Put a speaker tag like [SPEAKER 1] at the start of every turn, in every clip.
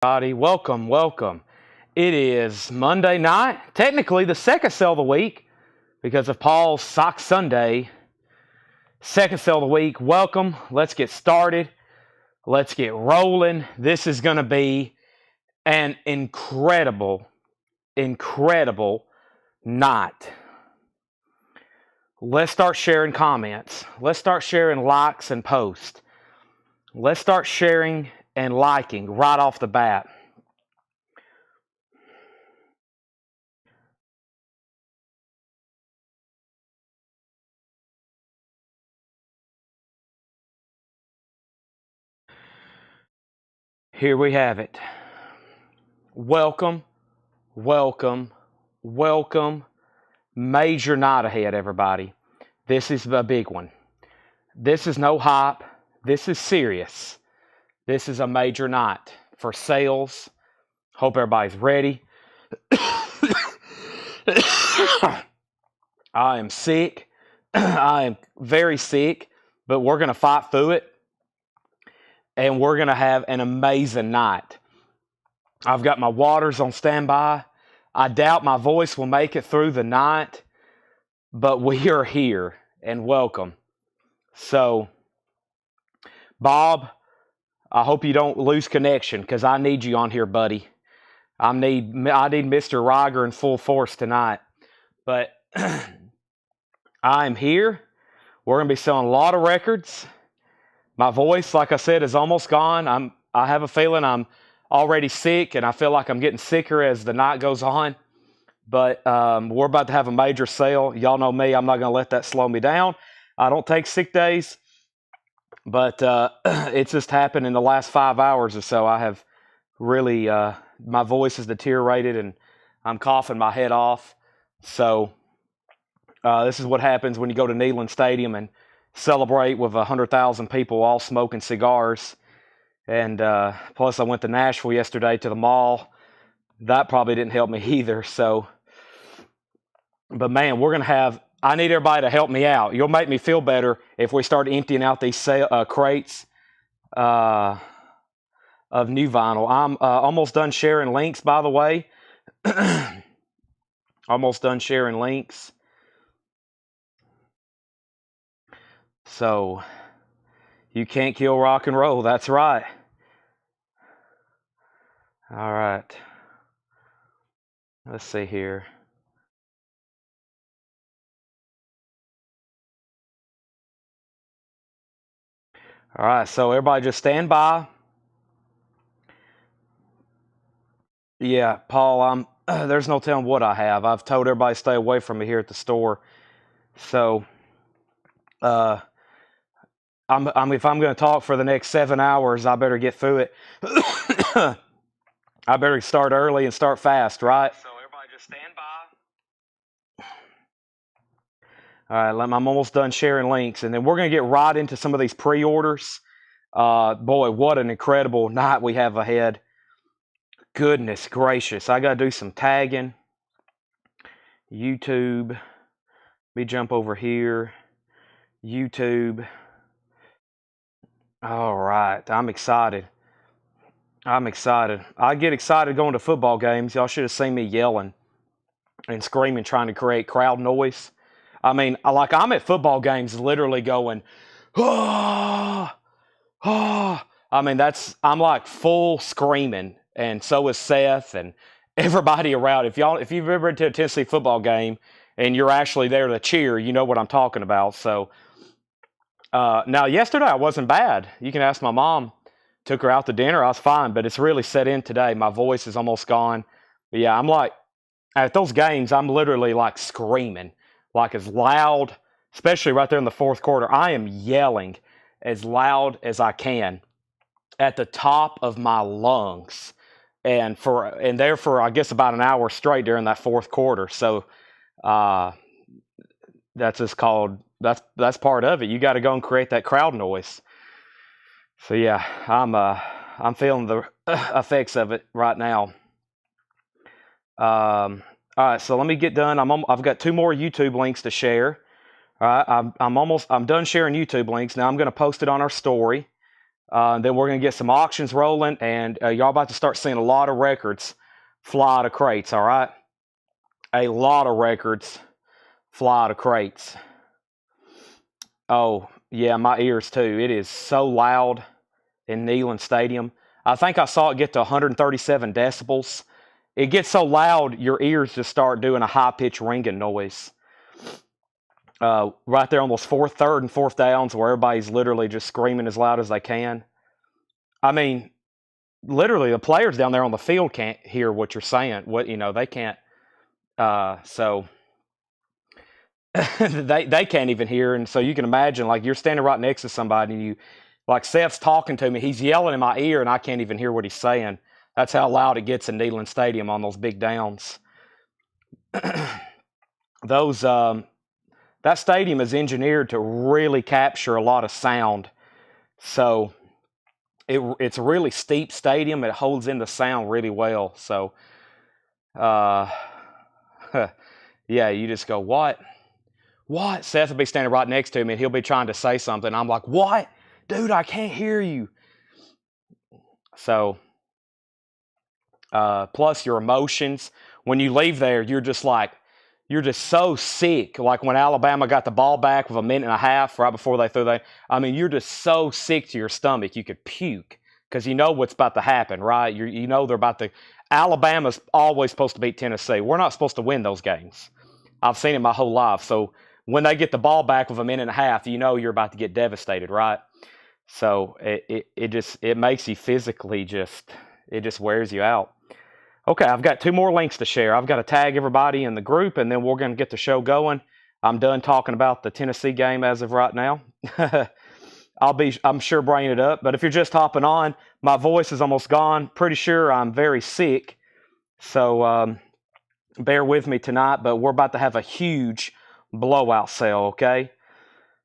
[SPEAKER 1] Everybody, welcome. It is Monday night, technically the second sale of the week because of Paul's Sock Sunday. Second sale of the week. Welcome. Let's get started. Let's get rolling. This is going to be an incredible night. Let's start sharing comments. Let's start sharing likes and posts. Let's start sharing and liking right off the bat. Here we have it. Welcome. Major night ahead, everybody. This is a big one. This is no hype. This is serious. This is a major night for sales. Hope everybody's ready. I am sick. I am very sick, but we're going to fight through it. And we're going to have an amazing night. I've got my waters on standby. I doubt my voice will make it through the night, but we are here and welcome. So, Bob, I hope you don't lose connection because I need you on here, buddy. I need Mr. Riger in full force tonight. But I am here. We're going to be selling a lot of records. My voice, like I said, is almost gone. I have a feeling I'm already sick, and I feel like I'm getting sicker as the night goes on. But we're about to have a major sale. Y'all know me. I'm not going to let that slow me down. I don't take sick days. But it's just happened in the last 5 hours or so. I have really, my voice has deteriorated, and I'm coughing my head off. So this is what happens when you go to Neyland Stadium and celebrate with 100,000 people all smoking cigars. And plus I went to Nashville yesterday to the mall. That probably didn't help me either. So, but man, I need everybody to help me out. You'll make me feel better if we start emptying out these crates of new vinyl. I'm almost done sharing links, by the way. Almost done sharing links. So, you can't kill rock and roll. That's right. All right. Let's see here. All right, so everybody just stand by. Yeah, Paul, there's no telling what I have. I've told everybody to stay away from me here at the store. So, if I'm going to talk for the next 7 hours, I better get through it. I better start early and start fast, right? So everybody just stand by. All right, I'm almost done sharing links, and then we're going to get right into some of these pre-orders. Boy, what an incredible night we have ahead. Goodness gracious, I got to do some tagging. YouTube. Let me jump over here. YouTube. All right, I'm excited. I get excited going to football games. Y'all should have seen me yelling and screaming, trying to create crowd noise. I mean, like I'm at football games literally going, oh. I mean, I'm like full screaming, and so is Seth and everybody around. If you've ever been to a Tennessee football game and you're actually there to cheer, you know what I'm talking about. So now yesterday I wasn't bad. You can ask my mom. Took her out to dinner. I was fine, but it's really set in today. My voice is almost gone. But yeah, I'm like, at those games, I'm literally like screaming, like as loud, especially right there in the fourth quarter. I am yelling as loud as I can at the top of my lungs, and there for I guess about an hour straight during that fourth quarter. So that's just called that's part of it. You got to go and create that crowd noise. So yeah, I'm feeling the effects of it right now. All right, so let me get done. I've got 2 more YouTube links to share. All right, I'm done sharing YouTube links. Now I'm going to post it on our story. Then we're going to get some auctions rolling, and y'all about to start seeing a lot of records fly out of crates, all right? A lot of records fly out of crates. Oh, yeah, my ears too. It is so loud in Neyland Stadium. I think I saw it get to 137 decibels. It gets so loud, your ears just start doing a high-pitched ringing noise. Right there on those third and fourth downs where everybody's literally just screaming as loud as they can. I mean, literally, the players down there on the field can't hear what you're saying. They can't. So they can't even hear. And so you can imagine, like, you're standing right next to somebody, and like Seth's talking to me, he's yelling in my ear, and I can't even hear what he's saying. That's how loud it gets in Neyland Stadium on those big downs. That stadium is engineered to really capture a lot of sound. So it's a really steep stadium. It holds in the sound really well. So, yeah, you just go, what? What? Seth will be standing right next to me, and he'll be trying to say something. I'm like, what? Dude, I can't hear you. So, plus your emotions. When you leave there, you're just so sick. Like when Alabama got the ball back with a minute and a half right before they threw that. I mean, you're just so sick to your stomach you could puke because you know what's about to happen, right? You know they're about to. Alabama's always supposed to beat Tennessee. We're not supposed to win those games. I've seen it my whole life. So when they get the ball back with a minute and a half, you know you're about to get devastated, right? So it makes you physically it just wears you out. Okay, I've got 2 more links to share. I've got to tag everybody in the group, and then we're going to get the show going. I'm done talking about the Tennessee game as of right now. I'm sure bringing it up, but if you're just hopping on, my voice is almost gone. Pretty sure I'm very sick, so bear with me tonight, but we're about to have a huge blowout sale, okay?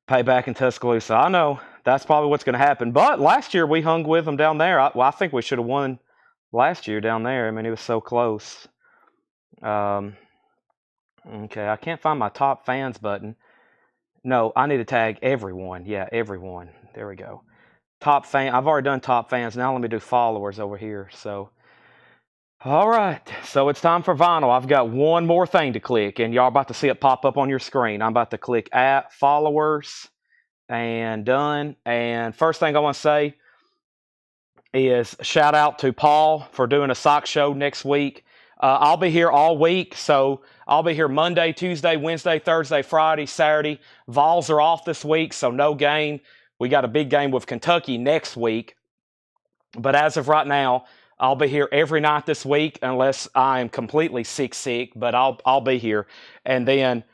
[SPEAKER 1] Payback in Tuscaloosa. I know that's probably what's going to happen, but last year we hung with them down there. I think we should have won last year down there. I mean, it was so close. Okay, I can't find my top fans button. No, I need to tag everyone. Yeah, everyone. There we go. Top fan. I've already done top fans. Now let me do followers over here. So, all right. So it's time for vinyl. I've got one more thing to click, and y'all about to see it pop up on your screen. I'm about to click at followers and done. And first thing I want to say is shout out to Paul for doing a sock show next week. I'll be here all week, so I'll be here Monday, Tuesday, Wednesday, Thursday, Friday, Saturday. Vols are off this week, so no game. We got a big game with Kentucky next week. But as of right now, I'll be here every night this week unless I am completely sick, but I'll be here. And then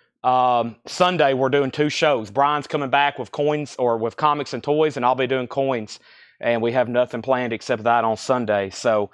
[SPEAKER 1] Sunday, we're doing 2 shows. Brian's coming back with coins or with comics and toys, and I'll be doing coins. And we have nothing planned except that on Sunday. So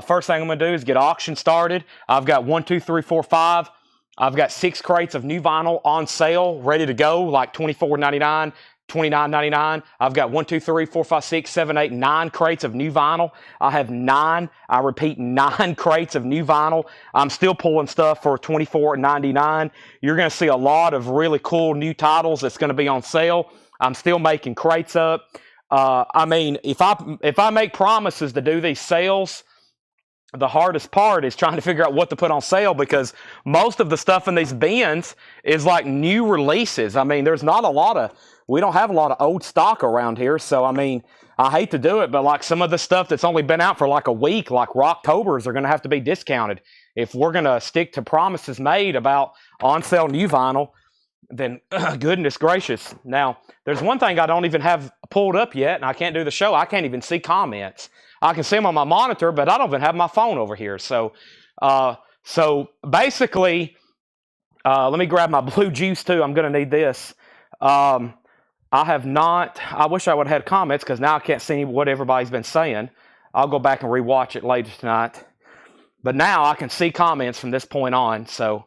[SPEAKER 1] first thing I'm going to do is get auction started. I've got 1, 2, 3, 4, 5. I've got 6 crates of new vinyl on sale, ready to go, like $24.99, $29.99. I've got 1, 2, 3, 4, 5, 6, 7, 8, 9 crates of new vinyl. I have 9, I repeat, 9 crates of new vinyl. I'm still pulling stuff for $24.99. You're going to see a lot of really cool new titles that's going to be on sale. I'm still making crates up. I mean, if I make promises to do these sales, the hardest part is trying to figure out what to put on sale because most of the stuff in these bins is like new releases. I mean, we don't have a lot of old stock around here. So, I mean, I hate to do it, but like some of the stuff that's only been out for like a week, like Rocktober's, are going to have to be discounted. If we're going to stick to promises made about on sale new vinyl, then goodness gracious. Now, there's one thing I don't even have pulled up yet, and I can't do the show. I can't even see comments. I can see them on my monitor, but I don't even have my phone over here. So basically, let me grab my blue juice too. I'm going to need this. I wish I would have had comments because now I can't see what everybody's been saying. I'll go back and rewatch it later tonight. But now I can see comments from this point on, so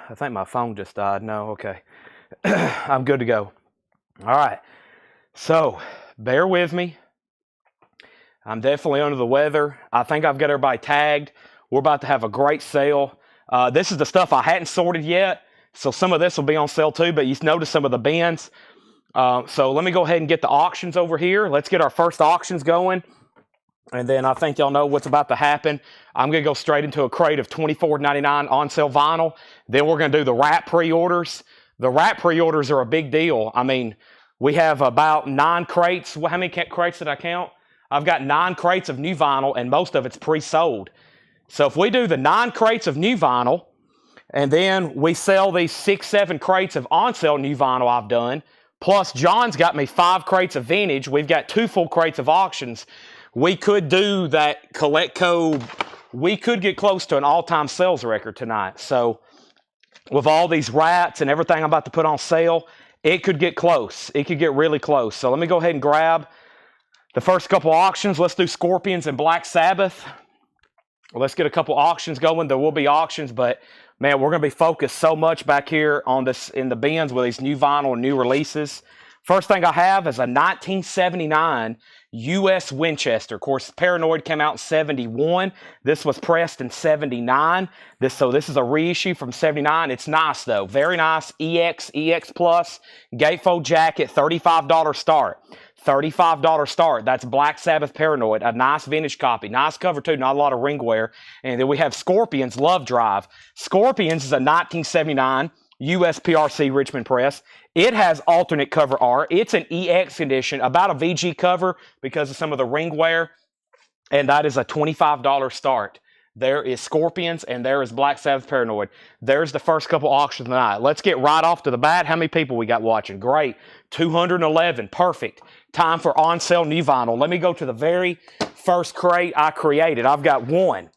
[SPEAKER 1] I think my phone just died. No, okay. I'm good to go. All right. So, bear with me. I'm definitely under the weather. I think I've got everybody tagged. We're about to have a great sale. This is the stuff I hadn't sorted yet, so some of this will be on sale too, but you notice some of the bins. So let me go ahead and get the auctions over here. Let's get our first auctions going. And then I think y'all know what's about to happen. I'm going to go straight into a crate of $24.99 on sale vinyl. Then we're going to do the Ratt pre-orders. The Ratt pre-orders are a big deal. I mean, we have about 9 crates. How many crates did I count? I've got 9 crates of new vinyl, and most of it's pre-sold. So if we do the 9 crates of new vinyl, and then we sell these 6-7 crates of on-sale new vinyl I've done, plus John's got me 5 crates of vintage. We've got 2 full crates of auctions. We could do that Coletco. We could get close to an all-time sales record tonight. So with all these Ratts and everything I'm about to put on sale, it could get close. It could get really close. So let me go ahead and grab the first couple auctions. Let's do Scorpions and Black Sabbath. Well, let's get a couple auctions going. There will be auctions, but man, we're going to be focused so much back here on this in the bins with these new vinyl and new releases. First thing I have is a 1979 U.S. Winchester. Of course, Paranoid came out in 71. This was pressed in 79. So this is a reissue from 79. It's nice, though. Very nice. EX Plus, gatefold jacket, $35 start. $35 start. That's Black Sabbath Paranoid. A nice vintage copy. Nice cover, too. Not a lot of ring wear. And then we have Scorpions Love Drive. Scorpions is a 1979 U.S. PRC Richmond Press. It has alternate cover art. It's an EX edition, about a VG cover because of some of the ring wear. And that is a $25 start. There is Scorpions and there is Black Sabbath Paranoid. There's the first couple auctions tonight. Let's get right off to the bat. How many people we got watching? Great. 211. Perfect. Time for on sale new vinyl. Let me go to the very first crate I created. I've got 1,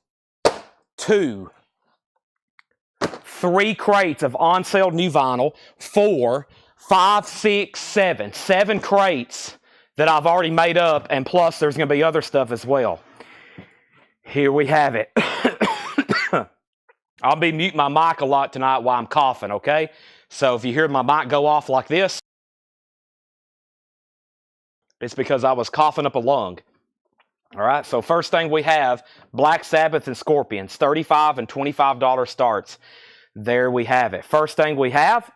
[SPEAKER 1] 2, 3 crates of on sale new vinyl. 4, 5, 6, 7. 7 crates that I've already made up, and plus there's going to be other stuff as well. Here we have it. I'll be muting my mic a lot tonight while I'm coughing, okay? So if you hear my mic go off like this, it's because I was coughing up a lung. All right, so first thing we have, Black Sabbath and Scorpions, $35 and $25 starts. There we have it. First thing we have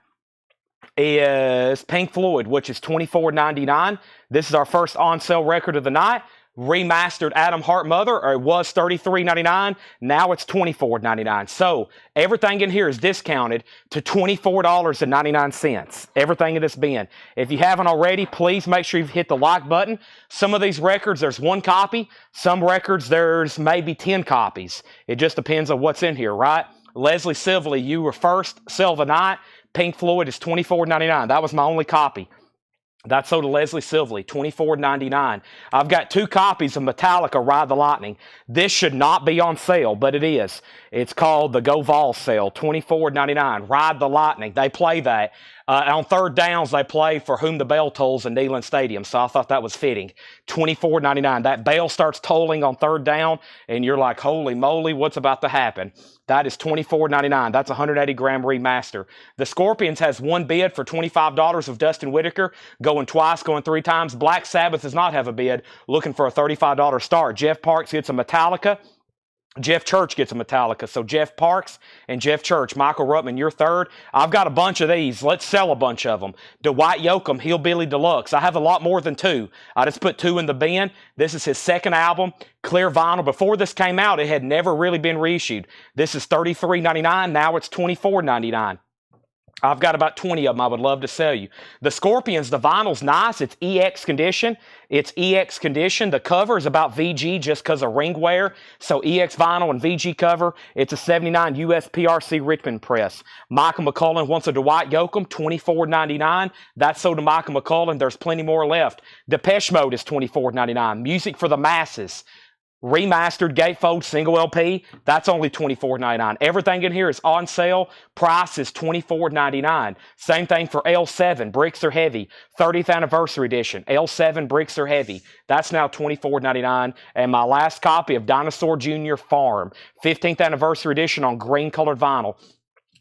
[SPEAKER 1] is Pink Floyd, which is $24.99. This is our first on-sale record of the night. Remastered Adam Hart Mother, or it was $33.99. Now it's $24.99. So everything in here is discounted to $24.99. Everything in this bin. If you haven't already, please make sure you've hit the like button. Some of these records, there's 1 copy. Some records, there's maybe 10 copies. It just depends on what's in here, right? Leslie Sibley, you were first. Sale of the night. Pink Floyd is $24.99. That was my only copy. That's sold to Leslie Sibley, $24.99. I've got 2 copies of Metallica Ride the Lightning. This should not be on sale, but it is. It's called the Go Vols sale, $24.99. Ride the Lightning. They play that. On third downs, they play For Whom the Bell Tolls in Neyland Stadium, so I thought that was fitting. $24.99. That bell starts tolling on third down, and you're like, holy moly, what's about to happen? That is $24.99. That's a 180-gram remaster. The Scorpions has 1 bid for $25 of Dustin Whitaker, going twice, going 3 times. Black Sabbath does not have a bid, looking for a $35 start. Jeff Parks gets a Metallica. Jeff Church gets a Metallica. So Jeff Parks and Jeff Church. Michael Ruttman, you're third. I've got a bunch of these. Let's sell a bunch of them. Dwight Yoakam, Hillbilly Deluxe. I have a lot more than 2. I just put 2 in the bin. This is his second album, clear vinyl. Before this came out, it had never really been reissued. This is $33.99. Now it's $24.99. I've got about 20 of them I would love to sell you. The Scorpions, the vinyl's nice. It's EX condition. It's EX condition. The cover is about VG just because of ring wear. So EX vinyl and VG cover. It's a 79 US PRC Richmond Press. Michael McCullen wants a Dwight Yoakam, $24.99. That's sold to Michael McCullen. There's plenty more left. Depeche Mode is $24.99. Music for the Masses. Remastered gatefold single LP, that's only $24.99. Everything in here is on sale. Price is $24.99. Same thing for L7, Bricks Are Heavy, 30th Anniversary Edition. L7, Bricks Are Heavy. That's now $24.99. And my last copy of Dinosaur Jr. Farm, 15th Anniversary Edition on green colored vinyl.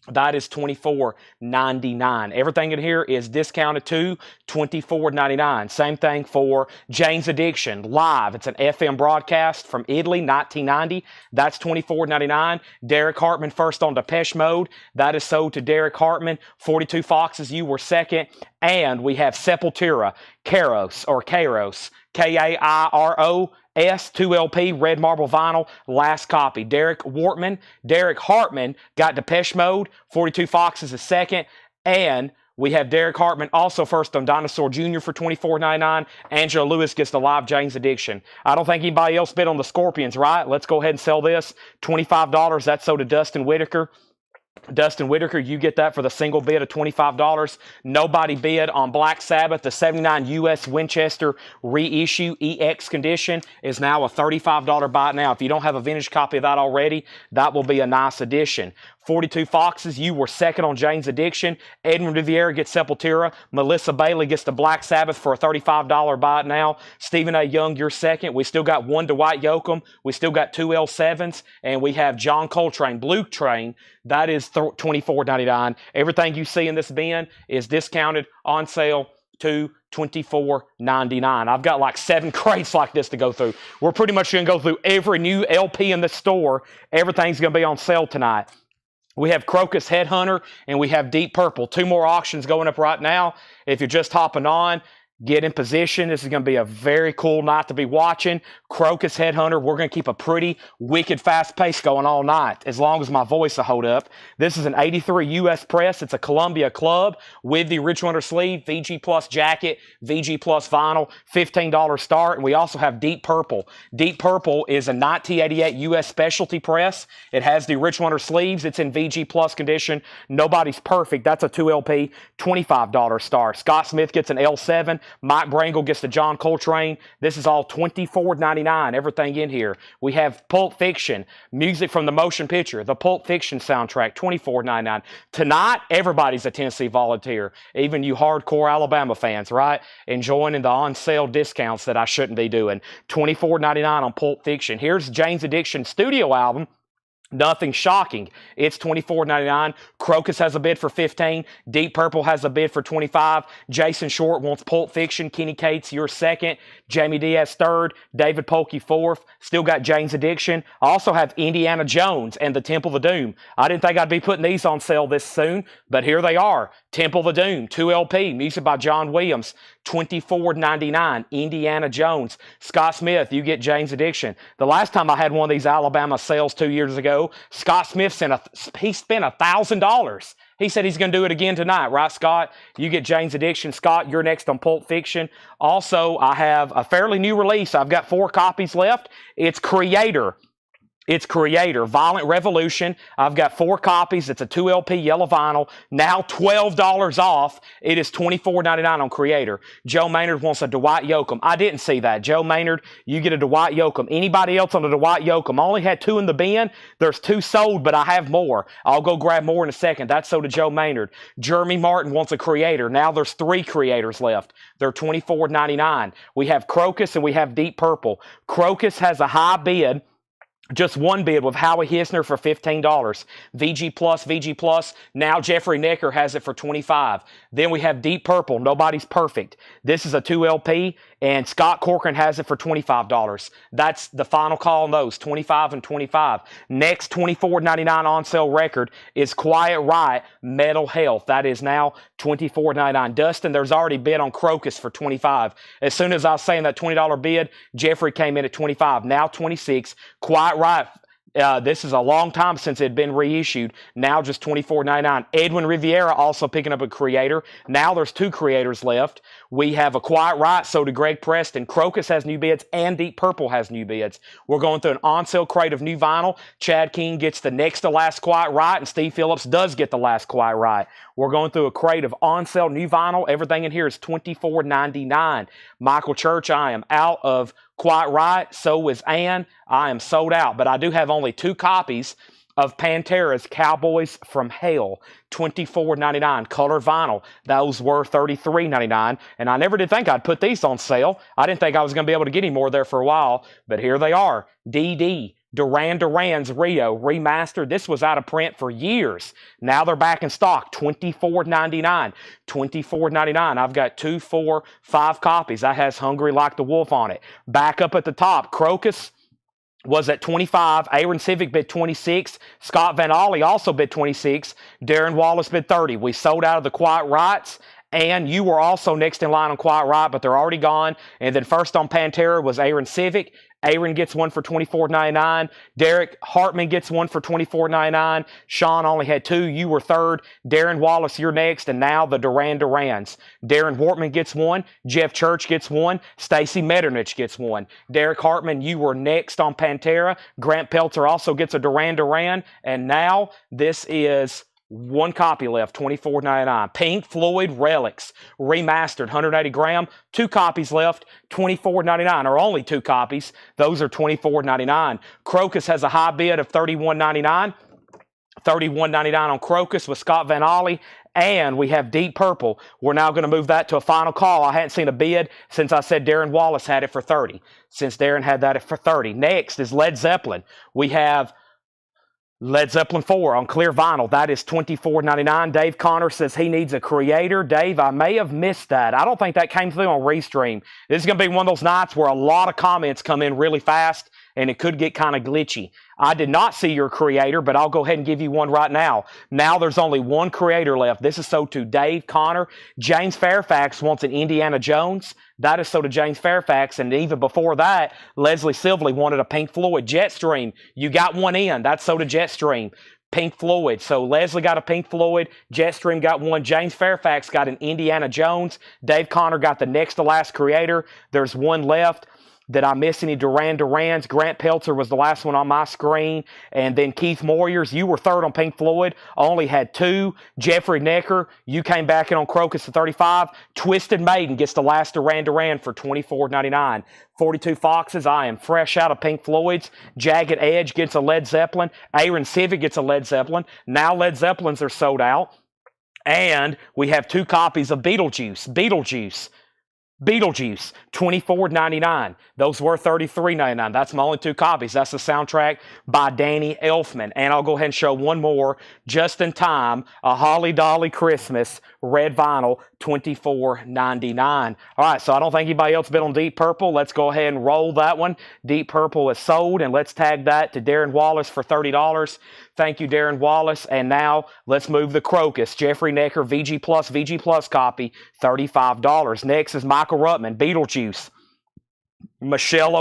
[SPEAKER 1] That is $24.99. Everything in here is discounted to $24.99. Same thing for Jane's Addiction Live. It's an FM broadcast from Italy, 1990. That's $24.99. Derek Hartman first on Depeche Mode. That is sold to Derek Hartman. 42 Foxes, you were second. And we have Sepultura, Kairos, K-A-I-R-O-S, 2LP, red marble vinyl, last copy. Derek Hartman got Depeche Mode, 42 Foxes is second, and we have Derek Hartman also first on Dinosaur Jr. for $24.99. Angela Lewis gets the live Jane's Addiction. I don't think anybody else bid on the Scorpions, right? Let's go ahead and sell this. $25. That's sold to Dustin Whitaker. Dustin Whitaker, you get that for the single bid of $25. Nobody bid on Black Sabbath. The 79 U.S. Winchester reissue EX condition is now a $35 buy now. If you don't have a vintage copy of that already, that will be a nice addition. 42 Foxes, you were second on Jane's Addiction. Edwin Riviera gets Sepultura. Melissa Bailey gets the Black Sabbath for a $35 buy now. Stephen A. Young, you're second. We still got one Dwight Yoakam. We still got two L7s. And we have John Coltrane, Blue Train. That is $24.99. Everything you see in this bin is discounted on sale to $24.99. I've got like 7 crates like this to go through. We're pretty much going to go through every new LP in the store. Everything's going to be on sale tonight. We have Crocus Headhunter and we have Deep Purple. 2 more auctions going up right now. If you're just hopping on, get in position. This is going to be a very cool night to be watching. Crocus Headhunter, we're going to keep a pretty wicked fast pace going all night, as long as my voice will hold up. This is an 83 U.S. press. It's a Columbia Club with the original under sleeve, VG Plus jacket, VG Plus vinyl, $15 start. And we also have Deep Purple. Deep Purple is a 1988 U.S. specialty press. It has the original under sleeves. It's in VG Plus condition. Nobody's Perfect. That's a 2LP, $25 start. Scott Smith gets an L7. Mike Brangle gets the John Coltrane. This is all $24.99. Everything in here. We have Pulp Fiction, music from the motion picture, the Pulp Fiction soundtrack, $24.99. Tonight, everybody's a Tennessee Volunteer, even you hardcore Alabama fans, right? Enjoying the on-sale discounts that I shouldn't be doing. $24.99 on Pulp Fiction. Here's Jane's Addiction studio album. Nothing shocking. It's $24.99. Crocus has a bid for $15. Deep Purple has a bid for $25. Jason Short wants Pulp Fiction. Kenny Cates, you're second. Jamie Diaz third. David Polkey fourth. Still got Jane's Addiction. I also have Indiana Jones and the Temple of Doom. I didn't think I'd be putting these on sale this soon, but here they are. Temple of Doom, 2LP, music by John Williams, $24.99. Indiana Jones. Scott Smith, you get Jane's Addiction. The last time I had one of these Alabama sales 2 years ago, Scott Smith spent $1,000. He said he's going to do it again tonight, right, Scott? You get Jane's Addiction. Scott, you're next on Pulp Fiction. Also, I have a fairly new release. I've got 4 copies left. It's Creator. Violent Revolution. I've got 4 copies. It's a 2LP yellow vinyl. Now $12 off. It is $24.99 on Creator. Joe Maynard wants a Dwight Yoakam. I didn't see that. Joe Maynard, you get a Dwight Yoakam. Anybody else on a Dwight Yoakam? I only had 2 in the bin. There's 2 sold, but I have more. I'll go grab more in a second. That's sold to Joe Maynard. Jeremy Martin wants a Creator. Now there's 3 Creators left. They're $24.99. We have Crocus and we have Deep Purple. Crocus has a high bid. Just one bid with Howie Hisner for $15. VG Plus. Now Jeffrey Necker has it for $25. Then we have Deep Purple. Nobody's Perfect. This is a 2LP, and Scott Corcoran has it for $25. That's the final call on those, $25 and $25. Next $24.99 on sale record is Quiet Riot, Metal Health. That is now $24.99. Dustin, there's already bid on Crocus for $25. As soon as I was saying that $20 bid, Jeffrey came in at $25. Now $26. Quiet Riot. This is a long time since it had been reissued. Now just $24.99. Edwin Riviera also picking up a Creator. Now there's 2 Creators left. We have a Quiet Riot, so to Greg Preston. Crocus has new bids, and Deep Purple has new bids. We're going through an on-sale crate of new vinyl. Chad King gets the next to last Quiet Riot, and Steve Phillips does get the last Quiet Riot. We're going through a crate of on-sale new vinyl. Everything in here is $24.99. Michael Church, I am out of Quiet Riot. So is Ann. I am sold out, but I do have only 2 copies of Pantera's Cowboys from Hell, $24.99, color vinyl. Those were $33.99, and I never did think I'd put these on sale. I didn't think I was going to be able to get any more there for a while, but here they are. DD, Duran Duran's Rio remastered. This was out of print for years. Now they're back in stock. $24.99. $24.99. I've got 2, 4, 5 copies. That has Hungry Like the Wolf on it. Back up at the top, Crocus was at 25. Aaron Civic bid 26. Scott Van Ollie also bid 26. Darren Wallace bid 30. We sold out of the Quiet Rights. And you were also next in line on Quiet Right, but they're already gone. And then first on Pantera was Aaron Civic. Aaron gets one for $24.99. Derek Hartman gets one for $24.99. Sean only had 2. You were third. Darren Wallace, you're next. And now the Duran Durans. Darren Wortman gets one. Jeff Church gets one. Stacy Metternich gets one. Derek Hartman, you were next on Pantera. Grant Peltzer also gets a Duran Duran. And now this is 1 copy left, $24.99. Pink Floyd Relics, remastered, 180 gram. 2 copies left, $24.99, or only 2 copies. Those are $24.99. Crocus has a high bid of $31.99. $31.99 on Crocus with Scott Van Ollie. And we have Deep Purple. We're now going to move that to a final call. I hadn't seen a bid since I said Darren Wallace had it for 30. Since Darren had that for 30. Next is Led Zeppelin. We have Led Zeppelin 4 on clear vinyl. That is $24.99. Dave Connor says he needs a creator. Dave, I may have missed that. I don't think that came through on Restream. This is going to be one of those nights where a lot of comments come in really fast, and it could get kind of glitchy. I did not see your creator, but I'll go ahead and give you one right now. Now there's only 1 creator left. This is sold to Dave Connor. James Fairfax wants an Indiana Jones. That is sold to James Fairfax. And even before that, Leslie Silverly wanted a Pink Floyd Jetstream. You got one in. That's sold to Jetstream. Pink Floyd. So Leslie got a Pink Floyd. Jetstream got one. James Fairfax got an Indiana Jones. Dave Connor got the next to last creator. There's 1 left. Did I miss any Duran Durans? Grant Peltzer was the last one on my screen. And then Keith Moyers, you were third on Pink Floyd. Only had 2. Jeffrey Necker, you came back in on Crocus at 35. Twisted Maiden gets the last Duran Duran for $24.99. 42 Foxes, I am fresh out of Pink Floyd's. Jagged Edge gets a Led Zeppelin. Aaron Civic gets a Led Zeppelin. Now Led Zeppelins are sold out. And we have 2 copies of Beetlejuice. Beetlejuice, $24.99. Those were $33.99. That's my only 2 copies. That's the soundtrack by Danny Elfman. And I'll go ahead and show one more just in time. A Holly Dolly Christmas, red vinyl, $24.99. All right, so I don't think anybody else bid on Deep Purple. Let's go ahead and roll that one. Deep Purple is sold, and let's tag that to Darren Wallace for $30. Thank you, Darren Wallace. And now let's move the Crocus. Jeffrey Necker, VG Plus copy, $35. Next is Michael Ruttman, Beetlejuice. Michelle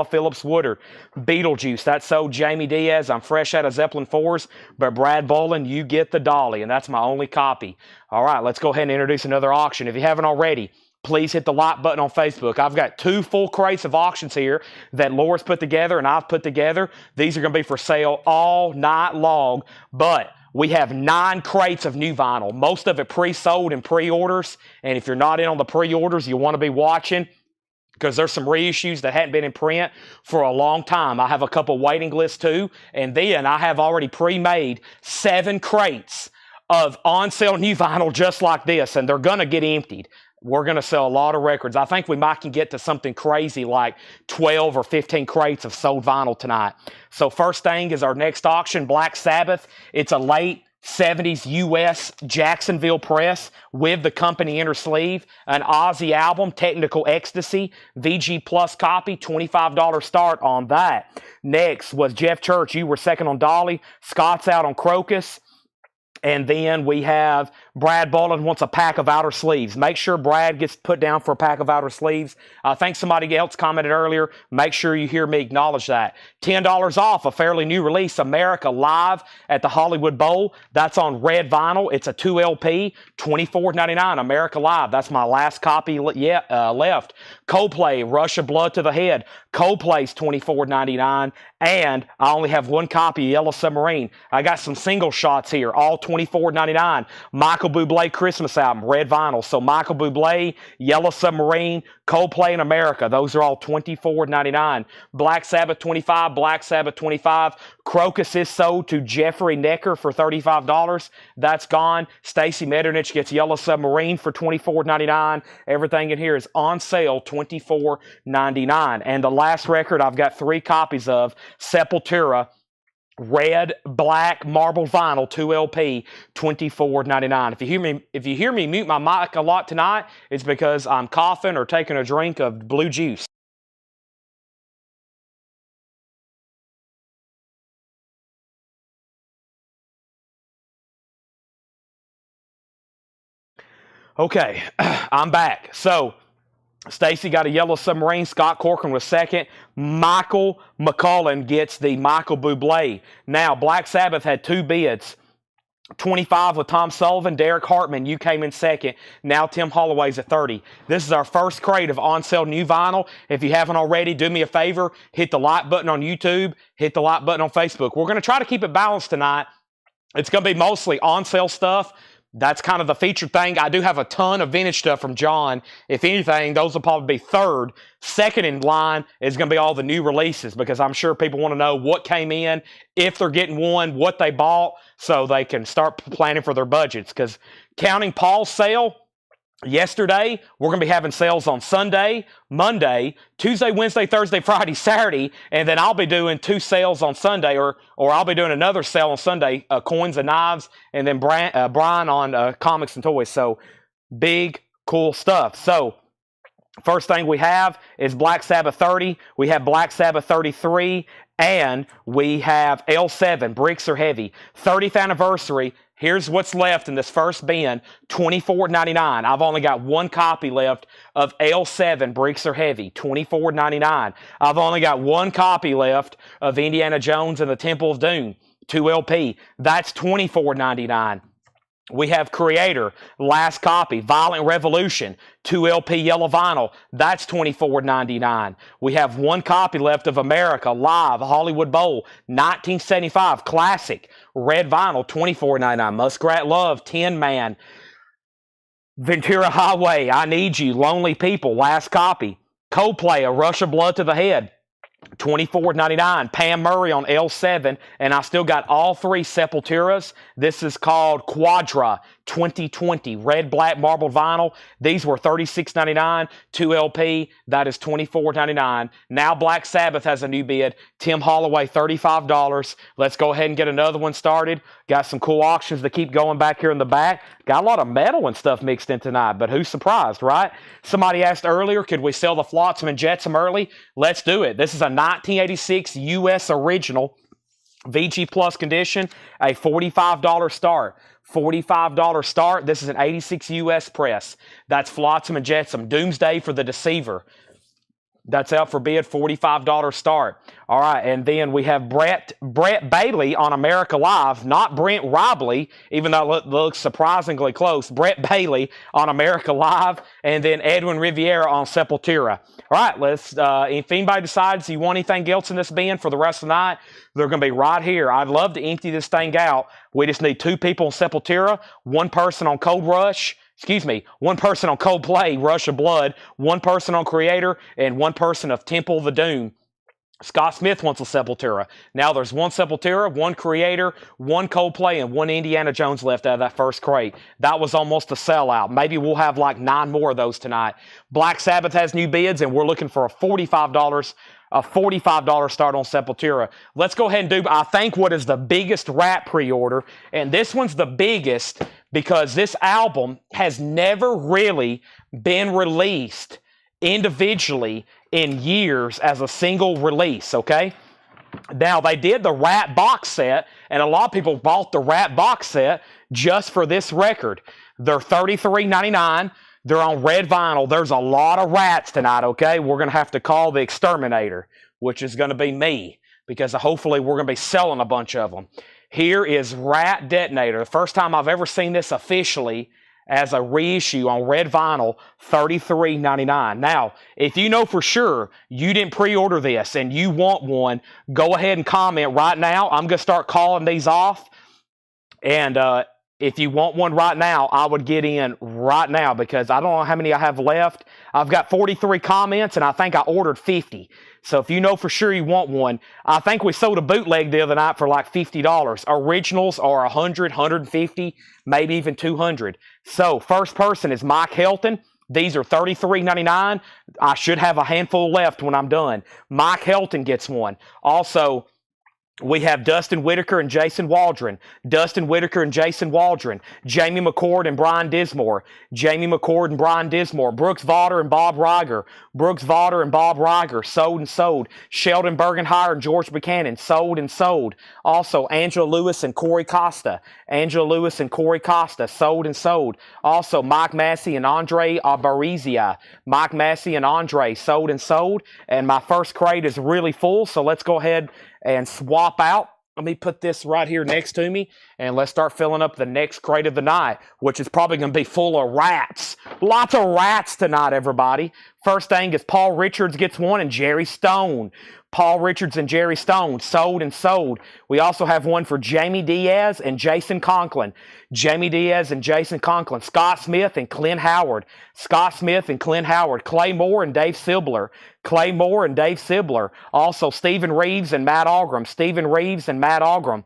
[SPEAKER 1] Phillips Woodard, Beetlejuice. That sold Jamie Diaz. I'm fresh out of Zeppelin 4s, but Brad Bolin, you get the dolly, and that's my only copy. All right, let's go ahead and introduce another auction. If you haven't already, please hit the like button on Facebook. I've got 2 full crates of auctions here that Laura's put together and I've put together. These are going to be for sale all night long, but we have 9 crates of new vinyl, most of it pre-sold and pre-orders. And if you're not in on the pre-orders, you want to be watching, because there's some reissues that hadn't been in print for a long time. I have a couple waiting lists too. And then I have already pre-made 7 crates of on-sale new vinyl just like this, and they're going to get emptied. We're going to sell a lot of records. I think we might can get to something crazy like 12 or 15 crates of sold vinyl tonight. So first thing is our next auction, Black Sabbath. It's a late 70s U.S. Jacksonville press with the company inner sleeve. An Ozzy album, Technical Ecstasy, VG Plus copy, $25 start on that. Next was Jeff Church. You were second on Dolly. Scott's out on Crocus. And then we have Brad Bolin wants a pack of outer sleeves. Make sure Brad gets put down for a pack of outer sleeves. I think somebody else commented earlier. Make sure you hear me acknowledge that. $10 off a fairly new release, America Live at the Hollywood Bowl. That's on red vinyl. It's a 2 LP, $24.99. America Live. That's my last copy left. Coldplay, Russia Blood to the Head. Coldplay's $24.99. And I only have 1 copy of Yellow Submarine. I got some single shots here, all $24.99. Michael Michael Bublé Christmas album, red vinyl. So Michael Bublé, Yellow Submarine, Coldplay in America. Those are all $24.99. Black Sabbath 25, Black Sabbath 25. Crocus is sold to Jeffrey Necker for $35. That's gone. Stacy Metternich gets Yellow Submarine for $24.99. Everything in here is on sale, $24.99. And the last record I've got 3 copies of, Sepultura, red, black, marble vinyl, 2 LP, $24.99. If you hear me mute my mic a lot tonight, it's because I'm coughing or taking a drink of blue juice. Okay, I'm back. So Stacy got a Yellow Submarine. Scott Corcoran was second. Michael McCullen gets the Michael Bublé. Now, Black Sabbath had 2 bids. 25 with Tom Sullivan. Derek Hartman, you came in second. Now Tim Holloway's at 30. This is our first crate of on-sale new vinyl. If you haven't already, do me a favor. Hit the like button on YouTube. Hit the like button on Facebook. We're going to try to keep it balanced tonight. It's going to be mostly on-sale stuff. That's kind of the featured thing. I do have a ton of vintage stuff from John. If anything, those will probably be third. Second in line is going to be all the new releases, because I'm sure people want to know what came in, if they're getting one, what they bought, so they can start planning for their budgets. Because counting Paul's sale yesterday, we're going to be having sales on Sunday, Monday, Tuesday, Wednesday, Thursday, Friday, Saturday, and then I'll be doing 2 sales on Sunday, or I'll be doing another sale on Sunday, coins and knives, and then Brian on comics and toys. So big, cool stuff. So first thing we have is Black Sabbath 30. We have Black Sabbath 33, and we have L7, Bricks Are Heavy. 30th anniversary. Here's what's left in this first bin, $24.99. I've only got 1 copy left of L7, Bricks Are Heavy, $24.99. I've only got 1 copy left of Indiana Jones and the Temple of Doom, 2 LP. That's $24.99. We have Creator, last copy, Violent Revolution, 2 LP yellow vinyl. That's $24.99. We have 1 copy left of America, Live, Hollywood Bowl, 1975, classic, red vinyl, $24.99. Muskrat Love, Tin Man, Ventura Highway, I Need You, Lonely People, last copy. Coldplay, A Rush of Blood to the Head, $24.99. Pam Murray on L7, and I still got all 3 Sepulturas. This is called Quadra 2020, red, black, marble vinyl. These were $36.99, 2 LP. That is $24.99. Now Black Sabbath has a new bid. Tim Holloway, $35. Let's go ahead and get another one started. Got some cool auctions to keep going back here in the back. Got a lot of metal and stuff mixed in tonight, but who's surprised, right? Somebody asked earlier, could we sell the Flotsam and Jetsam early? Let's do it. This is a 1986 U.S. original, VG Plus condition, a $45 start. $45 start. This is an 86 U.S. press. That's Flotsam and Jetsam. Doomsday for the Deceiver. That's out for bid, $45 start. All right, and then we have Brett Bailey on America Live, not Brent Robley, even though it looks surprisingly close. Brett Bailey on America Live, and then Edwin Riviera on Sepultura. All right, let's. If anybody decides you want anything else in this bin for the rest of the night, they're going to be right here. I'd love to empty this thing out. We just need 2 people on Sepultura, 1 person on Cold Rush. 1 person on Coldplay, Rush of Blood, 1 person on Creator, and 1 person of Temple of the Doom. Scott Smith wants a Sepultura. Now there's 1 Sepultura, 1 Creator, 1 Coldplay, and 1 Indiana Jones left out of that first crate. That was almost a sellout. Maybe we'll have like 9 more of those tonight. Black Sabbath has new bids, and we're looking for a $45 start on Sepultura. Let's go ahead and do, I think, what is the biggest Ratt pre-order. And this one's the biggest because this album has never really been released individually in years as a single release, okay? Now, they did the Ratt box set, and a lot of people bought the Ratt box set just for this record. They're $33.99. They're on red vinyl. There's a lot of Ratts tonight, okay? We're going to have to call the exterminator, which is going to be me, because hopefully we're going to be selling a bunch of them. Here is Ratt Detonator. The first time I've ever seen this officially as a reissue on red vinyl, $33.99. Now, if you know for sure you didn't pre-order this and you want one, go ahead and comment right now. I'm going to start calling these off. And If you want one right now, I would get in right now because I don't know how many I have left. I've got 43 comments, and I think I ordered 50. So if you know for sure you want one, I think we sold a bootleg the other night for like $50. Originals are 100, 150, maybe even 200. So first person is Mike Helton. These are $33.99. I should have a handful left when I'm done. Mike Helton gets one. Also, we have Dustin Whitaker and Jason Waldron. Dustin Whitaker and Jason Waldron. Jamie McCord and Brian Dismore. Jamie McCord and Brian Dismore. Brooks Vaughter and Bob Reiger. Brooks Vaughter and Bob Reiger. Sold and sold. Sheldon Bergenhire and George Buchanan. Sold and sold. Also, Angela Lewis and Corey Costa. Angela Lewis and Corey Costa. Sold and sold. Also, Mike Massey and Andre Barizia. Mike Massey and Andre. Sold and sold. And my first crate is really full, so let's go ahead and swap out. Let me put this right here next to me, and let's start filling up the next crate of the night, which is probably going to be full of rats. Lots of rats tonight, everybody. First thing is Paul Richards gets one, and Jerry Stone. Paul Richards and Jerry Stone, sold and sold. We also have one for Jamie Diaz and Jason Conklin. Jamie Diaz and Jason Conklin. Scott Smith and Clint Howard. Scott Smith and Clint Howard. Clay Moore and Dave Sibler. Clay Moore and Dave Sibler. Also, Stephen Reeves and Matt Algram. Stephen Reeves and Matt Algram.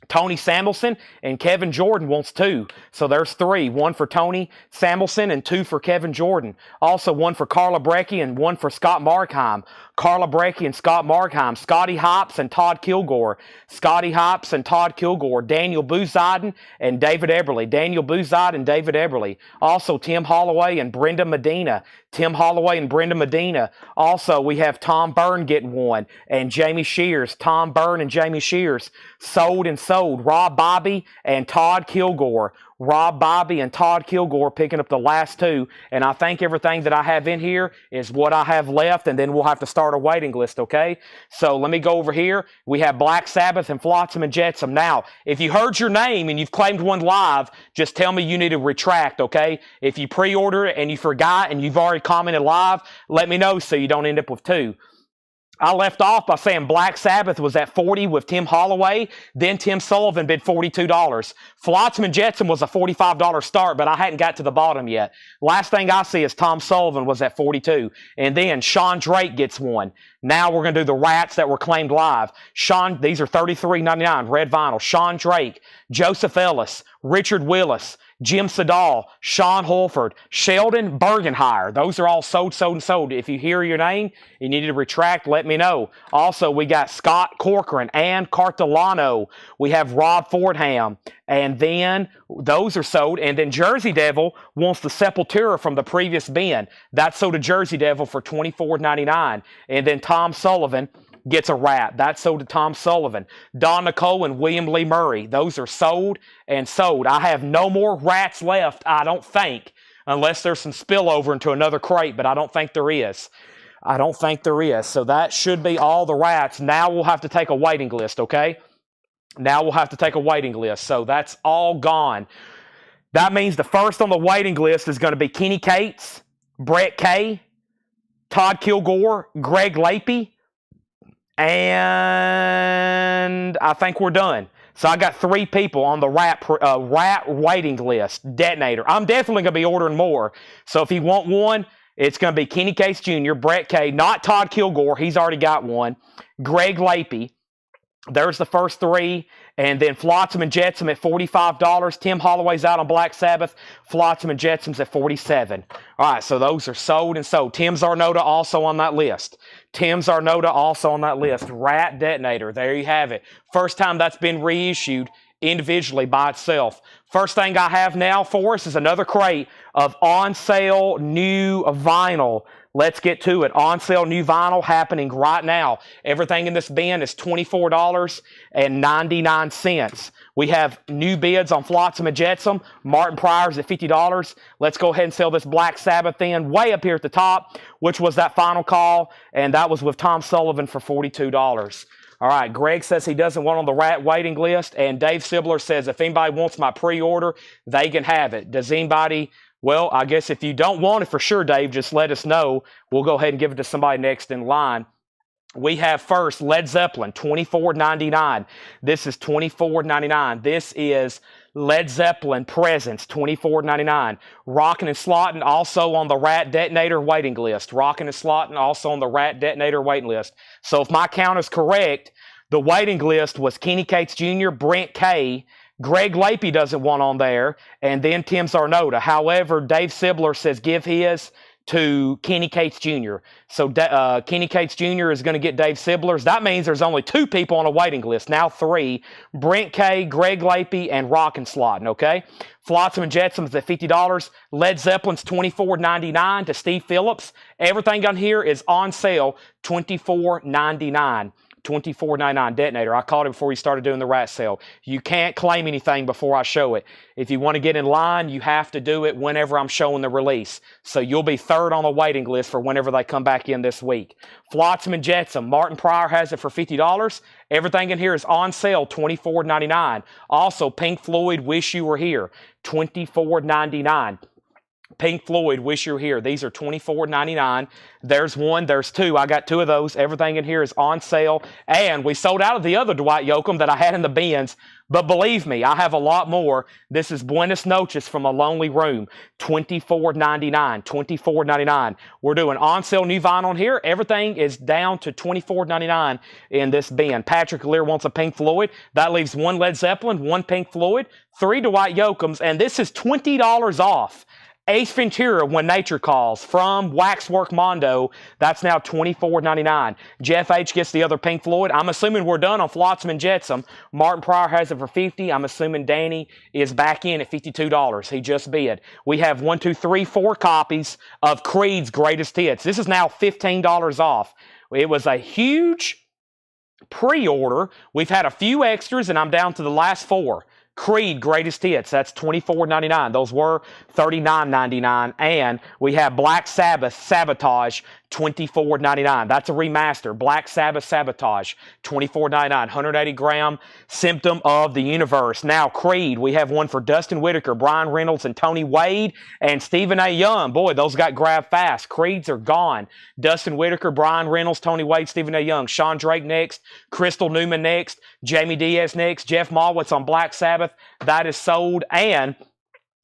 [SPEAKER 1] Tony Samuelson and Kevin Jordan wants two. So there's three. One for Tony Samuelson and two for Kevin Jordan. Also one for Carla Brecky and one for Scott Markheim. Carla Brecky and Scott Markheim. Scotty Hops and Todd Kilgore. Scotty Hops and Todd Kilgore. Daniel Booziden and David Eberly. Daniel Boozide and David Eberly. Also Tim Holloway and Brenda Medina. Tim Holloway and Brenda Medina. Also, we have Tom Byrne getting one and Jamie Shears. Tom Byrne and Jamie Shears. Sold and sold. Rob Bobby and Todd Kilgore. Rob Bobby and Todd Kilgore picking up the last two. And I think everything that I have in here is what I have left, and then we'll have to start a waiting list, okay? So let me go over here. We have Black Sabbath and Flotsam and Jetsam. Now, if you heard your name and you've claimed one live, just tell me you need to retract, okay? If you pre-order it and you forgot and you've already commented live, let me know so you don't end up with two. I left off by saying Black Sabbath was at $40 with Tim Holloway. Then Tim Sullivan bid $42. Flotsam and Jetsam was a $45 start, but I hadn't got to the bottom yet. Last thing I see is Tom Sullivan was at $42. And then Sean Drake gets one. Now we're going to do the rats that were claimed live. These are $33.99, red vinyl. Sean Drake, Joseph Ellis, Richard Willis, Jim Sedal, Sean Holford, Sheldon Bergenhire. Those are all sold, sold, and sold. If you hear your name, you need to retract, let me know. Also, we got Scott Corcoran and Cartolano. We have Rob Fordham. And then those are sold. And then Jersey Devil wants the Sepultura from the previous bin. That's sold to Jersey Devil for $24.99. And then Tom Sullivan gets a rat. That's sold to Tom Sullivan. Don Nicole and William Lee Murray. Those are sold and sold. I have no more rats left, I don't think, unless there's some spillover into another crate, but I don't think there is. I don't think there is. So that should be all the rats. Now we'll have to take a waiting list, okay? Now we'll have to take a waiting list. So that's all gone. That means the first on the waiting list is going to be Kenny Cates, Brett Kay, Todd Kilgore, Greg Lapey, and I think we're done. So I got 3 people on the rat waiting list. Detonator. I'm definitely going to be ordering more. So if you want one, it's going to be Kenny Case Jr., Brett Kay, not Todd Kilgore. He's already got one. Greg Lapey. There's the first 3. And then Flotsam and Jetsam at $45. Tim Holloway's out on Black Sabbath. Flotsam and Jetsam's at $47. All right, so those are sold and sold. Tim Zarnota also on that list. Tim Zarnota also on that list. Rat Detonator. There you have it. First time that's been reissued individually by itself. First thing I have now for us is another crate of on-sale new vinyl. Let's get to it. On-sale new vinyl happening right now. Everything in this bin is $24.99. We have new bids on Flotsam and Jetsam. Martin Pryor's at $50. Let's go ahead and sell this Black Sabbath in way up here at the top, which was that final call, and that was with Tom Sullivan for $42. All right, Greg says he doesn't want on the rat waiting list, and Dave Sibler says if anybody wants my pre-order, they can have it. Does anybody... Well, I guess if you don't want it for sure, Dave, just let us know. We'll go ahead and give it to somebody next in line. We have first Led Zeppelin, $24.99. This is $24.99. This is Led Zeppelin, Presence, $24.99. Rockin' and Slottin' also on the Ratt Detonator waiting list. Rockin' and Slottin' also on the Ratt Detonator waiting list. So if my count is correct, the waiting list was Kenny Cates Jr., Brent K., Greg Lapey doesn't want on there, and then Tim Zarnota. However, Dave Sibler says give his to Kenny Cates Jr. So Kenny Cates Jr. is going to get Dave Sibler's. That means there's only 2 people on a waiting list. Now 3. Brent K., Greg Lapey, and Rockin' Slottin', okay? Flotsam and Jetsam is at $50. Led Zeppelin's $24.99 to Steve Phillips. Everything on here is on sale, $24.99. $24.99 detonator. I called it before he started doing the Ratt sale. You can't claim anything before I show it. If you want to get in line, you have to do it whenever I'm showing the release. So you'll be 3rd on the waiting list for whenever they come back in this week. Flotsam and Jetsam. Martin Pryor has it for $50. Everything in here is on sale, $24.99. Also, Pink Floyd, Wish You Were Here, $24.99. Pink Floyd, Wish You Were Here. These are $24.99. There's 1, there's 2. I got 2 of those. Everything in here is on sale. And we sold out of the other Dwight Yoakam that I had in the bins. But believe me, I have a lot more. This is Buenas Noches from A Lonely Room. $24.99. $24.99. We're doing on sale new vinyl on here. Everything is down to $24.99 in this bin. Patrick Lear wants a Pink Floyd. That leaves 1 Led Zeppelin, 1 Pink Floyd, 3 Dwight Yoakams, and this is $20 off. Ace Ventura, When Nature Calls, from Waxwork Mondo. That's now $24.99. Jeff H. gets the other Pink Floyd. I'm assuming we're done on Flotsam and Jetsam. Martin Pryor has it for $50. I'm assuming Danny is back in at $52. He just bid. We have 1, 2, 3, 4 copies of Creed's Greatest Hits. This is now $15 off. It was a huge pre-order. We've had a few extras, and I'm down to the last 4. Creed Greatest Hits, that's $24.99. Those were $39.99. And we have Black Sabbath Sabotage, $24.99. That's a remaster. Black Sabbath Sabotage, $24.99. 180 gram Symptom of the Universe. Now, Creed, we have one for Dustin Whitaker, Brian Reynolds, and Tony Wade, and Stephen A. Young. Boy, those got grabbed fast. Creeds are gone. Dustin Whitaker, Brian Reynolds, Tony Wade, Stephen A. Young. Sean Drake next. Crystal Newman next. Jamie Diaz next. Jeff Malwitz on Black Sabbath. That is sold. And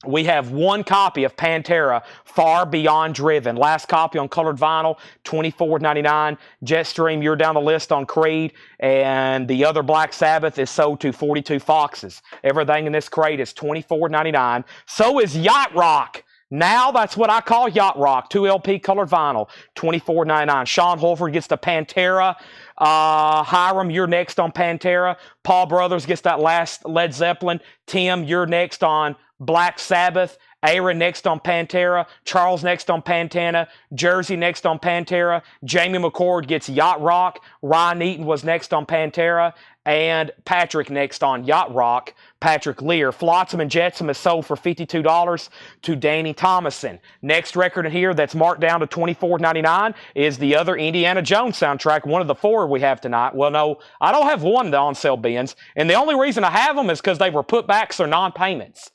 [SPEAKER 1] we have 1 copy of Pantera, Far Beyond Driven. Last copy on colored vinyl, $24.99. Jetstream, you're down the list on Creed. And the other Black Sabbath is sold to 42 Foxes. Everything in this crate is $24.99. So is Yacht Rock. Now that's what I call Yacht Rock. 2 LP colored vinyl, $24.99. Sean Holford gets the Pantera. Hiram, you're next on Pantera. Paul Brothers gets that last Led Zeppelin. Tim, you're next on Black Sabbath. Aaron next on Pantera. Charles next on Pantana. Jersey next on Pantera. Jamie McCord gets Yacht Rock. Ryan Eaton was next on Pantera. And Patrick next on Yacht Rock. Patrick Lear. Flotsam and Jetsam is sold for $52 to Danny Thomason. Next record in here that's marked down to $24.99 is the other Indiana Jones soundtrack, one of the 4 we have tonight. Well, no, I don't have one of the on-sale bins, and the only reason I have them is because they were putbacks or non-payments.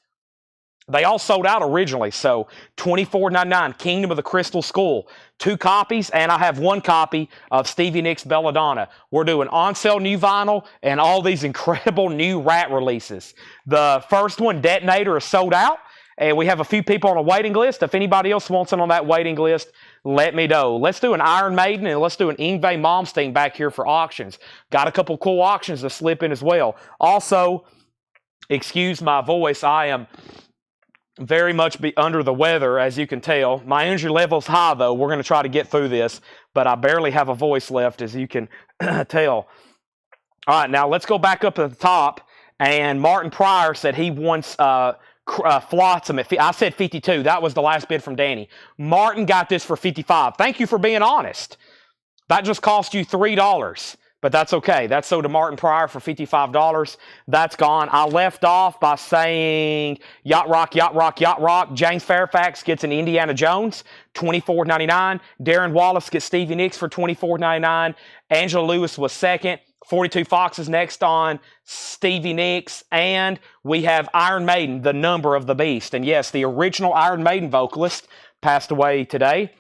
[SPEAKER 1] They all sold out originally, so $24.99, Kingdom of the Crystal Skull. 2 copies, and I have 1 copy of Stevie Nicks' Belladonna. We're doing on-sale new vinyl and all these incredible new Ratt releases. The first one, Detonator, is sold out, and we have a few people on a waiting list. If anybody else wants it on that waiting list, let me know. Let's do an Iron Maiden, and let's do an Yngwie Malmsteen back here for auctions. Got a couple cool auctions to slip in as well. Also, excuse my voice, I am very much be under the weather, as you can tell. My energy level's high, though. We're going to try to get through this, but I barely have a voice left, as you can tell. All right, now let's go back up at the top. And Martin Pryor said he wants Flotsam at I said 52. That was the last bid from Danny. Martin got this for 55. Thank you for being honest. That just cost you $3. But that's okay. That's sold to Martin Pryor for $55. That's gone. I left off by saying Yacht Rock, Yacht Rock, Yacht Rock. James Fairfax gets an Indiana Jones, $24.99. Darren Wallace gets Stevie Nicks for $24.99. Angela Lewis was second. 42 Foxes next on Stevie Nicks. And we have Iron Maiden, The Number of the Beast. And yes, the original Iron Maiden vocalist passed away today.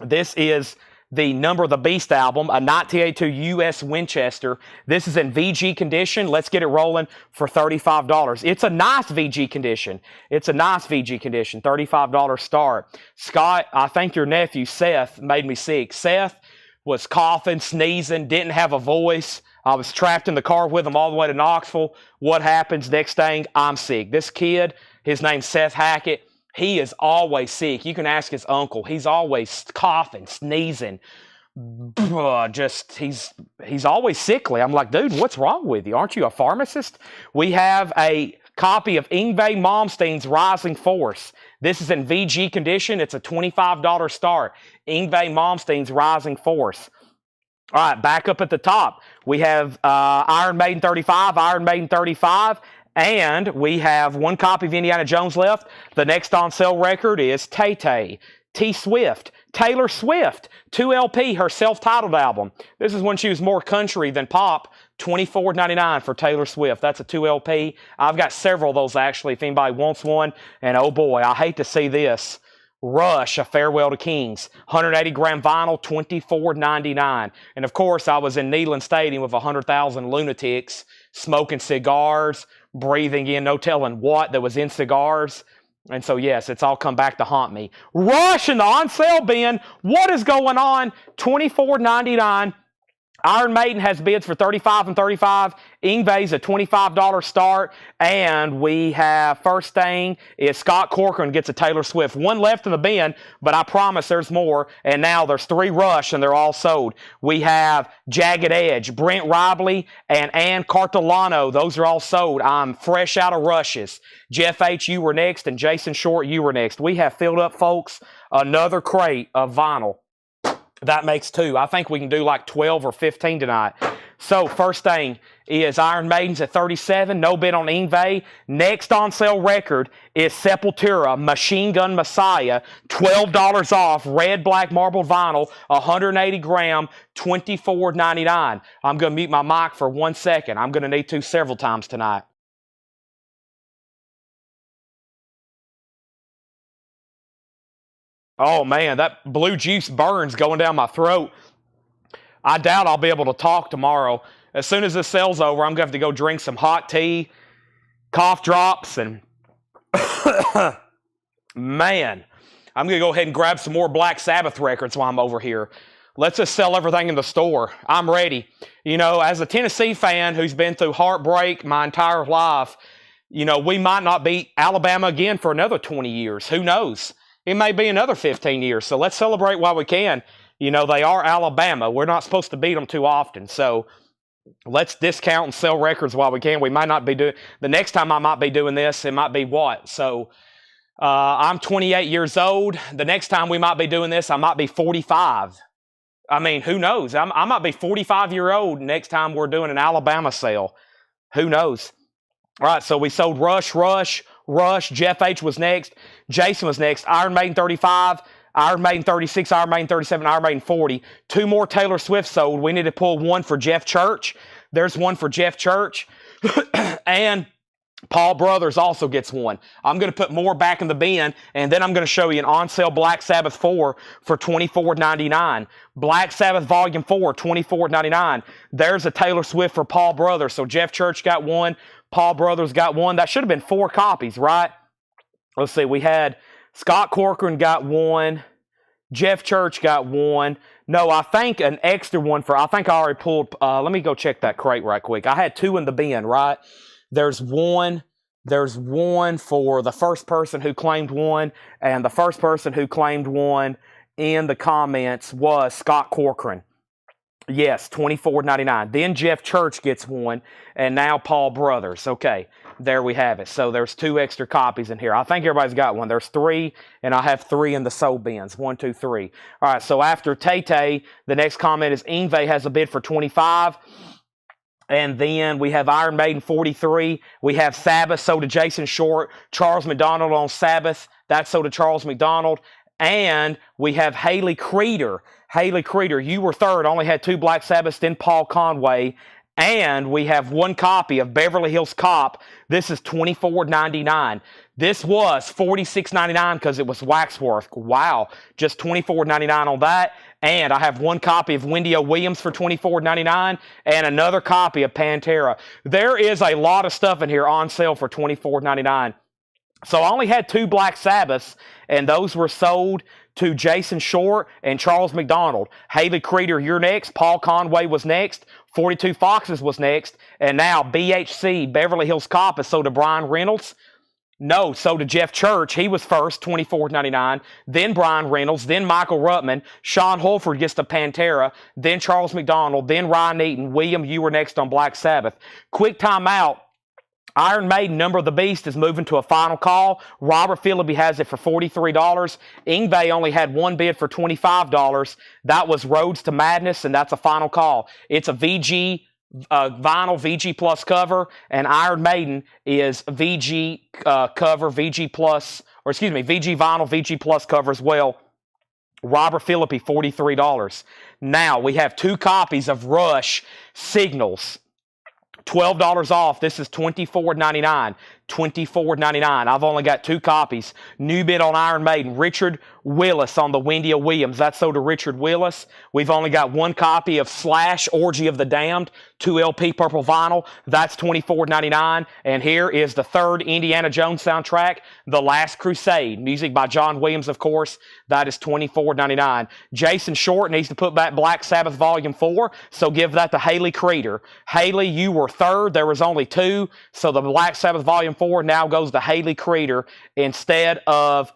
[SPEAKER 1] This is the Number of the Beast album, a 1982 U.S. Winchester. This is in VG condition. Let's get it rolling for $35. It's a nice VG condition. It's a nice VG condition, $35 start. Scott, I think your nephew Seth made me sick. Seth was coughing, sneezing, didn't have a voice. I was trapped in the car with him all the way to Knoxville. What happens? Next thing, I'm sick. This kid, his name's Seth Hackett. He is always sick. You can ask his uncle. He's always coughing, sneezing. He's always sickly. I'm like, dude, what's wrong with you? Aren't you a pharmacist? We have a copy of Yngwie Malmsteen's Rising Force. This is in VG condition. It's a $25 start. Yngwie Malmsteen's Rising Force. All right, back up at the top. We have Iron Maiden 35, Iron Maiden 35. And we have one copy of Indiana Jones left. The next on sale record is Tay-Tay, T-Swift, Taylor Swift, 2 LP, her self-titled album. This is when she was more country than pop. $24.99 for Taylor Swift. That's a 2 LP. I've got several of those actually if anybody wants one. And oh boy, I hate to see this. Rush, A Farewell to Kings, 180-gram vinyl, $24.99. And of course, I was in Neyland Stadium with 100,000 lunatics smoking cigars, breathing in no telling what that was in cigars. And so, yes, it's all come back to haunt me. Rush in the on-sale bin. What is going on? $24.99. Iron Maiden has bids for $35 and $35. Yngwie's a $25 start. And we have, first thing is Scott Corcoran gets a Taylor Swift. One left in the bin, but I promise there's more. And now there's 3 Rush, and they're all sold. We have Jagged Edge, Brent Ribley, and Ann Cartolano. Those are all sold. I'm fresh out of Rushes. Jeff H., you were next, and Jason Short, you were next. We have filled up, folks, another crate of vinyl. That makes 2. I think we can do like 12 or 15 tonight. So first thing is Iron Maiden's at 37. No bid on Yngwie. Next on sale record is Sepultura, Machine Gun Messiah. $12 off. Red black marble vinyl. 180 gram. $24.99. I'm going to mute my mic for 1 second. I'm going to need to several times tonight. Oh man, that blue juice burns going down my throat. I doubt I'll be able to talk tomorrow. As soon as this sale's over, I'm going to have to go drink some hot tea, cough drops, and man, I'm going to go ahead and grab some more Black Sabbath records while I'm over here. Let's just sell everything in the store. I'm ready. You know, as a Tennessee fan who's been through heartbreak my entire life, you know, we might not beat Alabama again for another 20 years. Who knows? It may be another 15 years, so let's celebrate while we can. You know, they are Alabama. We're not supposed to beat them too often, so let's discount and sell records while we can. We might not be doing, the next time I might be doing this, it might be what? So I'm 28 years old. The next time we might be doing this, I might be 45. I mean, who knows? I might be 45-year-old next time we're doing an Alabama sale. Who knows? All right, so we sold Rush. Jeff H. was next. Jason was next. Iron Maiden 35, Iron Maiden 36, Iron Maiden 37, Iron Maiden 40. 2 more Taylor Swift sold. We need to pull one for Jeff Church. There's one for Jeff Church. And Paul Brothers also gets one. I'm going to put more back in the bin, and then I'm going to show you an on-sale Black Sabbath 4 for $24.99. Black Sabbath Volume 4, $24.99. There's a Taylor Swift for Paul Brothers. So Jeff Church got one. Paul Brothers got one. That should have been 4 copies, right? Let's see. We had Scott Corcoran got one. Jeff Church got one. No, I think an extra one for, I think I already pulled, let me go check that crate right quick. I had 2 in the bin, right? There's one for the first person who claimed one, and the first person who claimed one in the comments was Scott Corcoran. Yes, $24.99. Then Jeff Church gets one, and now Paul Brothers. Okay, there we have it. So there's 2 extra copies in here. I think everybody's got one. There's 3, and I have 3 in the sold bins. 1, 2, 3. All right, so after Tay-Tay, the next comment is Yngwie has a bid for 25. And then we have Iron Maiden 43. We have Sabbath, sold to Jason Short. Charles McDonald on Sabbath. That's sold to Charles McDonald. And we have Haley Creeder. Haley Creeder, you were third. Only had 2 Black Sabbaths, then Paul Conway. And we have 1 copy of Beverly Hills Cop. This is $24.99. This was $46.99 because it was Waxworth. Wow, just $24.99 on that. And I have one copy of Wendy O. Williams for $24.99 and another copy of Pantera. There is a lot of stuff in here on sale for $24.99. So I only had 2 Black Sabbaths, and those were sold to Jason Short and Charles McDonald. Haley Creeder, you're next. Paul Conway was next. 42 Foxes was next. And now BHC, Beverly Hills Cop, is sold to Brian Reynolds. No, sold to Jeff Church. He was first, $24.99. Then Brian Reynolds. Then Michael Ruttman. Sean Holford gets to Pantera. Then Charles McDonald. Then Ryan Eaton. William, you were next on Black Sabbath. Quick timeout. Iron Maiden, Number of the Beast, is moving to a final call. Robert Phillips has it for $43. Ingve only had one bid for $25. That was Roads to Madness, and that's a final call. It's a VG vinyl VG Plus cover, and Iron Maiden is VG cover, VG Plus, or excuse me, VG vinyl, VG Plus cover as well. Robert Phillips, $43. Now, we have 2 copies of Rush Signals. $12 off. This is $24.99. $24.99. I've only got 2 copies. New bid on Iron Maiden. Richard Willis on the Wendy O. Williams. That's sold to Richard Willis. We've only got 1 copy of Slash, Orgy of the Damned, 2 LP purple vinyl. That's $24.99. And here is the 3rd Indiana Jones soundtrack, The Last Crusade. Music by John Williams, of course. That is $24.99. Jason Short needs to put back Black Sabbath Volume 4, so give that to Haley Creeder. Haley, you were 3rd. There was only 2, so the Black Sabbath Volume 4 now goes to Haley Creeder instead of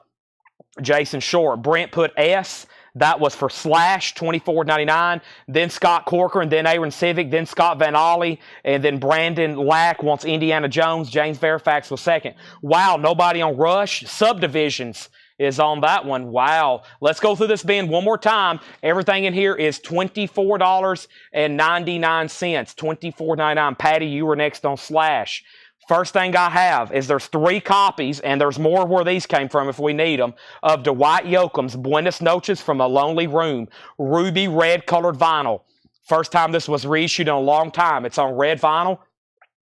[SPEAKER 1] Jason Short. Brent put S. That was for Slash, $24.99. Then Scott Corcoran, then Aaron Civic, then Scott Van Ollie, and then Brandon Lack wants Indiana Jones. James Fairfax was 2nd. Wow, nobody on Rush. Subdivisions is on that one. Wow. Let's go through this bin one more time. Everything in here is $24.99. $24.99. Patty, you were next on Slash. First thing I have is there's 3 copies, and there's more where these came from if we need them, of Dwight Yoakam's Buenas Noches from a Lonely Room, ruby red colored vinyl. First time this was reissued in a long time. It's on red vinyl.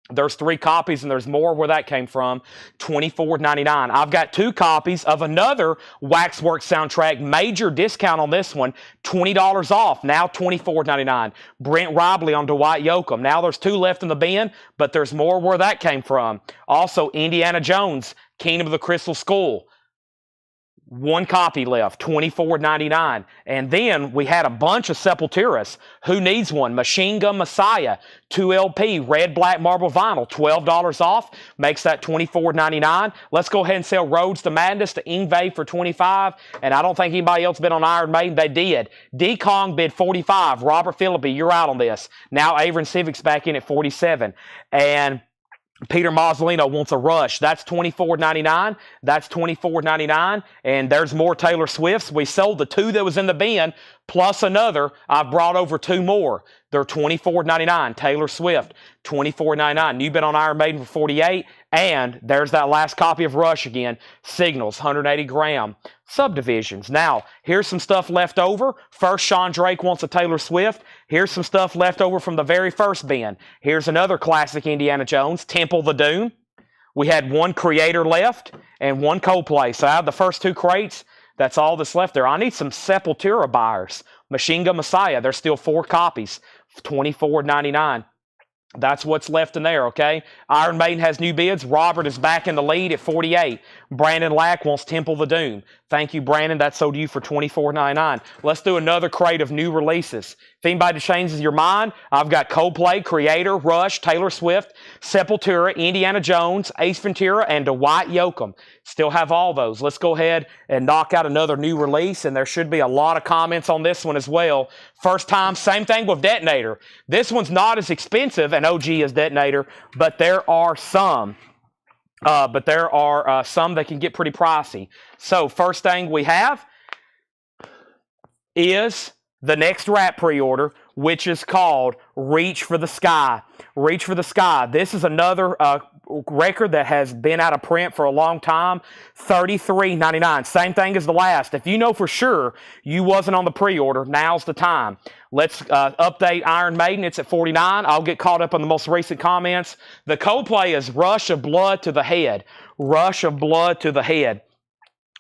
[SPEAKER 1] There's 3 copies, and there's more where that came from. $24.99. I've got 2 copies of another Waxworks soundtrack. Major discount on this one. $20 off. Now $24.99. Brent Robley on Dwight Yoakam. Now there's 2 left in the bin, but there's more where that came from. Also, Indiana Jones, Kingdom of the Crystal Skull. 1 copy left, $24.99. And then we had a bunch of Sepulturas. Who needs one? Machine Gun Messiah, 2 LP, red black marble vinyl, $12 off, makes that $24.99. Let's go ahead and sell Roads to Madness to Ingve for $25. And I don't think anybody else bid on Iron Maiden. They did. D. Kong bid $45. Robert Phillips, you're out on this. Now Aaron Civic's back in at $47. And Peter Mazzolino wants a Rush. That's $24.99. That's $24.99. And there's more Taylor Swifts. We sold the 2 that was in the bin, plus another. I've brought over 2 more. They're $24.99. Taylor Swift, $24.99. New bid on Iron Maiden for $48. And there's that last copy of Rush again. Signals, 180 gram. Subdivisions. Now, here's some stuff left over. First, Sean Drake wants a Taylor Swift. Here's some stuff left over from the very first bin. Here's another classic Indiana Jones, Temple of the Doom. We had 1 Creator left and 1 Coldplay. So out of the first 2 crates, that's all that's left there. I need some Sepultura buyers. Machine Gun Messiah, there's still 4 copies, $24.99. That's what's left in there, okay? Iron Maiden has new bids. Robert is back in the lead at 48. Brandon Lack wants Temple of the Doom. Thank you, Brandon. That's sold to you for $24.99. Let's do another crate of new releases. If anybody changes your mind, I've got Coldplay, Creator, Rush, Taylor Swift, Sepultura, Indiana Jones, Ace Ventura, and Dwight Yoakam. Still have all those. Let's go ahead and knock out another new release, and there should be a lot of comments on this one as well. First time, same thing with Detonator. This one's not as expensive an OG as Detonator, but there are some. Some that can get pretty pricey. So first thing we have is the next Ratt pre-order, which is called Reach for the Sky. Reach for the Sky. This is another record that has been out of print for a long time. $33.99. Same thing as the last. If you know for sure you wasn't on the pre-order, now's the time. Let's update Iron Maiden. It's at $49. I'll get caught up on the most recent comments. The Coldplay is Rush of Blood to the Head. Rush of Blood to the Head.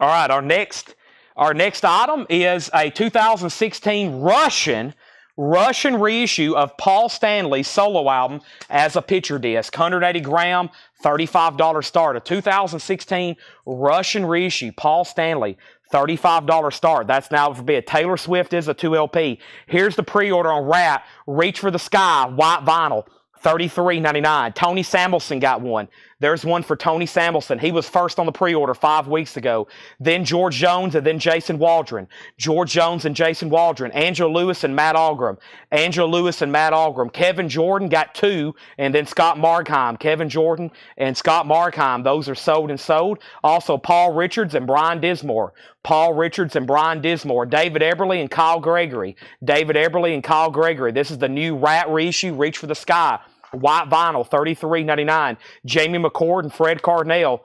[SPEAKER 1] All right, our next Our next item is a 2016 Russian reissue of Paul Stanley's solo album as a picture disc. 180 gram, $35 start. A 2016 Russian reissue, Paul Stanley, $35 start. That's now for bid. Taylor Swift is a 2LP. Here's the pre-order on Ratt. Reach for the Sky, white vinyl, $33.99. Tony Samuelson got one. There's one for Tony Samuelson. He was first on the pre-order 5 weeks ago. Then George Jones and then Jason Waldron. George Jones and Jason Waldron. Angela Lewis and Matt Algram. Angela Lewis and Matt Algram. Kevin Jordan got 2, and then Scott Margheim. Kevin Jordan and Scott Margheim. Those are sold and sold. Also Paul Richards and Brian Dismore. Paul Richards and Brian Dismore. David Eberly and Kyle Gregory. David Eberly and Kyle Gregory. This is the new Ratt reissue, Reach for the Sky. White vinyl, $33.99. Jamie McCord and Fred Carnell.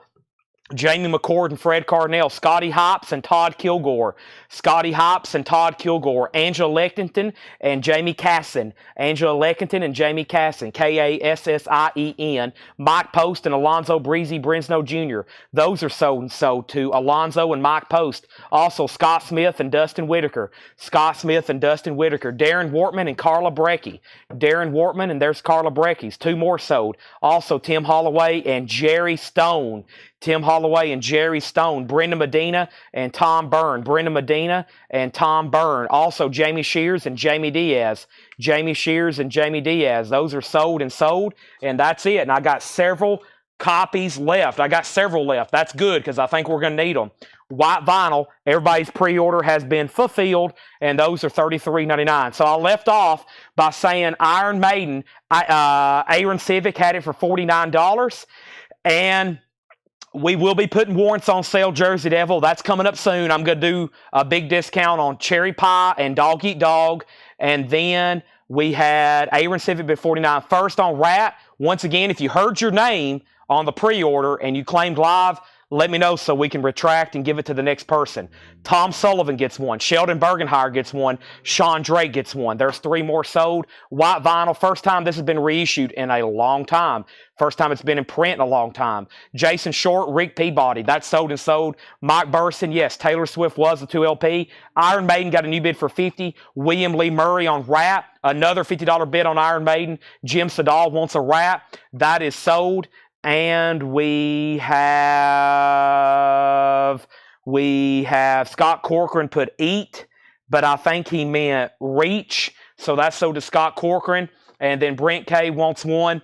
[SPEAKER 1] Jamie McCord and Fred Carnell. Scotty Hops and Todd Kilgore. Scotty Hops and Todd Kilgore. Angela Lexington and Jamie Casson. Angela Lexington and Jamie Casson. Kassien. Mike Post and Alonzo Breezy Brinsnow Jr. Those are sold and sold to Alonzo and Mike Post. Also Scott Smith and Dustin Whitaker. Scott Smith and Dustin Whitaker. Darren Wortman and Carla Brecky. Darren Wortman and there's Carla Brecky's. 2 more sold. Also Tim Holloway and Jerry Stone. Tim Holloway and Jerry Stone. Brenda Medina and Tom Byrne. Brenda Medina and Tom Byrne. Also Jamie Shears and Jamie Diaz. Jamie Shears and Jamie Diaz. Those are sold and sold. And that's it. And I got several copies left. I got several left. That's good because I think we're going to need them. White vinyl. Everybody's pre-order has been fulfilled. And those are $33.99. So I left off by saying Iron Maiden. Aaron Civic had it for $49. And we will be putting warrants on sale, Jersey Devil. That's coming up soon. I'm going to do a big discount on Cherry Pie and Dog Eat Dog. And then we had Aaron Civic bid $49. First on Ratt. Once again, if you heard your name on the pre-order and you claimed live, let me know so we can retract and give it to the next person. Tom Sullivan gets one. Sheldon Bergenhire gets one. Sean Drake gets one. There's 3 more sold. White vinyl. First time this has been reissued in a long time. First time it's been in print in a long time. Jason Short, Rick Peabody. That's sold and sold. Mike Burson, yes. Taylor Swift was a 2LP. Iron Maiden got a new bid for $50. William Lee Murray on Ratt. Another $50 bid on Iron Maiden. Jim Sedal wants a Ratt. That is sold. And we have Scott Corcoran put Eat, but I think he meant Reach. So that's sold to Scott Corcoran. And then Brent K wants one.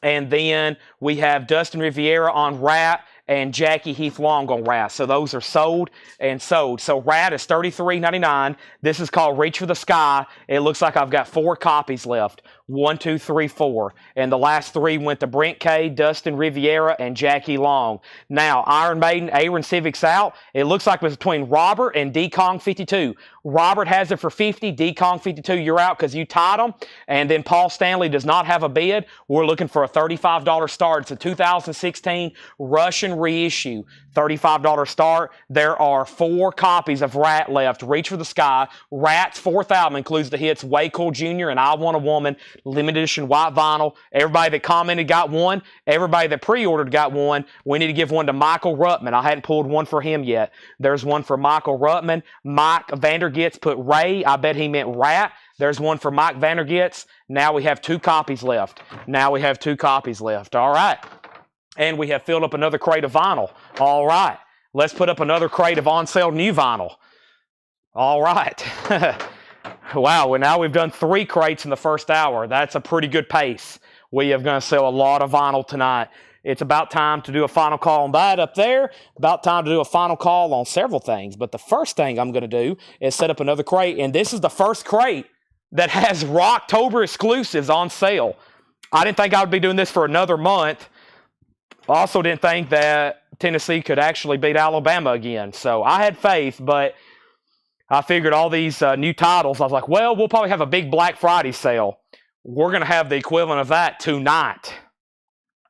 [SPEAKER 1] And then we have Dustin Riviera on Ratt and Jackie Heath Long on Ratt. So those are sold and sold. So Ratt is $33.99. This is called Reach for the Sky. It looks like I've got 4 copies left. 1, 2, 3, 4. And the last 3 went to Brent K, Dustin Riviera, and Jackie Long. Now, Iron Maiden, Aaron Civic's out. It looks like it was between Robert and D-Kong 52. Robert has it for $50. D-Kong 52, you're out because you tied them. And then Paul Stanley does not have a bid. We're looking for a $35 start. It's a 2016 Russian reissue. $35 start. There are 4 copies of Ratt left. Reach for the Sky. Ratt's 4th album includes the hits Way Cool Jr. and I Want a Woman. Limited edition white vinyl. Everybody that commented got one. Everybody that pre-ordered got one. We need to give one to Michael Ruttman. I hadn't pulled one for him yet. There's one for Michael Ruttman. Mike Vandergits put Ray. I bet he meant Ratt. There's one for Mike Vandergits. Now we have 2 copies left. All right. And we have filled up another crate of vinyl. All right. Let's put up another crate of on-sale new vinyl. All right. Wow, well, now we've done 3 crates in the first hour. That's a pretty good pace. We are going to sell a lot of vinyl tonight. It's about time to do a final call on that up there. About time to do a final call on several things. But the first thing I'm going to do is set up another crate. And this is the first crate that has Rocktober exclusives on sale. I didn't think I would be doing this for another month. I also didn't think that Tennessee could actually beat Alabama again. So I had faith, but I figured all these new titles, I was like, well, we'll probably have a big Black Friday sale. We're going to have the equivalent of that tonight.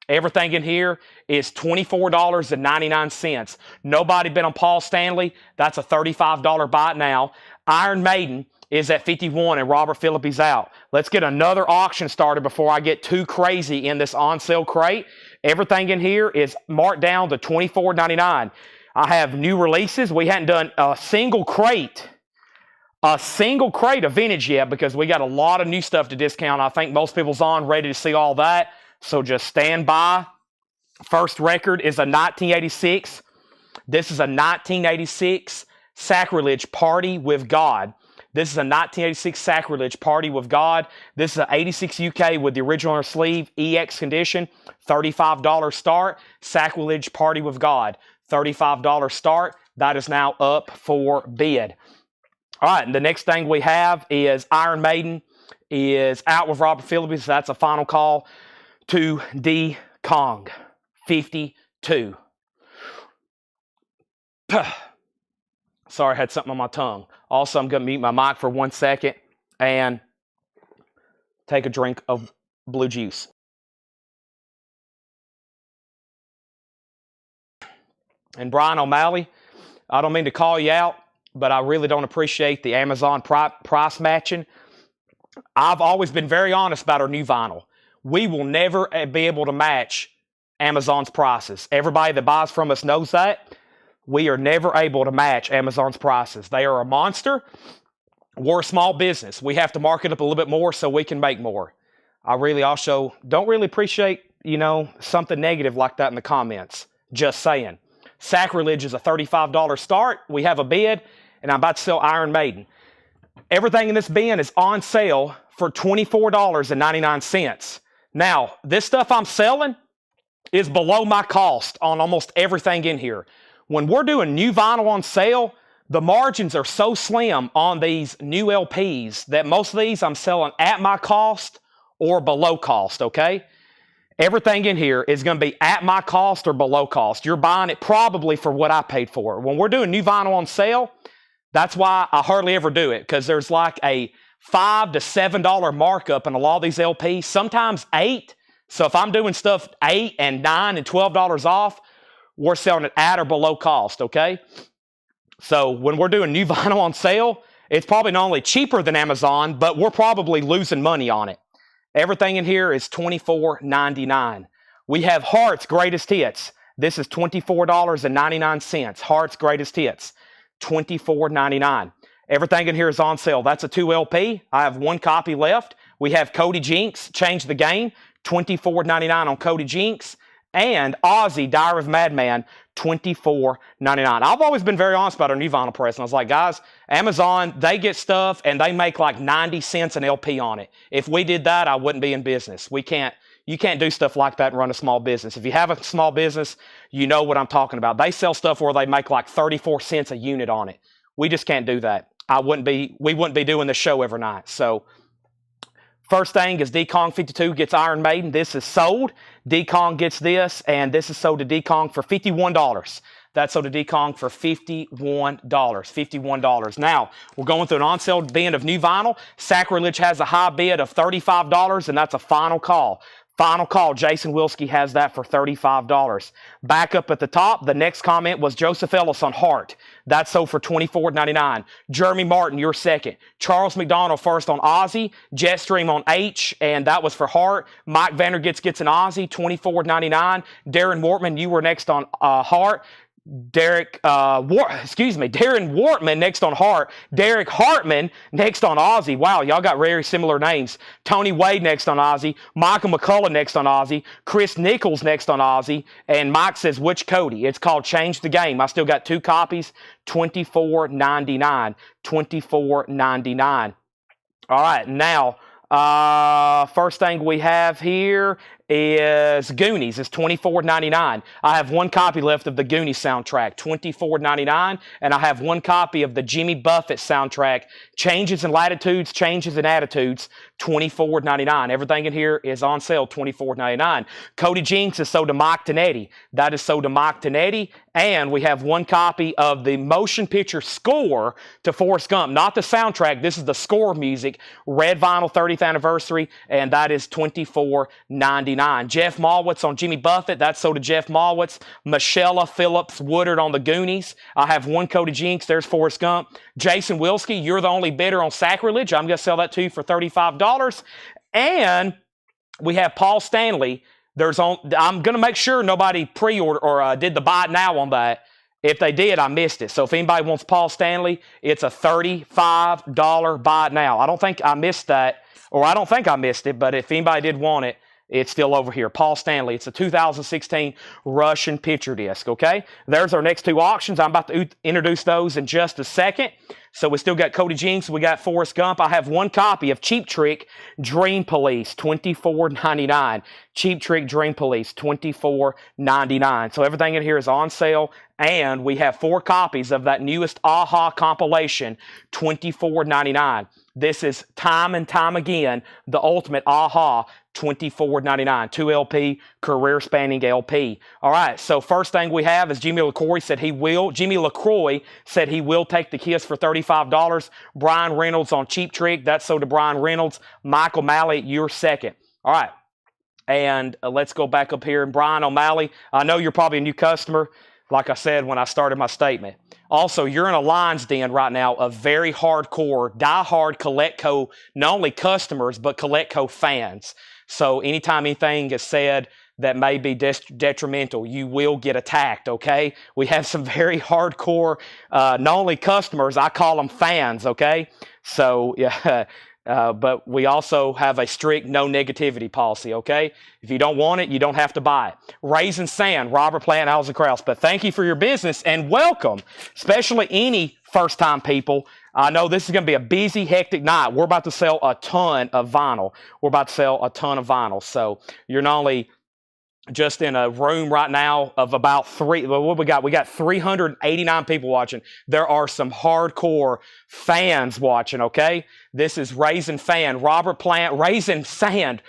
[SPEAKER 1] Everything in here is $24.99. Nobody bid on Paul Stanley. That's a $35 buy now. Iron Maiden is at $51 and Robert Phillippe's out. Let's get another auction started before I get too crazy in this on sale crate. Everything in here is marked down to $24.99. I have new releases. We hadn't done a single crate of vintage yet because we got a lot of new stuff to discount. I think most people's on ready to see all that. So just stand by. First record is a 1986. This is a 1986 Sacrilege Party with God. This is a 1986 Sacrilege Party with God. This is an 86 UK with the original sleeve, EX condition, $35 start. Sacrilege Party with God, $35 start. That is now up for bid. All right, and the next thing we have is Iron Maiden is out with Robert Phillips. That's a final call to D Kong, 52. Sorry, I had something on my tongue. Also, I'm going to mute my mic for 1 second and take a drink of blue juice. And Brian O'Malley, I don't mean to call you out, but I really don't appreciate the Amazon price matching. I've always been very honest about our new vinyl. We will never be able to match Amazon's prices. Everybody that buys from us knows that. We are never able to match Amazon's prices. They are a monster. We're a small business. We have to market up a little bit more so we can make more. I really also don't really appreciate, something negative like that in the comments. Just saying. Sacrilege is a $35 start. We have a bid, and I'm about to sell Iron Maiden. Everything in this bin is on sale for $24.99. Now, this stuff I'm selling is below my cost on almost everything in here. When we're doing new vinyl on sale, the margins are so slim on these new LPs that most of these I'm selling at my cost or below cost, okay? Everything in here is going to be at my cost or below cost. You're buying it probably for what I paid for. When we're doing new vinyl on sale, that's why I hardly ever do it, because there's like a $5 to $7 markup in a lot of these LPs, sometimes $8. So if I'm doing stuff $8 and $9 and $12 off, we're selling it at or below cost, okay? So when we're doing new vinyl on sale, it's probably not only cheaper than Amazon, but we're probably losing money on it. Everything in here is $24.99. We have Heart's Greatest Hits. This is $24.99. Heart's Greatest Hits, $24.99. Everything in here is on sale. That's a 2 LP. I have 1 copy left. We have Cody Jinks, Change the Game, $24.99 on Cody Jinks. And Ozzy, Diary of a Madman, $24.99. I've always been very honest about our new vinyl press. And I was like, guys, Amazon, they get stuff and they make like 90 cents an LP on it. If we did that, I wouldn't be in business. You can't do stuff like that and run a small business. If you have a small business, you know what I'm talking about. They sell stuff where they make like 34 cents a unit on it. We just can't do that. We wouldn't be doing the show every night. So first thing is D-Kong 52 gets Iron Maiden. This is sold. D-Kong gets this, and this is sold to D-Kong for $51. That's sold to D-Kong for $51. $51. Now, we're going through an on-sale bin of new vinyl. Sacrilege has a high bid of $35, and that's a final call. Final call. Jason Wilski has that for $35. Back up at the top, the next comment was Joseph Ellis on Heart. That's sold for $24.99. Jeremy Martin, you're second. Charles McDonald first on Ozzy. Jetstream on H, and that was for Heart. Mike Vandergits gets an Ozzy, $24.99. Darren Wortman, you were next on Heart. Darren Wortman next on Heart. Derek Hartman next on Ozzy. Wow, y'all got very similar names. Tony Wade next on Ozzy. Michael McCullough next on Ozzy. Chris Nichols next on Ozzy. And Mike says, which Cody? It's called Change the Game. I still got 2 copies. $24.99. $24.99. All right, now, first thing we have here is Goonies. It's $24.99. I have 1 copy left of the Goonies soundtrack, $24.99, and I have 1 copy of the Jimmy Buffett soundtrack, Changes in Latitudes, Changes in Attitudes, $24.99. Everything in here is on sale, $24.99. Cody Jinks is sold to Mike Tonetti. That is sold to Mike Tonetti, and we have 1 copy of the motion picture score to Forrest Gump, not the soundtrack. This is the score music, red vinyl 30th anniversary, and that is $24.99. Jeff Malwitz on Jimmy Buffett. That's sold to Jeff Malwitz. Michelle Phillips Woodard on the Goonies. I have 1 Cody Jinks. There's Forrest Gump. Jason Wilski, you're the only bidder on Sacrilege. I'm going to sell that to you for $35. And we have Paul Stanley. I'm going to make sure nobody pre-order or did the buy it now on that. If they did, I missed it. So if anybody wants Paul Stanley, it's a $35 buy it now. I don't think I missed that, or I don't think I missed it, but if anybody did want it, it's still over here. Paul Stanley. It's a 2016 Russian picture disc, okay? There's our next two auctions. I'm about to introduce those in just a second. So we still got Cody Jinks. We got Forrest Gump. I have one copy of Cheap Trick Dream Police, $24.99. Cheap Trick Dream Police, $24.99. So everything in here is on sale. And we have 4 copies of that newest AHA compilation, $24.99. This is time and time again the ultimate AHA, $24.99. 2 LP, career spanning LP. All right, so first thing we have is Jimmy LaCroix said he will take the Kiss for $35. Brian Reynolds on Cheap Trick. That's so to Brian Reynolds. Michael Malley, you're second. All right. And let's go back up here. And Brian O'Malley, I know you're probably a new customer, like I said when I started my statement. Also, you're in a lion's den right now of very hardcore, diehard Coletco, not only customers, but Coletco fans. So anytime anything is said that may be detrimental, you will get attacked, okay? We have some very hardcore, not only customers, I call them fans, okay? So, yeah. But we also have a strict no negativity policy, okay? If you don't want it, you don't have to buy it. Raisin Sand, Robert Plant, Allison Krause. But thank you for your business and welcome, especially any first-time people. I know this is going to be a busy, hectic night. We're about to sell a ton of vinyl. So you're not only just in a room right now of about what we got? We got 389 people watching. There are some hardcore fans watching, okay? This is Raisin Sand, Robert Plant, and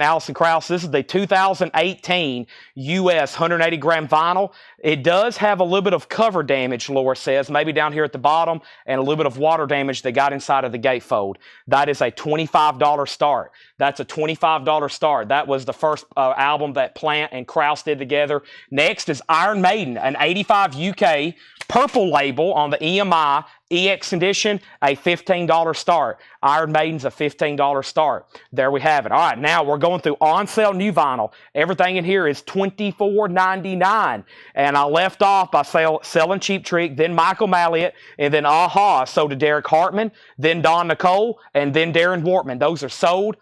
[SPEAKER 1] Allison Krause. This is the 2018 US 180 gram vinyl. It does have a little bit of cover damage, Laura says, maybe down here at the bottom, and a little bit of water damage that got inside of the gatefold. That is a $25 start. That's a $25 start. That was the first album that Plant and Krause did together. Next is Iron Maiden, an 85 UK purple label on the EMI EX edition, a $15 start. Iron Maiden's a $15 start. There we have it. All right, now we're going through on-sale new vinyl. Everything in here is $24.99. And I left off by selling Cheap Trick, then Michael Malliot, and then AHA. Sold to Derek Hartman, then Don Nicole, and then Darren Wortman. Those are sold,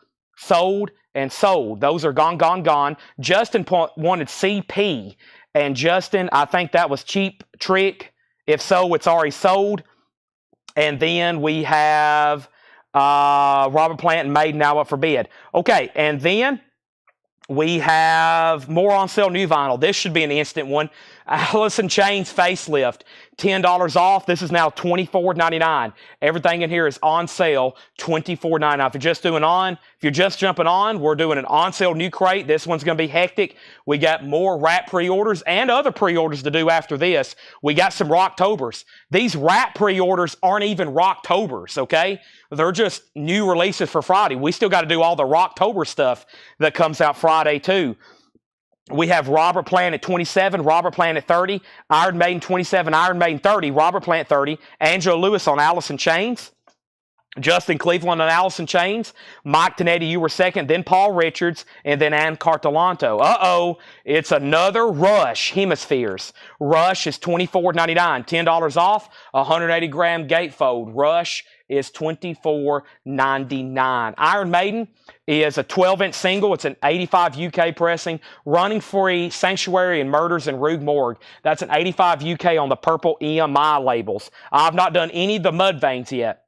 [SPEAKER 1] and sold. Those are gone. Justin wanted CP. And Justin, I think that was Cheap Trick. If so, it's already sold. And then we have Robert Plant and Maiden now up for bid. Okay, and then we have more on sale new vinyl. This should be an instant one. Allison Chains Facelift, $10 off. This is now $24.99. Everything in here is on sale, $24.99. If you're just jumping on, we're doing an on sale new crate. This one's going to be hectic. We got more Ratt pre-orders and other pre-orders to do after this. We got some Rocktobers. These Ratt pre-orders aren't even Rocktobers, okay? They're just new releases for Friday. We still got to do all the Rocktober stuff that comes out Friday too. We have Robert Plant at 27, Robert Plant at 30, Iron Maiden 27, Iron Maiden 30, Robert Plant 30, Angelo Lewis on Allison Chains, Justin Cleveland on Allison Chains, Mike Tonetti, you were second, then Paul Richards, and then Ann Cartolanto. It's another Rush Hemispheres. Rush is $24.99, $10 off, 180 gram gatefold. Rush is $24.99. Iron Maiden is a 12-inch single. It's an 85 UK pressing, running free, Sanctuary and Murders and Rude Morgue. That's an 85 UK on the purple EMI labels. I've not done any of the mud veins yet.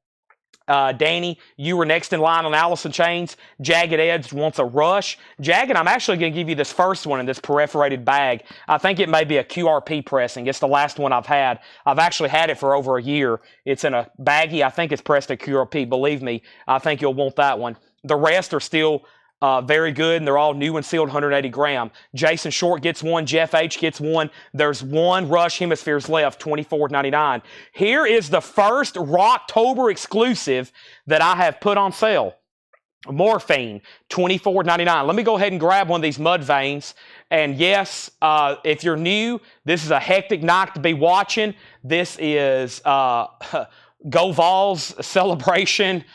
[SPEAKER 1] Danny, you were next in line on Allison Chains. Jagged Edge wants a Rush. Jagged, I'm actually going to give you this first one in this perforated bag. I think it may be a QRP pressing. It's the last one I've had. I've actually had it for over a year. It's in a baggie. I think it's pressed a QRP. Believe me, I think you'll want that one. The rest are still very good, and they're all new and sealed 180 gram. Jason Short gets one. Jeff H gets one. There's one Rush Hemispheres left, $24.99. Here is the first Rocktober exclusive that I have put on sale. Morphine, $24.99. Let me go ahead and grab one of these mud veins. And yes, if you're new, this is a hectic night to be watching. This is Go Vols celebration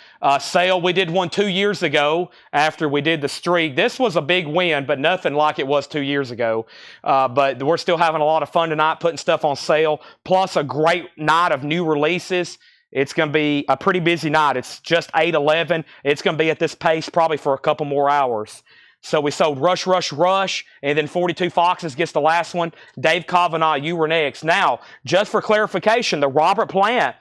[SPEAKER 1] sale. We did one 2 years ago after we did the streak. This was a big win, but nothing like it was 2 years ago. But we're still having a lot of fun tonight, putting stuff on sale, plus a great night of new releases. It's going to be a pretty busy night. It's just 8:11. It's going to be at this pace probably for a couple more hours. So we sold Rush, Rush, Rush, and then 42 Foxes gets the last one. Dave Kavanaugh, you were next. Now, just for clarification, the Robert Plant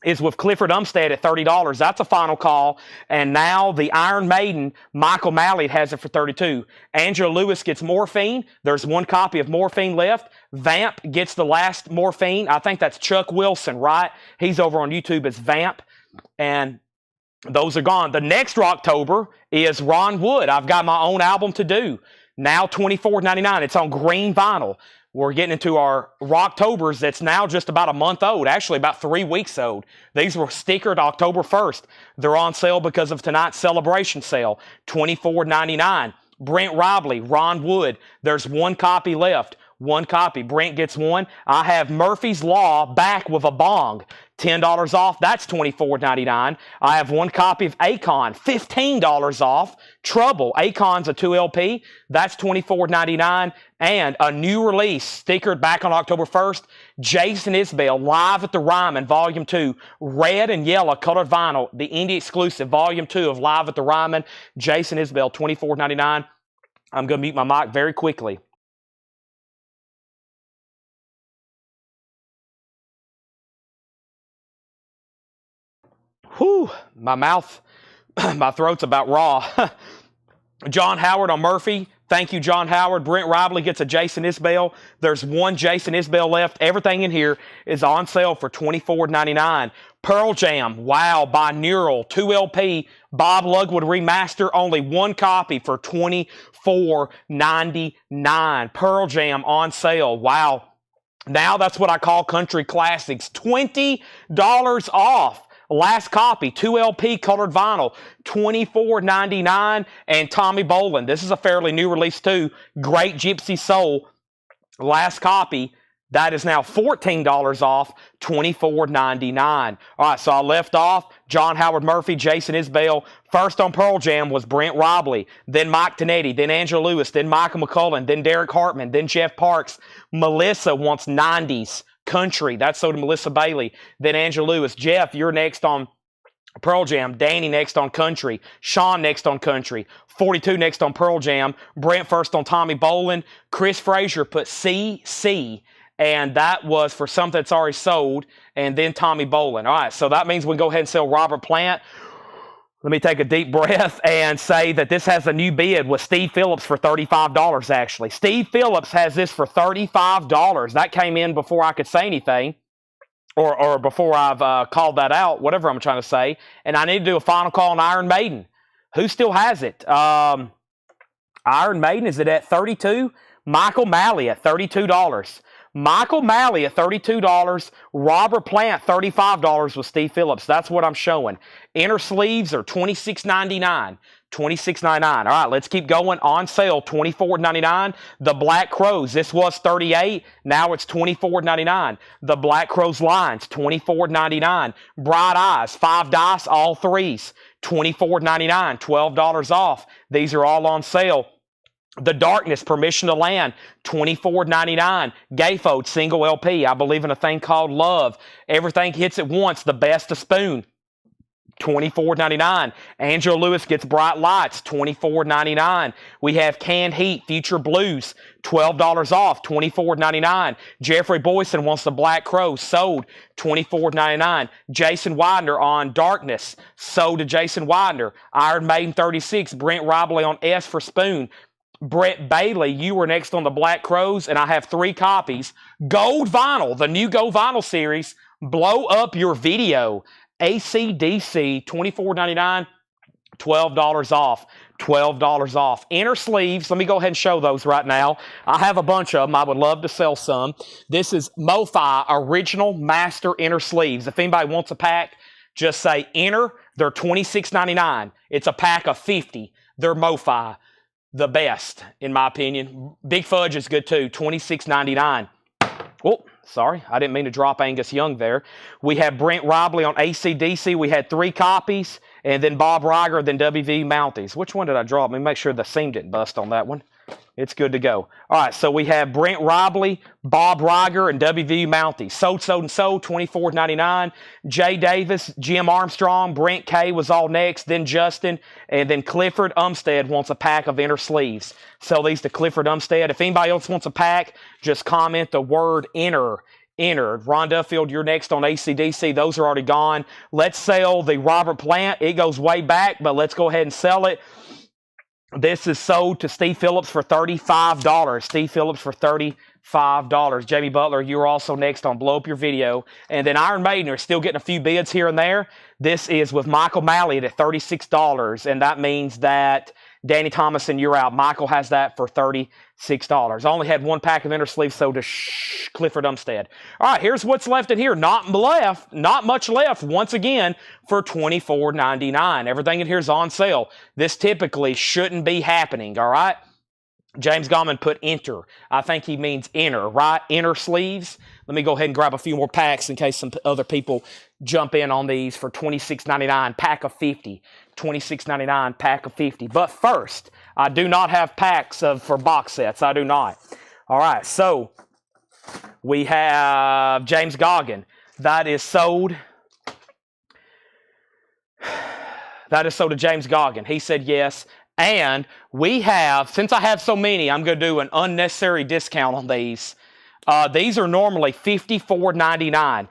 [SPEAKER 1] is with Clifford Umstead at $30. That's a final call. And now the Iron Maiden, Michael Malley, has it for $32. Angela Lewis gets Morphine. There's one copy of Morphine left. Vamp gets the last Morphine. I think that's Chuck Wilson, right? He's over on YouTube as Vamp. And those are gone. The next Rocktober is Ron Wood. I've got my own album to do. Now $24.99. It's on green vinyl. We're getting into our Rocktobers that's now just about a month old, actually about 3 weeks old. These were stickered October 1st. They're on sale because of tonight's celebration sale, $24.99. Brent Robley, Ron Wood, there's one copy left. One copy. Brent gets one. I have Murphy's Law back with a bong. $10 off. That's $24.99. I have one copy of Akon. $15 off. Trouble. Akon's a 2LP. That's $24.99. And a new release, stickered back on October 1st, Jason Isbell, Live at the Ryman, Volume 2. Red and yellow colored vinyl. The indie exclusive, Volume 2 of Live at the Ryman. Jason Isbell, $24.99. I'm going to mute my mic very quickly. Whew, my mouth, my throat's about raw. John Howard on Murphy. Thank you, John Howard. Brent Robley gets a Jason Isbell. There's one Jason Isbell left. Everything in here is on sale for $24.99. Pearl Jam, wow, binaural, 2LP, Bob Lugwood remaster, only one copy for $24.99. Pearl Jam on sale, wow. Now that's what I call country classics. $20 off. Last copy, 2LP colored vinyl, $24.99. And Tommy Bolin, this is a fairly new release too. Great Gypsy Soul, last copy. That is now $14 off, $24.99. All right, so I left off John Howard Murphy, Jason Isbell. First on Pearl Jam was Brent Robley, then Mike Tonetti, then Angela Lewis, then Michael McCullen, then Derek Hartman, then Jeff Parks. Melissa wants 90s country. That's so to Melissa Bailey. Then Angela Lewis. Jeff, you're next on Pearl Jam. Danny next on country. Sean next on country. 42 next on Pearl Jam. Brent first on Tommy Bolin. Chris Frazier put CC, and that was for something that's already sold, and then Tommy Bolin. All right, so that means we can go ahead and sell Robert Plant. Let me take a deep breath and say that this has a new bid with Steve Phillips for $35, actually. Steve Phillips has this for $35. That came in before I could say anything, or before I've called that out, whatever I'm trying to say. And I need to do a final call on Iron Maiden. Who still has it? Iron Maiden, is it at 32? Michael Malley at $32. Michael Malley at $32. Robert Plant, $35 with Steve Phillips. That's what I'm showing. Inner sleeves are $26.99. $26.99. All right, let's keep going. On sale, $24.99. The Black Crows, this was $38. Now it's $24.99. The Black Crows lines, $24.99. Bright Eyes, 5 dice, all threes, $24.99. $12 off. These are all on sale. The Darkness, Permission to Land, $24.99. Gayfode, single LP. I Believe in a Thing Called Love. Everything Hits at Once, The Best of Spoon, $24.99. Angela Lewis gets Bright Lights, $24.99. We have Canned Heat, Future Blues, $12 off, $24.99. Jeffrey Boyson wants the Black Crow, sold, $24.99. Jason Widener on Darkness, sold to Jason Widener. Iron Maiden 36, Brent Robley on S for Spoon. Brett Bailey, you were next on the Black Crows, and I have 3 copies. Gold Vinyl, the new Gold Vinyl series, Blow Up Your Video. AC/DC, $24.99, $12 off. $12 off. Inner sleeves, let me go ahead and show those right now. I have a bunch of them. I would love to sell some. This is MoFi Original Master Inner Sleeves. If anybody wants a pack, just say Inner. They're $26.99. It's a pack of 50. They're MoFi. The best, in my opinion. Big Fudge is good too, $26.99. Oh, Sorry, I didn't mean to drop Angus Young there. We have Brent Robley on AC/DC. We had 3 copies, and then Bob Reiger, then WV Mounties. Which one did I drop? Let me make sure the seam didn't bust on that one. It's good to go. All right, so we have Brent Robley, Bob Reiger, and WV Mounties. Sold, $24.99. Jay Davis, Jim Armstrong, Brent K was all next, then Justin, and then Clifford Umstead wants a pack of inner sleeves. Sell these to Clifford Umstead. If anybody else wants a pack, just comment the word inner. Ron Duffield, you're next on AC/DC. Those are already gone. Let's sell the Robert Plant. It goes way back, but let's go ahead and sell it. This is sold to Steve Phillips for $35. Steve Phillips for $35. Jamie Butler, you're also next on Blow Up Your Video. And then Iron Maiden are still getting a few bids here and there. This is with Michael Malley at $36. And that means that Danny Thomason, you're out. Michael has that for $36. I only had 1 pack of inner sleeves sold to Clifford Umstead. All right, here's what's left in here. Not much left, once again, for $24.99. Everything in here is on sale. This typically shouldn't be happening, all right? James Gottman put enter. I think he means inner, right? Inner sleeves. Let me go ahead and grab a few more packs in case some other people jump in on these for $26.99, pack of 50. $26.99, pack of 50. But first, I do not have packs for box sets. I do not. All right, so we have James Goggin. That is sold. That is sold to James Goggin. He said yes. And we have, since I have so many, I'm going to do an unnecessary discount on these. These are normally $54.99.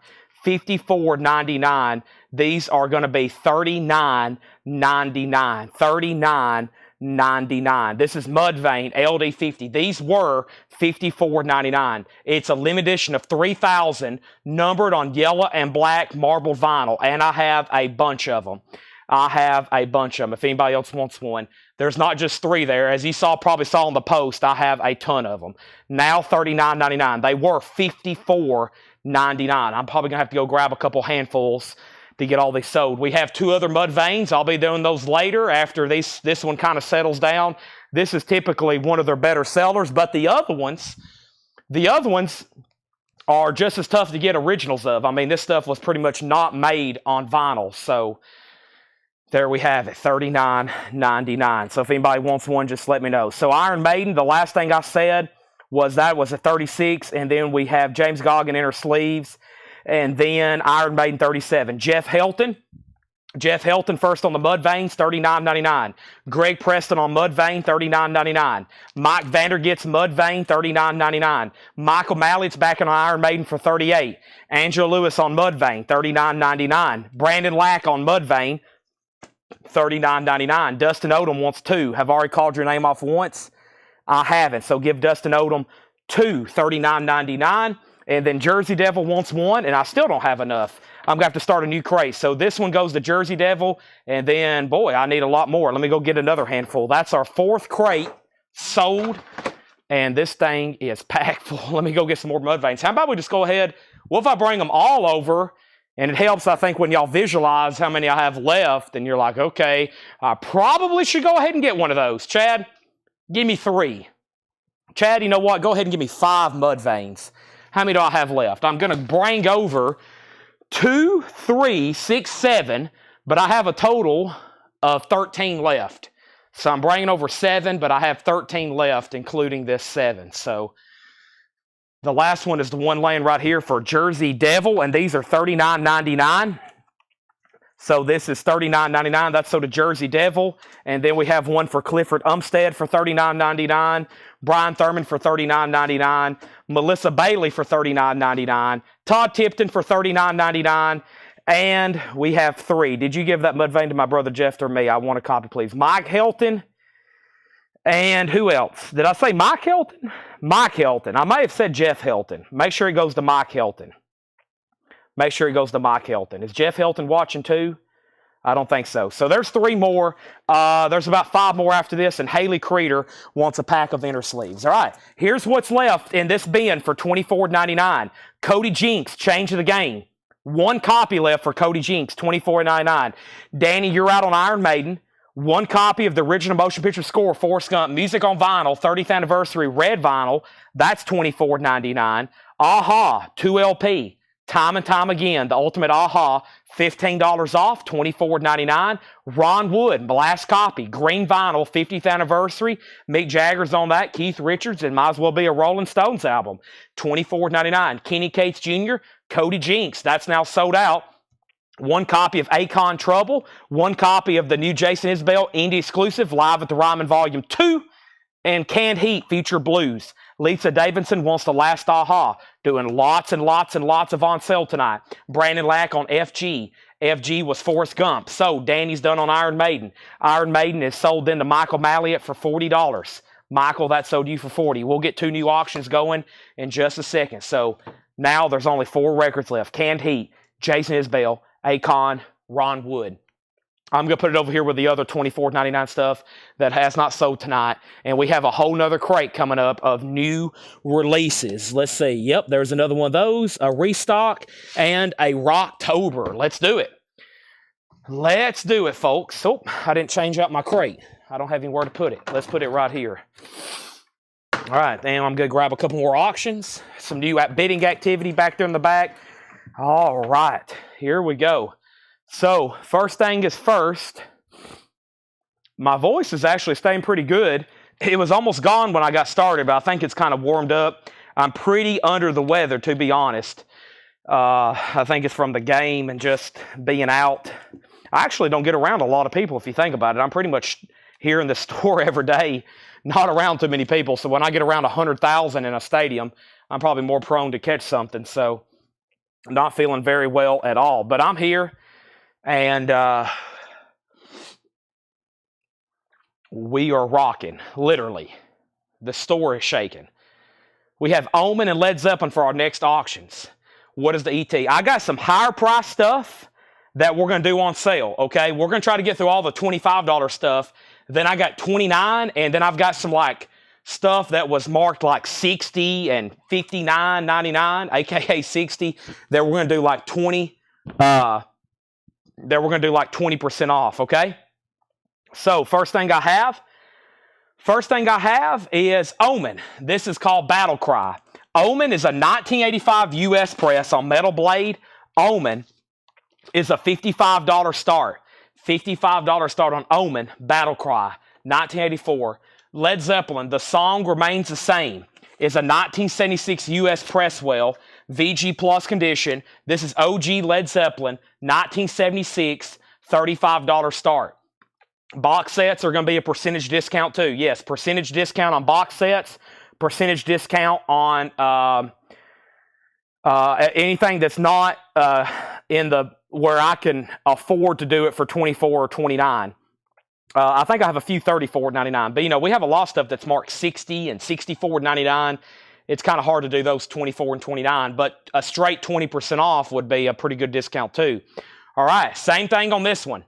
[SPEAKER 1] $54.99. These are going to be $39.99. $39.99. This is Mudvayne LD50. These were $54.99. It's a limited edition of 3,000, numbered on yellow and black marble vinyl, and I have a bunch of them. If anybody else wants one. There's not just 3 there. As you probably saw on the post, I have a ton of them. Now $39.99. They were $54.99. I'm probably going to have to go grab a couple handfuls to get all these sold. We have 2 other Mudvaynes. I'll be doing those later after this one kind of settles down. This is typically one of their better sellers, but the other ones are just as tough to get originals of. I mean, this stuff was pretty much not made on vinyl, so there we have it, $39.99. So if anybody wants one, just let me know. So Iron Maiden, the last thing I said was that was a 36, and then we have James Goggin inner sleeves, and then Iron Maiden 37. Jeff Helton first on the Mudvaynes, $39.99. Greg Preston on Mudvayne, $39.99. Mike Vandergit's Mudvayne, $39.99. Michael Mallett's back on Iron Maiden for $38. Angela Lewis on Mudvayne, $39.99. Brandon Lack on Mudvayne, $39.99. Dustin Odom wants 2. Have I already called your name off once? I haven't. So give Dustin Odom 2, $39.99. And then Jersey Devil wants 1, and I still don't have enough. I'm going to have to start a new crate. So this one goes to Jersey Devil, and then, boy, I need a lot more. Let me go get another handful. That's our 4th crate sold, and this thing is packed full. Let me go get some more Mudvaynes. How about we just go ahead? What if I bring them all over? And it helps, I think, when y'all visualize how many I have left, and you're like, okay, I probably should go ahead and get one of those. Chad, give me 3. Chad, you know what? Go ahead and give me 5 Mudvaynes. How many do I have left? I'm going to bring over 2, 3, 6, 7, but I have a total of 13 left. So I'm bringing over 7, but I have 13 left, including this 7. So the last one is the one laying right here for Jersey Devil, and these are $39.99. So this is $39.99. That's so the Jersey Devil. And then we have one for Clifford Umstead for $39.99. Brian Thurman for $39.99. Melissa Bailey for $39.99. Todd Tipton for $39.99. And we have 3. Did you give that Mudvayne to my brother Jeff or me? I want a copy, please. Mike Helton. And who else? Did I say Mike Helton? Mike Helton. I may have said Jeff Helton. Make sure it goes to Mike Helton. Make sure it goes to Mike Helton. Is Jeff Helton watching too? I don't think so. So there's 3 more. There's about 5 more after this, and Haley Creeder wants a pack of inner sleeves. All right, here's what's left in this bin for $24.99. Cody Jinks, Change of the Game. 1 copy left for Cody Jinks, $24.99. Danny, you're out on Iron Maiden. One copy of the original motion picture score, Forrest Gump, music on vinyl, 30th anniversary, red vinyl. That's $24.99. Aha, 2 LP. Time and time again, the ultimate Aha, $15 off, $24.99. Ron Wood, last copy, green vinyl, 50th anniversary. Mick Jagger's on that, Keith Richards, and might as well be a Rolling Stones album, $24.99. Kenny Cates Jr., Cody Jinks, that's now sold out. One copy of Akon Trouble, one copy of the new Jason Isbell indie exclusive, Live at the Ryman Volume 2, and Canned Heat Future Blues. Lisa Davidson wants the last Aha, doing lots and lots and lots of on sale tonight. Brandon Lack on FG. FG was Forrest Gump. So Danny's done on Iron Maiden. Iron Maiden is sold then to Michael Malliott for $40. Michael, that sold you for $40. We'll get 2 new auctions going in just a second. So now there's only 4 records left. Canned Heat, Jason Isbell, Akon, Ron Wood. I'm going to put it over here with the other $24.99 stuff that has not sold tonight. And we have a whole nother crate coming up of new releases. Let's see. Yep, there's another one of those, a restock, and a Rocktober. Let's do it. Let's do it, folks. Oh, I didn't change out my crate. I don't have anywhere to put it. Let's put it right here. All right, then I'm going to grab a couple more auctions. Some new bidding activity back there in the back. All right, here we go. So, first thing is first, my voice is actually staying pretty good. It was almost gone when I got started, but I think it's kind of warmed up. I'm pretty under the weather, to be honest. I think it's from the game and just being out. I actually don't get around a lot of people, if you think about it. I'm pretty much here in the store every day, not around too many people. So when I get around 100,000 in a stadium, I'm probably more prone to catch something. So, not feeling very well at all. But I'm here. And we are rocking, literally. The store is shaking. We have Omen and Led Zeppelin for our next auctions. What is the ET? I got some higher price stuff that we're going to do on sale, okay? We're going to try to get through all the $25 stuff. Then I got $29, and then I've got some like stuff that was marked like $60 and $59.99, aka 60, that we're going to do like 20% off, okay? So, first thing I have is Omen. This is called Battle Cry. Omen is a 1985 US press on metal blade. Omen is a $55 start. $55 start on Omen, Battle Cry, 1984. Led Zeppelin, The Song Remains the Same, is a 1976 US press well, VG Plus condition. This is OG Led Zeppelin, 1976, $35 start. Box sets are going to be a percentage discount too. Yes, percentage discount on box sets, percentage discount on anything that's not in the where I can afford to do it for $24 or $29. I think I have a few $34.99, but we have a lot of stuff that's marked $60 and $64.99. It's kind of hard to do those $24 and $29, but a straight 20% off would be a pretty good discount too. All right, same thing on this one.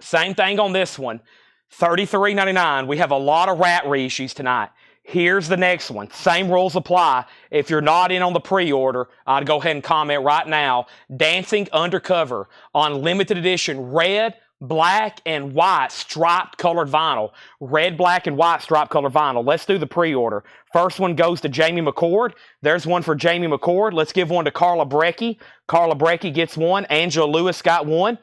[SPEAKER 1] $33.99. We have a lot of Ratt reissues tonight. Here's the next one. Same rules apply. If you're not in on the pre-order, I'd go ahead and comment right now. Dancing Undercover on limited edition red, black, and white striped colored vinyl. Red, black, and white striped colored vinyl. Let's do the pre-order. First one goes to Jamie McCord. There's one for Jamie McCord. Let's give one to Carla Brecky. Carla Brecky gets one. Angela Lewis got one.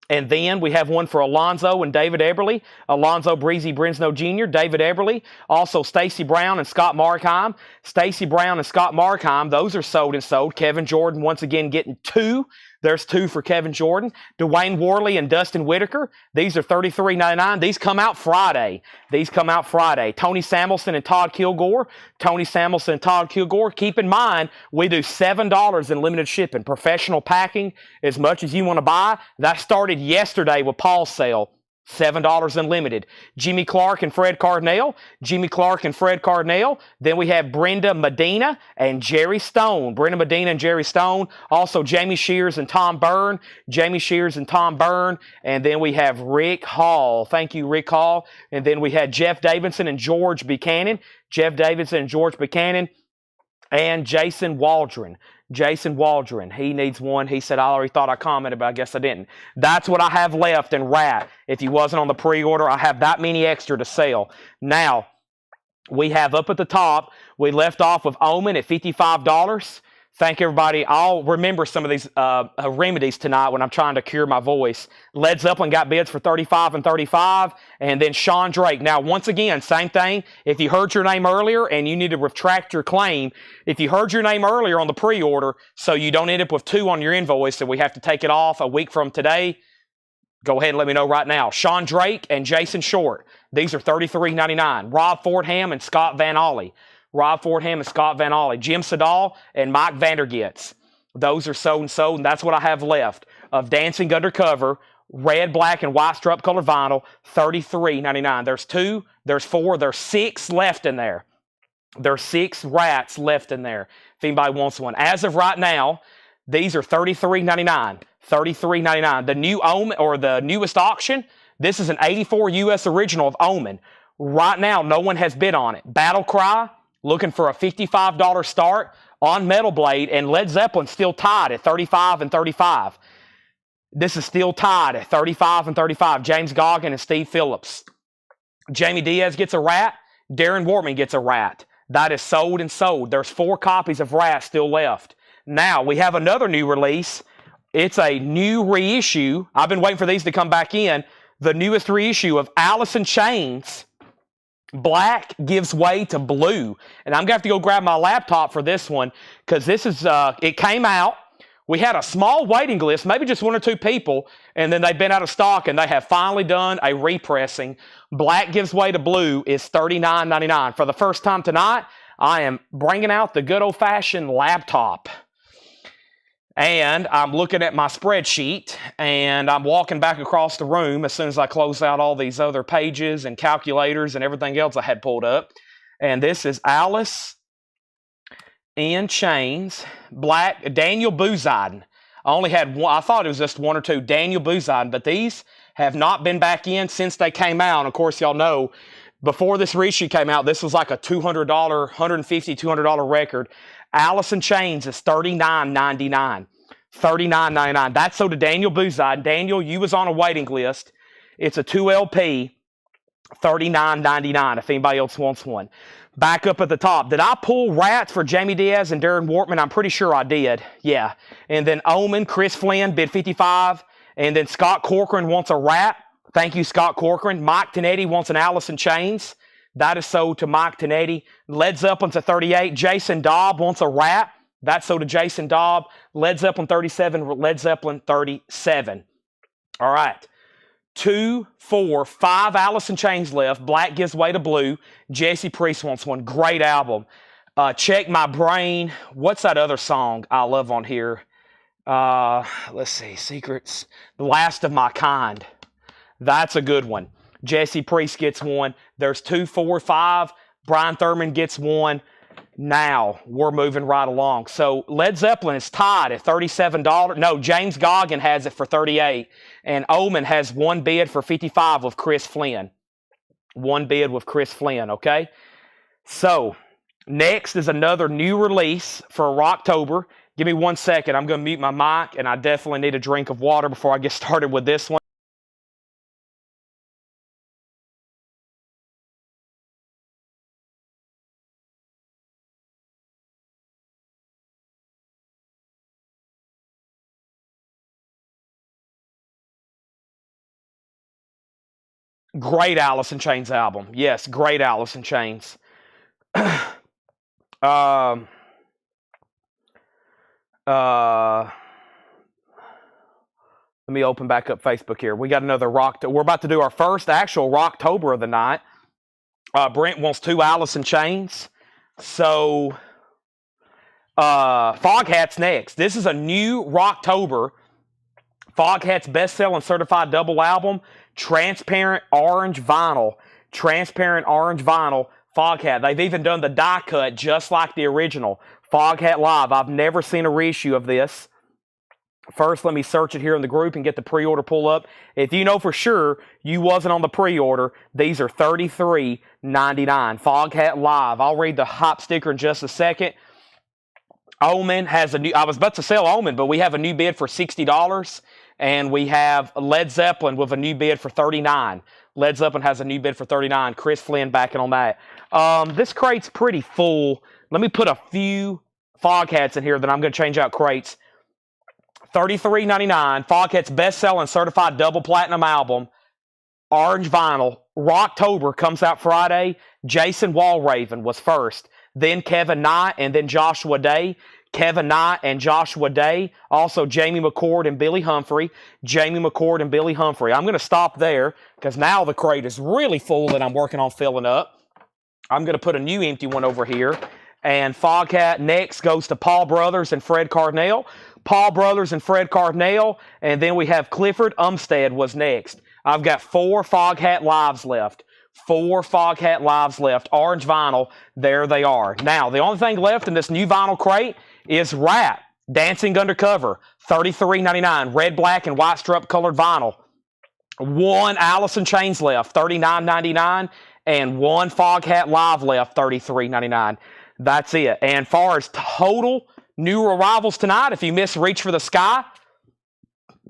[SPEAKER 1] And then we have one for Alonzo and David Eberly. Alonzo Breezy Brinsnow Jr., David Eberly. Also Stacy Brown and Scott Markheim. Stacy Brown and Scott Markheim, those are sold and sold. Kevin Jordan once again getting 2. There's 2 for Kevin Jordan. Dwayne Worley and Dustin Whitaker. These are $33.99. These come out Friday. Tony Samuelson and Todd Kilgore. Keep in mind, we do $7 in limited shipping. Professional packing, as much as you want to buy. That started yesterday with Paul's sale. $7 unlimited. Jimmy Clark and Fred Cardinale. Then we have Brenda Medina and Jerry Stone. Also Jamie Shears and Tom Byrne. And then we have Rick Hall. Thank you, Rick Hall. And then we had Jeff Davidson and George Buchanan. And Jason Waldron. Jason Waldron, he needs one. He said, I already thought I commented, but I guess I didn't. That's what I have left in Ratt. If you wasn't on the pre-order, I have that many extra to sell. Now, we have up at the top, we left off with Omen at $55. Thank everybody. I'll remember some of these remedies tonight when I'm trying to cure my voice. Led Zeppelin got bids for $35 and $35, and then Sean Drake. Now, once again, same thing. If you heard your name earlier and you need to retract your claim, if you heard your name earlier on the pre-order, so you don't end up with 2 on your invoice and we have to take it off a week from today, go ahead and let me know right now. Sean Drake and Jason Short. These are $33.99. Rob Fordham and Scott Van Ollie. Rob Fordham and Scott Van Ollie. Jim Sedal and Mike Vandergits. Those are sold and sold, and that's what I have left of Dancing Undercover, red, black, and white strap color vinyl, $33.99. There's 2, there's 4, there's 6 left in there. There's 6 Ratts left in there if anybody wants one. As of right now, these are $33.99. $33.99. The new Omen, or the newest auction, this is an 84 US original of Omen. Right now, no one has bid on it. Battle Cry, looking for a $55 start on Metal Blade, and Led Zeppelin still tied at $35 and $35. This is still tied at $35 and $35. James Goggin and Steve Phillips. Jamie Diaz gets a Ratt. Darren Wortman gets a Ratt. That is sold and sold. There's 4 copies of Ratt still left. Now, we have another new release. It's a new reissue. I've been waiting for these to come back in. The newest reissue of Alice in Chains. Black gives way to blue. And I'm going to have to go grab my laptop for this one because this is, it came out. We had a small waiting list, maybe just 1 or 2 people, and then they've been out of stock, and they have finally done a repressing. Black gives way to blue is $39.99. For the first time tonight, I am bringing out the good old-fashioned laptop. And I'm looking at my spreadsheet, and I'm walking back across the room as soon as I close out all these other pages and calculators and everything else I had pulled up. And this is Alice in Chains, Black, Daniel Bouziden. I only had one, I thought it was just 1 or 2, Daniel Bouziden, but these have not been back in since they came out. And of course, y'all know, before this reissue came out, this was like a $200, $150, $200 record. Alice in Chains is $39.99. $39.99. That's so to Daniel Bouzide. Daniel, you was on a waiting list. It's a 2 LP, $39.99 if anybody else wants one. Back up at the top. Did I pull Ratts for Jamie Diaz and Darren Wortman? I'm pretty sure I did. Yeah. And then Omen, Chris Flynn bid $55. And then Scott Corcoran wants a Ratt. Thank you, Scott Corcoran. Mike Tonetti wants an Alice in Chains. That is sold to Mike Tonetti. Led Zeppelin's a 38. Jason Dobb wants a Ratt. That's sold to Jason Dobb. Led Zeppelin 37. Led Zeppelin 37. All right. 2, 4, 5 Alice in Chains left. Black gives way to blue. Jesse Priest wants one. Great album. Check My Brain. What's that other song I love on here? Let's see. Secrets. The Last of My Kind. That's a good one. Jesse Priest gets one. There's 2, 4, 5. Brian Thurman gets one. Now, we're moving right along. So, Led Zeppelin is tied at $37. No, James Goggin has it for $38. And Omen has 1 bid for $55 with Chris Flynn. 1 bid with Chris Flynn, okay? So, next is another new release for Rocktober. Give me 1 second. I'm going to mute my mic, and I definitely need a drink of water before I get started with this one. Great Alice in Chains album. Yes, great Alice in Chains. Let me open back up Facebook here. We got another Rock. We're about to do our first actual Rocktober of the night. Brent wants 2 Alice in Chains. So, Foghat's next. This is a new Rocktober. Foghat's best-selling certified double album. Transparent orange vinyl. Transparent orange vinyl. Foghat. They've even done the die cut just like the original. Foghat Live. I've never seen a reissue of this. First, let me search it here in the group and get the pre-order pull up. If you know for sure you wasn't on the pre-order, these are $33.99. Foghat Live. I'll read the hop sticker in just a second. Omen has a new, I was about to sell Omen, but we have a new bid for $60. And we have Led Zeppelin with a new bid for $39. Led Zeppelin has a new bid for $39. Chris Flynn backing on that. This crate's pretty full. Let me put a few Foghats in here, then I'm going to change out crates. $33.99. Foghat's best-selling certified double platinum album. Orange vinyl. Rocktober comes out Friday. Jason Walraven was first. Then Kevin Knight and then Joshua Day. Kevin Knight and Joshua Day. Also Jamie McCord and Billy Humphrey. Jamie McCord and Billy Humphrey. I'm going to stop there because now the crate is really full that I'm working on filling up. I'm going to put a new empty one over here. And Foghat next goes to Paul Brothers and Fred Cardinale. Paul Brothers and Fred Cardinale. And then we have Clifford Umstead was next. I've got 4 Foghat lives left. 4 Foghat lives left. Orange vinyl. There they are. Now, the only thing left in this new vinyl crate is Ratt. Dancing Undercover. $33.99. Red, black, and white strip colored vinyl. 1 Allison Chains left. $39.99. And 1 Foghat Live left. $33.99. That's it. And far as total new arrivals tonight, if you miss Reach for the Sky,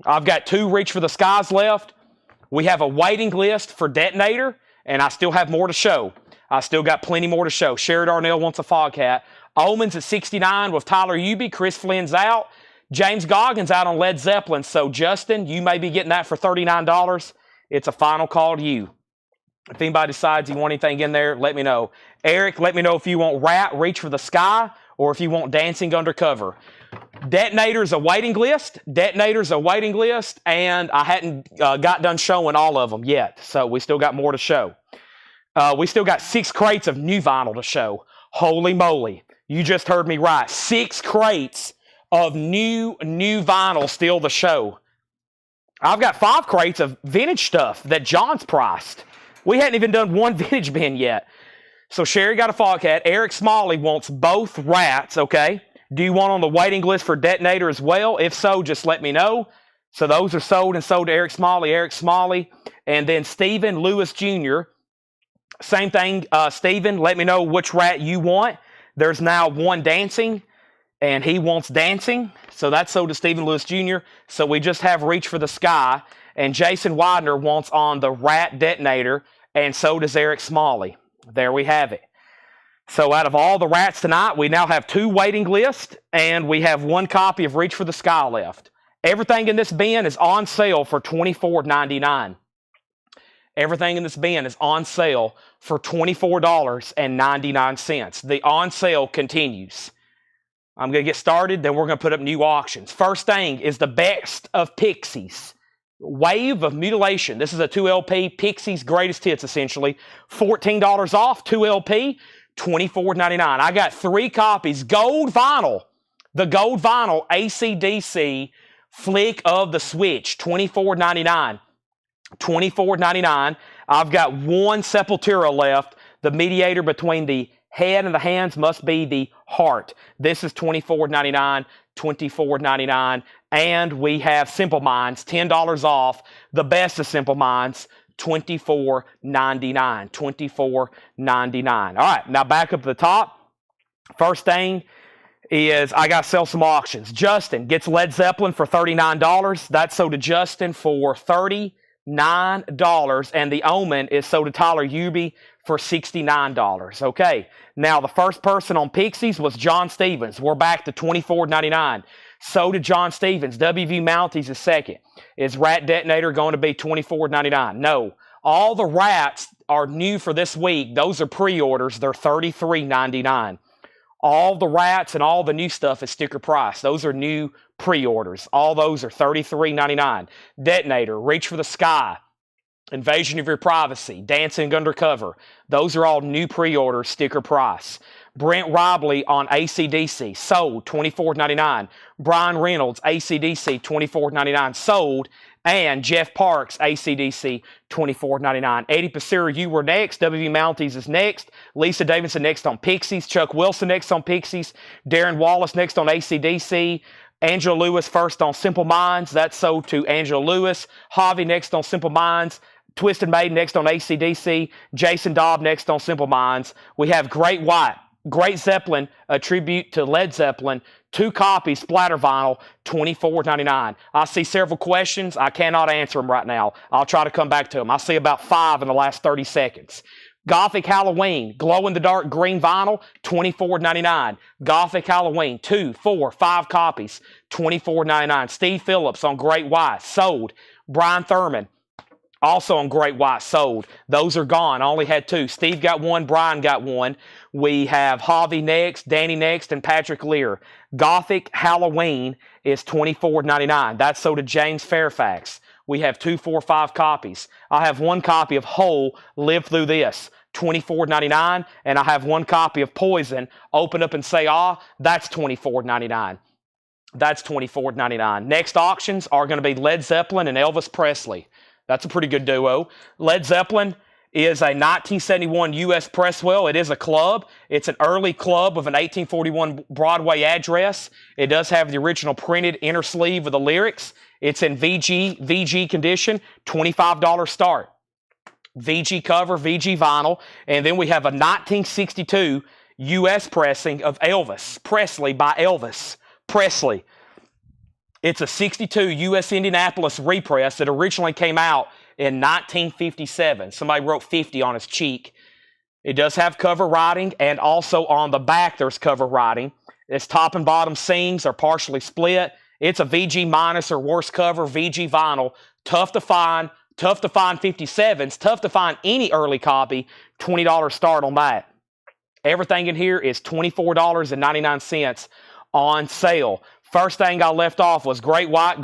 [SPEAKER 1] I've got 2 Reach for the Skies left. We have a waiting list for Detonator, and I still have more to show. I still got plenty more to show. Sherry Darnell wants a Foghat. Omens at 69 with Tyler Uby. Chris Flynn's out. James Goggins out on Led Zeppelin. So, Justin, you may be getting that for $39. It's a final call to you. If anybody decides you want anything in there, let me know. Eric, let me know if you want Ratt, Reach for the Sky, or if you want Dancing Undercover. Detonator's a waiting list. Detonator's a waiting list, and I hadn't got done showing all of them yet, so we still got more to show. We still got 6 crates of new vinyl to show. Holy moly. You just heard me right. 6 crates of new vinyl still to show. I've got 5 crates of vintage stuff that John's priced. We hadn't even done 1 vintage bin yet. So Sherry got a Foghat. Eric Smalley wants both Ratts, okay? Do you want on the waiting list for Detonator as well? If so, just let me know. So those are sold and sold to Eric Smalley. Eric Smalley. And then Stephen Lewis Jr. Same thing, Stephen, let me know which Ratt you want. There's now 1 dancing, and he wants dancing. So that's sold to Stephen Lewis Jr. So we just have Reach for the Sky. And Jason Widener wants on the Ratt Detonator, and so does Eric Smalley. There we have it. So out of all the Ratts tonight, we now have 2 waiting lists, and we have 1 copy of Reach for the Sky left. Everything in this bin is on sale for $24.99. Everything in this bin is on sale for $24.99. The on sale continues. I'm going to get started, then we're going to put up new auctions. First thing is the Best of Pixies. Wave of Mutilation. This is a 2 LP, Pixies Greatest Hits, essentially. $14 off, 2 LP, $24.99. I got 3 copies. Gold vinyl. The gold vinyl AC/DC Flick of the Switch, $24.99. $24.99. I've got 1 Sepultura left. The mediator between the head and the hands must be the heart. This is $24.99. $24.99. And we have Simple Minds, $10 off. The best of Simple Minds, $24.99. $24.99. All right, now back up to the top. First thing is I got to sell some auctions. Justin gets Led Zeppelin for $39. That's sold to Justin for $39. And the Omen is sold to Tyler Uby for $69. Okay, now the first person on Pixies was John Stevens. We're back to $24.99. So did John Stevens. WV Mounties is second. Is Ratt Detonator going to be $24.99? No. All the Ratts are new for this week. Those are pre-orders. They're $33.99. All the Ratts and all the new stuff is sticker price. Those are new pre-orders. All those are $33.99. Detonator, Reach for the Sky, Invasion of Your Privacy, Dancing Undercover. Those are all new pre-orders, sticker price. Brent Robley on AC/DC, sold, $24.99. Brian Reynolds, AC/DC, $24.99, sold. And Jeff Parks, AC/DC, $24.99. Eddie Passera, you were next. WV Mounties is next. Lisa Davidson next on Pixies. Chuck Wilson next on Pixies. Darren Wallace next on AC/DC. Angela Lewis first on Simple Minds. That's sold to Angela Lewis. Javi next on Simple Minds. Twisted Maiden next on AC/DC. Jason Dobb next on Simple Minds. We have Great White Great Zeppelin, a tribute to Led Zeppelin, 2 copies, splatter vinyl, $24.99. I see several questions. I cannot answer them right now. I'll try to come back to them. I see about 5 in the last 30 seconds. Gothic Halloween, glow-in-the-dark green vinyl, $24.99. Gothic Halloween, 2, 4, 5 copies, $24.99. Steve Phillips on Great White, sold. Brian Thurman, also on Great White, sold. Those are gone. I only had 2. Steve got 1. Brian got 1. We have Javi next, Danny next, and Patrick Lear. Gothic Halloween is $24.99. That's sold to James Fairfax. We have 2, 4, 5 copies. I have 1 copy of Hole, Live Through This, $24.99. And I have 1 copy of Poison, Open Up and Say Ah. That's $24.99. That's $24.99. Next auctions are going to be Led Zeppelin and Elvis Presley. That's a pretty good duo. Led Zeppelin is a 1971 U.S. press well. It is a club. It's an early club of an 1841 Broadway address. It does have the original printed inner sleeve with the lyrics. It's in VG condition, $25 start. VG cover, VG vinyl. And then we have a 1962 U.S. pressing of Elvis Presley by Elvis Presley. It's a 62 U.S. Indianapolis repress that originally came out in 1957. Somebody wrote 50 on his cheek. It does have cover writing, and also on the back there's cover writing. Its top and bottom seams are partially split. It's a VG minus or worse cover, VG vinyl. Tough to find 57s. Tough to find any early copy. $20 start on that. Everything in here is $24.99 on sale. First thing I left off was Great White,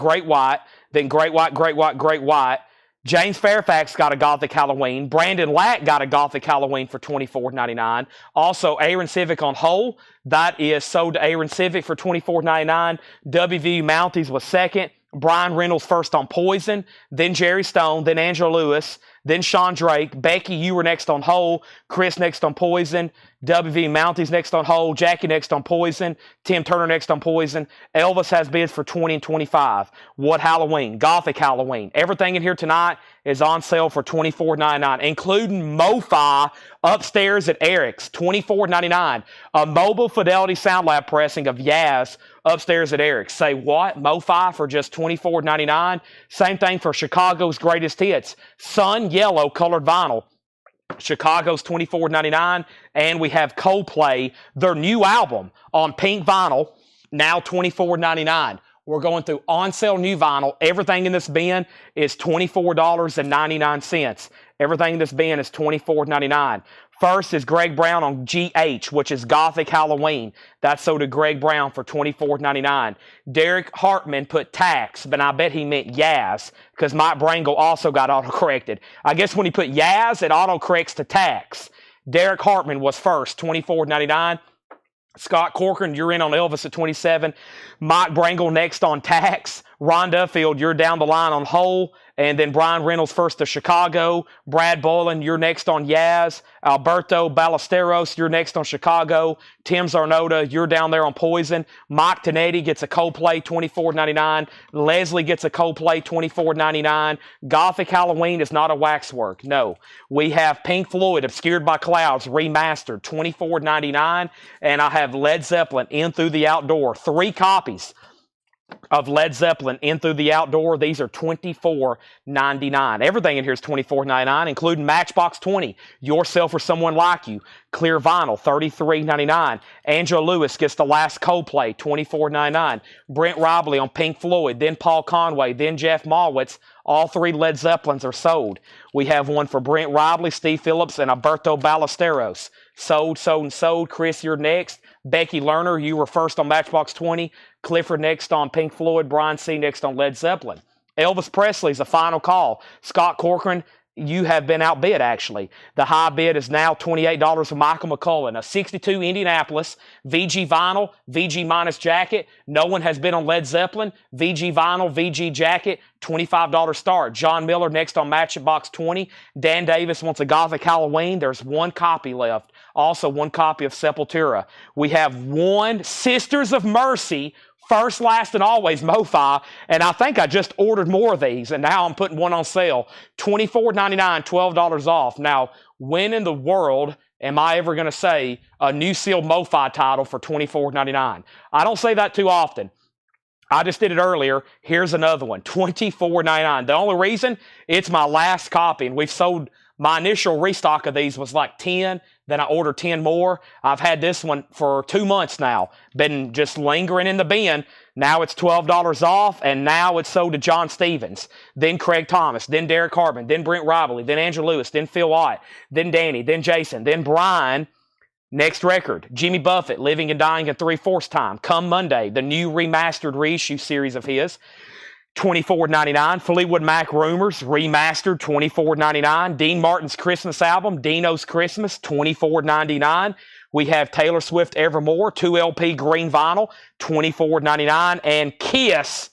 [SPEAKER 1] then Great White. James Fairfax got a Gothic Halloween. Brandon Lack got a Gothic Halloween for $24.99. Also, Aaron Civic on Whole. That is sold to Aaron Civic for $24.99. WVU Mounties was second. Brian Reynolds first on Poison. Then Jerry Stone. Then Angela Lewis. Then Sean Drake. Becky, you were next on Whole. Chris next on Poison. WV Mounties next on Whole. Jackie next on Poison. Tim Turner next on Poison. Elvis has bids for $20 and $25. What Halloween? Gothic Halloween. Everything in here tonight is on sale for $24.99, including MoFi upstairs at Eric's, $24.99. A mobile fidelity sound lab pressing of Yaz upstairs at Eric's. Say what? MoFi for just $24.99. Same thing for Chicago's Greatest Hits. Sun Yellow colored vinyl. Chicago's $24.99. And we have Coldplay, their new album on pink vinyl, now $24.99. We're going through on-sale new vinyl. Everything in this bin is $24.99. Everything in this bin is $24.99. First is Greg Brown on GH, which is Gothic Halloween. That's sold to Greg Brown for $24.99. Derek Hartman put tax, but I bet he meant Yaz, because Mike Brangle also got auto-corrected. I guess when he put Yaz, it auto-corrects to tax. Derek Hartman was first, $24.99. Scott Corcoran, you're in on Elvis at 27. Mike Brangle next on tax. Ron Duffield, you're down the line on Whole. And then Brian Reynolds first to Chicago. Brad Boylan, you're next on Yaz. Alberto Ballesteros, you're next on Chicago. Tim Zarnota, you're down there on Poison. Mike Tanetti gets a Coldplay, $24.99. Leslie gets a Coldplay, $24.99. Gothic Halloween is not a waxwork. No. We have Pink Floyd, Obscured by Clouds, remastered, $24.99. And I have Led Zeppelin, In Through the Outdoor. 3 copies of Led Zeppelin, In Through the Outdoor. These are $24.99. Everything in here is $24.99, including Matchbox 20, Yourself or Someone Like You. Clear vinyl, $33.99. Angela Lewis gets the last Coldplay, $24.99. Brent Robley on Pink Floyd, then Paul Conway, then Jeff Malwitz. All 3 Led Zeppelins are sold. We have one for Brent Robley, Steve Phillips, and Alberto Ballesteros. Sold, sold, and sold. Chris, you're next. Becky Lerner, you were first on Matchbox 20. Clifford next on Pink Floyd. Brian C. next on Led Zeppelin. Elvis Presley's a final call. Scott Corcoran, you have been outbid, actually. The high bid is now $28 for Michael McCullen. A 62 Indianapolis, VG vinyl, VG minus jacket. No one has been on Led Zeppelin. VG vinyl, VG jacket, $25 start. John Miller next on Matchbox 20. Dan Davis wants a Gothic Halloween. There's 1 copy left. Also 1 copy of Sepultura. We have 1 Sisters of Mercy First, last, and always MoFi. And I think I just ordered more of these, and now I'm putting one on sale. $24.99, $12 off. Now, when in the world am I ever going to say a new sealed MoFi title for $24.99? I don't say that too often. I just did it earlier. Here's another one, $24.99. The only reason, it's my last copy, and we've sold, my initial restock of these was like 10, then I ordered 10 more. I've had this one for 2 months now, been just lingering in the bin. Now it's $12 off, and now it's sold to John Stevens, then Craig Thomas, then Derek Harbin, then Brent Ribley, then Andrew Lewis, then Phil Ott, then Danny, then Jason, then Brian. Next record, Jimmy Buffett, Living and Dying in 3/4 Time. Come Monday, the new remastered reissue series of his, $24.99. Fleetwood Mac Rumors, remastered, $24.99. Dean Martin's Christmas album, Dino's Christmas, $24.99. We have Taylor Swift Evermore, 2 LP green vinyl, $24.99. And Kiss,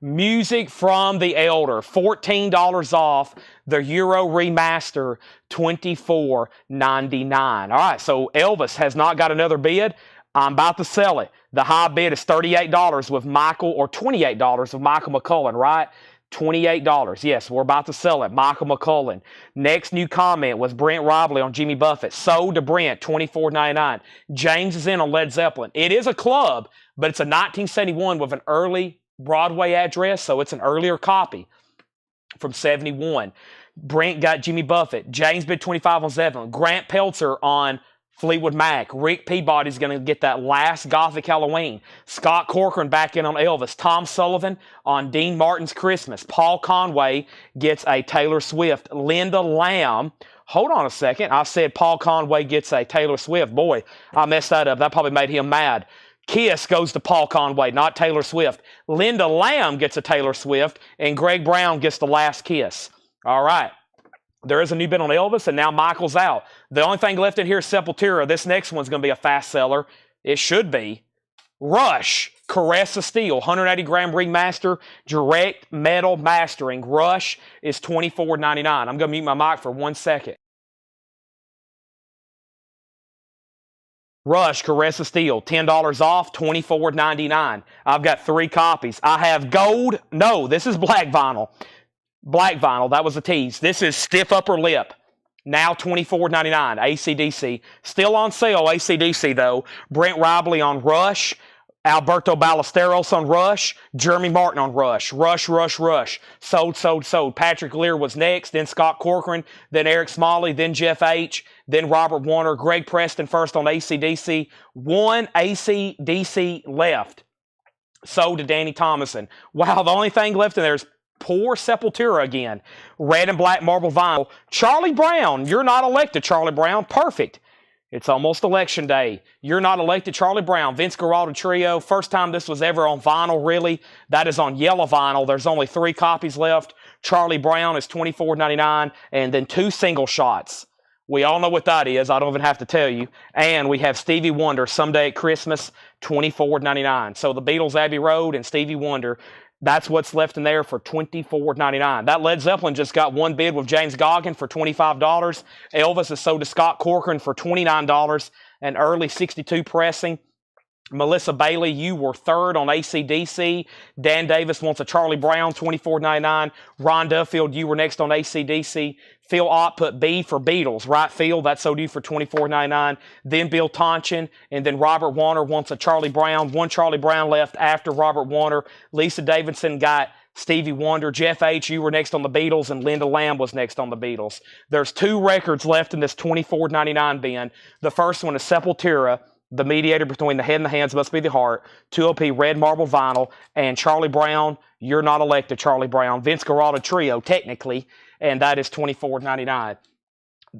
[SPEAKER 1] Music from the Elder, $14 off. The Euro Remaster, $24.99. All right, so Elvis has not got another bid. I'm about to sell it. The high bid is $38 with Michael, or $28 with Michael McCullen, right? $28. Yes, we're about to sell it. Michael McCullen. Next new comment was Brent Ribley on Jimmy Buffett. Sold to Brent, $24.99. James is in on Led Zeppelin. It is a club, but it's a 1971 with an early Broadway address, so it's an earlier copy from 71. Brent got Jimmy Buffett. James bid $25 on Zeppelin. Grant Peltzer on Fleetwood Mac. Rick Peabody's going to get that Last Gothic Halloween. Scott Corcoran back in on Elvis. Tom Sullivan on Dean Martin's Christmas. Paul Conway gets a Taylor Swift. Linda Lamb. Hold on a second. I said Paul Conway gets a Taylor Swift. Boy, I messed that up. That probably made him mad. Kiss goes to Paul Conway, not Taylor Swift. Linda Lamb gets a Taylor Swift, and Greg Brown gets the Last Kiss. All right. There is a new bid on Elvis, and now Michael's out. The only thing left in here is Sepultura. This next one's going to be a fast seller. It should be. Rush, Caress of Steel, 180-gram remaster, direct metal mastering. Rush is $24.99. I'm going to mute my mic for 1 second. Rush, Caress of Steel, $10 off, $24.99. I've got 3 copies. I have gold. No, this is black vinyl. Black vinyl, that was a tease. This is Stiff Upper Lip. Now $24.99. AC/DC. Still on sale, AC/DC though. Brent Ribley on Rush. Alberto Ballesteros on Rush. Jeremy Martin on Rush. Rush, Rush, Rush. Sold, sold, sold. Patrick Lear was next. Then Scott Corcoran. Then Eric Smalley. Then Jeff H. Then Robert Warner. Greg Preston first on AC/DC. 1 AC/DC left. Sold to Danny Thomason. Wow, the only thing left in there is poor Sepultura again. Red and black marble vinyl. Charlie Brown. You're not elected, Charlie Brown. Perfect. It's almost election day. You're not elected, Charlie Brown. Vince Guaraldo Trio. First time this was ever on vinyl, really. That is on yellow vinyl. There's only 3 copies left. Charlie Brown is $24.99. And then 2 single shots. We all know what that is. I don't even have to tell you. And we have Stevie Wonder, Someday at Christmas, $24.99. So the Beatles, Abbey Road, and Stevie Wonder. That's what's left in there for $24.99. That Led Zeppelin just got 1 bid with James Goggin for $25. Elvis is sold to Scott Corcoran for $29. An early 62 pressing. Melissa Bailey, you were 3rd on AC/DC. Dan Davis wants a Charlie Brown, $24.99. Ron Duffield, you were next on AC/DC. Phil Ott put B for Beatles. Right field, that's sold you for $24.99. Then Bill Tonchin, and then Robert Warner wants a Charlie Brown. 1 Charlie Brown left after Robert Warner. Lisa Davidson got Stevie Wonder. Jeff H., you were next on the Beatles, and Linda Lamb was next on the Beatles. There's 2 records left in this $24.99 bin. The first one is Sepultura. The mediator between the head and the hands must be the heart. 2 LP red marble vinyl. And Charlie Brown, You're Not Elected, Charlie Brown. Vince Guaraldo Trio, technically. And that is $24.99.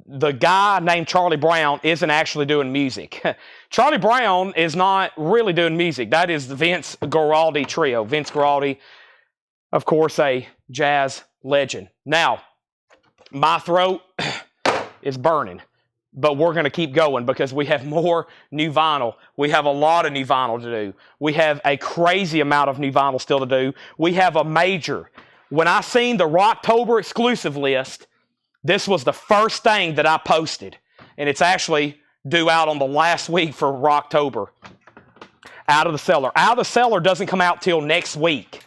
[SPEAKER 1] The guy named Charlie Brown isn't actually doing music. Charlie Brown is not really doing music. That is the Vince Guaraldi Trio. Vince Guaraldi, of course, a jazz legend. Now, my throat is burning. But we're going to keep going because we have more new vinyl. We have a lot of new vinyl to do. We have a crazy amount of new vinyl still to do. We have a major. When I seen the Rocktober exclusive list, this was the first thing that I posted. And it's actually due out on the last week for Rocktober. Out of the Cellar. Out of the Cellar doesn't come out till next week.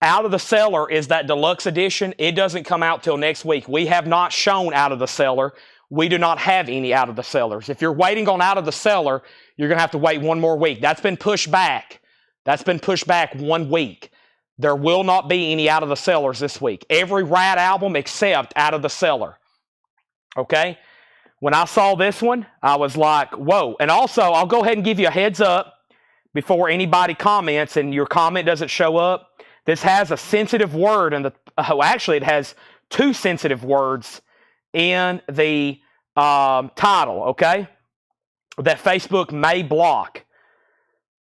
[SPEAKER 1] Out of the Cellar is that deluxe edition. It doesn't come out till next week. We have not shown Out of the Cellar. We do not have any Out of the Cellars. If you're waiting on Out of the Cellar, you're going to have to wait one more week. That's been pushed back. That's been pushed back 1 week. There will not be any Out of the Cellars this week. Every Ratt album except Out of the Cellar. Okay? When I saw this one, I was like, whoa. And also, I'll go ahead and give you a heads up before anybody comments and your comment doesn't show up. This has a sensitive word in the... actually, it has 2 sensitive words in the title, okay? That Facebook may block.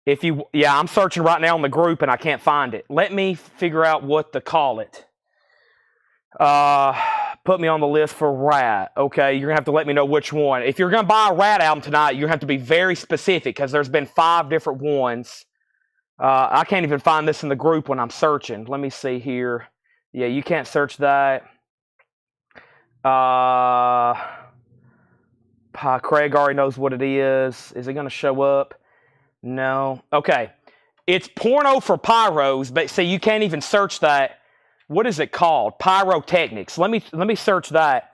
[SPEAKER 1] I'm searching right now on the group and I can't find it. Let me figure out what to call it. Put me on the list for Ratt. Okay, you're going to have to let me know which one. If you're going to buy a Ratt album tonight, you're going to have to be very specific because there's been 5 different ones. I can't even find this in the group when I'm searching. Let me see here. Yeah, you can't search that. Craig already knows what it is. Is it going to show up? No. Okay. It's Porno for Pyros, but see, you can't even search that. What is it called? Pyrotechnics. Let me search that.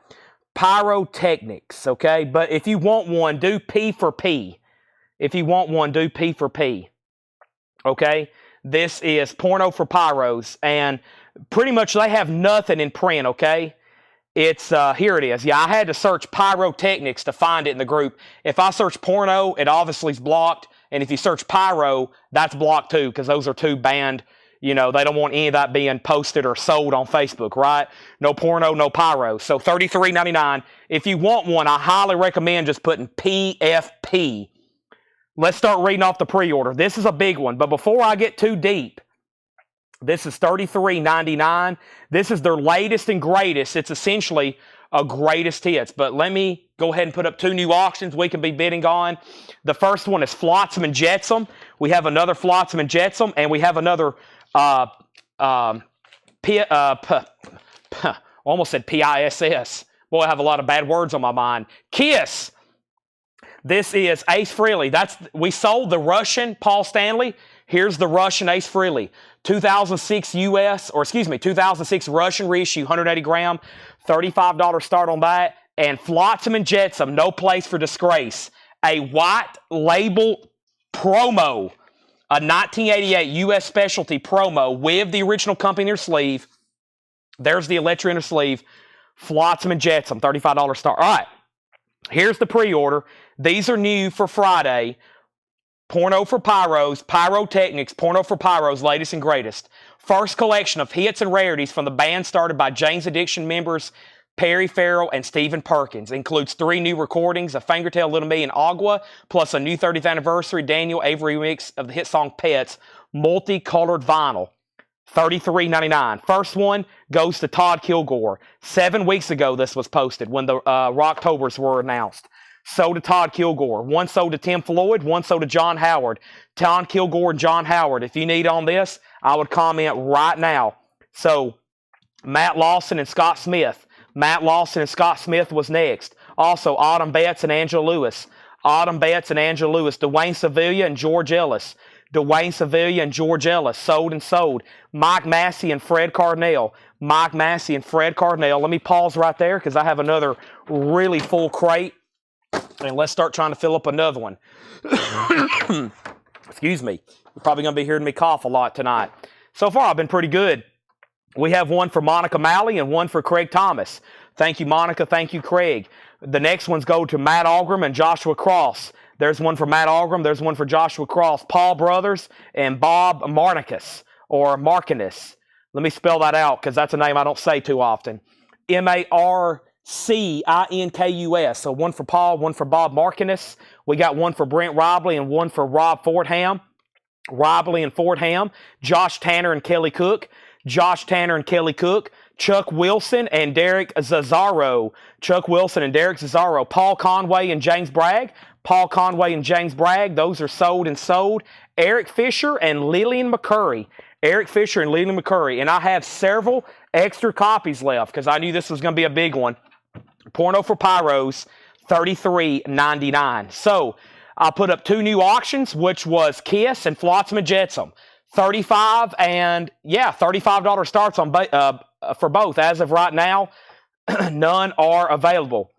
[SPEAKER 1] Pyrotechnics, okay? But if you want one, do P for P. If you want one, do P for P. Okay? This is Porno for Pyros, and pretty much they have nothing in print, okay? It's, here it is. Yeah, I had to search Pyrotechnics to find it in the group. If I search porno, it obviously is blocked. And if you search pyro, that's blocked too, because those are 2 banned. You know, they don't want any of that being posted or sold on Facebook, right? No porno, no pyro. So $33.99. If you want one, I highly recommend just putting PFP. Let's start reading off the pre-order. This is a big one. But before I get too deep, this is $33.99. This is their latest and greatest. It's essentially a greatest hits. But let me go ahead and put up 2 new auctions we can be bidding on. The first one is Flotsam and Jetsam. We have another Flotsam and Jetsam, and we have another almost said PISS. Boy, I have a lot of bad words on my mind. KISS. This is Ace Frehley. We sold the Russian Paul Stanley. Here's the Russian Ace Frehley. 2006 Russian reissue, 180 gram, $35 start on that. And Flotsam and Jetsam, No Place for Disgrace. A white label promo, a 1988 U.S. specialty promo with the original company in their sleeve. There's the Electra in their sleeve. Flotsam and Jetsam, $35 start. All right, here's the pre-order. These are new for Friday. Porno for Pyros, Pyrotechnics, Porno for Pyros, latest and greatest. First collection of hits and rarities from the band started by Jane's Addiction members Perry Farrell and Stephen Perkins. Includes 3 new recordings, a Fingertail Little Me and Agua, plus a new 30th anniversary Daniel Avery remix of the hit song Pets, multicolored vinyl. $33.99. First one goes to Todd Kilgore. 7 weeks ago this was posted when the Rocketobers were announced. Sold to Todd Kilgore. 1 sold to Tim Floyd. 1 sold to John Howard. Todd Kilgore and John Howard. If you need on this, I would comment right now. So, Matt Lawson and Scott Smith. Matt Lawson and Scott Smith was next. Also, Autumn Betts and Angela Lewis. Autumn Betts and Angela Lewis. Dwayne Sevilla and George Ellis. Dwayne Sevilla and George Ellis. Sold and sold. Mike Massey and Fred Cardinale. Mike Massey and Fred Cardinale. Let me pause right there because I have another really full crate. And let's start trying to fill up another one. Excuse me. You're probably going to be hearing me cough a lot tonight. So far, I've been pretty good. We have one for Monica Malley and one for Craig Thomas. Thank you, Monica. Thank you, Craig. The next ones go to Matt Algram and Joshua Cross. There's one for Matt Algram. There's one for Joshua Cross. Paul Brothers and Bob Marnicus or Markinus. Let me spell that out because that's a name I don't say too often. Marcinkus. So one for Paul, one for Bob Markinus. We got one for Brent Robley and one for Rob Fordham. Robley and Fordham. Josh Tanner and Kelly Cook. Josh Tanner and Kelly Cook. Chuck Wilson and Derek Zazzaro. Chuck Wilson and Derek Zazzaro. Paul Conway and James Bragg. Paul Conway and James Bragg. Those are sold and sold. Eric Fisher and Lillian McCurry. Eric Fisher and Lillian McCurry. And I have several extra copies left because I knew this was going to be a big one. Porno for Pyros, $33.99. So, I put up 2 new auctions, which was Kiss and Flotsam and Jetsam. $35 starts on for both. As of right now, none are available.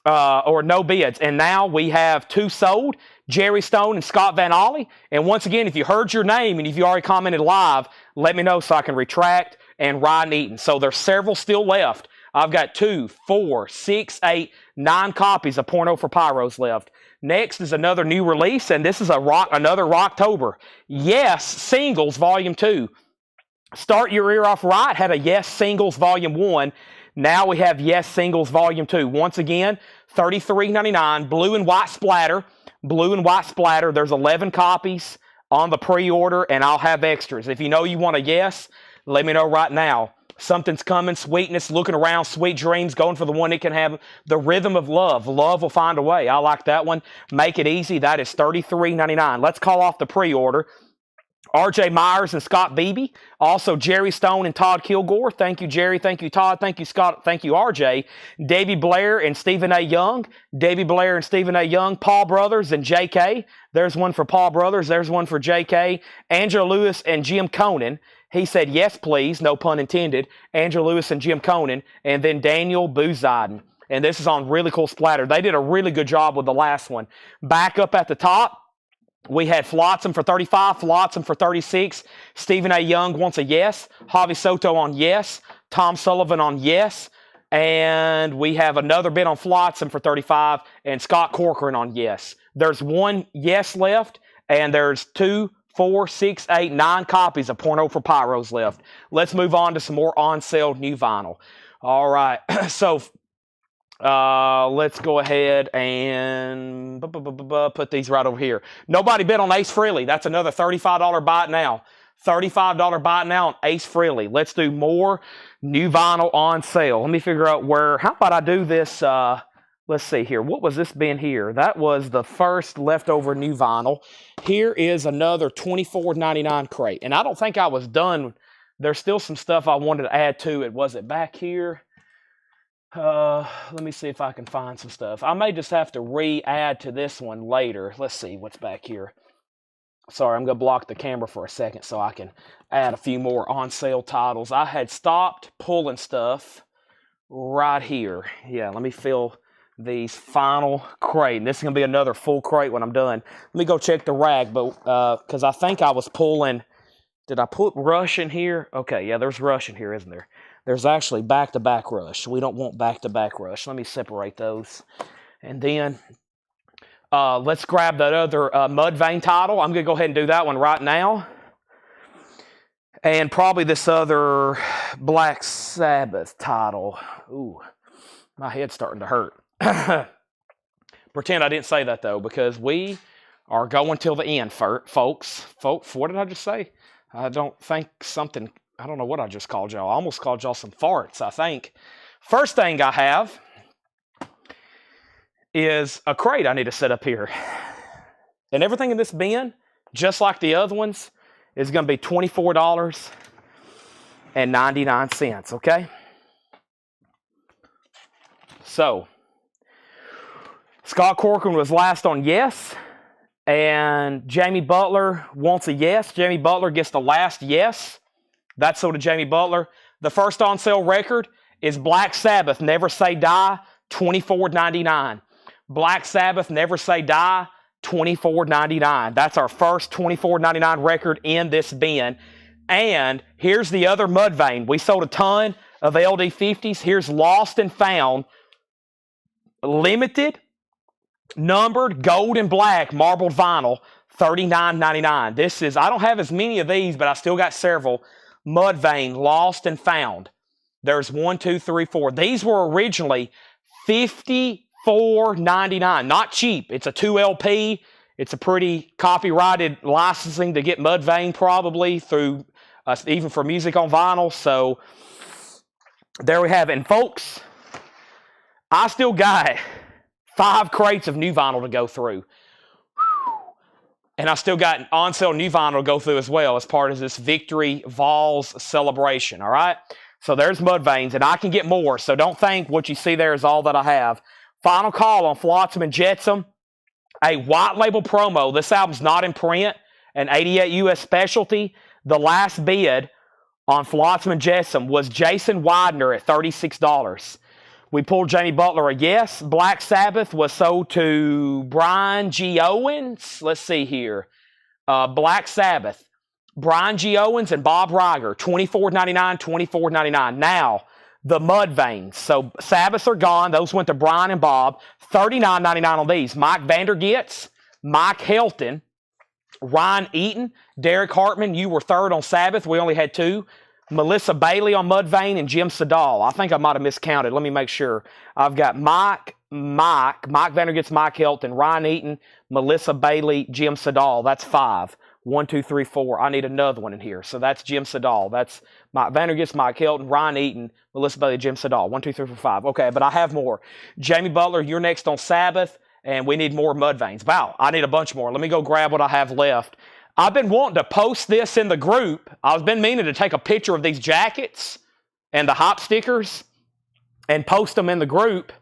[SPEAKER 1] Or no bids. And now we have 2 sold, Jerry Stone and Scott Van Ollie. And once again, if you heard your name and if you already commented live, let me know so I can retract and Ryan Eaton. So there's several still left. I've got 2, 4, 6, 8, 9 copies of Porno for Pyros left. Next is another new release, and this is another Rocktober. Yes, Singles Volume 2. Start Your Ear Off Right had a Yes Singles Volume 1. Now we have Yes Singles Volume 2. Once again, $33.99, blue and white splatter. Blue and white splatter. There's 11 copies on the pre-order, and I'll have extras. If you know you want a Yes, let me know right now. Something's coming, Sweetness, Looking Around, Sweet Dreams, going for the one that can have the Rhythm of Love. Love will find a way. I like that one. Make It Easy. That is $33.99. Let's call off the pre-order. R.J. Myers and Scott Beebe. Also, Jerry Stone and Todd Kilgore. Thank you, Jerry. Thank you, Todd. Thank you, Scott. Thank you, R.J. Davey Blair and Stephen A. Young. Davey Blair and Stephen A. Young. Paul Brothers and J.K. There's one for Paul Brothers. There's one for J.K. Angela Lewis and Jim Conan. He said, yes, please. No pun intended. Angela Lewis and Jim Conan. And then Daniel Booziden. And this is on really cool splatter. They did a really good job with the last one. Back up at the top, we had Flotsam for 35, Flotsam for 36. Stephen A. Young wants a yes. Javi Soto on yes. Tom Sullivan on yes. And we have another bid on Flotsam for 35 and Scott Corcoran on yes. There's 1 yes left, and there's 2, 4, 6, 8, 9 copies of Porno for Pyros left. Let's move on to some more on-sale new vinyl. All right, so let's go ahead and put these right over here. Nobody bid on Ace Frehley. That's another $35 buy it now. $35 buy it now on Ace Frehley. Let's do more new vinyl on sale. Let me figure out how about I do this, let's see here. What was this bin here? That was the first leftover new vinyl. Here is another $24.99 crate. And I don't think I was done. There's still some stuff I wanted to add to it. Was it back here? Let me see if I can find some stuff. I may just have to re-add to this one later. Let's see what's back here. Sorry, I'm going to block the camera for a second so I can add a few more on-sale titles. I had stopped pulling stuff right here. Yeah, let me fill these final crate. And this is going to be another full crate when I'm done. Let me go check the rack, but because I think I was pulling... Did I put Rush in here? Okay, yeah, there's Rush in here, isn't there? There's actually back-to-back Rush. We don't want back-to-back Rush. Let me separate those. And then let's grab that other Mudvayne title. I'm going to go ahead and do that one right now. And probably this other Black Sabbath title. Ooh, my head's starting to hurt. Pretend I didn't say that, though, because we are going till the end, folks. Folks, what did I just say? I don't think something... I don't know what I just called y'all. I almost called y'all some farts, I think. First thing I have is a crate I need to set up here. And everything in this bin, just like the other ones, is going to be $24.99, okay? So, Scott Corcoran was last on yes, and Jamie Butler wants a yes. Jamie Butler gets the last yes. That's so to Jamie Butler. The first on sale record is Black Sabbath, Never Say Die, $24.99. Black Sabbath, Never Say Die, $24.99. That's our first $24.99 record in this bin. And here's the other Mudvayne. We sold a ton of LD50s. Here's Lost and Found, limited, numbered, gold and black, marbled vinyl, $39.99. This is, I don't have as many of these, but I still got several. Mudvayne, Lost and Found. There's 1, 2, 3, 4. These were originally $54.99. Not cheap. It's a 2 LP. It's a pretty copyrighted licensing to get Mudvayne probably through, even for music on vinyl. So there we have it. And folks, I still got 5 crates of new vinyl to go through. And I still got an on-sale new vinyl to go through as well as part of this Victory Vols celebration, all right? So there's Mudvaynes, and I can get more, so don't think what you see there is all that I have. Final call on Flotsam and Jetsam. A white label promo. This album's not in print. An 88 US specialty. The last bid on Flotsam and Jetsam was Jason Widener at $36. We pulled Jamie Butler a yes. Black Sabbath was sold to Brian G. Owens. Let's see here. Black Sabbath. Brian G. Owens and Bob Riger. $24.99, $24.99. Now, the Mudvaynes. So Sabbaths are gone. Those went to Brian and Bob. $39.99 on these. Mike Vandergits, Mike Helton, Ryan Eaton, Derek Hartman. You were third on Sabbath. We only had two. Melissa Bailey on Mudvayne and Jim Sedal. I think I might have miscounted. Let me make sure. I've got Mike Vandergits, Mike Helton, Ryan Eaton, Melissa Bailey, Jim Sedal. That's 5. 1, 2, 3, 4. I need another one in here. So that's Jim Sedal. That's Mike Vandergits, Mike Helton, Ryan Eaton, Melissa Bailey, Jim Sedal. 1, 2, 3, 4, 5. Okay, but I have more. Jamie Butler, you're next on Sabbath, and we need more Mudvaynes. Wow, I need a bunch more. Let me go grab what I have left. I've been wanting to post this in the group. I've been meaning to take a picture of these jackets and the hop stickers and post them in the group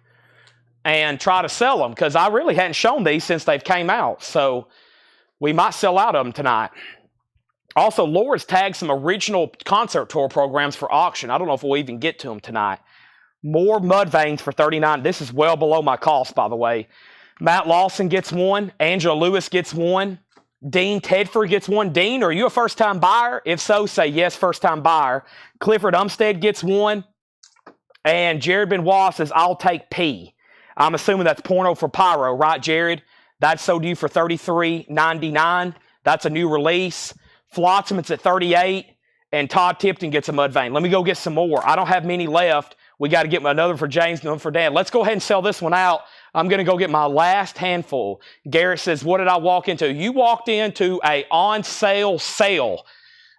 [SPEAKER 1] and try to sell them, because I really hadn't shown these since they've came out. So we might sell out of them tonight. Also, Laura's tagged some original concert tour programs for auction. I don't know if we'll even get to them tonight. More Mudvaynes for $39. This is well below my cost, by the way. Matt Lawson gets one. Angela Lewis gets one. Dean Tedford gets one. Dean, are you a first-time buyer? If so, say yes, first-time buyer. Clifford Umstead gets one. And Jared Benoit says, I'll take P. I'm assuming that's Porno for Pyro, right, Jared? That's sold to you for $33.99. That's a new release. Flotsam, it's at $38. And Todd Tipton gets a Mudvayne. Let me go get some more. I don't have many left. We got to get another for James and one for Dan. Let's go ahead and sell this one out. I'm going to go get my last handful. Garrett says, what did I walk into? You walked into a on-sale sale.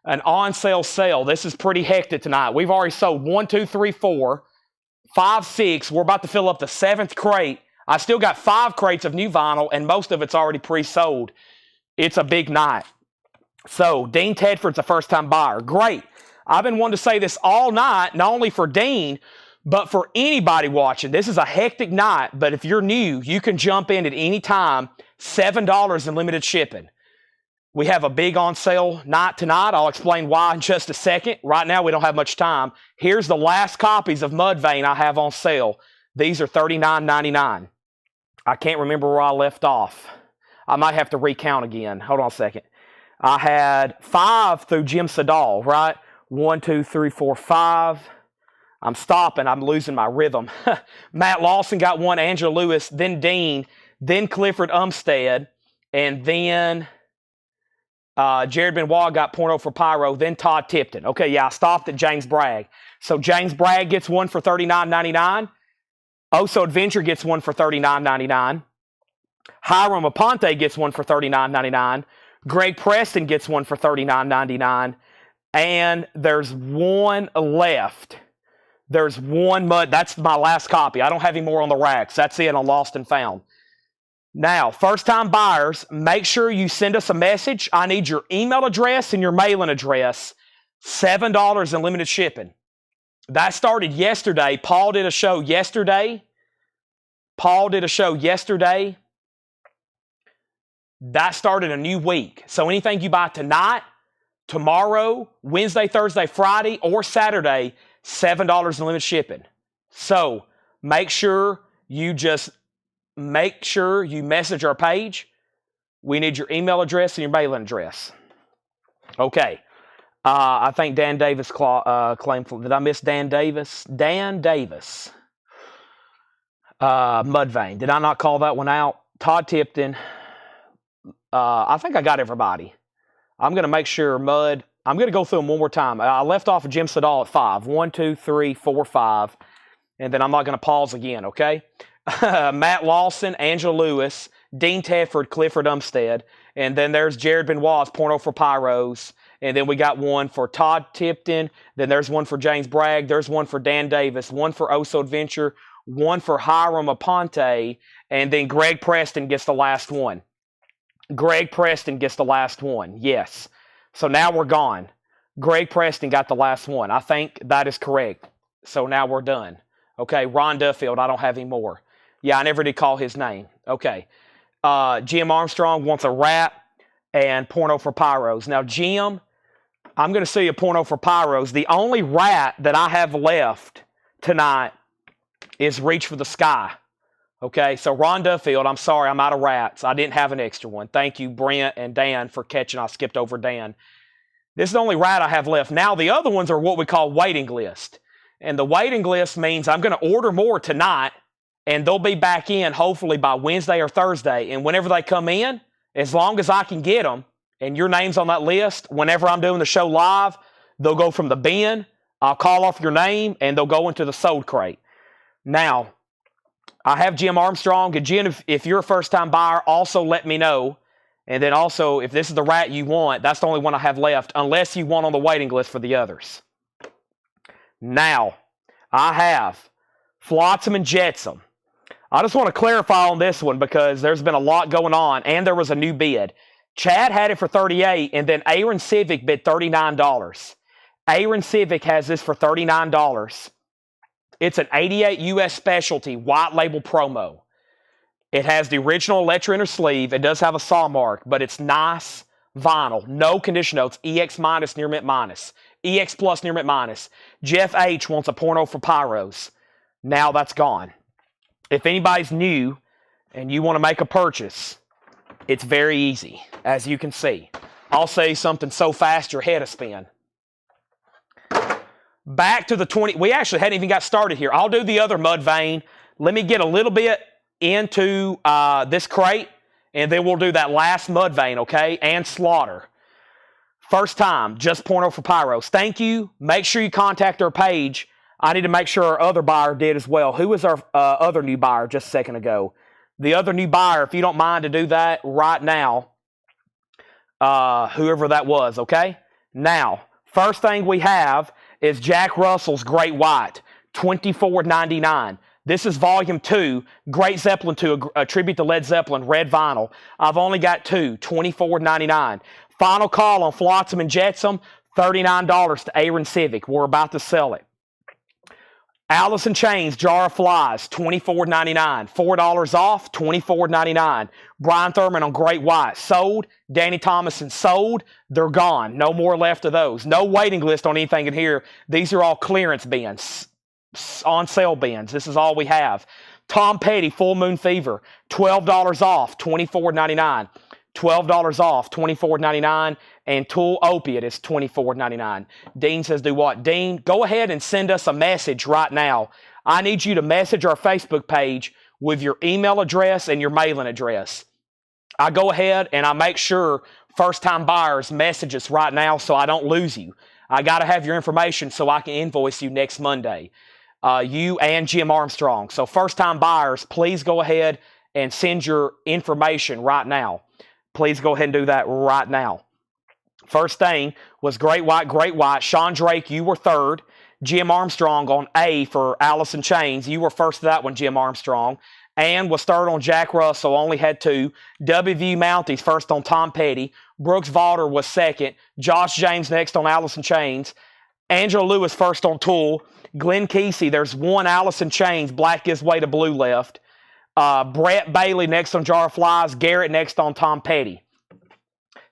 [SPEAKER 1] An on-sale sale. This is pretty hectic tonight. We've already sold 1, 2, 3, 4, 5, 6. We're about to fill up the 7th crate. I still got 5 crates of new vinyl, and most of it's already pre-sold. It's a big night. So, Dean Tedford's a first-time buyer. Great. I've been wanting to say this all night, not only for Dean, but for anybody watching. This is a hectic night, but if you're new, you can jump in at any time. $7 in limited shipping. We have a big on sale night tonight. I'll explain why in just a second. Right now, we don't have much time. Here's the last copies of Mudvayne I have on sale. These are $39.99. I can't remember where I left off. I might have to recount again. Hold on a second. I had 5 through Jim Sedal, right? 1, 2, 3, 4, 5. I'm stopping. I'm losing my rhythm. Matt Lawson got one. Angela Lewis, then Dean, then Clifford Umstead, and then Jared Benoit got Porno for Pyro, then Todd Tipton. Okay, yeah, I stopped at James Bragg. So James Bragg gets one for $39.99. Oso Adventure gets one for $39.99. Hiram Aponte gets one for $39.99. Greg Preston gets one for $39.99. And there's one left. There's one mud. That's my last copy. I don't have any more on the racks. That's it on Lost and Found. Now, first-time buyers, make sure you send us a message. I need your email address and your mailing address. $7 in limited shipping. That started yesterday. Paul did a show yesterday. That started a new week. So anything you buy tonight, tomorrow, Wednesday, Thursday, Friday, or Saturday, $7 in limited shipping. So make sure you message our page. We need your email address and your mailing address. Okay. I think Dan Davis claimed. Did I miss Dan Davis? Dan Davis. Mudvayne. Did I not call that one out? Todd Tipton. I think I got everybody. I'm going to make sure I'm going to go through them one more time. I left off of Jim Sedal at 5. 1, 2, 3, 4, 5. And then I'm not going to pause again, okay? Matt Lawson, Angela Lewis, Dean Tedford, Clifford Umstead. And then there's Jared Benoit's Porno for Pyros. And then we got one for Todd Tipton. Then there's one for James Bragg. There's one for Dan Davis. One for Oso Adventure. One for Hiram Aponte. And then Greg Preston gets the last one. Yes. So now we're gone. Greg Preston got the last one. I think that is correct. So now we're done. Okay, Ron Duffield, I don't have any more. Yeah, I never did call his name. Okay. Jim Armstrong wants a Ratt and Porno for Pyros. Now, Jim, I'm going to see a Porno for Pyros. The only Ratt that I have left tonight is Reach for the Sky. Okay, so Ron Duffield, I'm sorry, I'm out of Ratts. I didn't have an extra one. Thank you, Brent and Dan, for catching. I skipped over Dan. This is the only Ratt I have left. Now, the other ones are what we call waiting list. And the waiting list means I'm going to order more tonight, and they'll be back in hopefully by Wednesday or Thursday. And whenever they come in, as long as I can get them, and your name's on that list, whenever I'm doing the show live, they'll go from the bin, I'll call off your name, and they'll go into the sold crate. Now, I have Jim Armstrong. And Jim, if you're a first-time buyer, also let me know. And then also, if this is the Ratt you want, that's the only one I have left, unless you want on the waiting list for the others. Now, I have Flotsam and Jetsam. I just want to clarify on this one because there's been a lot going on, and there was a new bid. Chad had it for $38, and then Aaron Civic bid $39. Aaron Civic has this for $39. It's an 88 US specialty white label promo. It has the original Electra inner sleeve. It does have a saw mark, but it's nice vinyl. No condition notes. EX minus, near mint minus. EX plus, near mint minus. Jeff H wants a Porno for Pyros. Now that's gone. If anybody's new and you want to make a purchase, it's very easy, as you can see. I'll say something so fast your head will spin. Back to the 20. We actually hadn't even got started here. I'll do the other mud vein. Let me get a little bit into this crate, and then we'll do that last mud vein, okay? And slaughter. First time, just Porno for Pyros. Thank you. Make sure you contact our page. I need to make sure our other buyer did as well. Who was our other new buyer just a second ago? The other new buyer, if you don't mind to do that right now, whoever that was, okay? Now, first thing we have is Jack Russell's Great White, $24.99. This is Volume 2, Great Zeppelin 2, a tribute to Led Zeppelin, red vinyl. I've only got two, $24.99. Final call on Flotsam and Jetsam, $39 to Aaron Civic. We're about to sell it. Alice in Chains, Jar of Flies, $24.99. $4 off, $24.99. Brian Thurman on Great White, sold. Danny Thomason, sold. They're gone. No more left of those. No waiting list on anything in here. These are all clearance bins, on sale bins. This is all we have. Tom Petty, Full Moon Fever, $12 off, $24.99. $12 off, $24.99. And Tool Opiate is $24.99. Dean says, do what? Dean, go ahead and send us a message right now. I need you to message our Facebook page with your email address and your mailing address. I go ahead and I make sure first-time buyers message us right now so I don't lose you. I got to have your information so I can invoice you next Monday. You and Jim Armstrong. So first-time buyers, please go ahead and send your information right now. Please go ahead and do that right now. First thing was Great White, Great White. Sean Drake, you were third. Jim Armstrong on A for Alice in Chains. You were first to that one, Jim Armstrong. Ann was third on Jack Russell, only had two. WV Mounties first on Tom Petty. Brooks Valder was second. Josh James next on Alice in Chains. Angela Lewis first on Tool. Glenn Kesey, there's one Alice in Chains. Black gives way to blue left. Brett Bailey next on Jar of Flies. Garrett next on Tom Petty.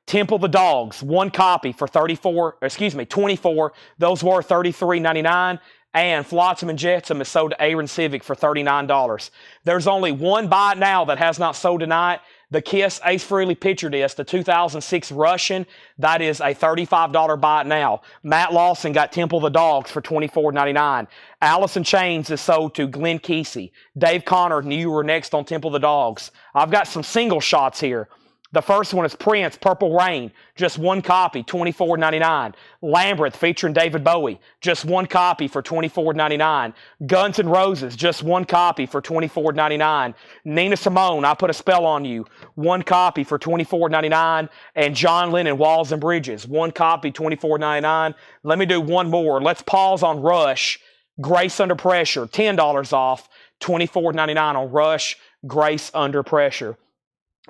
[SPEAKER 1] Temple the Dogs, one copy for $24. Those were $33.99. And Flotsam and Jetsam is sold to Aaron Civic for $39. There's only one buy now that has not sold tonight. The Kiss Ace Frehley picture disc, the 2006 Russian, that is a $35 buy now. Matt Lawson got Temple the Dogs for $24.99. Alice in Chains is sold to Glenn Kesey. Dave Connor, you were next on Temple the Dogs. I've got some single shots here. The first one is Prince, Purple Rain, just one copy, $24.99. Lambert featuring David Bowie, just one copy for $24.99. Guns N' Roses, just one copy for $24.99. Nina Simone, I Put a Spell on You, one copy for $24.99. And John Lennon, Walls and Bridges, one copy, $24.99. Let me do one more. Let's pause on Rush, Grace Under Pressure, $10 off, $24.99 on Rush, Grace Under Pressure.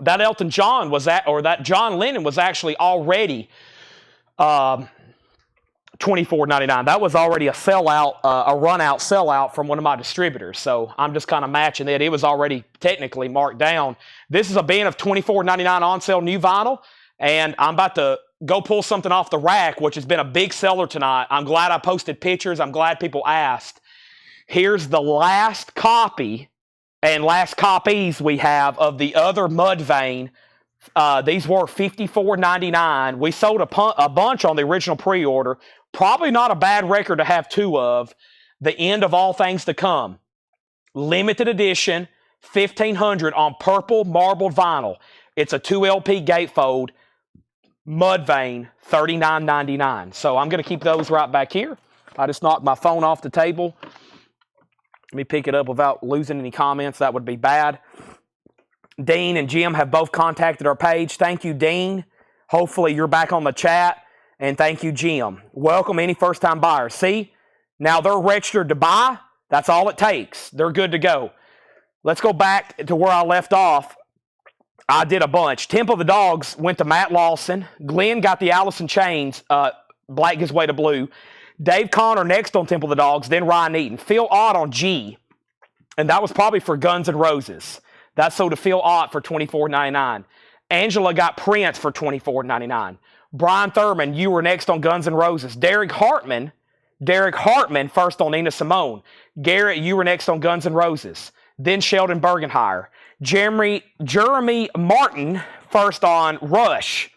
[SPEAKER 1] That Elton John was that John Lennon was actually already $24 $24.99. That was already a sellout, a run-out sellout from one of my distributors. So I'm just kind of matching it. It was already technically marked down. This is a bin of $24.99 on sale new vinyl, and I'm about to go pull something off the rack, which has been a big seller tonight. I'm glad I posted pictures. I'm glad people asked. Here's the last copy and last copies we have of the other Mudvayne. These were $54.99. We sold a bunch on the original pre-order. Probably not a bad record to have two of. The End of All Things to Come. Limited edition, 1,500 on purple marbled vinyl. It's a 2LP gatefold. Mudvayne, $39.99. So I'm going to keep those right back here. I just knocked my phone off the table. Let me pick it up without losing any comments. That would be bad. Dean and Jim have both contacted our page. Thank you, Dean. Hopefully you're back on the chat. And thank you, Jim. Welcome any first-time buyers. See, now they're registered to buy. That's all it takes. They're good to go. Let's go back to where I left off. I did a bunch. Temple of the Dogs went to Matt Lawson. Glenn got the Allison Chains, Black Gives Way to Blue. Dave Connor next on Temple of the Dogs, then Ryan Eaton. Phil Ott on G, and that was probably for Guns N' Roses. That sold to Phil Ott for $24.99. Angela got Prince for $24.99. Brian Thurman, you were next on Guns N' Roses. Derek Hartman first on Nina Simone. Garrett, you were next on Guns N' Roses. Then Sheldon Bergenhire. Jeremy Martin first on Rush.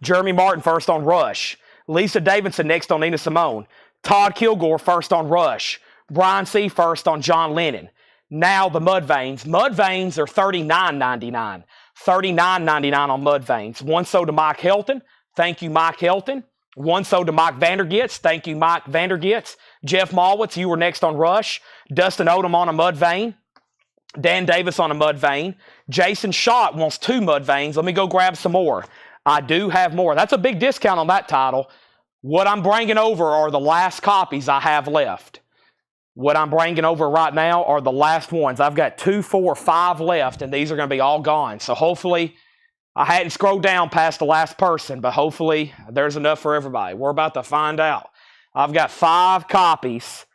[SPEAKER 1] Jeremy Martin first on Rush. Lisa Davidson next on Nina Simone. Todd Kilgore first on Rush. Brian C. first on John Lennon. Now the Mudvaynes. Mudvaynes are $39.99. $39.99 on Mudvaynes. One sold to Mike Helton. Thank you, Mike Helton. One sold to Mike Vandergits. Thank you, Mike Vandergits. Jeff Malwitz, you were next on Rush. Dustin Odom on a Mudvayne. Dan Davis on a Mudvayne. Jason Schott wants 2 Mudvaynes. Let me go grab some more. I do have more. That's a big discount on that title. What I'm bringing over are the last copies I have left. What I'm bringing over right now are the last ones. I've got 2, 4, 5 left, and these are going to be all gone. So hopefully, I hadn't scrolled down past the last person, but hopefully there's enough for everybody. We're about to find out. I've got 5 copies.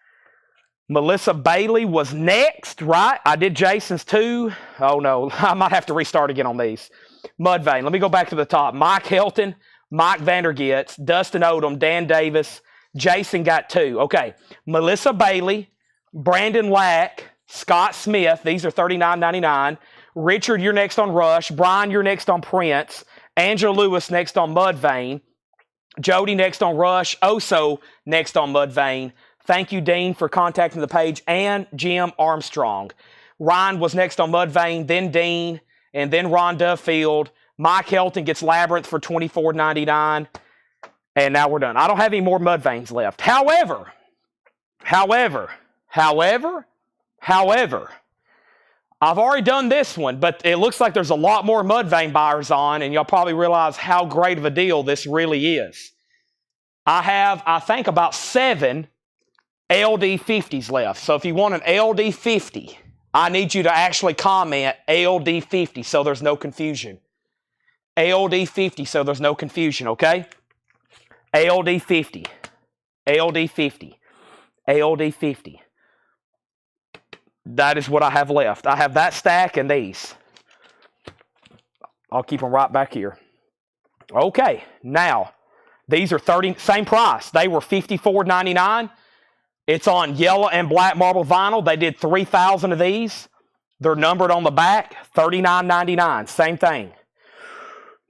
[SPEAKER 1] Melissa Bailey was next, right? I did Jason's too. Oh, no. I might have to restart again on these. Mudvayne. Let me go back to the top. Mike Helton, Mike Vandergits, Dustin Odom, Dan Davis. Jason got 2. Okay. Melissa Bailey, Brandon Lack, Scott Smith. These are $39.99. Richard, you're next on Rush. Brian, you're next on Prince. Angela Lewis next on Mudvayne. Jody next on Rush. Oso next on Mudvayne. Thank you, Dean, for contacting the page, and Jim Armstrong. Ryan was next on Mudvayne, then Dean, and then Ron Duffield. Mike Helton gets Labyrinth for $24.99, and now we're done. I don't have any more Mudvaynes left. However, I've already done this one, but it looks like there's a lot more Mudvayne buyers on, and y'all probably realize how great of a deal this really is. I have, I think, about 7 LD50s left. So if you want an LD50, I need you to actually comment LD50 so there's no confusion. LD50 so there's no confusion, okay? LD50, LD50, LD50. That is what I have left. I have that stack and these. I'll keep them right back here. Okay, now, these are same price. They were $54.99. It's on yellow and black marble vinyl. They did 3,000 of these. They're numbered on the back, $39.99. Same thing.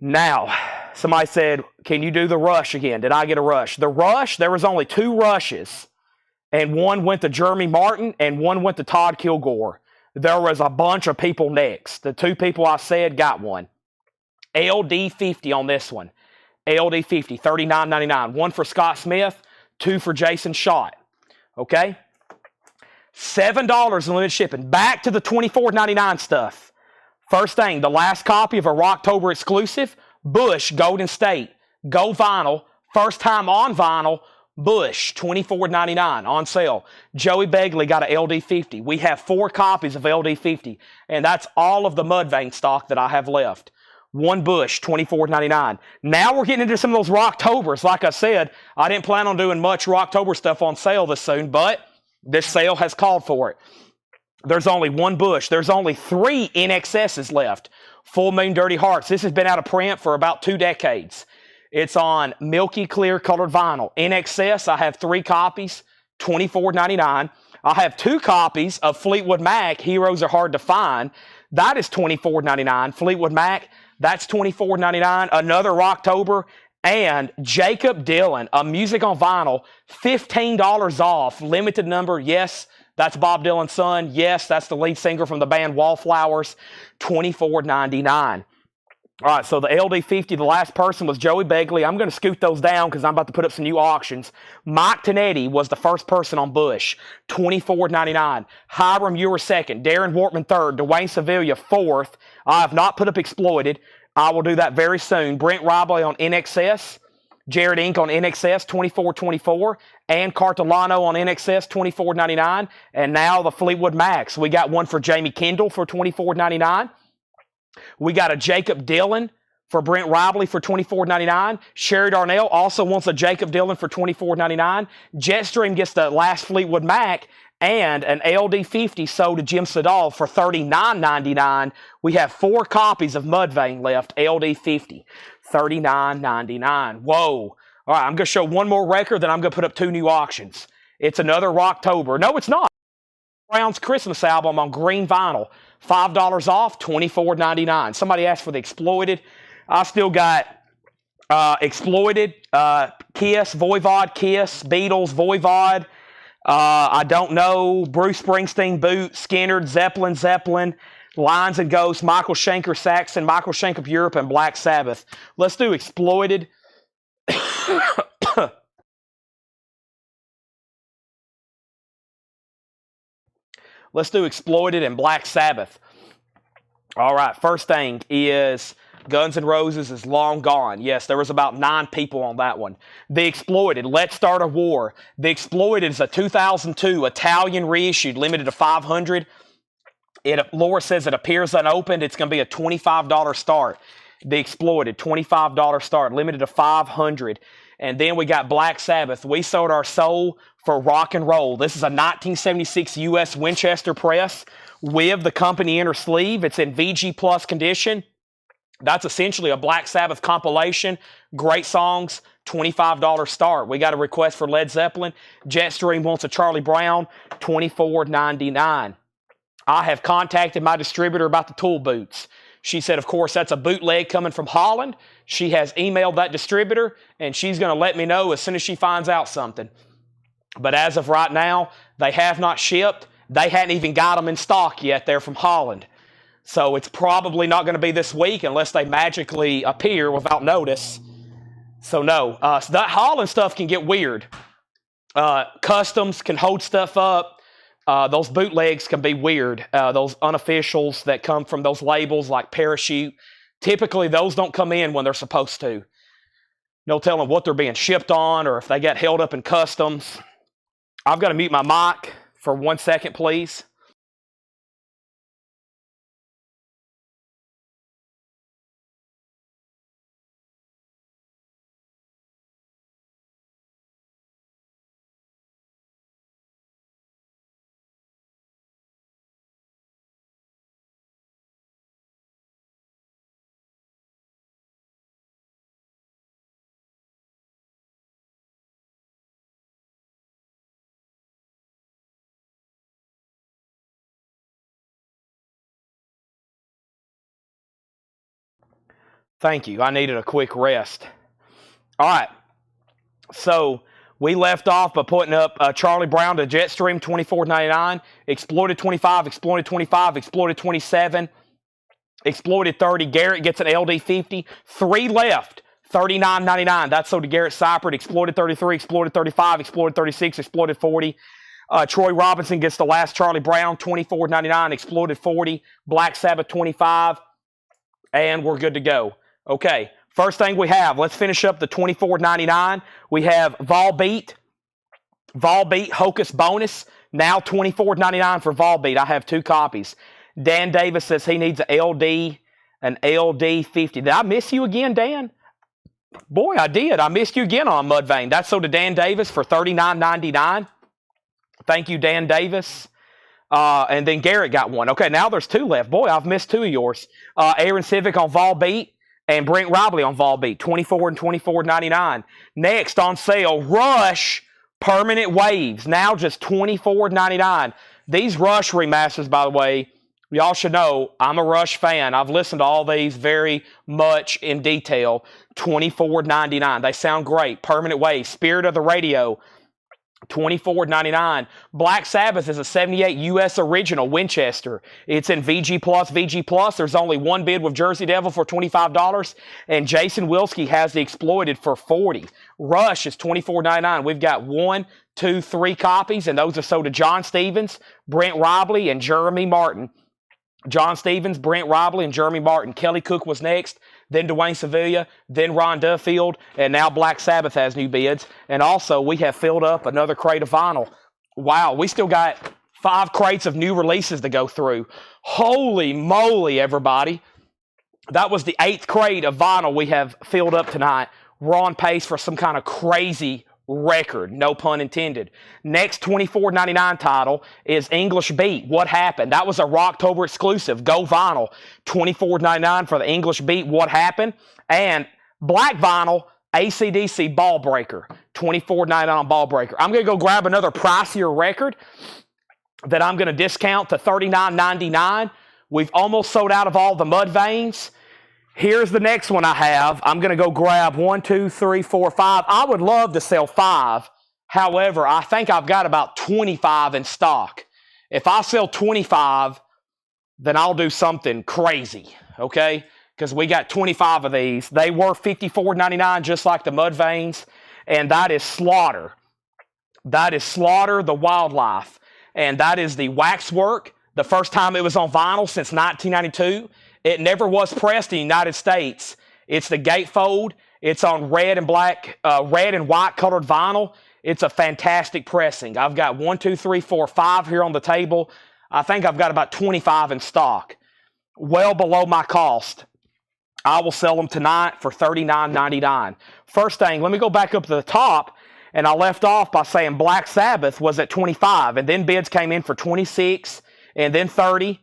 [SPEAKER 1] Now, somebody said, can you do the Rush again? Did I get a Rush? The Rush, there was only 2 Rushes. And one went to Jeremy Martin and one went to Todd Kilgore. There was a bunch of people next. The 2 people I said got one. LD50 on this one. LD50, $39.99. One for Scott Smith, 2 for Jason Schott. Okay? $7 in limited shipping. Back to the $24.99 stuff. First thing, the last copy of a Rocktober exclusive, Bush Golden State. Go vinyl. First time on vinyl, Bush, $24.99 on sale. Joey Begley got an LD50. We have 4 copies of LD50, and that's all of the Mudvayne stock that I have left. One Bush, $24.99. Now we're getting into some of those Rocktobers. Like I said, I didn't plan on doing much Rocktober stuff on sale this soon, but this sale has called for it. There's only one Bush. There's only 3 NXSs left. Full Moon Dirty Hearts. This has been out of print for about 2 decades. It's on milky clear colored vinyl. NXS, I have 3 copies, $24.99. I have 2 copies of Fleetwood Mac, Heroes Are Hard to Find. That is $24.99. Fleetwood Mac, that's $24.99. Another Rocktober. And Jacob Dylan, a music on vinyl, $15 off. Limited number, yes. That's Bob Dylan's son. Yes, that's the lead singer from the band Wallflowers. $24.99. All right, so the LD50, the last person was Joey Begley. I'm going to scoot those down because I'm about to put up some new auctions. Mike Tonetti was the first person on Bush, $24.99. Hiram Ewer second, Darren Wortman third, Dwayne Sevilla fourth. I have not put up Exploited. I will do that very soon. Brent Robley on NXS, Jared Inc. on NXS, $24.24, and Cartolano on NXS, $24.99. And now the Fleetwood Macs. We got one for Jamie Kendall for $24.99. We got a Jacob Dylan for Brent Robley for $24.99. Sherry Darnell also wants a Jacob Dylan for $24.99. Jetstream gets the last Fleetwood Mac and an LD50 sold to Jim Sedal for $39.99. We have 4 copies of Mudvayne left, LD50, $39.99. Whoa. All right, I'm going to show one more record, then I'm going to put up 2 new auctions. It's another Rocktober. No, it's not. Brown's Christmas album on green vinyl. $5 off, $24.99. Somebody asked for the Exploited. I still got Exploited, Kiss, Voivod, Kiss, Beatles, Voivod. I don't know, Bruce Springsteen, Boot, Skinner, Zeppelin, Lions and Ghosts, Michael Schenker, Saxon, Michael Schenker, Europe, and Black Sabbath. Let's do Exploited. Let's do Exploited and Black Sabbath. All right, first thing is Guns N' Roses is Long Gone. Yes, there was about 9 people on that one. The Exploited, Let's Start a War. The Exploited is a 2002 Italian reissued, limited to 500. Laura says it appears unopened. It's going to be a $25 start. The Exploited, $25 start, limited to 500. And then we got Black Sabbath. We sold our soul for rock and roll. This is a 1976 U.S. Winchester press with the company inner sleeve. It's in VG Plus condition. That's essentially a Black Sabbath compilation. Great songs, $25 start. We got a request for Led Zeppelin. Jetstream wants a Charlie Brown, $24.99. I have contacted my distributor about the Tool boots. She said, of course, that's a bootleg coming from Holland. She has emailed that distributor, and she's going to let me know as soon as she finds out something. But as of right now, they have not shipped. They hadn't even got them in stock yet. They're from Holland. So it's probably not going to be this week unless they magically appear without notice. So no, so that Holland stuff can get weird. Customs can hold stuff up. Those bootlegs can be weird. Those unofficials that come from those labels like Parachute, typically those don't come in when they're supposed to. No telling what they're being shipped on or if they got held up in customs. I've got to mute my mic for 1 second, please. Thank you. I needed a quick rest. All right. So we left off by putting up Charlie Brown to Jetstream, $24.99. Exploited 25, Exploited 25, Exploited 27, Exploited 30. Garrett gets an LD50. 3 left. $39.99. That's sold to Garrett Seipert. Exploited 33, Exploited 35, Exploited 36, Exploited 40. Troy Robinson gets the last Charlie Brown, $24.99. Exploited 40. Black Sabbath 25. And we're good to go. Okay, first thing we have, let's finish up the $24.99. We have Volbeat Hocus Bonus, now $24.99 for Volbeat. I have 2 copies. Dan Davis says he needs an LD an LD50. Did I miss you again, Dan? Boy, I did. I missed you again on Mudvayne. That's sold to Dan Davis for $39.99. Thank you, Dan Davis. And then Garrett got one. Okay, now there's two left. Boy, I've missed two of yours. Aaron Civic on Volbeat and Brent Robley on Volbeat, $24 and $24.99. Next on sale, Rush Permanent Waves, now just $24.99. These Rush remasters, by the way, y'all should know I'm a Rush fan. I've listened to all these very much in detail. $24.99. They sound great. Permanent Waves, Spirit of the Radio, $24.99. Black Sabbath is a 78 U.S. original Winchester. It's in VG Plus. There's only one bid with Jersey Devil for $25, and Jason Wilsky has the Exploited for $40. Rush is $24.99. We've got 1, 2, 3 copies, and those are sold to John Stevens, Brent Robley, and Jeremy Martin. John Stevens, Brent Robley, and Jeremy Martin. Kelly Cook was next, then Dwayne Sevilla, then Ron Duffield, and now Black Sabbath has new bids. And also, we have filled up another crate of vinyl. Wow, we still got 5 crates of new releases to go through. Holy moly, everybody. That was the 8th crate of vinyl we have filled up tonight. We're on pace for some kind of crazy record, no pun intended. Next $24.99 title is English Beat, What Happened. That was a Rocktober exclusive. Go vinyl. $24.99 for the English Beat, What Happened. And black vinyl, AC/DC Ball Breaker. $24.99 on Ball Breaker. I'm going to go grab another pricier record that I'm going to discount to $39.99. We've almost sold out of all the Mudvaynes. Here's the next one I have. I'm going to go grab 1, 2, 3, 4, 5. I would love to sell 5. However, I think I've got about 25 in stock. If I sell 25, then I'll do something crazy, okay? Because we got 25 of these. They were $54.99, just like the Mudvaynes, and that is Slaughter. That is Slaughter the Wildlife, and that is the waxwork. The first time it was on vinyl since 1992. It never was pressed in the United States. It's the gatefold. It's on red and white colored vinyl. It's a fantastic pressing. I've got 1, 2, 3, 4, 5 here on the table. I think I've got about 25 in stock. Well below my cost. I will sell them tonight for $39.99. First thing, let me go back up to the top. And I left off by saying Black Sabbath was at 25. And then bids came in for 26 and then 30.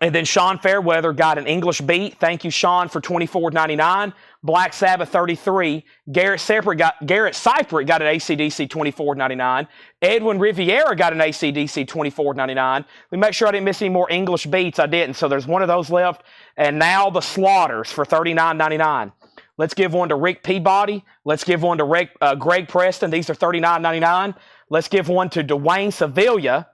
[SPEAKER 1] And then Sean Fairweather got an English Beat. Thank you, Sean, for $24.99. Black Sabbath 33. Garrett Seifert got an AC/DC $24.99. Edwin Riviera got an AC/DC $24.99. Let me make sure I didn't miss any more English Beats. I didn't. So there's one of those left. And now the Slaughters for $39.99. Let's give one to Rick Peabody. Let's give one to Greg Preston. These are $39.99. Let's give one to Dwayne Sevilla.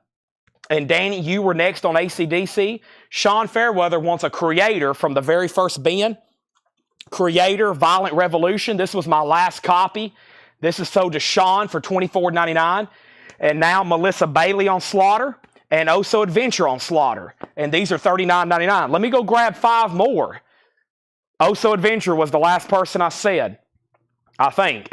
[SPEAKER 1] And Danny, you were next on AC/DC. Sean Fairweather wants a Creator from the very first bin. Creator, Violent Revolution. This was my last copy. This is sold to Sean for $24.99. And now Melissa Bailey on Slaughter and Oso Adventure on Slaughter. And these are $39.99. Let me go grab 5 more. Oso Adventure was the last person I said, I think.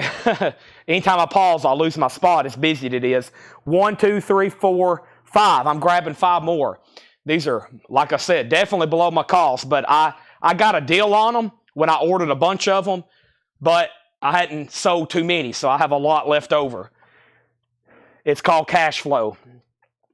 [SPEAKER 1] Anytime I pause, I'll lose my spot. As busy as it is. 1, 2, 3, 4, 5. I'm grabbing 5 more. These are, like I said, definitely below my cost, but I got a deal on them when I ordered a bunch of them, but I hadn't sold too many, so I have a lot left over. It's called cash flow.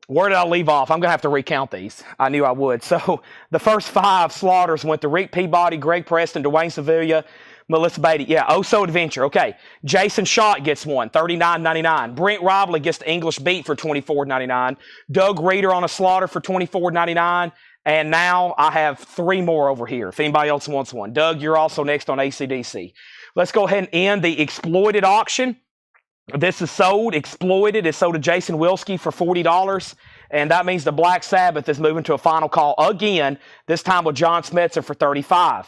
[SPEAKER 1] Where did I leave off? I'm going to have to recount these. I knew I would. So the first 5 Slaughters went to Rick Peabody, Greg Preston, Dwayne Sevilla, Melissa Beatty. Yeah, Oso Adventure. Okay. Jason Schott gets one, $39.99. Brent Robley gets the English Beat for $24.99. Doug Reeder on a Slaughter for $24.99. And now I have 3 more over here if anybody else wants one. Doug, you're also next on AC/DC. Let's go ahead and end the Exploited auction. This is sold. Exploited is sold to Jason Wilsky for $40. And that means the Black Sabbath is moving to a final call again, this time with John Smetzer for $35.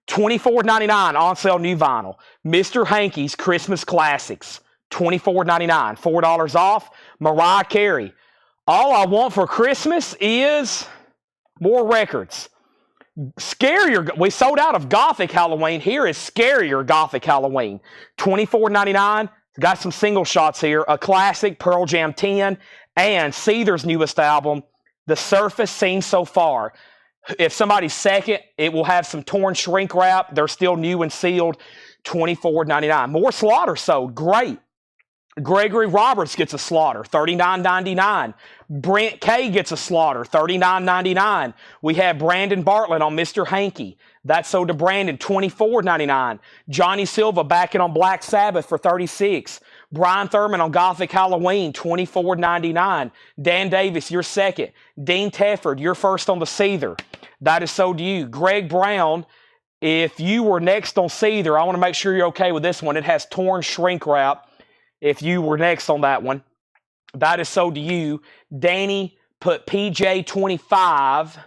[SPEAKER 1] $24.99 on sale new vinyl. Mr. Hankey's Christmas Classics. $24.99. $4 off. Mariah Carey. All I want for Christmas is more records. Scarier. We sold out of Gothic Halloween. Here is Scarier Gothic Halloween. $24.99. Got some single shots here. A classic, Pearl Jam 10, and Seether's newest album, The Surface Seen So Far. If somebody's second, it will have some torn shrink wrap. They're still new and sealed, $24.99. More slaughter sold. Great. Gregory Roberts gets a slaughter, $39.99. Brent K gets a slaughter, $39.99. We have Brandon Bartlett on Mr. Hankey. That's sold to Brandon, $24.99. Johnny Silva backing on Black Sabbath for $36. Brian Thurman on Gothic Halloween, $24.99. Dan Davis, you're second. Dean Tefford, you're first on the Seether. That is sold to you. Greg Brown, if you were next on Seether, I want to make sure you're okay with this one. It has torn shrink wrap. If you were next on that one, that is sold to you. Danny put PJ25,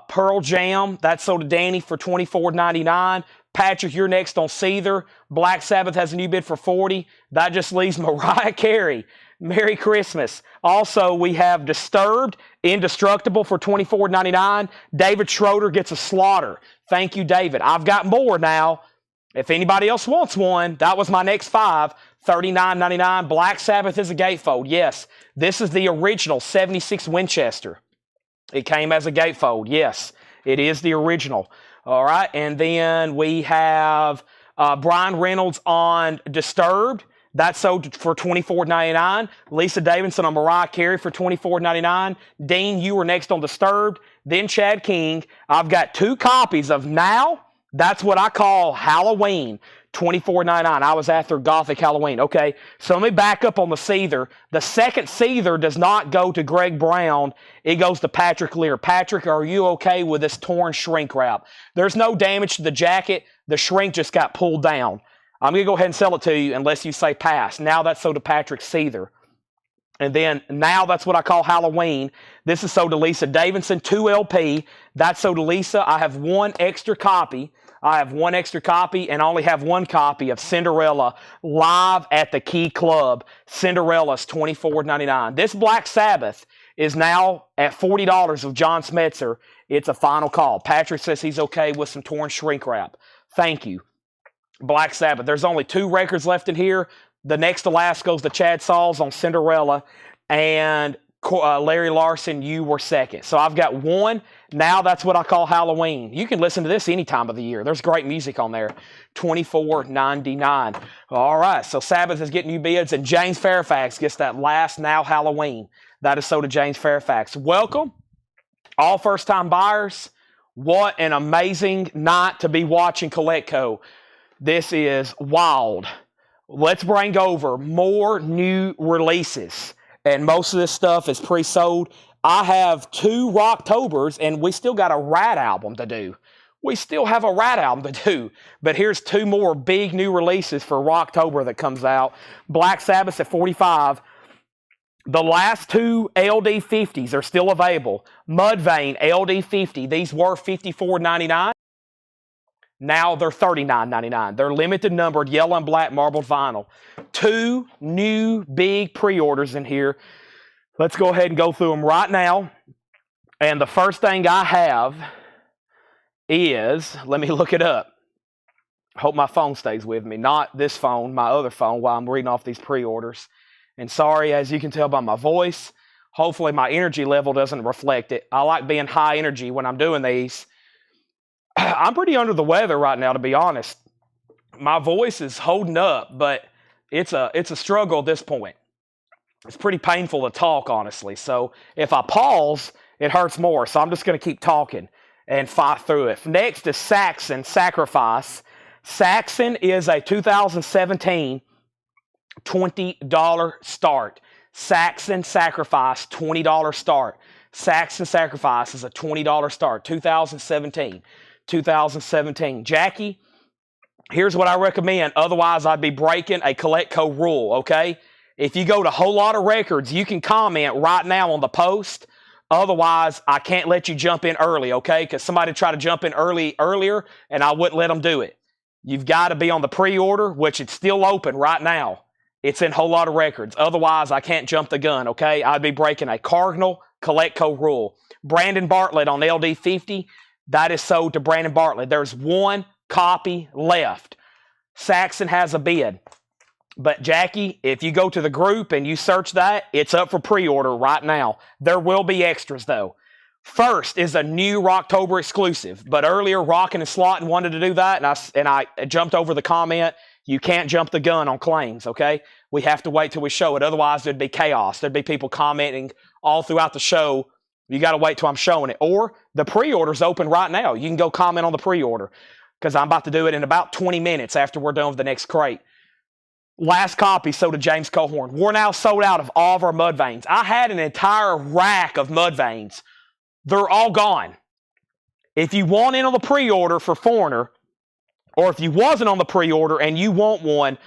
[SPEAKER 1] Pearl Jam. That's sold to Danny for $24.99. Patrick, you're next on Seether. Black Sabbath has a new bid for $40. That just leaves Mariah Carey. Merry Christmas. Also, we have Disturbed, Indestructible for $24.99. David Schroeder gets a slaughter. Thank you, David. I've got more now. If anybody else wants one, that was my next 5. $39.99. Black Sabbath is a gatefold. Yes, this is the original 76 Winchester. It came as a gatefold. Yes, it is the original. All right, and then we have Brian Reynolds on Disturbed. That's sold for $24.99. Lisa Davidson on Mariah Carey for $24.99. Dean, you were next on Disturbed. Then Chad King. I've got 2 copies of Now. That's what I call Halloween, $24.99. I was after Gothic Halloween. Okay, so let me back up on the Seether. The second Seether does not go to Greg Brown. It goes to Patrick Lear. Patrick, are you okay with this torn shrink wrap? There's no damage to the jacket. The shrink just got pulled down. I'm going to go ahead and sell it to you unless you say pass. Now that's sold to Patrick Seether. And then Now that's what I call Halloween. This is sold to Lisa Davidson, 2 LP. That's sold to Lisa. I have 1 extra copy. And I only have 1 copy of Cinderella live at the Key Club. Cinderella's $24.99. This Black Sabbath is now at $40 of John Smetzer. It's a final call. Patrick says he's okay with some torn shrink wrap. Thank you. Black Sabbath. There's only 2 records left in here. The next to last goes to Chad Sauls on Cinderella. And Larry Larson, you were second. So I've got 1. Now that's what I call Halloween. You can listen to this any time of the year. There's great music on there. $24.99. All right, so Sabbath is getting new bids, and James Fairfax gets that last Now Halloween. That is sold to James Fairfax. Welcome, all first-time buyers. What an amazing night to be watching CollectCo. This is wild. Let's bring over more new releases. And most of this stuff is pre-sold. I have 2 Rocktobers, and we still got a Ratt album to do. But here's 2 more big new releases for Rocktober that comes out. Black Sabbath at $45. The last 2 LD50s are still available. Mudvayne LD50. These were $54.99. Now they're $39.99. They're limited numbered yellow and black marbled vinyl. 2 new big pre-orders in here. Let's go ahead and go through them right now. And the first thing I have is, let me look it up. Hope my phone stays with me. Not this phone, my other phone, while I'm reading off these pre-orders. And sorry, as you can tell by my voice, hopefully my energy level doesn't reflect it. I like being high energy when I'm doing these. I'm pretty under the weather right now, to be honest. My voice is holding up, but it's a struggle at this point. It's pretty painful to talk, honestly. So if I pause, it hurts more. So I'm just going to keep talking and fight through it. Next is Saxon Sacrifice. Saxon is a 2017 $20 start. Saxon Sacrifice, $20 start. Saxon Sacrifice is a $20 start. 2017. Jackie, here's what I recommend. Otherwise, I'd be breaking a CollectCo rule, okay? If you go to Whole Lot of Records, you can comment right now on the post. Otherwise, I can't let you jump in early, okay? Because somebody tried to jump in earlier, and I wouldn't let them do it. You've got to be on the pre-order, which it's still open right now. It's in Whole Lot of Records. Otherwise, I can't jump the gun, okay? I'd be breaking a Cardinal CollectCo rule. Brandon Bartlett on LD50. That is sold to Brandon Bartlett. There's 1 copy left. Saxon has a bid. But Jackie, if you go to the group and you search that, it's up for pre-order right now. There will be extras, though. First is a new Rocktober exclusive, but earlier Rockin' and Slottin' wanted to do that, and I jumped over the comment. You can't jump the gun on claims, okay? We have to wait till we show it. Otherwise, there'd be chaos. There'd be people commenting all throughout the show. You got to wait till I'm showing it. Or the pre-order's open right now. You can go comment on the pre-order because I'm about to do it in about 20 minutes after we're done with the next crate. Last copy sold to James Cohorn. We're now sold out of all of our mud veins. I had an entire rack of mud veins. They're all gone. If you want in on the pre-order for Foreigner, or if you wasn't on the pre-order and you want one,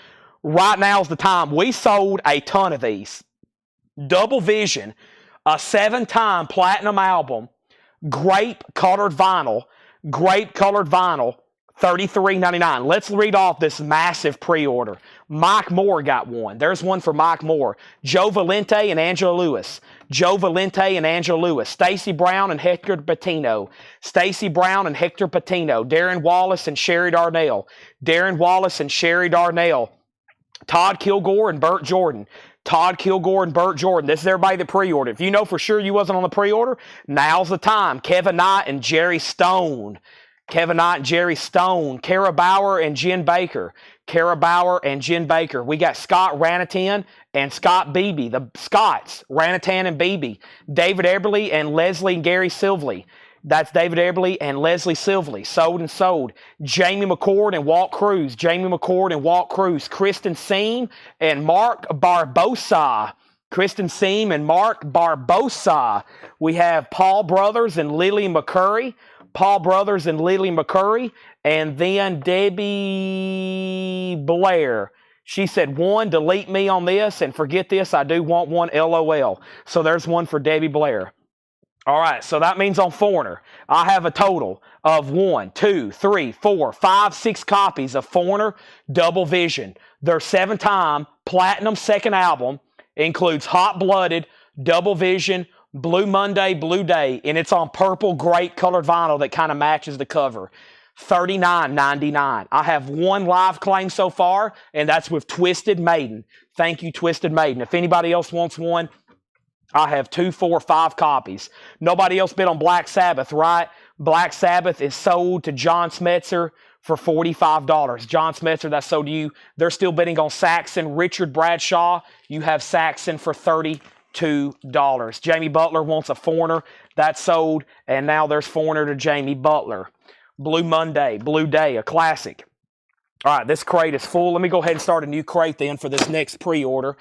[SPEAKER 1] right now's the time. We sold a ton of these. Double Vision, a 7-time platinum album, grape colored vinyl, $33.99. Let's read off this massive pre-order. Mike Moore got one. There's one for Mike Moore. Joe Valente and Angela Lewis. Stacy Brown and Hector Patino. Darren Wallace and Sherry Darnell. Todd Kilgore and Burt Jordan. This is everybody that pre-ordered. If you know for sure you wasn't on the pre-order, now's the time. Kevin Knight and Jerry Stone. Kara Bauer and Jen Baker. We got Scott Ranatan and Scott Beebe. The Scotts, Ranatan and Beebe. David Eberly and Leslie and Gary Silvley. That's David Eberly and Leslie Silvley. Sold and sold. Jamie McCord and Walt Cruz. Kristen Seam and Mark Barbosa. We have Paul Brothers and Lily McCurry. And then Debbie Blair. She said, one, delete me on this, and forget this, I do want one, LOL. So there's one for Debbie Blair. All right, so that means on Foreigner, I have a total of 6 copies of Foreigner Double Vision. Their 7-time platinum second album includes Hot Blooded, Double Vision, Blue Monday, Blue Day, and it's on purple grape colored vinyl that kind of matches the cover. $39.99. I have one live claim so far, and that's with Twisted Maiden. Thank you, Twisted Maiden. If anybody else wants one, I have 2, 4, 5 copies. Nobody else bid on Black Sabbath, right? Black Sabbath is sold to John Smetzer for $45. John Smetzer, that's sold to you. They're still bidding on Saxon. Richard Bradshaw, you have Saxon for $32. Jamie Butler wants a Foreigner. That's sold, and now there's Foreigner to Jamie Butler. Blue Monday, Blue Day, a classic. All right, this crate is full. Let me go ahead and start a new crate then for this next pre-order.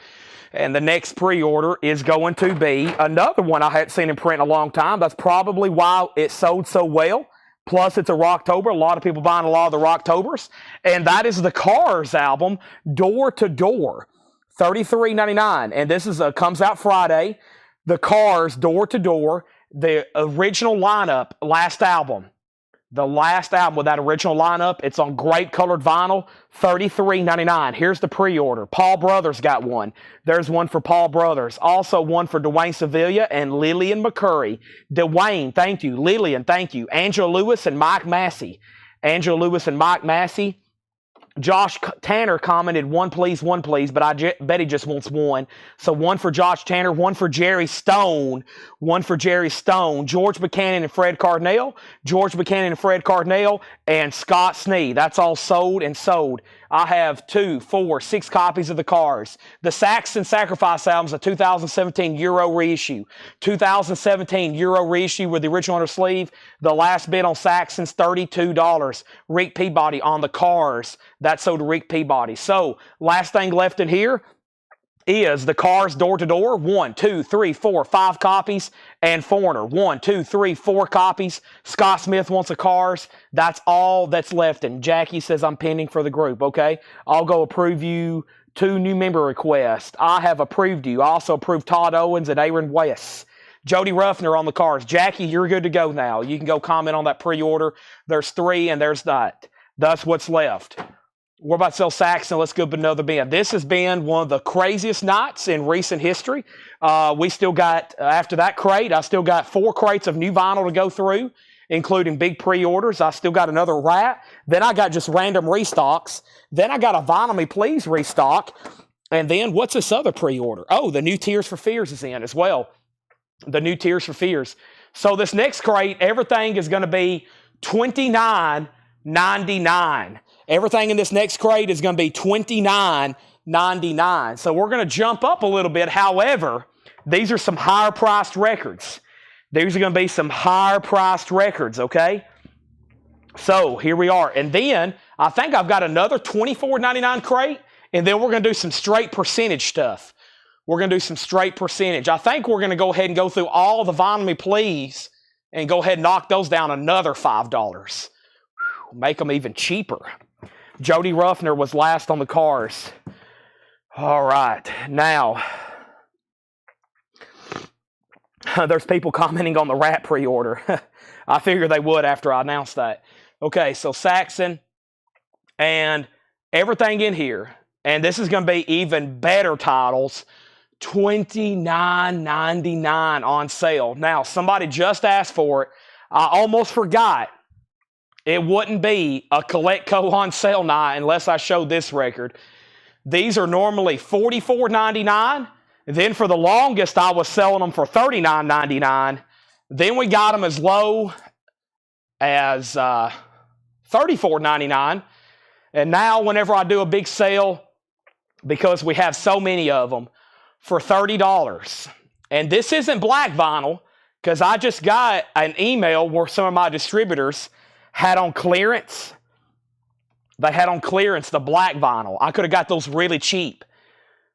[SPEAKER 1] And the next pre-order is going to be another one I hadn't seen in print in a long time. That's probably why it sold so well. Plus, it's a Rocktober. A lot of people buying a lot of the Rocktobers. And that is the Cars album, Door to Door, $33.99. And this is comes out Friday. The Cars, Door to Door, the original lineup, last album. The last album with that original lineup, it's on grape colored vinyl, $33.99. Here's the pre-order. Paul Brothers got one. There's one for Paul Brothers. Also one for Dwayne Sevilla and Lillian McCurry. Dwayne, thank you. Lillian, thank you. Angela Lewis and Mike Massey. Josh Tanner commented, one please, but I bet he just wants one. So one for Josh Tanner, one for Jerry Stone, George Buchanan and Fred Cardinale, and Scott Snee. That's all sold and sold. I have 2, 4, 6 copies of the Cars. The Saxon Sacrifice album is a 2017 Euro reissue. 2017 Euro reissue with the original under sleeve. The last bid on Saxon's $32. Rick Peabody on the Cars. That's sold to Rick Peabody. So, last thing left in here is the Cars Door to Door. 1, 2, 3, 4, 5 copies. And Foreigner. 1, 2, 3, 4 copies. Scott Smith wants a Cars. That's all that's left. And Jackie says I'm pending for the group. Okay, I'll go approve you 2 new member requests. I have approved you. I also approved Todd Owens and Aaron West. Jody Ruffner on the Cars. Jackie, you're good to go now. You can go comment on that pre-order. There's 3 and there's that. That's what's left. We're about to sell Saxon. Let's go to another bin. This has been one of the craziest nights in recent history. We still got, after that crate, I still got 4 crates of new vinyl to go through, including big pre-orders. I still got another Ratt. Then I got just random restocks. Then I got a Vinyl Me Please restock. And then what's this other pre-order? Oh, the new Tears for Fears is in as well. The new Tears for Fears. So this next crate, everything is going to be $29.99. Everything in this next crate is going to be $29.99. So we're going to jump up a little bit. However, these are some higher priced records. These are going to be some higher priced records, okay? So here we are. And then I think I've got another $24.99 crate, and then we're going to do some straight percentage stuff. We're going to do some straight percentage. I think we're going to go ahead and go through all the Vinyl Me Please and go ahead and knock those down another $5. Make them even cheaper. Jody Ruffner was last on the cars. All right. Now, there's people commenting on the Ratt pre-order. I figured they would after I announced that. Okay, so Saxon and everything in here. And this is going to be even better titles. $29.99 on sale. Now, somebody just asked for it. I almost forgot. It wouldn't be a Coletco on sale night unless I showed this record. These are normally $44.99. Then for the longest, I was selling them for $39.99. Then we got them as low as $34.99. And now whenever I do a big sale, because we have so many of them, for $30. And this isn't black vinyl, because I just got an email where some of my distributors had on clearance. They had on clearance the black vinyl. I could have got those really cheap.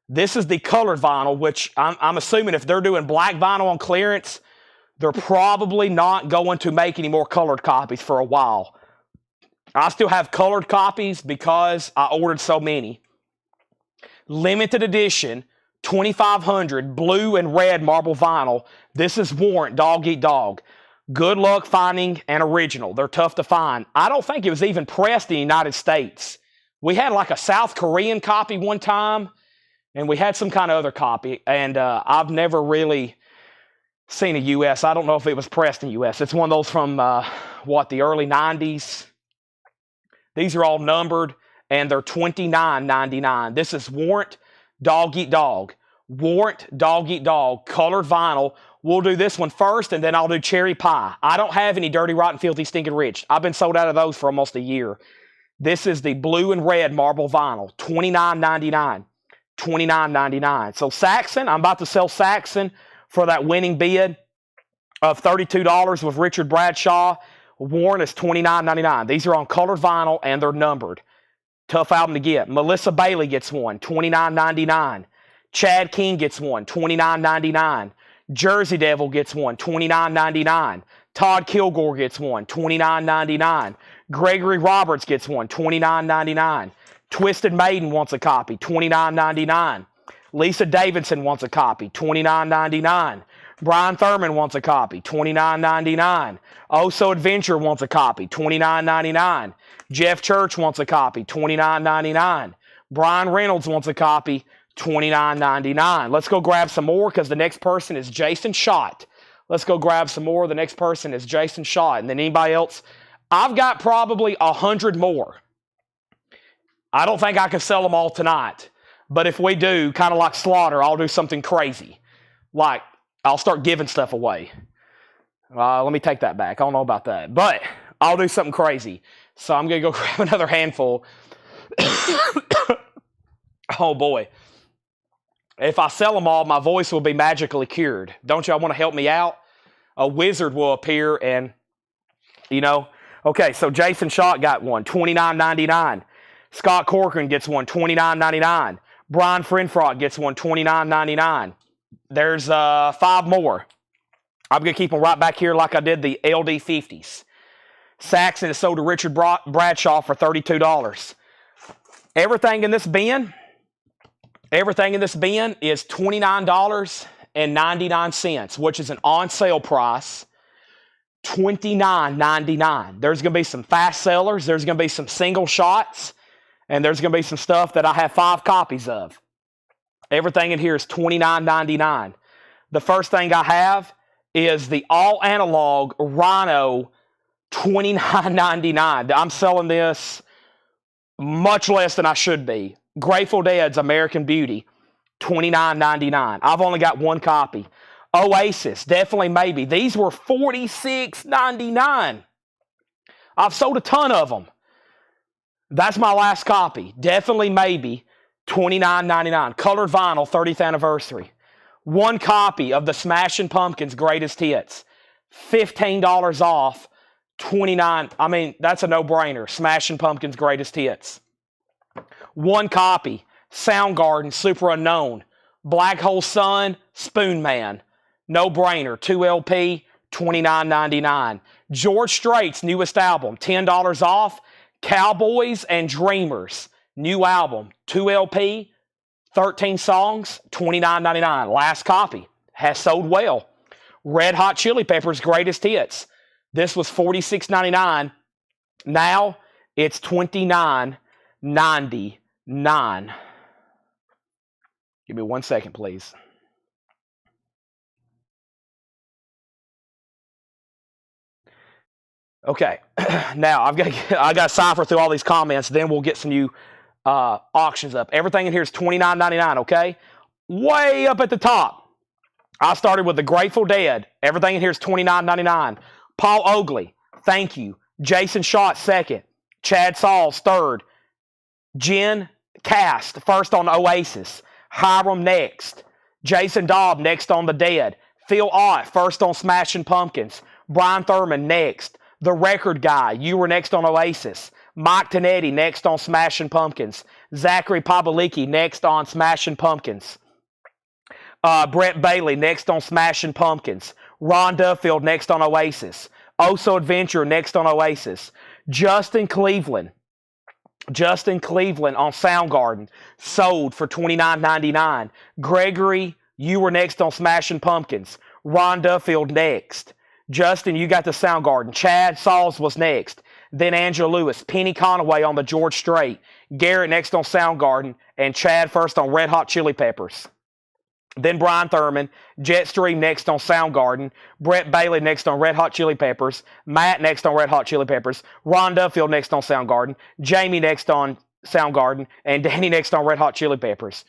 [SPEAKER 1] This is the colored vinyl, which I'm assuming if they're doing black vinyl on clearance, they're probably not going to make any more colored copies for a while. I still have colored copies because I ordered so many. Limited edition, 2,500 blue and red marble vinyl. This is Warrant Dog Eat Dog. Good luck finding an original. They're tough to find. I don't think it was even pressed in the United States. We had like a South Korean copy one time, and we had some kind of other copy, and I've never really seen a U.S. I don't know if it was pressed in the U.S. It's one of those from, the early 90s. These are all numbered, and they're $29.99. This is Warrant Dog Eat Dog. Warrant Dog Eat Dog, colored vinyl. We'll do this one first, and then I'll do Cherry Pie. I don't have any Dirty, Rotten, Filthy, Stinking Rich. I've been sold out of those for almost a year. This is the blue and red marble vinyl, $29.99. $29.99. So Saxon, I'm about to sell Saxon for that winning bid of $32 with Richard Bradshaw. Warren is $29.99. These are on colored vinyl, and they're numbered. Tough album to get. Melissa Bailey gets one, $29.99. Chad King gets one, $29.99. Jersey Devil gets one, $29.99. Todd Kilgore gets one, $29.99. Gregory Roberts gets one, $29.99. Twisted Maiden wants a copy, $29.99. Lisa Davidson wants a copy, $29.99. Brian Thurman wants a copy, $29.99. Oh So Adventure wants a copy, $29.99. Jeff Church wants a copy, $29.99. Brian Reynolds wants a copy, $29.99. Let's go grab some more because the next person is Jason Schott. Let's go grab some more. The next person is Jason Schott. And then anybody else? I've got probably 100 more. I don't think I can sell them all tonight. But if we do, kind of like Slaughter, I'll do something crazy. Like, I'll start giving stuff away. Let me take that back. I don't know about that. But I'll do something crazy. So I'm going to go grab another handful. Oh, boy. If I sell them all, my voice will be magically cured. Don't y'all want to help me out? A wizard will appear and, Okay, so Jason Schott got one, $29.99. Scott Corcoran gets one, $29.99. Brian Frenfrock gets one, $29.99. There's 5 more. I'm going to keep them right back here like I did the LD50s. Saxon is sold to Richard Bradshaw for $32. Everything in this bin is $29.99, which is an on-sale price, $29.99. There's going to be some fast sellers. There's going to be some single shots. And there's going to be some stuff that I have 5 copies of. Everything in here is $29.99. The first thing I have is the all-analog Rhino, $29.99. I'm selling this much less than I should be. Grateful Dead's American Beauty, $29.99. I've only got 1 copy. Oasis, definitely maybe. These were $46.99. I've sold a ton of them. That's my last copy. Definitely maybe $29.99. Colored vinyl, 30th anniversary. One copy of the Smashing Pumpkins Greatest Hits. $15 off. 29. I mean, that's a no-brainer. Smashing Pumpkins Greatest Hits. One copy. Soundgarden, Super Unknown. Black Hole Sun, Spoon Man. No-brainer. 2 LP, $29.99. George Strait's newest album, $10 off. Cowboys and Dreamers, new album, 2 LP, 13 songs, $29.99. Last copy. Has sold well. Red Hot Chili Peppers Greatest Hits. This was $46.99. Now it's $29.99. Give me 1 second, please. Okay, now I got to cipher through all these comments. Then we'll get some new auctions up. Everything in here is $29.99. Okay, way up at the top, I started with the Grateful Dead. Everything in here is $29.99. Paul Oakley, thank you. Jason Schott, second. Chad Sauls, third. Jen Cast, first on Oasis. Hiram, next. Jason Dobb, next on The Dead. Phil Ott, first on Smashing Pumpkins. Brian Thurman, next. The Record Guy, you were next on Oasis. Mike Tonetti, next on Smashing Pumpkins. Zachary Pabalicki, next on Smashing Pumpkins. Brett Bailey, next on Smashing Pumpkins. Ron Duffield, next on Oasis. Oso Adventure, next on Oasis. Justin Cleveland on Soundgarden, sold for $29.99. Gregory, you were next on Smashing Pumpkins. Ron Duffield, next. Justin, you got the Soundgarden. Chad Sauls was next. Then Angela Lewis. Penny Conaway on the George Strait. Garrett next on Soundgarden. And Chad first on Red Hot Chili Peppers. Then Brian Thurman. Jetstream next on Soundgarden. Brett Bailey next on Red Hot Chili Peppers. Matt next on Red Hot Chili Peppers. Ron Duffield next on Soundgarden. Jamie next on Soundgarden. And Danny next on Red Hot Chili Peppers.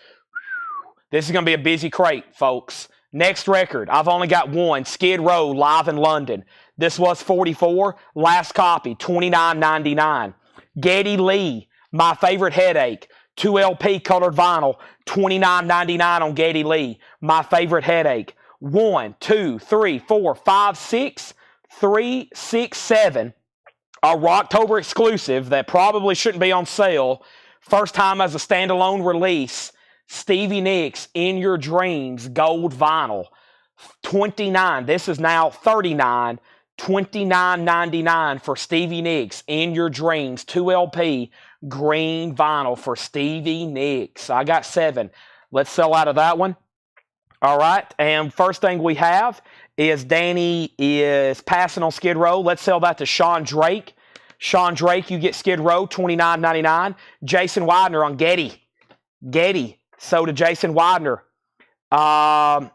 [SPEAKER 1] This is going to be a busy crate, folks. Next record, I've only got one, Skid Row, live in London. This was $44. Last copy, $29.99. Geddy Lee, My Favorite Headache, 2 LP colored vinyl, $29.99 on Geddy Lee. My Favorite Headache. 1, 2, 3, 4, 5, 6, 3, 6, 7. A Rocktober exclusive that probably shouldn't be on sale. First time as a standalone release. Stevie Nicks, In Your Dreams, gold vinyl, $29. This is now $39. $29.99 for Stevie Nicks, In Your Dreams, 2 LP, green vinyl for Stevie Nicks. I got 7. Let's sell out of that one. All right, and first thing we have is Danny is passing on Skid Row. Let's sell that to Sean Drake. Sean Drake, you get Skid Row, $29.99. Jason Widener on Getty. So to Jason Widener. Garrett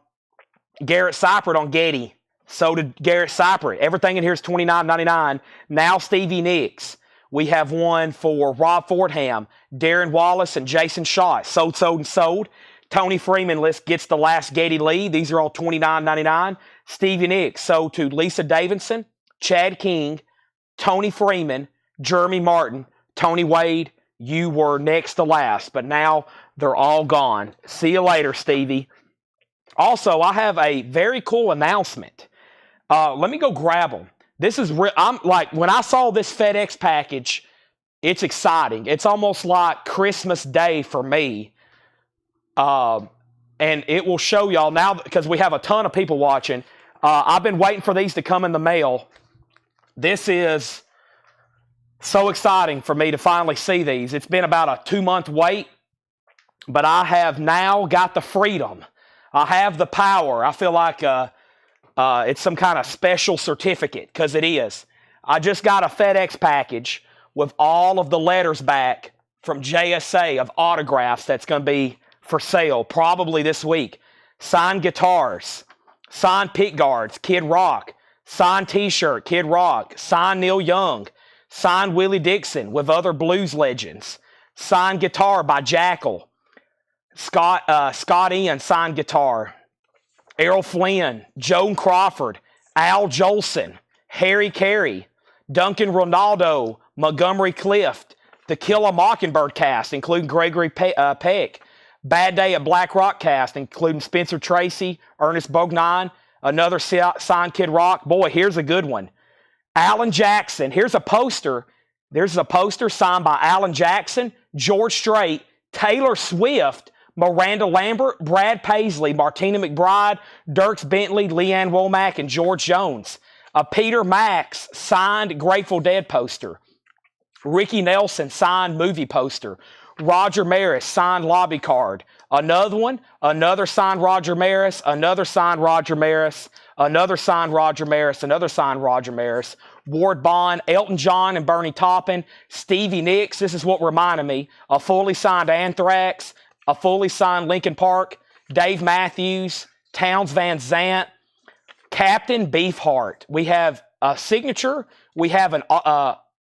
[SPEAKER 1] Seifert on Getty. So to Garrett Seifert. Everything in here is $29.99. Now Stevie Nicks. We have one for Rob Fordham, Darren Wallace, and Jason Schott. Sold. Tony Freeman gets the last Geddy Lee. These are all $29.99. Stevie Nicks. Sold to Lisa Davidson, Chad King, Tony Freeman, Jeremy Martin, Tony Wade. You were next to last, but now they're all gone. See you later, Stevie. Also, I have a very cool announcement. Let me go grab them. This is I'm like, when I saw this FedEx package, it's exciting. It's almost like Christmas Day for me. And it will show y'all now because we have a ton of people watching. I've been waiting for these to come in the mail. This is so exciting for me to finally see these. It's been about a 2-month wait, but I have now got the freedom. I have the power. I feel like it's some kind of special certificate, because it is. I just got a FedEx package with all of the letters back from JSA of autographs that's going to be for sale probably this week. Signed guitars, signed pick guards, Kid Rock, signed t-shirt, Kid Rock, signed Neil Young, signed Willie Dixon with other blues legends, signed guitar by Jackal, Scott Ian signed guitar, Errol Flynn, Joan Crawford, Al Jolson, Harry Carey, Duncan Ronaldo, Montgomery Clift, The Kill a Mockingbird cast, including Gregory Peck, Bad Day at Black Rock cast, including Spencer Tracy, Ernest Borgnine, another signed Kid Rock. Boy, here's a good one. Alan Jackson. Here's a poster. There's a poster signed by Alan Jackson, George Strait, Taylor Swift, Miranda Lambert, Brad Paisley, Martina McBride, Dierks Bentley, Leanne Womack, and George Jones. A Peter Max signed Grateful Dead poster. Ricky Nelson signed movie poster. Roger Maris signed lobby card. Another one, another signed Roger Maris, another signed Roger Maris, another signed Roger Maris, another signed Roger Maris. Ward Bond, Elton John and Bernie Taupin, Stevie Nicks, this is what reminded me, a fully signed Anthrax, a fully signed Linkin Park, Dave Matthews, Townes Van Zandt, Captain Beefheart. We have a signature, we have an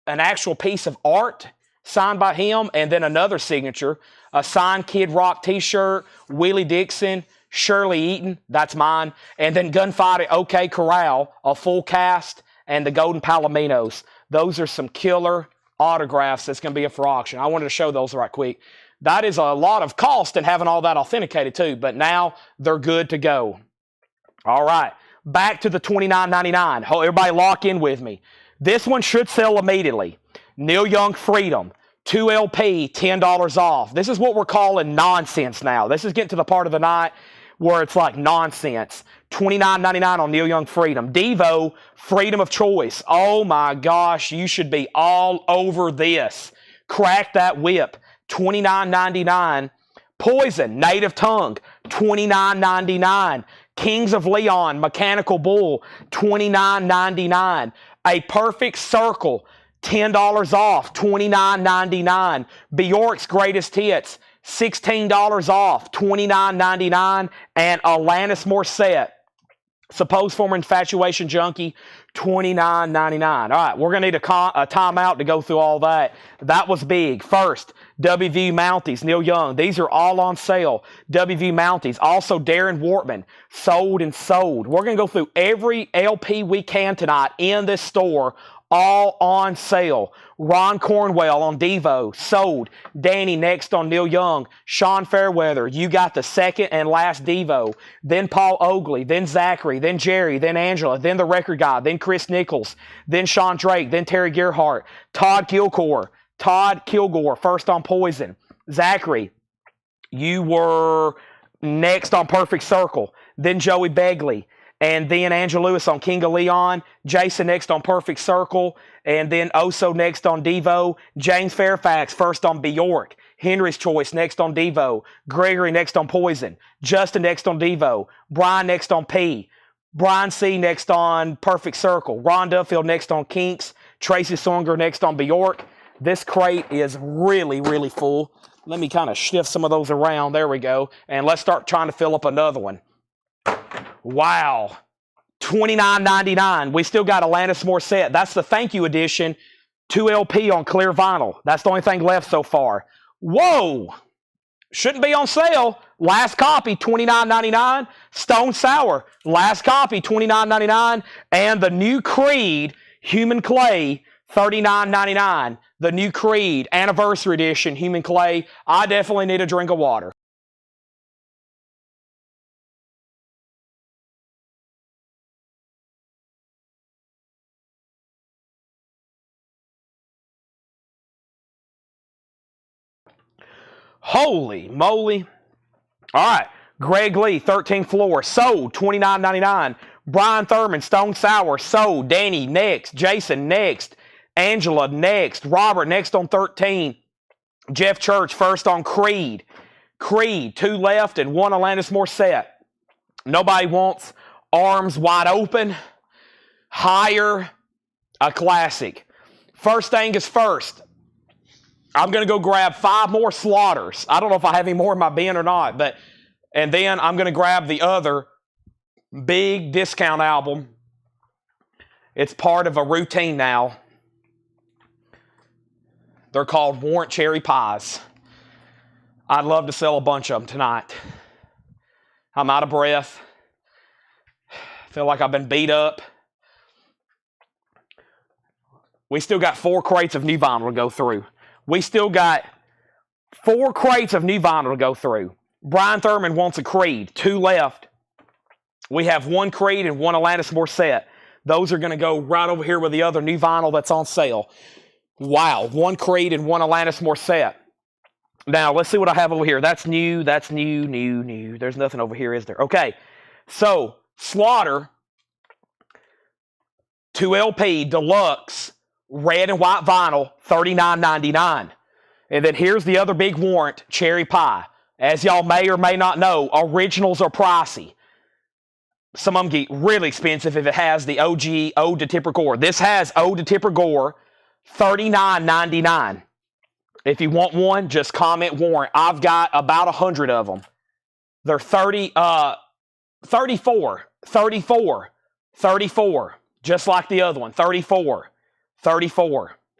[SPEAKER 1] actual piece of art signed by him, and then another signature, a signed Kid Rock t-shirt, Willie Dixon, Shirley Eaton, that's mine, and then Gunfight at OK Corral, a full cast, and the Golden Palominos. Those are some killer autographs that's going to be up for auction. I wanted to show those right quick. That is a lot of cost in having all that authenticated too, but now they're good to go. All right, back to the $29.99. Everybody lock in with me. This one should sell immediately. Neil Young Freedom, 2 LP, $10 off. This is what we're calling nonsense now. This is getting to the part of the night where it's like nonsense. $29.99 on Neil Young Freedom. Devo, Freedom of Choice. Oh my gosh, you should be all over this. Crack That Whip, $29.99. Poison, Native Tongue, $29.99. Kings of Leon, Mechanical Bull, $29.99. A Perfect Circle, $10 off, $29.99. Bjork's Greatest Hits, $16 off, $29.99. And Alanis Morissette, Supposed Former Infatuation Junkie, $29.99. All right, we're going to need a timeout to go through all that. That was big. First, WV Mounties, Neil Young. These are all on sale. WV Mounties. Also, Darren Wortman, Sold and Sold. We're going to go through every LP we can tonight in this store, all on sale. Ron Cornwell on Devo, sold. Danny next on Neil Young. Sean Fairweather, You Got the Second and Last Devo. Then Paul Oakley, then Zachary, then Jerry, then Angela, then The Record Guy, then Chris Nichols, then Sean Drake, then Terry Gerhart. Todd Kilgore, first on Poison. Zachary, you were next on Perfect Circle. Then Joey Begley. And then Angela Lewis on King of Leon. Jason next on Perfect Circle. And then Oso next on Devo. James Fairfax first on Bjork. Henry's Choice next on Devo. Gregory next on Poison. Justin next on Devo. Brian next on P. Brian C. next on Perfect Circle. Ron Duffield next on Kinks. Tracy Songer next on Bjork. This crate is really, really full. Let me kind of shift some of those around. There we go. And let's start trying to fill up another one. Wow. $29.99. We still got Alanis Morissette. That's the thank you edition. 2 LP on clear vinyl. That's the only thing left so far. Whoa. Shouldn't be on sale. Last copy, $29.99. Stone Sour. Last copy, $29.99. And the new Creed, Human Clay, $39.99. The new Creed, Anniversary Edition, Human Clay. I definitely need a drink of water. Holy moly. All right. Greg Lee, 13th Floor, sold, $29.99. Brian Thurman, Stone Sour, sold. Danny next. Jason next. Angela next. Robert next on 13. Jeff Church first on Creed. Creed, 2 left and 1 Alanis Morissette. Nobody Wants Arms Wide Open. Higher, a classic. First Angus first. I'm going to go grab 5 more Slaughters. I don't know if I have any more in my bin or not, and then I'm going to grab the other big discount album. It's part of a routine now. They're called Warrant Cherry Pies. I'd love to sell a bunch of them tonight. I'm out of breath. feel like I've been beat up. We still got 4 crates of new vinyl to go through. We still got 4 crates of new vinyl to go through. Brian Thurman wants a Creed. 2 left. We have 1 Creed and 1 Alanis Morissette. Those are going to go right over here with the other new vinyl that's on sale. Wow. 1 Creed and 1 Alanis Morissette. Now, let's see what I have over here. That's new. That's new. There's nothing over here, is there? Okay. So, Slaughter, 2 LP, deluxe, red and white vinyl, $39.99. And then here's the other big warrant, Cherry Pie. As y'all may or may not know, originals are pricey. Some of them get really expensive if it has the OG Ode to Tipper Gore. This has Ode to Tipper Gore, $39.99. If you want one, just comment warrant. I've got about 100 of them. They're 34, just like the other one, 34.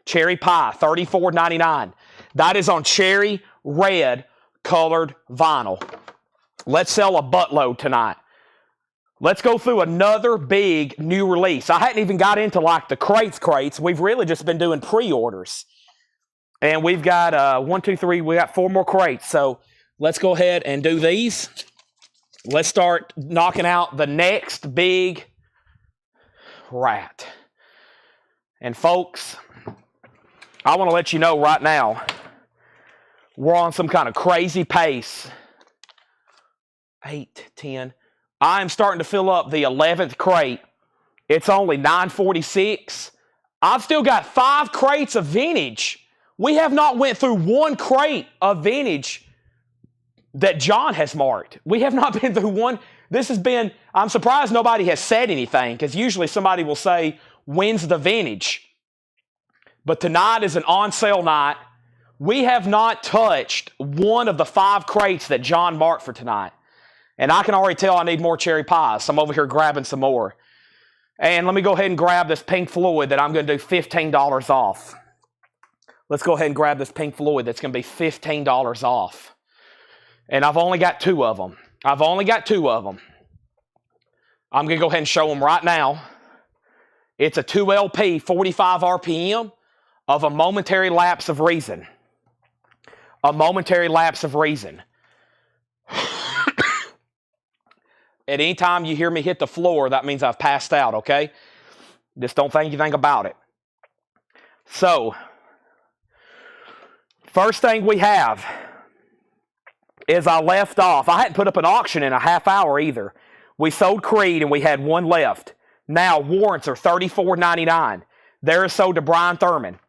[SPEAKER 1] Cherry Pie, $34.99. That is on cherry red colored vinyl. Let's sell a buttload tonight. Let's go through another big new release. I hadn't even got into like the crates. We've really just been doing pre-orders. And we've got 1, 2, 3, we got 4 more crates. So let's go ahead and do these. Let's start knocking out the next big Ratt. And folks, I want to let you know right now, we're on some kind of crazy pace. 8, 10. I am starting to fill up the 11th crate. It's only 9:46. I've still got 5 crates of vintage. We have not went through 1 crate of vintage that John has marked. We have not been through one. This has been, I'm surprised nobody has said anything, because usually somebody will say, when's the vintage? But tonight is an on-sale night. We have not touched one of the 5 crates that John marked for tonight. And I can already tell I need more cherry pies, so I'm over here grabbing some more. And let me go ahead and grab this Pink Floyd that I'm going to do $15 off. Let's go ahead and grab this Pink Floyd that's going to be $15 off. And I've only got 2 of them. I'm going to go ahead and show them right now. It's a 2 LP, 45 RPM of A Momentary Lapse of Reason. A Momentary Lapse of Reason. At any time you hear me hit the floor, that means I've passed out, okay? Just don't think anything about it. So, first thing we have is I left off. I hadn't put up an auction in a half hour either. We sold Creed and we had 1 left. Now, warrants are $34.99. There is sold to Brian Thurman.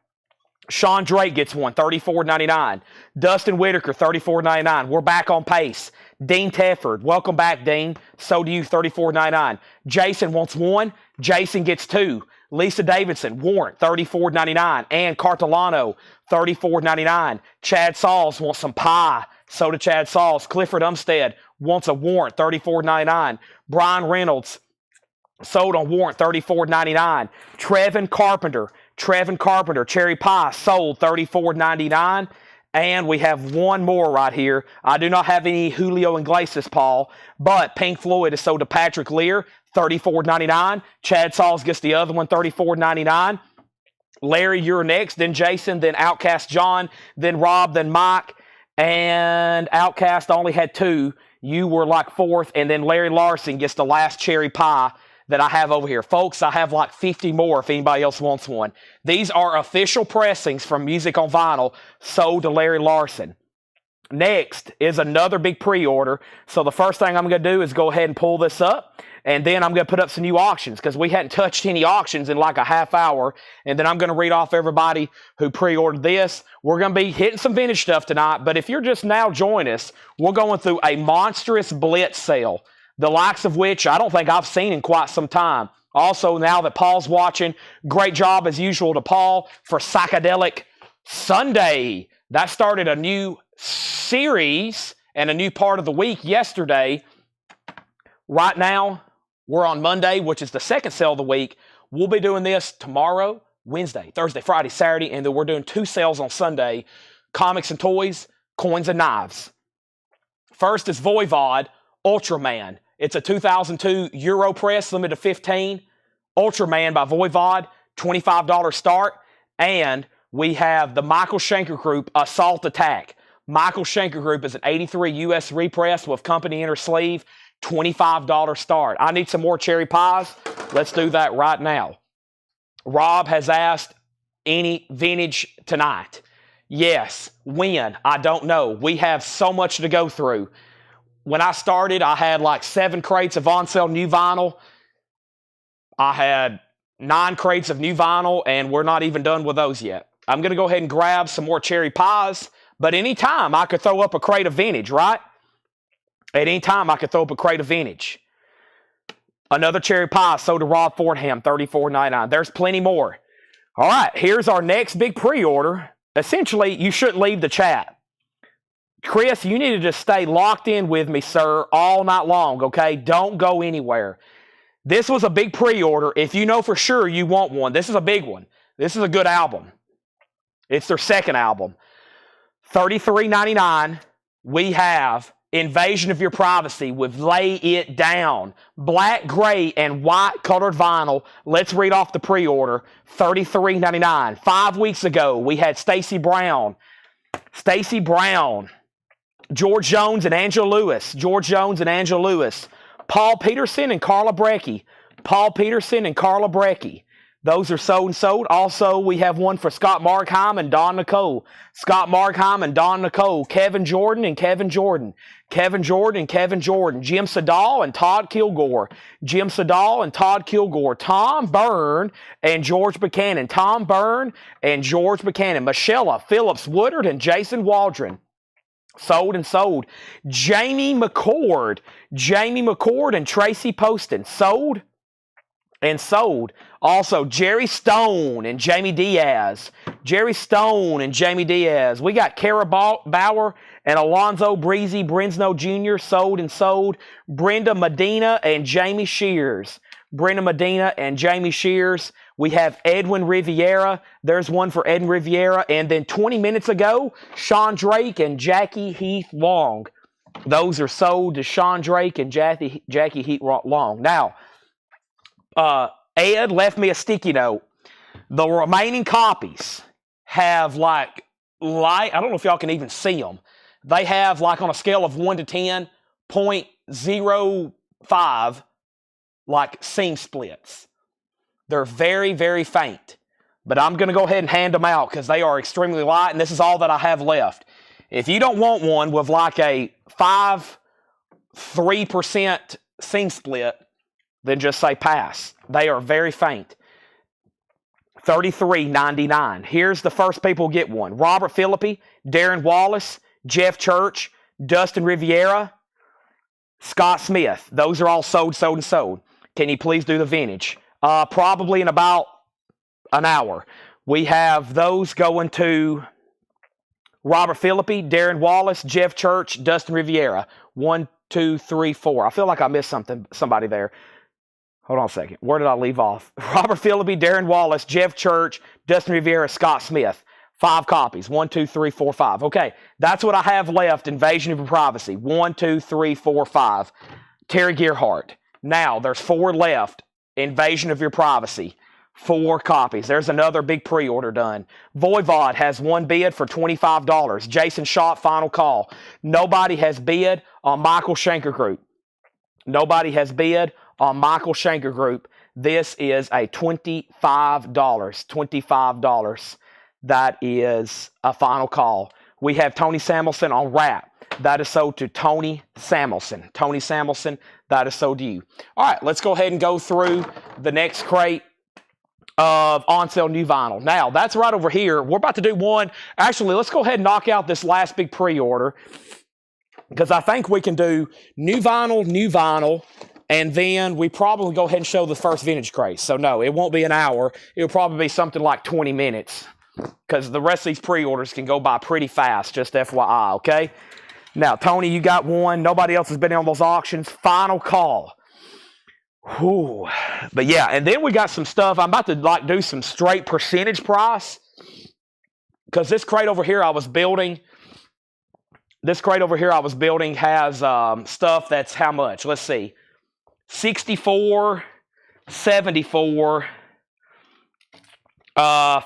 [SPEAKER 1] Sean Drake gets one, $34.99. Dustin Whitaker, $34.99. We're back on pace. Dean Tefford, welcome back, Dean. So do you, $34.99. Jason wants 1. Jason gets 2. Lisa Davidson, warrant, $34.99. Ann Cartolano, $34.99. Chad Sauls wants some pie. So do Chad Sauls. Clifford Umstead wants a warrant, $34.99. Brian Reynolds, sold on warrant, $34.99. Trevin Carpenter, cherry pie, sold, $34.99. And we have 1 more right here. I do not have any Julio Iglesias, Paul, but Pink Floyd is sold to Patrick Lear, $34.99. Chad Sauls gets the other one, $34.99. Larry, you're next, then Jason, then Outcast John, then Rob, then Mike, and Outcast only had 2. You were like 4th, and then Larry Larson gets the last cherry pie that I have over here. Folks, I have like 50 more if anybody else wants one. These are official pressings from Music on Vinyl sold to Larry Larson. Next is another big pre-order. So the first thing I'm going to do is go ahead and pull this up. And then I'm going to put up some new auctions because we hadn't touched any auctions in like a half hour. And then I'm going to read off everybody who pre-ordered this. We're going to be hitting some vintage stuff tonight. But if you're just now joining us, we're going through a monstrous blitz sale, the likes of which I don't think I've seen in quite some time. Also, now that Paul's watching, great job as usual to Paul for Psychedelic Sunday. That started a new series and a new part of the week yesterday. Right now, we're on Monday, which is the second sale of the week. We'll be doing this tomorrow, Wednesday, Thursday, Friday, Saturday, and then we're doing 2 sales on Sunday, comics and toys, coins and knives. First is Voivod Ultraman. It's a 2002 Europress, limited to 15. Ultraman by Voivod, $25 start. And we have the Michael Schenker Group Assault Attack. Michael Schenker Group is an 83 US repress with company inner sleeve, $25 start. I need some more cherry pies. Let's do that right now. Rob has asked, any vintage tonight? Yes. When? I don't know. We have so much to go through. When I started, I had like 7 crates of on-sale new vinyl. I had 9 crates of new vinyl, and we're not even done with those yet. I'm going to go ahead and grab some more cherry pies, but anytime I could throw up a crate of vintage, right? At any time I could throw up a crate of vintage. Another cherry pie sold to Rob Fordham, $34.99. There's plenty more. All right, here's our next big pre-order. Essentially, you shouldn't leave the chat. Chris, you need to just stay locked in with me, sir, all night long, okay? Don't go anywhere. This was a big pre-order. If you know for sure you want one, this is a big one. This is a good album. It's their second album. $33.99. We have Invasion of Your Privacy with Lay It Down. Black, gray, and white colored vinyl. Let's read off the pre-order. $33.99. 5 weeks ago, we had Stacey Brown. George Jones and Angela Lewis. Paul Peterson and Carla Brecky. Those are sold and sold. Also, we have one for Scott Markheim and Don Nicole. Kevin Jordan and Kevin Jordan. Jim Sedal and Todd Kilgore. Tom Byrne and George Buchanan. Michelle Phillips Woodard and Jason Waldron. Sold and sold. Jamie McCord and Tracy Poston. Sold and sold. Also, Jerry Stone and Jamie Diaz. We got Kara Bauer and Alonzo Breezy Brinsno Jr. Sold and sold. Brenda Medina and Jamie Shears. We have Edwin Riviera. There's one for Edwin Riviera. And then 20 minutes ago, Sean Drake and Jackie Heath Long. Those are sold to Sean Drake and Jackie Heath Long. Now, Ed left me a sticky note. The remaining copies have I don't know if y'all can even see them. They have on a scale of 1 to 10, 0.05 seam splits. They're very, very faint. But I'm going to go ahead and hand them out because they are extremely light, and this is all that I have left. If you don't want one with a 3% seam split, then just say pass. They are very faint. $33.99. Here's the first people get one. Robert Philippi, Darren Wallace, Jeff Church, Dustin Riviera, Scott Smith. Those are all sold. Can you please do the vintage? Probably in about an hour. We have those going to Robert Philippi, Darren Wallace, Jeff Church, Dustin Riviera. 1, 2, 3, 4. I feel like I missed somebody there. Hold on a second. Where did I leave off? Robert Philippi, Darren Wallace, Jeff Church, Dustin Riviera, Scott Smith. 5 copies. 1, 2, 3, 4, 5. Okay, that's what I have left. Invasion of Your Privacy. 1, 2, 3, 4, 5. Terry Gerhardt. Now, there's 4 left. Invasion of Your Privacy. 4 copies. There's another big pre-order done. Voivod has 1 bid for $25. Jason Schott, final call. Nobody has bid on Michael Schenker Group. This is a $25. That is a final call. We have Tony Samuelson on Ratt. That is sold to Tony Samuelson. That is sold to you. All right, let's go ahead and go through the next crate of on-sale new vinyl. Now, that's right over here. We're about to do one. Actually, let's go ahead and knock out this last big pre-order because I think we can do new vinyl, and then we probably go ahead and show the first vintage crate. So, no, it won't be an hour. It'll probably be something like 20 minutes because the rest of these pre-orders can go by pretty fast, just FYI, okay? Now, Tony, you got one. Nobody else has been on those auctions. Final call. Whew. But yeah, and then we got some stuff. I'm about to do some straight percentage price because this crate over here I was building has stuff that's how much? Let's see. 64, 74,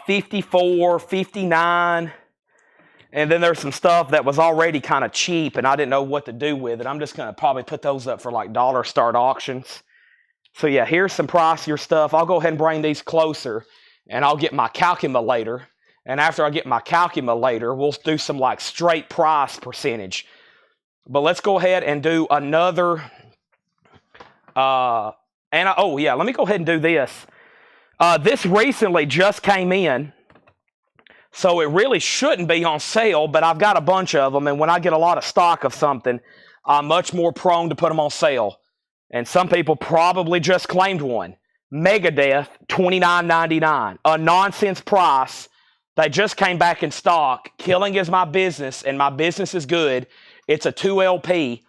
[SPEAKER 1] 54, 59, and then there's some stuff that was already kind of cheap and I didn't know what to do with it. I'm just going to probably put those up for like dollar start auctions. So yeah, here's some pricier stuff. I'll go ahead and bring these closer and I'll get my calculator. And after I get my calculator, we'll do some like straight price percentage. But let's go ahead and do another. Let me go ahead and do this. This recently just came in, so it really shouldn't be on sale, but I've got a bunch of them, and when I get a lot of stock of something, I'm much more prone to put them on sale. And some people probably just claimed one. Megadeth, $29.99, a nonsense price. They just came back in stock. Killing is my business, and my business is good. It's a 2 LP,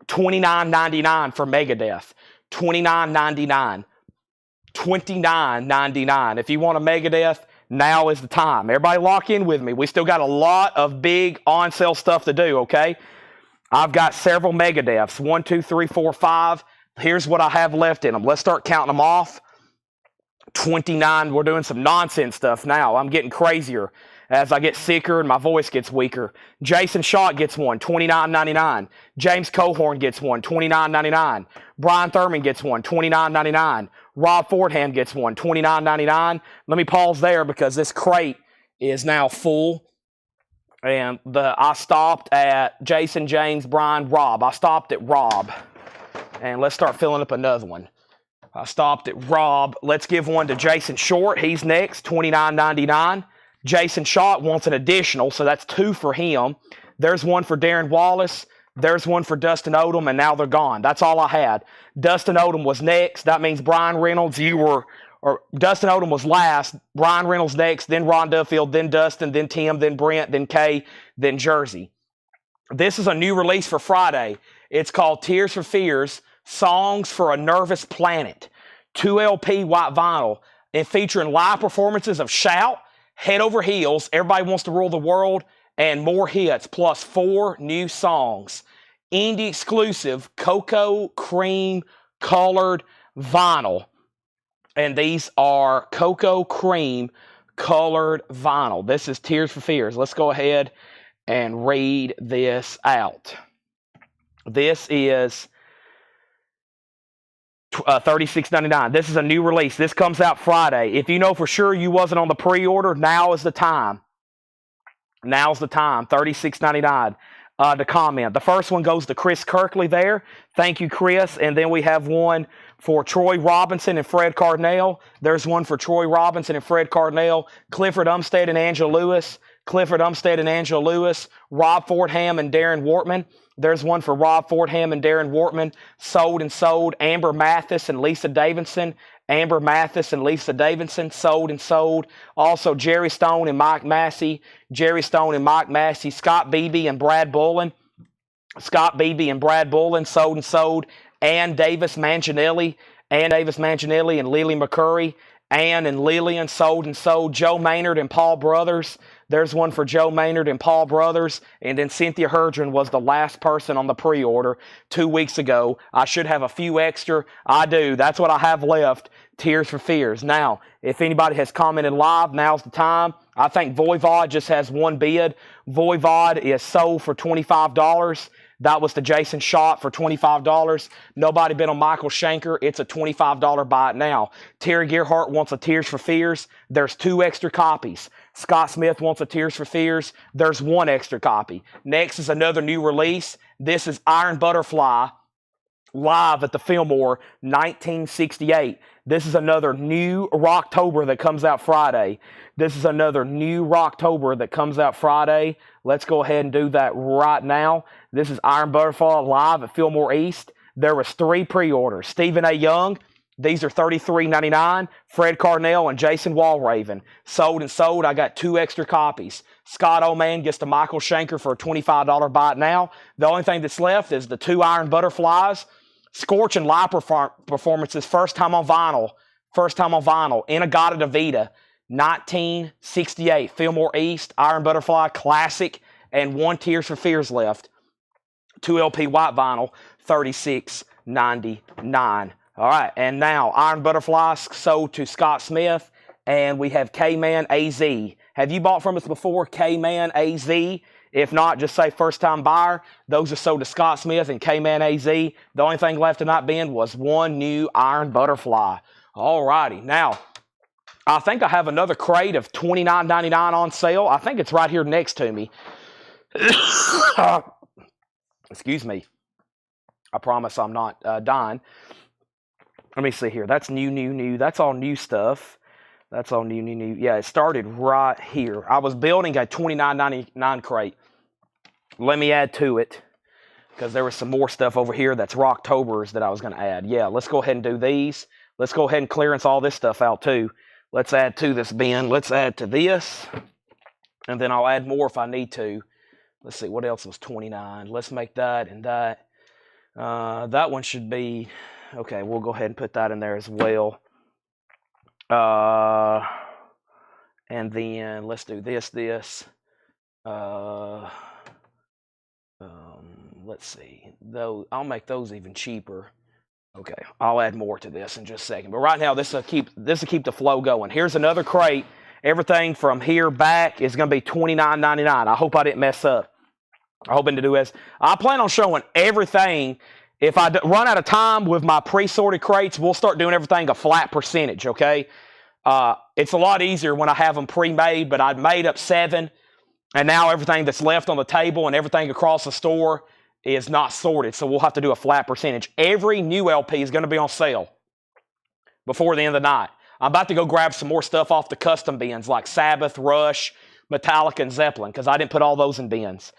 [SPEAKER 1] $29.99 for Megadeth. $29.99. $29.99. If you want a Megadeth, now is the time. Everybody lock in with me. We still got a lot of big on sale stuff to do, okay? I've got several Megadeths. 1, 2, 3, 4, 5. Here's what I have left in them. Let's start counting them off. 29. We're doing some nonsense stuff now. I'm getting crazier as I get sicker and my voice gets weaker. Jason Schott gets one, $29.99. James Cohorn gets one, $29.99. Brian Thurman gets one, $29.99. Rob Fordham gets one, $29.99. Let me pause there because this crate is now full. And I stopped at Jason, James, Brian, Rob. I stopped at Rob. And let's start filling up another one. I stopped at Rob. Let's give one to Jason Short. He's next, $29.99. Jason Schott wants an additional, so that's 2 for him. There's one for Darren Wallace. There's one for Dustin Odom, and now they're gone. That's all I had. Dustin Odom was next. That means Brian Reynolds, Dustin Odom was last. Brian Reynolds next, then Ron Duffield, then Dustin, then Tim, then Brent, then Kay, then Jersey. This is a new release for Friday. It's called Tears for Fears, Songs for a Nervous Planet. 2 LP white vinyl, and featuring live performances of Shout, Head Over Heels, Everybody Wants to Rule the World, and more hits, plus 4 new songs. Indie exclusive, cocoa cream colored vinyl. And these are cocoa cream colored vinyl. This is Tears for Fears. Let's go ahead and read this out. This is $36.99. This is a new release. This comes out Friday. If you know for sure you wasn't on the pre-order, now is the time. Now's the time. $36.99 to comment. The first one goes to Chris Kirkley there. Thank you, Chris. And then we have one for Troy Robinson and Fred Cardinale. There's one for Troy Robinson and Fred Cardinale. Clifford Umstead and Angela Lewis. Clifford Umstead and Angela Lewis. Rob Fordham and Darren Wortman. There's one for Rob Fordham and Darren Wortman. Sold and Sold. Amber Mathis and Lisa Davidson. Amber Mathis and Lisa Davidson. Sold and Sold. Also Jerry Stone and Mike Massey. Jerry Stone and Mike Massey. Scott Beebe and Brad Bullen. Scott Beebe and Brad Bullen. Sold and Sold. Ann Davis Manginelli. Ann Davis Manginelli and Lily McCurry. Ann and Lillian. Sold and Sold. Joe Maynard and Paul Brothers. There's one for Joe Maynard and Paul Brothers. And then Cynthia Herdron was the last person on the pre-order 2 weeks ago. I should have a few extra. I do. That's what I have left. Tears for Fears. Now, if anybody has commented live, now's the time. I think Voivod just has one bid. Voivod is sold for $25. That was the Jason Schott for $25. Nobody bid on Michael Schenker. It's a $25 buy it now. Terry Gerhardt wants a Tears for Fears. There's 2 extra copies. Scott Smith wants a Tears for Fears. There's 1 extra copy. Next is another new release. This is Iron Butterfly live at the Fillmore, 1968. This is another new Rocktober that comes out Friday. This is another new Rocktober that comes out Friday. Let's go ahead and do that right now. This is Iron Butterfly live at Fillmore East. There was 3 pre-orders. Stephen A. Young. These are $33.99. Fred Cardinale and Jason Walraven. Sold and Sold. I got 2 extra copies. Scott Oman gets to Michael Schenker for a $25 buy it now. The only thing that's left is the 2 Iron Butterflies. Scorch and live performances. First time on vinyl. First time on vinyl. Inagata Davida. 1968. Fillmore East. Iron Butterfly Classic. And 1 Tears for Fears left. 2 LP white vinyl. $36. $29.99. All right, and now Iron Butterfly sold to Scott Smith, and we have K-Man AZ. Have you bought from us before, K-Man AZ? If not, just say first-time buyer. Those are sold to Scott Smith and K-Man AZ. The only thing left tonight, Ben, was one new Iron Butterfly. All righty. Now, I think I have another crate of $29.99 on sale. I think it's right here next to me. Excuse me. I promise I'm not dying. Let me see here. That's new. That's all new stuff. That's all new. Yeah, it started right here. I was building a $29.99 crate. Let me add to it, because there was some more stuff over here that's Rocktober's that I was going to add. Yeah, let's go ahead and do these. Let's go ahead and clearance all this stuff out too. Let's add to this bin. Let's add to this. And then I'll add more if I need to. Let's see, what else was 29? Let's make that and that. That one should be... Okay, we'll go ahead and put that in there as well. And then let's do this. Let's see. Though I'll make those even cheaper. Okay, I'll add more to this in just a second. But right now, this will keep the flow going. Here's another crate. Everything from here back is going to be $29.99. I hope I didn't mess up. I hope I didn't do this. I plan on showing everything. If I run out of time with my pre-sorted crates, we'll start doing everything a flat percentage, okay? It's a lot easier when I have them pre-made, but I'd made up 7, and now everything that's left on the table and everything across the store is not sorted, so we'll have to do a flat percentage. Every new LP is going to be on sale before the end of the night. I'm about to go grab some more stuff off the custom bins like Sabbath, Rush, Metallica, and Zeppelin, because I didn't put all those in bins.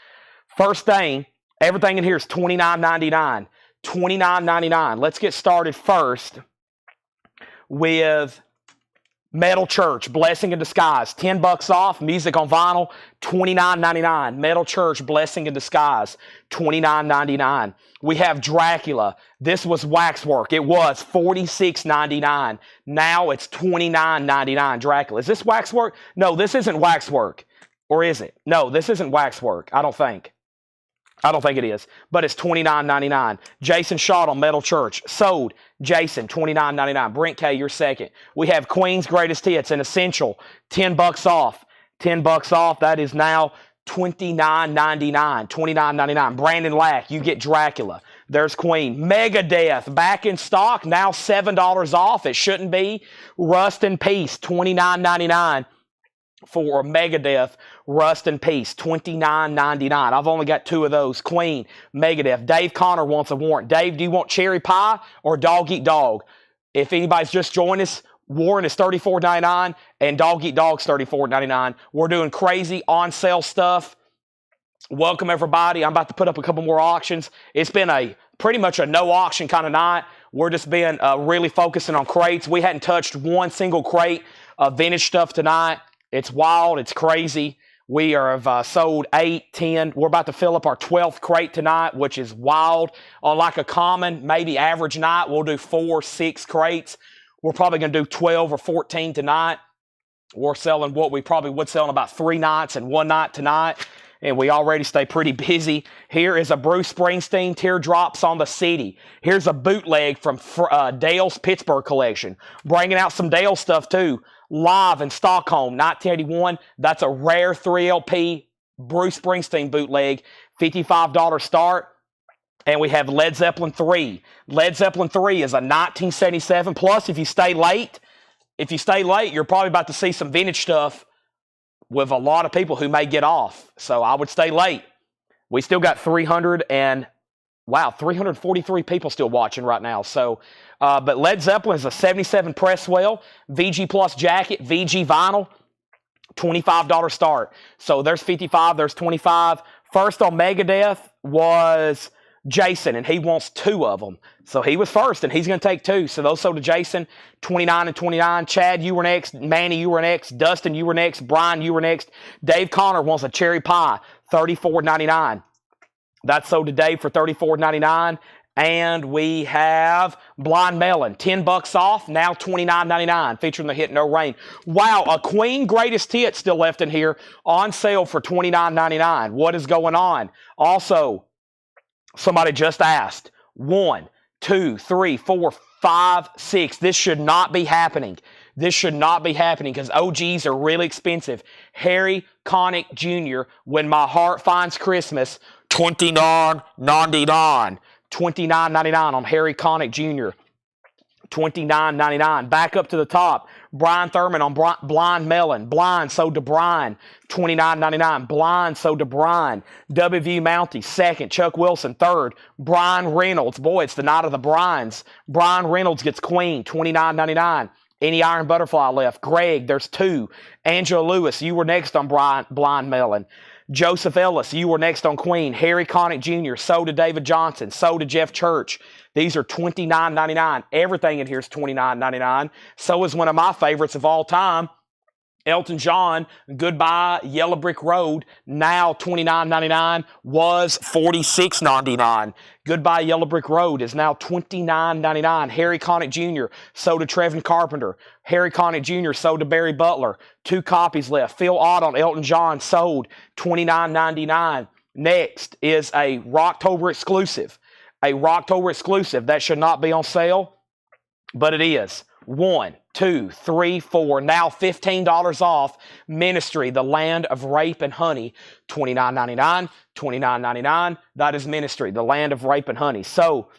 [SPEAKER 1] First thing, everything in here is $29.99. $29.99. Let's get started first with Metal Church, Blessing in Disguise. $10 off, music on vinyl, $29.99. Metal Church, Blessing in Disguise, $29.99. We have Dracula. This was waxwork. It was $46.99. Now it's $29.99. Dracula. Is this waxwork? No, this isn't waxwork. Or is it? No, this isn't waxwork. I don't think it is, but it's $29.99. Jason Schott on Metal Church. Sold. Jason, $29.99. Brent K, you're second. We have Queen's Greatest Hits, an essential, $10 off. $10 off. That is now $29.99. $29.99. Brandon Lack, you get Dracula. There's Queen. Megadeth, back in stock, now $7 off. It shouldn't be. Rust in Peace, $29.99. For Megadeth, Rust in Peace, $29.99. I've only got 2 of those. Queen, Megadeth. Dave Connor wants a warrant. Dave, do you want cherry pie or dog eat dog? If anybody's just joined us, warrant is $34.99 and dog eat dog's $34.99. We're doing crazy on sale stuff. Welcome everybody. I'm about to put up a couple more auctions. It's been pretty much a no auction kind of night. We're just being really focusing on crates. We hadn't touched one single crate of vintage stuff tonight. It's wild. It's crazy. We have sold 8, 10. We're about to fill up our 12th crate tonight, which is wild. On like a common, maybe average night, we'll do 4, 6 crates. We're probably going to do 12 or 14 tonight. We're selling what we probably would sell in about 3 nights and 1 night tonight. And we already stay pretty busy. Here is a Bruce Springsteen, Teardrops on the City. Here's a bootleg from Dale's Pittsburgh collection. Bringing out some Dale stuff too. Live in Stockholm, 1981. That's a rare 3LP Bruce Springsteen bootleg. $55 start. And we have Led Zeppelin 3. Led Zeppelin 3 is a 1977. Plus, if you stay late, you're probably about to see some vintage stuff with a lot of people who may get off. So I would stay late. We still got 343 people still watching right now. So, but Led Zeppelin is a 77 press well, VG Plus jacket, VG vinyl, $25 start. So there's 55, there's 25. First on Megadeth was Jason, and he wants 2 of them. So he was first, and he's going to take 2. So those sold to Jason, 29 and 29. Chad, you were next. Manny, you were next. Dustin, you were next. Brian, you were next. Dave Connor wants a cherry pie, $34.99. That's sold to Dave for $34.99. And we have Blind Melon, $10 off, now $29.99, featuring the hit No Rain. Wow, a Queen Greatest Hit still left in here on sale for $29.99. What is going on? Also, somebody just asked, 1, 2, 3, 4, 5, 6. This should not be happening. This should not be happening because OGs are really expensive. Harry Connick Jr., When My Heart Finds Christmas, $29.99. $29.99 on Harry Connick Jr. $29.99. Back up to the top. Brian Thurman on Blind Melon. Blind sold to Brian. $29.99. Blind sold to Brian. W.V. Mounty, second. Chuck Wilson, third. Brian Reynolds. Boy, it's the night of the Bryans. Brian Reynolds gets Queen. $29.99. Any Iron Butterfly left? Greg, there's 2. Angela Lewis, you were next on Blind Melon. Joseph Ellis, you were next on Queen. Harry Connick Jr., sold to David Johnson. Sold to Jeff Church. These are $29.99. Everything in here is $29.99. So is one of my favorites of all time, Elton John, Goodbye Yellow Brick Road, now $29.99, was $46.99. Goodbye Yellow Brick Road is now $29.99. Harry Connick Jr., sold to Trevin Carpenter. Harry Connick Jr., sold to Barry Butler. 2 copies left. Phil Ott on Elton John, sold $29.99. Next is a Rocktober exclusive. A Rocktober exclusive that should not be on sale, but it is. 1, 2, 3, 4, now $15 off. Ministry, The Land of Rape and Honey, $29.99, $29.99. That is Ministry, The Land of Rape and Honey. So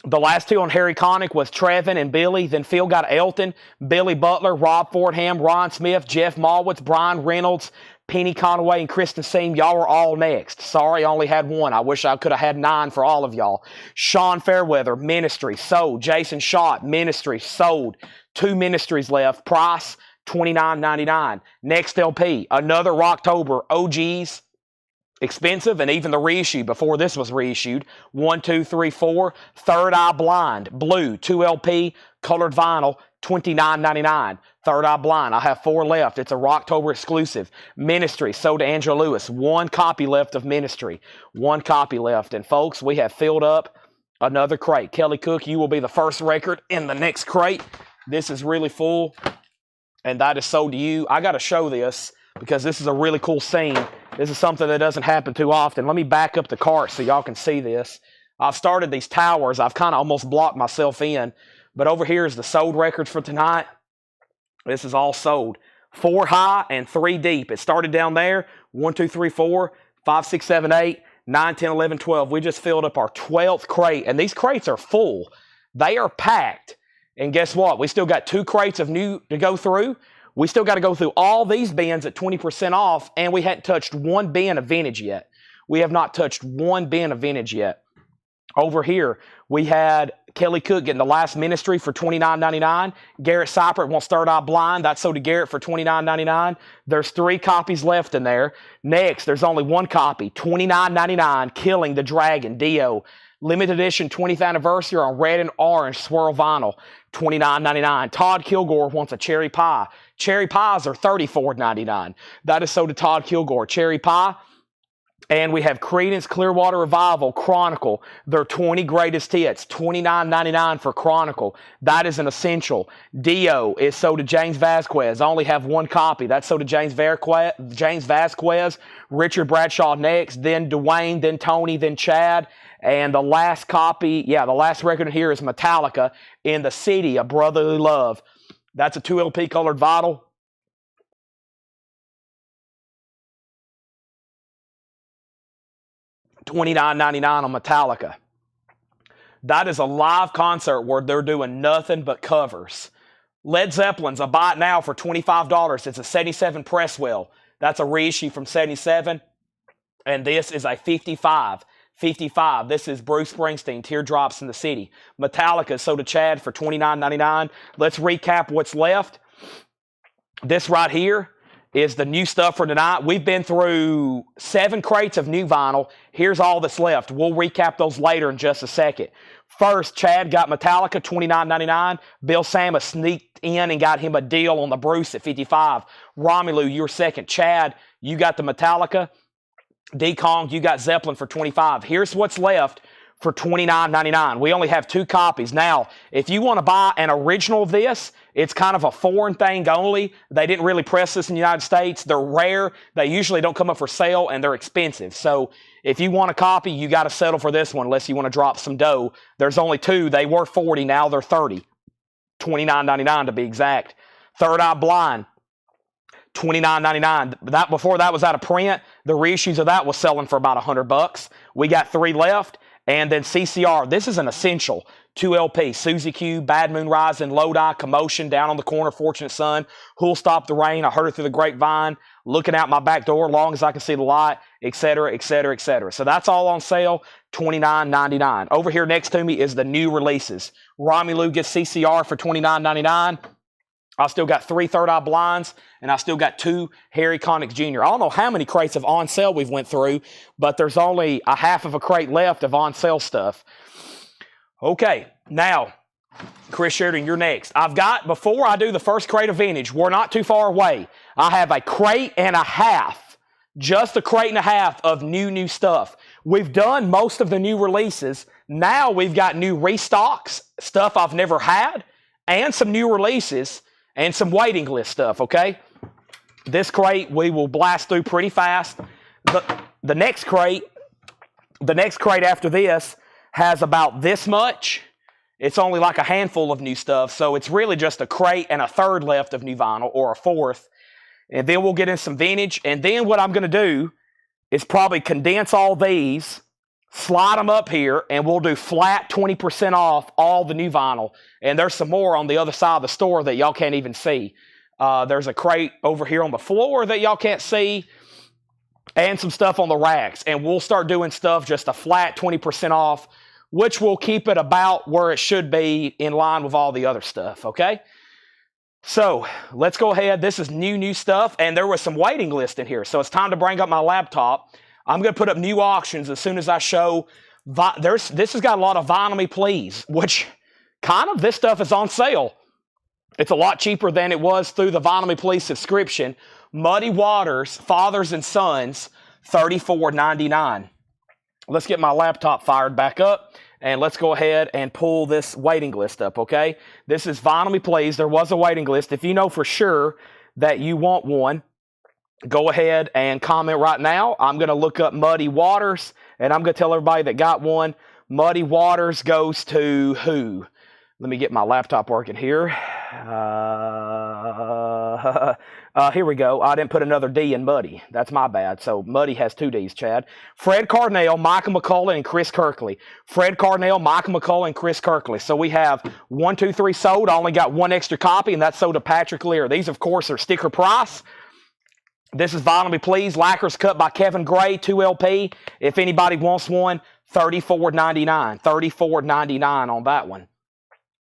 [SPEAKER 1] the last 2 on Harry Connick was Trevin and Billy. Then Phil got Elton, Billy Butler, Rob Fordham, Ron Smith, Jeff Malwitz, Brian Reynolds, Penny Conaway, and Kristen Seam. Y'all were all next. Sorry, I only had 1. I wish I could have had 9 for all of y'all. Sean Fairweather, Ministry, sold. Jason Schott, Ministry, sold. 2 Ministries left. Price, $29.99. Next LP, another Rocktober. OGs, expensive, and even the reissue before this was reissued. 1, 2, 3, 4. Third Eye Blind, blue, 2 LP, colored vinyl, $29.99. Third Eye Blind, I have 4 left. It's a Rocktober exclusive. Ministry, sold to Angela Lewis. 1 copy left of Ministry. 1 copy left. And folks, we have filled up another crate. Kelly Cook, you will be the first record in the next crate. This is really full, and that is sold to you. I got to show this because this is a really cool scene. This is something that doesn't happen too often. Let me back up the cart so y'all can see this. I've started these towers. I've kind of almost blocked myself in. But over here is the sold records for tonight. This is all sold. 4 high and 3 deep. It started down there. 1, 2, 3, 4, 5, 6, 7, 8, 9, 10, 11, 12. We just filled up our 12th crate. And these crates are full. They are packed. And guess what? We still got 2 crates of new to go through. We still got to go through all these bins at 20% off. And we hadn't touched 1 bin of vintage yet. We have not touched 1 bin of vintage yet. Over here, we had Kelly Cook getting the last Ministry for $29.99. Garrett Seipert wants Third Eye Blind. That's sold to Garrett for $29.99. There's 3 copies left in there. Next, there's only 1 copy, $29.99, Killing the Dragon, Dio. Limited edition 20th anniversary on red and orange swirl vinyl, $29.99. Todd Kilgore wants a Cherry Pie. Cherry Pies are $34.99. That is sold to Todd Kilgore. Cherry Pie. And we have Creedence Clearwater Revival Chronicle, their 20 greatest hits, $29.99 for Chronicle. That is an essential. Dio is sold to James Vasquez. I only have 1 copy. That's sold to James Vasquez. Richard Bradshaw next, then Dwayne, then Tony, then Chad. And the last copy, the last record here is Metallica, In the City of Brotherly Love. That's a 2 LP colored vinyl. $29.99 on Metallica. That is a live concert where they're doing nothing but covers. Led Zeppelin's a buy it now for $25. It's a 77 Presswell. That's a reissue from 77. And this is a 55. 55. This is Bruce Springsteen, Teardrops in the City. Metallica is sold to Chad for $29.99. Let's recap what's left. This right here is the new stuff for tonight. We've been through 7 crates of new vinyl. Here's all that's left. We'll recap those later in just a second. First, Chad got Metallica, $29.99. Bill Samus sneaked in and got him a deal on the Bruce at $55. Romelu, you were second. Chad, you got the Metallica. D-Kong, you got Zeppelin for $25. Here's what's left for $29.99. We only have 2 copies. Now, if you want to buy an original of this, it's kind of a foreign thing only. They didn't really press this in the United States. They're rare. They usually don't come up for sale, and they're expensive. So if you want a copy, you got to settle for this one unless you want to drop some dough. There's only 2. They were 40. Now they're 30. $29.99 to be exact. Third Eye Blind. $29.99. That before that was out of print. The reissues of that was selling for about $100. We got 3 left. And then CCR, this is an essential 2 LP. Susie Q, Bad Moon Rising, Lodi, Commotion, Down on the Corner, Fortunate Son, Who'll Stop the Rain, I Heard It Through the Grapevine, Looking Out My Back Door, Long as I Can See the Light, etc., etc., etc. So that's all on sale, $29.99. Over here next to me is the new releases. Romelu gets CCR for $29.99. I still got 3 Third Eye Blinds, and I still got 2 Harry Connick Jr. I don't know how many crates of on sale we've went through, but there's only a half of a crate left of on sale stuff. Okay, now, Chris Sheridan, you're next. I've got, before I do the first crate of vintage, we're not too far away. I have a crate and a half, just a crate and a half of new stuff. We've done most of the new releases. Now we've got new restocks, stuff I've never had, and some new releases. And some waiting list stuff, okay? This crate we will blast through pretty fast. The next crate after this has about this much. It's only like a handful of new stuff, so it's really just a crate and a third left of new vinyl, or a fourth. And then we'll get in some vintage. And then what I'm going to do is probably condense all these, slide them up here, and we'll do flat 20% off all the new vinyl. And there's some more on the other side of the store that y'all can't even see. There's a crate over here on the floor that y'all can't see, and some stuff on the racks. And we'll start doing stuff just a flat 20% off, which will keep it about where it should be in line with all the other stuff, okay? So let's go ahead. This is new stuff, and there was some waiting list in here. So it's time to bring up my laptop. I'm going to put up new auctions as soon as I show. This has got a lot of Vinyl Me Please, which kind of this stuff is on sale. It's a lot cheaper than it was through the Vinyl Me Please subscription. Muddy Waters, Fathers and Sons, $34.99. Let's get my laptop fired back up, and let's go ahead and pull this waiting list up, okay? This is Vinyl Me Please. There was a waiting list. If you know for sure that you want one, go ahead and comment right now. I'm going to look up Muddy Waters, and I'm going to tell everybody that got one. Muddy Waters goes to who? Let me get my laptop working here. Here we go. I didn't put another D in Muddy. That's my bad. So Muddy has 2 Ds, Chad. Fred Carnell, Michael McCullough, and Chris Kirkley. Fred Carnell, Michael McCullough, and Chris Kirkley. So we have 1, 2, 3 sold. I only got 1 extra copy, and that's sold to Patrick Lear. These, of course, are sticker price. This is Vinyl Me Please. Lacquers cut by Kevin Gray, 2 LP. If anybody wants one, $34.99. $34.99 on that one.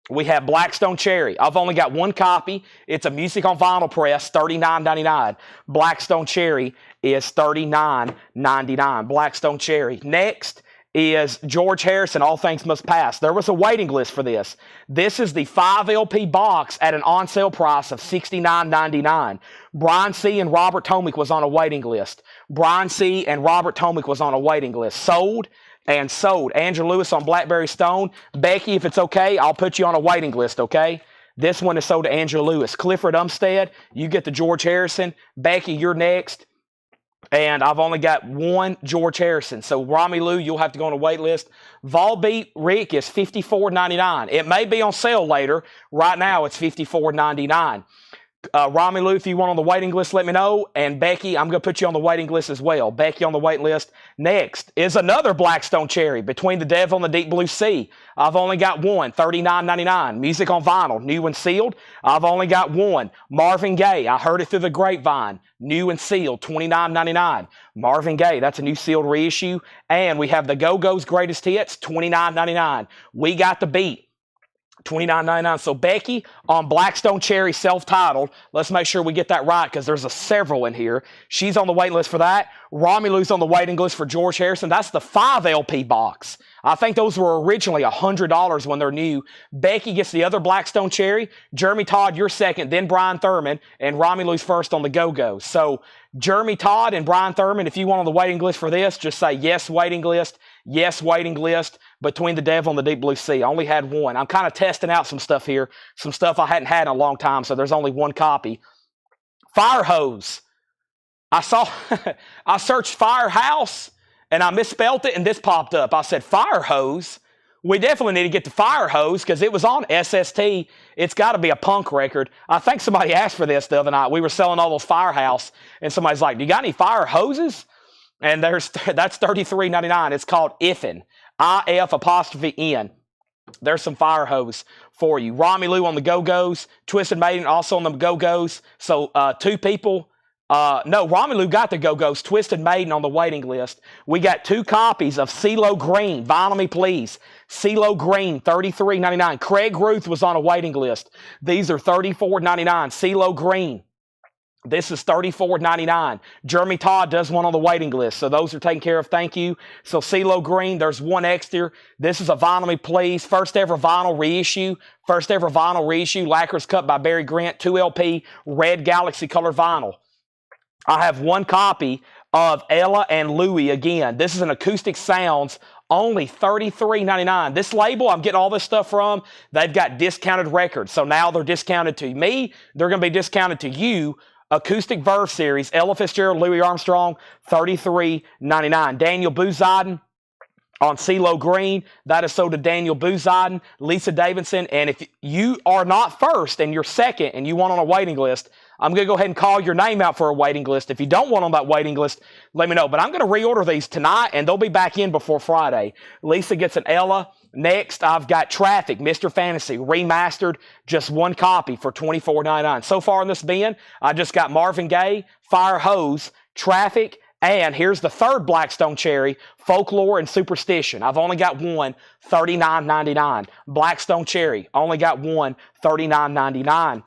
[SPEAKER 1] We have Blackstone Cherry. I've only got 1 copy. It's a Music on Vinyl press, $39.99. Blackstone Cherry is $39.99. Blackstone Cherry. Next is George Harrison, All Things Must Pass. There was a waiting list for this. This is the 5 LP box at an on-sale price of $69.99. Brian C. and Robert Tomick was on a waiting list. Brian C. and Robert Tomick was on a waiting list. Sold and sold. Andrew Lewis on Blackberry Stone. Becky, if it's okay, I'll put you on a waiting list, okay? This one is sold to Andrew Lewis. Clifford Umstead, you get the George Harrison. Becky, you're next. And I've only got 1 George Harrison. So, Rami Lou, you'll have to go on a wait list. Volbeat Rick is $54.99. It may be on sale later. Right now, it's $54.99. Rami Lou, if you want on the waiting list, let me know. And Becky, I'm going to put you on the waiting list as well. Becky on the wait list. Next is another Blackstone Cherry, Between the Devil and the Deep Blue Sea. I've only got 1, $39.99. Music on Vinyl, new and sealed. I've only got 1. Marvin Gaye, I Heard It Through the Grapevine, new and sealed, $29.99. Marvin Gaye, that's a new sealed reissue. And we have the Go-Go's Greatest Hits, $29.99. We Got the Beat, $29.99. So Becky on Blackstone Cherry self-titled. Let's make sure we get that right because there's several in here. She's on the waiting list for that. Romulu's on the waiting list for George Harrison. That's the 5 LP box. I think those were originally $100 when they're new. Becky gets the other Blackstone Cherry. Jeremy Todd, you're second, then Brian Thurman, and Romulu's first on the Go-Go. So Jeremy Todd and Brian Thurman, if you want on the waiting list for this, just say yes, waiting list, Yes, waiting list. Between the Devil and the Deep Blue Sea. I only had one. I'm kind of testing out some stuff here. Some stuff I hadn't had in a long time, so there's only one copy. Fire hose. I saw, I searched firehouse, and I misspelled it, and this popped up. I said, fire hose? We definitely need to get the fire hose because it was on SST. It's got to be a punk record. I think somebody asked for this the other night. We were selling all those firehouse, and somebody's like, do you got any fire hoses? And that's $33.99. It's called Ifen. IF''N. There's some fire hose for you. Romelu on the Go-Go's. Twisted Maiden also on the Go-Go's. So two people. No, Romelu got the Go-Go's. Twisted Maiden on the waiting list. We got 2 copies of CeeLo Green. Vinyl me, please. CeeLo Green, $33.99. Craig Ruth was on a waiting list. These are $34.99. CeeLo Green. This is $34.99. Jeremy Todd does one on the waiting list, so those are taken care of. Thank you. So CeeLo Green, there's one extra. This is a Vinyl Me Please. First ever vinyl reissue. First ever vinyl reissue. Lacquer's Cut by Barry Grant. 2 LP. Red Galaxy color vinyl. I have one copy of Ella and Louie again. This is an Acoustic Sounds. Only $33.99. This label I'm getting all this stuff from, they've got discounted records. So now they're discounted to me. They're going to be discounted to you. Acoustic Verve Series, Ella Fitzgerald, Louis Armstrong, $33.99. Daniel Bouzadin on CeeLo Green. That is sold to Daniel Bouzadin, Lisa Davidson. And if you are not first and you're second and you want on a waiting list, I'm going to go ahead and call your name out for a waiting list. If you don't want on that waiting list, let me know. But I'm going to reorder these tonight, and they'll be back in before Friday. Lisa gets an Ella. Next, I've got Traffic, Mr. Fantasy, remastered, just one copy for $24.99. So far in this bin, I just got Marvin Gaye, Fire Hose, Traffic, and here's the third Blackstone Cherry, Folklore and Superstition. I've only got one, $39.99. Blackstone Cherry, only got one, $39.99.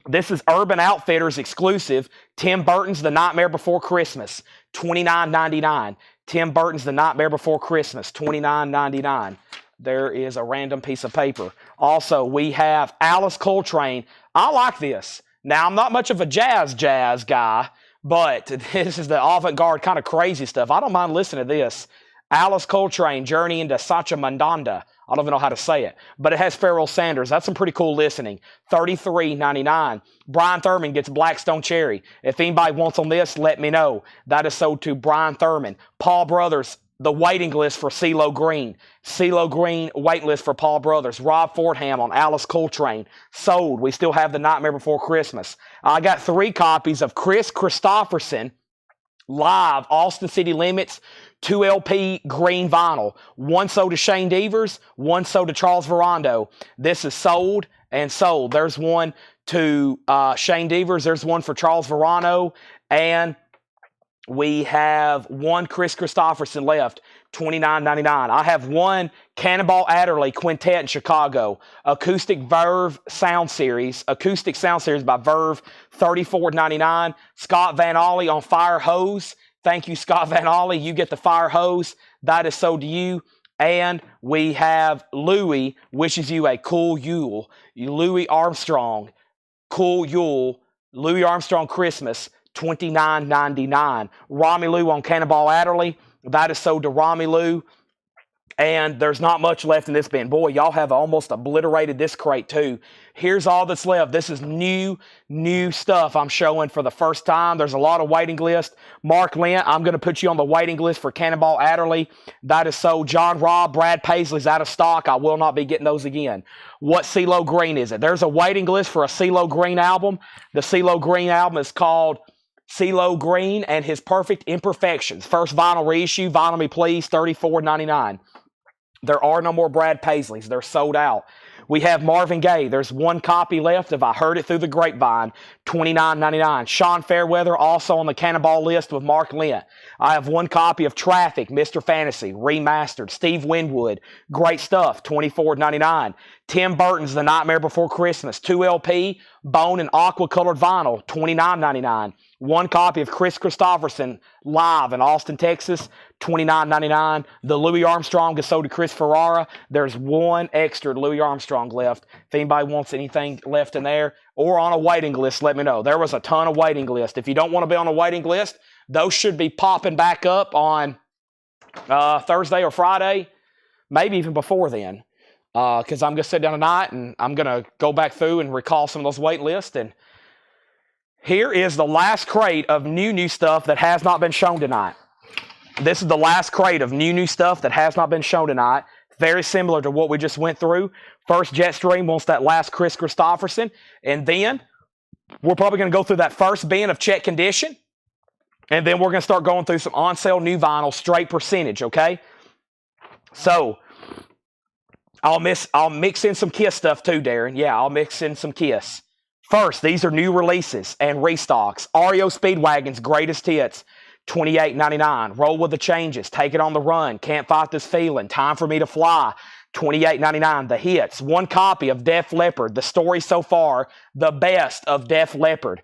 [SPEAKER 1] This is Urban Outfitters exclusive, Tim Burton's The Nightmare Before Christmas, $29.99. Tim Burton's The Nightmare Before Christmas, $29.99. There is a random piece of paper. Also, we have Alice Coltrane. I like this. Now, I'm not much of a jazz guy, but this is the avant-garde kind of crazy stuff. I don't mind listening to this. Alice Coltrane, Journey into Sachamandanda. I don't even know how to say it, but it has Pharoah Sanders. That's some pretty cool listening. $33.99. Brian Thurman gets Blackstone Cherry. If anybody wants on this, let me know. That is sold to Brian Thurman. Paul Brothers, the waiting list for CeeLo Green. CeeLo Green, waiting list for Paul Brothers. Rob Fordham on Alice Coltrane. Sold. We still have The Nightmare Before Christmas. I got 3 copies of Chris Christopherson, live, Austin City Limits, 2 LP green vinyl. One sold to Shane Devers, one sold to Charles Verando. This is sold and sold. There's one to Shane Devers. There's one for Charles Verano. And we have one Chris Christopherson left, $29.99. I have one Cannonball Adderley Quintet in Chicago, Acoustic Sound Series by Verve, $34.99. Scott Van Ollie on Fire Hose. Thank you, Scott Van Ollie. You get the Fire Hose. That is sold to you. And we have Louie wishes you a cool Yule. Louis Armstrong, cool Yule. Louis Armstrong Christmas, $29.99. Romelu on Cannonball Adderley. That is sold to Romelu. And there's not much left in this bin. Boy, y'all have almost obliterated this crate too. Here's all that's left. This is new stuff I'm showing for the first time. There's a lot of waiting list. Mark Lent, I'm going to put you on the waiting list for Cannonball Adderley. That is sold. John Robb, Brad Paisley's out of stock. I will not be getting those again. What CeeLo Green is it? There's a waiting list for a CeeLo Green album. The CeeLo Green album is called CeeLo Green and His Perfect Imperfections. First vinyl reissue, Vinyl Me Please, $34.99. There are no more Brad Paisleys. They're sold out. We have Marvin Gaye. There's one copy left. If I heard it through the grapevine, $29.99. Sean Fairweather also on the Cannonball list with Mark Lent. I have one copy of Traffic, Mr. Fantasy, remastered. Steve Winwood. Great stuff, $24.99. Tim Burton's The Nightmare Before Christmas, 2 LP, bone and aqua colored vinyl, $29.99. One copy of Chris Christopherson live in Austin, Texas, $29.99. The Louis Armstrong is sold to Chris Ferrara. There's one extra Louis Armstrong left. If anybody wants anything left in there or on a waiting list, let me know. There was a ton of waiting list. If you don't want to be on a waiting list, those should be popping back up on Thursday or Friday, maybe even before then, because I'm going to sit down tonight and I'm going to go back through and recall some of those wait lists. And here is the last crate of new stuff that has not been shown tonight. This is the last crate of new stuff that has not been shown tonight. Very similar to what we just went through. First, Jetstream wants that last Chris Christopherson. And then we're probably going to go through that first bin of check condition. And then we're going to start going through some on-sale new vinyl, straight percentage, okay? So, I'll mix in some Kiss stuff too, Darren. Yeah, I'll mix in some Kiss. First, these are new releases and restocks. REO Speedwagon's Greatest Hits, $28.99. Roll with the Changes, Take It on the Run, Can't Fight This Feeling, Time for Me to Fly, $28.99. The Hits, one copy of Def Leppard, The Story So Far, the best of Def Leppard,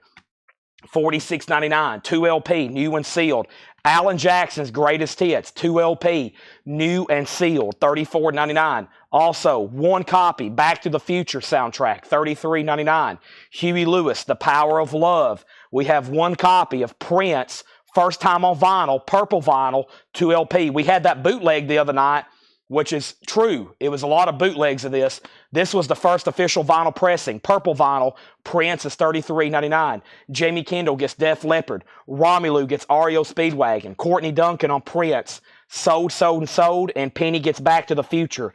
[SPEAKER 1] $46.99. 2 LP, new and sealed. Alan Jackson's Greatest Hits, 2 LP, new and sealed, $34.99. Also, one copy, Back to the Future soundtrack, $33.99. Huey Lewis, The Power of Love. We have one copy of Prince, first time on vinyl, purple vinyl, 2 LP. We had that bootleg the other night, which is true. It was a lot of bootlegs of this. This was the first official vinyl pressing. Purple vinyl, Prince is $33.99. Jamie Kendall gets Def Leppard. Romelu gets REO Speedwagon. Courtney Duncan on Prince. Sold, and Penny gets Back to the Future.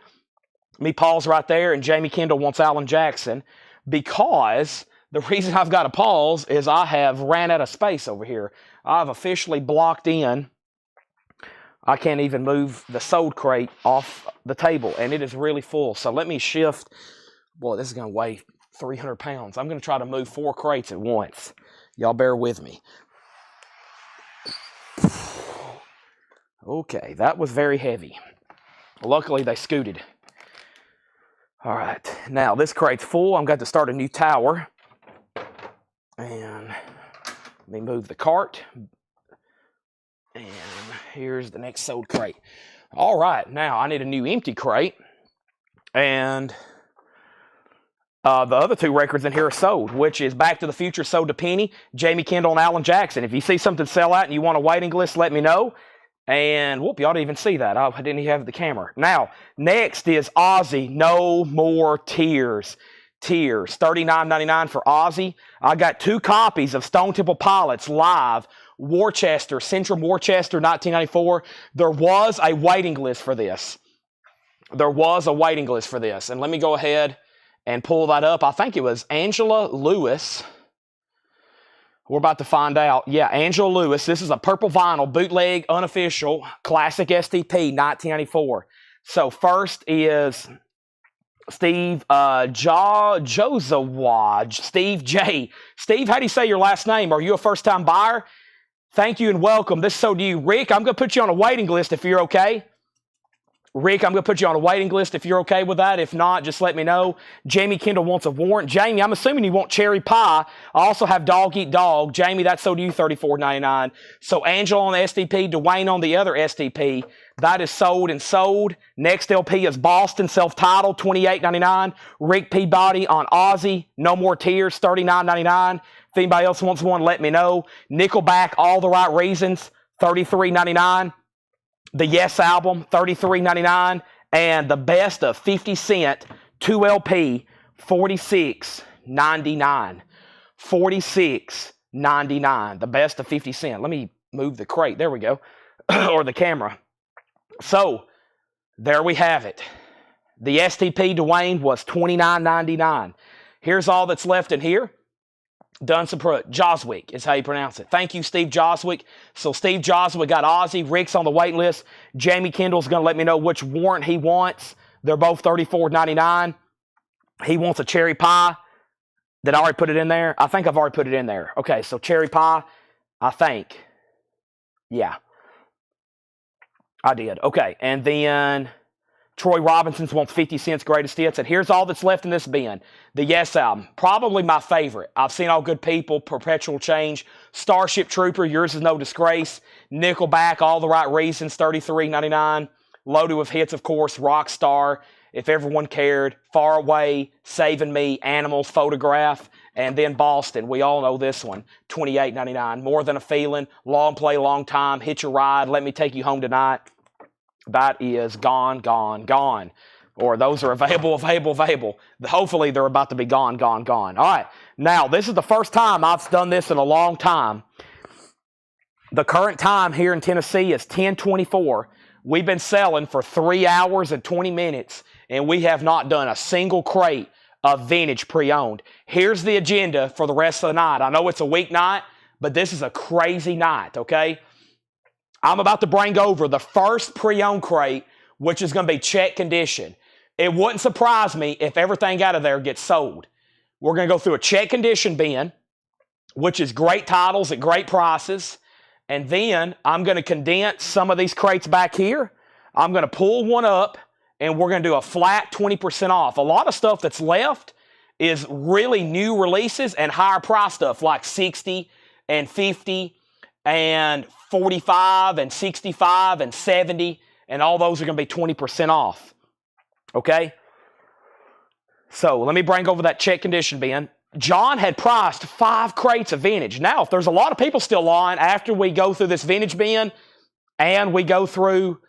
[SPEAKER 1] Let me pause right there, and Jamie Kendall wants Alan Jackson, because the reason I've got to pause is I have ran out of space over here. I've officially blocked in. I can't even move the sold crate off the table, and it is really full. So let me shift. Boy, this is going to weigh 300 pounds. I'm going to try to move 4 crates at once. Y'all bear with me. Okay, that was very heavy. Luckily, they scooted. All right, now this crate's full. I'm going to start a new tower. And let me move the cart. And here's the next sold crate. All right, now I need a new empty crate. And the other 2 records in here are sold, which is Back to the Future sold to Penny, Jamie Kendall, and Alan Jackson. If you see something sell out and you want a waiting list, let me know. And whoop, you ought to even see that. I didn't even have the camera. Now, next is Ozzy, No More Tears. Tears, $39.99 for Ozzy. I got 2 copies of Stone Temple Pilots live, Worcester, Central Worcester, 1994. There was a waiting list for this. And let me go ahead and pull that up. I think it was Angela Lewis. We're about to find out. Yeah, Angela Lewis. This is a purple vinyl, bootleg, unofficial, classic STP, 1994. So first is Steve Josawaj. Steve J. Steve, how do you say your last name? Are you a first-time buyer? Thank you and welcome. This is so to you. Rick, I'm going to put you on a waiting list if you're okay. Rick, I'm going to put you on a waiting list if you're okay with that. If not, just let me know. Jamie Kendall wants a warrant. Jamie, I'm assuming you want cherry pie. I also have Dog Eat Dog. Jamie, that's so to you, $34.99. So Angela on the STP, Dwayne on the other STP. That is sold and sold. Next LP is Boston, self-titled, $28.99. Rick Peabody on Ozzy, No More Tears, $39.99. If anybody else wants one, let me know. Nickelback, All the Right Reasons, $33.99. The Yes album, $33.99. And the best of 50 Cent, 2 LP, $46.99. $46.99. The best of 50 Cent. Let me move the crate. There we go. Or the camera. So, there we have it. The STP Dwayne was $29.99. Here's all that's left in here. Dunsaprutt, Joswick is how you pronounce it. Thank you, Steve Joswick. So Steve Joswick got Ozzy. Rick's on the wait list. Jamie Kendall's going to let me know which warrant he wants. They're both $34.99. He wants a cherry pie. Did I already put it in there? I think I've already put it in there. Okay, so cherry pie, I think. Yeah. I did. Okay, and then Troy Robinson's wants 50 Cent's Greatest Hits. And here's all that's left in this bin. The Yes album, probably my favorite. I've Seen All Good People, Perpetual Change, Starship Trooper, Yours Is No Disgrace, Nickelback, All the Right Reasons, $33.99. Loaded with hits, of course, Rockstar, If Everyone Cared, Far Away, Saving Me, Animals, Photograph, and then Boston. We all know this one, $28.99. More Than a Feeling, Long Play, Long Time, Hitch a Ride, Let Me Take You Home Tonight. That is gone, gone, gone. Or those are available, available, available. Hopefully they're about to be gone, gone, gone. All right. Now, this is the first time I've done this in a long time. The current time here in Tennessee is 10:24. We've been selling for 3 hours and 20 minutes, and we have not done a single crate of vintage pre-owned. Here's the agenda for the rest of the night. I know it's a weeknight, but this is a crazy night, okay? I'm about to bring over the first pre-owned crate, which is going to be check condition. It wouldn't surprise me if everything out of there gets sold. We're going to go through a check condition bin, which is great titles at great prices. And then I'm going to condense some of these crates back here. I'm going to pull one up, and we're going to do a flat 20% off. A lot of stuff that's left is really new releases and higher price stuff like 60 and 50 and 45 and 65 and 70, and all those are going to be 20% off. Okay? So let me bring over that check condition bin. John had priced 5 crates of vintage. Now, if there's a lot of people still on after we go through this vintage bin and we go through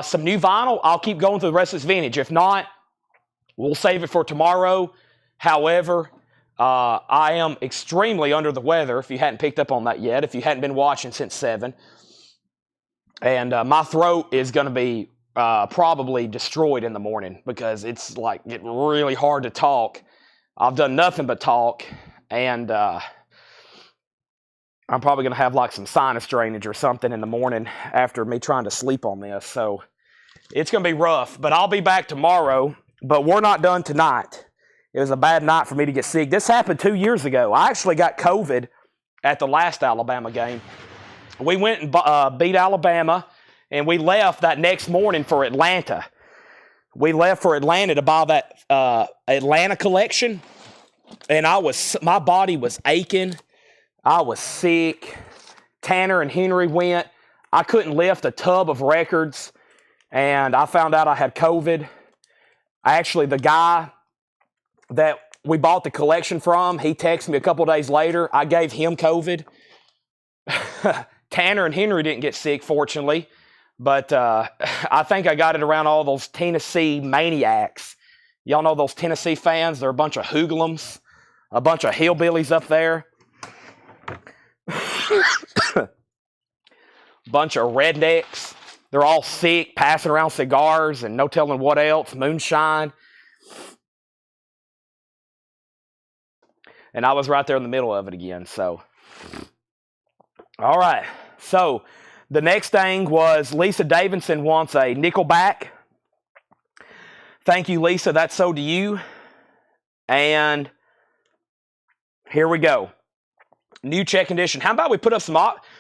[SPEAKER 1] some new vinyl, I'll keep going through the rest of this vintage. If not, we'll save it for tomorrow. However, I am extremely under the weather, if you hadn't picked up on that yet, if you hadn't been watching since 7. And my throat is going to be probably destroyed in the morning because it's like getting really hard to talk. I've done nothing but talk, and I'm probably going to have like some sinus drainage or something in the morning after me trying to sleep on this. So it's going to be rough, but I'll be back tomorrow. But we're not done tonight. It was a bad night for me to get sick. This happened 2 years ago. I actually got COVID at the last Alabama game. We went and beat Alabama, and we left that next morning for Atlanta. We left for Atlanta to buy that Atlanta collection, and my body was aching. I was sick. Tanner and Henry went. I couldn't lift a tub of records, and I found out I had COVID. Actually, the guy that we bought the collection from, he texted me a couple days later. I gave him COVID. Tanner and Henry didn't get sick, fortunately. But I think I got it around all those Tennessee maniacs. Y'all know those Tennessee fans? They're a bunch of hoodlums, a bunch of hillbillies up there. Bunch of rednecks. They're all sick, passing around cigars and no telling what else, moonshine. And I was right there in the middle of it again. So, all right. So, the next thing was Lisa Davidson wants a Nickelback. Thank you, Lisa. That's so to you. And here we go. New check condition. How about we put up some...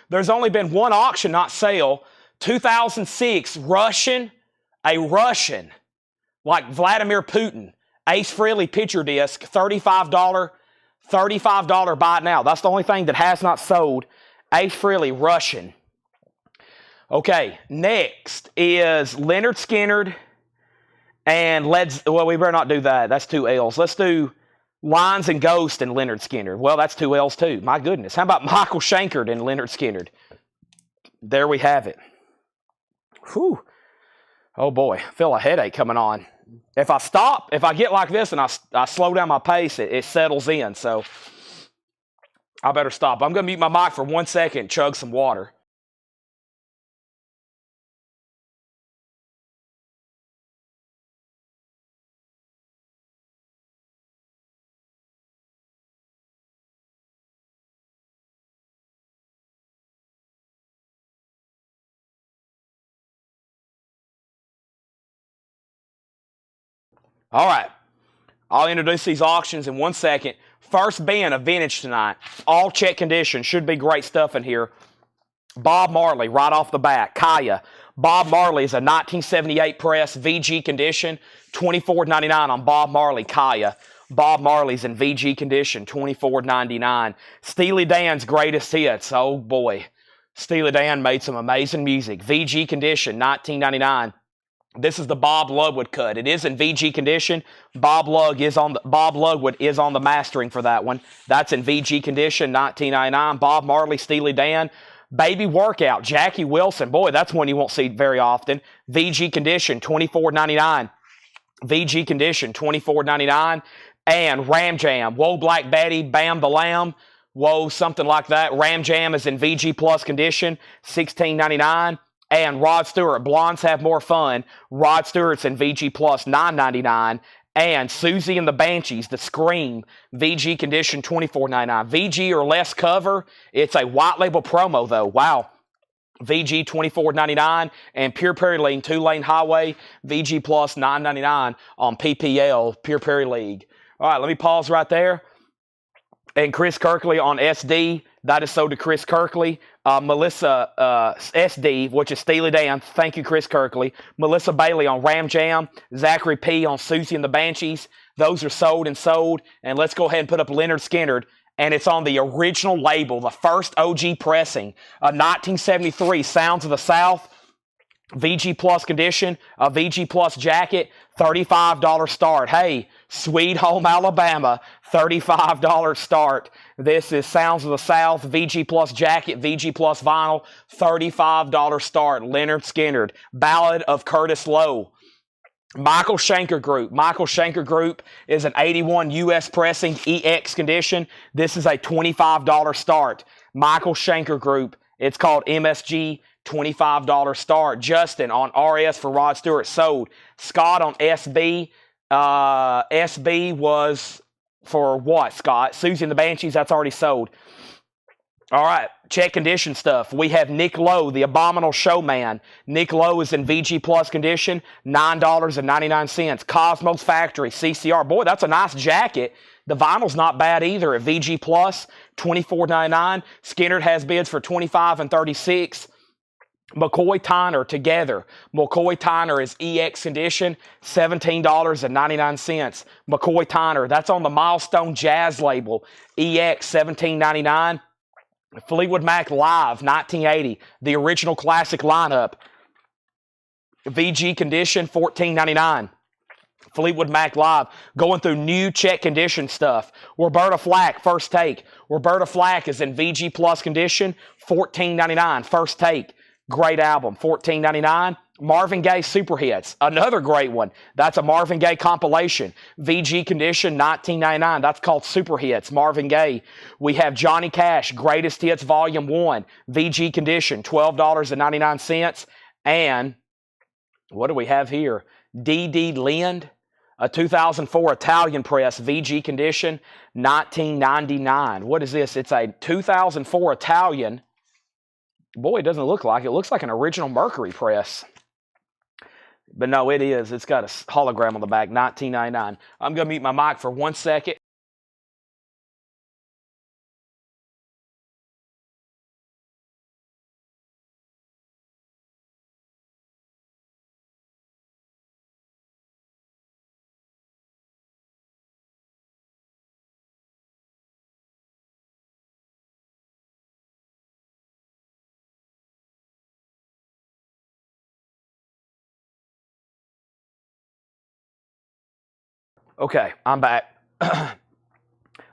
[SPEAKER 1] There's only been one auction, not sale. 2006 Russian, like Vladimir Putin. Ace Frehley picture disc, $35 buy it now. That's the only thing that has not sold. Ace Frehley, Russian. Okay, next is Leonard Skinner and well, we better not do that. That's 2 L's. Let's do Lines and Ghost and Leonard Skinner. Well, that's 2 L's too. My goodness. How about Michael Shankard and Leonard Skinner? There we have it. Whew. Oh boy, I feel a headache coming on. If I get like this and I slow down my pace, it settles in. So I better stop. I'm going to mute my mic for 1 second, chug some water. All right. I'll introduce these auctions in 1 second. First bin of vintage tonight. All check condition. Should be great stuff in here. Bob Marley, right off the bat. Kaya. Bob Marley is a 1978 press, VG condition. $24.99 on Bob Marley, Kaya. Bob Marley's in VG condition, $24.99. Steely Dan's greatest hits. Oh boy. Steely Dan made some amazing music. VG condition, $19.99. This is the Bob Ludwood cut. It is in VG condition. Bob Ludwood is on the mastering for that one. That's in VG condition, $19.99. Bob Marley, Steely Dan. Baby Workout, Jackie Wilson. Boy, that's one you won't see very often. VG Condition, $24.99. VG Condition, $24.99. And Ram Jam, Whoa Black Betty, Bam the Lamb, Whoa something like that. Ram Jam is in VG Plus Condition, $16.99. And Rod Stewart, Blondes Have More Fun. Rod Stewart's in VG Plus, $9.99. And Susie and the Banshees, The Scream, VG Condition, $24.99. VG or less cover. It's a white label promo, though. Wow. VG, $24.99. And Pure Prairie League, 2-lane highway, VG Plus, $9.99 on PPL, Pure Prairie League. All right, let me pause right there. And Chris Kirkley on SD. That is sold to Chris Kirkley. Melissa SD, which is Steely Dan. Thank you, Chris Kirkley. Melissa Bailey on Ram Jam. Zachary P on Susie and the Banshees. Those are sold and sold. And let's go ahead and put up Leonard Skinner. And it's on the original label, the first OG pressing. 1973 Sounds of the South. VG Plus Condition. A VG Plus jacket. $35 start. Hey, Sweet Home Alabama. $35 start. This is Sounds of the South, VG Plus jacket, VG Plus vinyl, $35 start. Leonard Skinner. Ballad of Curtis Lowe. Michael Schenker Group. Michael Schenker Group is an 81 US pressing EX condition. This is a $25 start. Michael Schenker Group. It's called MSG, $25 start. Justin on RS for Rod Stewart, sold. Scott on SB. SB was for what, Scott? Susie and the Banshees, that's already sold. All right, check condition stuff. We have Nick Lowe, the Abominable Showman. Nick Lowe is in VG Plus condition, $9.99. Cosmos Factory, CCR. Boy, that's a nice jacket. The vinyl's not bad either at VG Plus, $24.99. Skinner has bids for $25 and $36. McCoy Tyner together. McCoy Tyner is EX condition, $17.99. McCoy Tyner, that's on the Milestone Jazz label. EX, $17.99. Fleetwood Mac Live, 1980. The original classic lineup. VG condition, $14.99. Fleetwood Mac Live. Going through new check condition stuff. Roberta Flack, First Take. Roberta Flack is in VG Plus condition, $14.99. First Take. Great album, $14.99. Marvin Gaye Super Hits, another great one. That's a Marvin Gaye compilation. VG condition, $19.99. That's called Super Hits, Marvin Gaye. We have Johnny Cash, Greatest Hits Volume 1. VG condition, $12.99. And what do we have here? D.D. Lind, a 2004 Italian press, VG condition, $19.99. What is this? It's a 2004 Italian. Boy, it doesn't look like it. It looks like an original Mercury press. But no, it is. It's got a hologram on the back, $19.99. I'm going to mute my mic for 1 second. Okay, I'm back.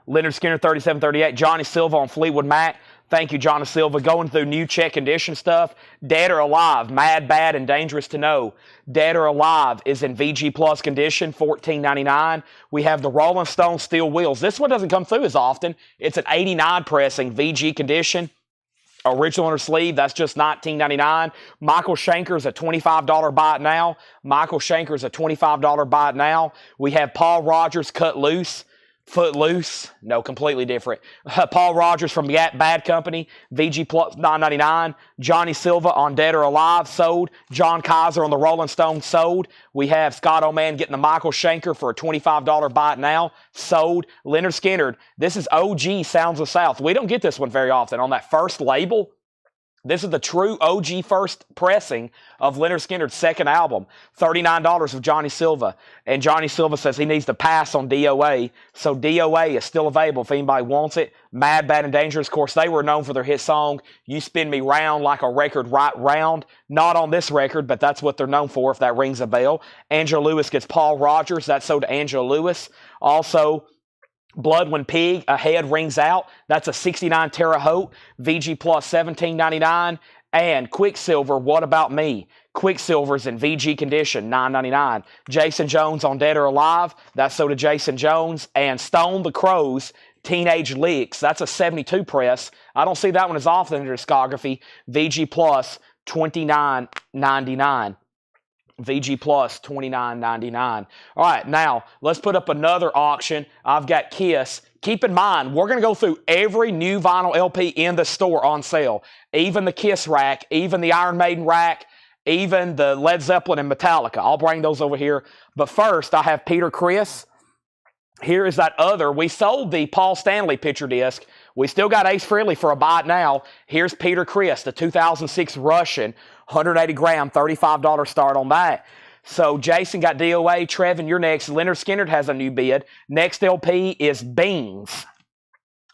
[SPEAKER 1] Leonard Skinner, 3738. Johnny Silva on Fleetwood Mac. Thank you, Johnny Silva. Going through new check condition stuff. Dead or Alive, Mad, Bad, and Dangerous to Know. Dead or Alive is in VG Plus condition, $14.99. We have the Rolling Stone Steel Wheels. This one doesn't come through as often. It's an 89 pressing VG condition. Original inner sleeve, that's just $19.99. Michael Schenker's a $25 buy it now. Michael Schenker's a $25 buy it now. We have Paul Rogers Cut Loose. Footloose, no, completely different. Paul Rogers from Bad Company, VG Plus $9.99. Johnny Silva on Dead or Alive, sold. John Kaiser on the Rolling Stone, sold. We have Scott O'Man getting the Michael Schenker for a $25 buy it now, sold. Leonard Skinner, this is OG Sounds of South. We don't get this one very often. On that first label, this is the true OG first pressing of Leonard Skinner's second album. $39 of Johnny Silva. And Johnny Silva says he needs to pass on DOA. So DOA is still available if anybody wants it. Mad, Bad, and Dangerous. Of course, they were known for their hit song, You Spin Me Round Like a Record Right Round. Not on this record, but that's what they're known for if that rings a bell. Angela Lewis gets Paul Rogers. That's sold to Angela Lewis. Also, Blood When Pig, A Head Rings Out. That's a 69 Terre Haute, VG plus $17.99. And Quicksilver, What About Me? Quicksilver's in VG condition, $9.99. Jason Jones on Dead or Alive, that's so to Jason Jones. And Stone the Crows, Teenage Licks, that's a 72 press. I don't see that one as often in the discography. VG plus $29.99. VG plus $29.99. All right, now let's put up another auction. I've got Kiss. Keep in mind, we're going to go through every new vinyl LP in the store on sale. Even the Kiss rack, even the Iron Maiden rack, even the Led Zeppelin and Metallica. I'll bring those over here. But first, I have Peter Criss. Here is that other. We sold the Paul Stanley picture disc. We still got Ace Frehley for a buy now. Here's Peter Criss, the 2006 Russian, 180 gram, $35 start on that. So Jason got DOA. Trevin, you're next. Leonard Skinner has a new bid. Next LP is Beans.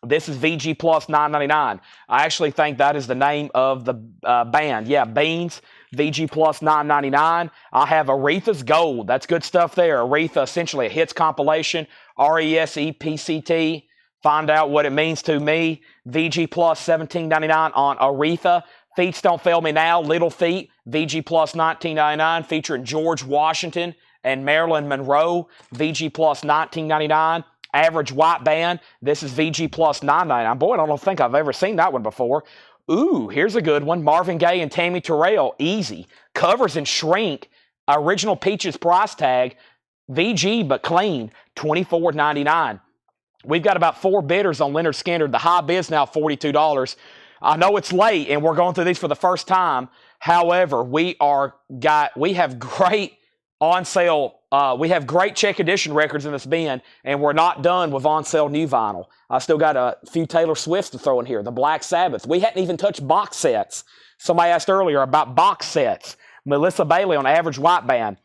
[SPEAKER 1] This is VG plus $9.99. I actually think that is the name of the band. Yeah, Beans, VG plus $9.99. I have Aretha's Gold. That's good stuff there. Aretha, essentially a hits compilation. RESEPCT. Find out what it means to me. VG plus $17.99 on Aretha. Feet Don't Fail Me Now, Little Feet, VG plus $19.99, featuring George Washington and Marilyn Monroe, VG plus $19.99. Average White Band, this is VG plus $9.99. Boy, I don't think I've ever seen that one before. Ooh, here's a good one. Marvin Gaye and Tammy Terrell, Easy. Covers and Shrink, original Peaches price tag, VG but clean, $24.99. We've got about 4 bidders on Leonard Skinner. The high bid's now $42. I know it's late and we're going through these for the first time. However, we have great on sale. We have great check edition records in this bin, and we're not done with on sale new vinyl. I still got a few Taylor Swifts to throw in here. The Black Sabbath. We hadn't even touched box sets. Somebody asked earlier about box sets. Melissa Bailey on Average White Band.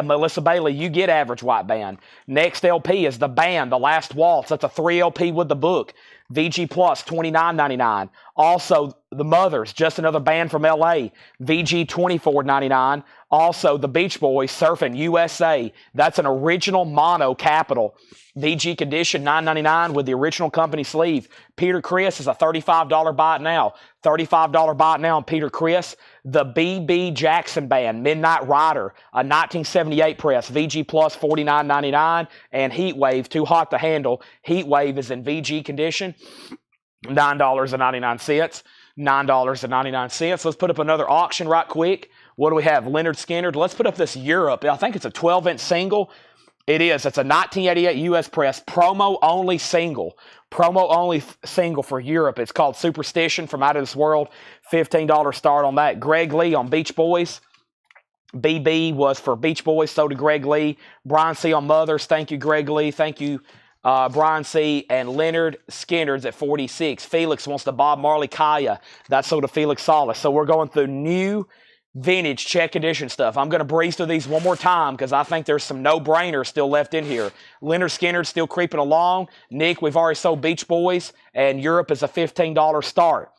[SPEAKER 1] Melissa Bailey, you get Average White Band. Next LP is The Band, The Last Waltz. That's a 3 LP with the book. VG plus $29.99. Also, The Mothers, just another band from LA. VG $24.99. Also, The Beach Boys, Surfing USA. That's an original mono Capitol. VG condition $9.99 with the original company sleeve. Peter Criss is a $35 buy it now. $35 buy it now on Peter Criss. The B.B. Jackson Band, Midnight Rider, a 1978 press, VG plus $49.99. And Heat Wave, Too Hot to Handle. Heat Wave is in VG condition, $9.99. $9.99. Let's put up another auction right quick. What do we have? Leonard Skinner. Let's put up this Europe. I think it's a 12-inch single. It is. It's a 1988 U.S. press promo-only single. Promo-only single for Europe. It's called Superstition from Out of This World. $15 start on that. Greg Lee on Beach Boys. BB was for Beach Boys, so did Greg Lee. Brian C. on Mothers. Thank you, Greg Lee. Thank you, Brian C. And Leonard Skinner's at 46. Felix wants the Bob Marley Kaya. That's so to Felix Solis. So we're going through new vintage check edition stuff. I'm going to breeze through these one more time because I think there's some no-brainers still left in here. Leonard Skinner's still creeping along. Nick, we've already sold Beach Boys, and Europe is a $15 start.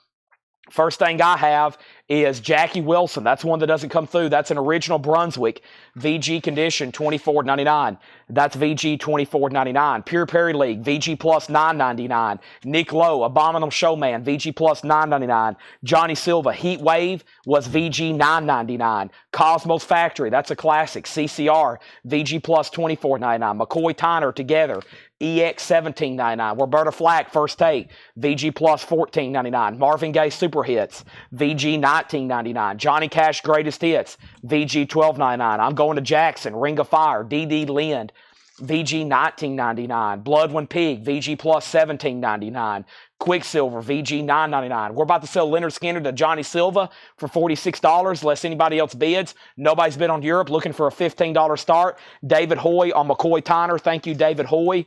[SPEAKER 1] First thing I have is Jackie Wilson. That's one that doesn't come through. That's an original Brunswick. VG condition, $24.99. That's VG $24.99. Pure Perry League, VG plus $9.99. Nick Lowe, Abominable Showman, VG plus $9.99. Johnny Silva, Heat Wave was VG $9.99. Cosmos Factory, that's a classic. CCR, VG plus $24.99. McCoy Tyner Together, EX $17.99. Roberta Flack, First Take, VG plus $14.99. Marvin Gaye Super Hits, VG $19.99. Johnny Cash Greatest Hits, VG $12.99. I'm going to Jackson, Ring of Fire, DD Lind, VG $19.99. Blood When Pig, VG plus $17.99. Quicksilver, VG $9.99. We're about to sell Leonard Skinner to Johnny Silva for $46, unless anybody else bids. Nobody's bid on Europe, looking for a $15 start. David Hoy on McCoy Tyner. Thank you, David Hoy.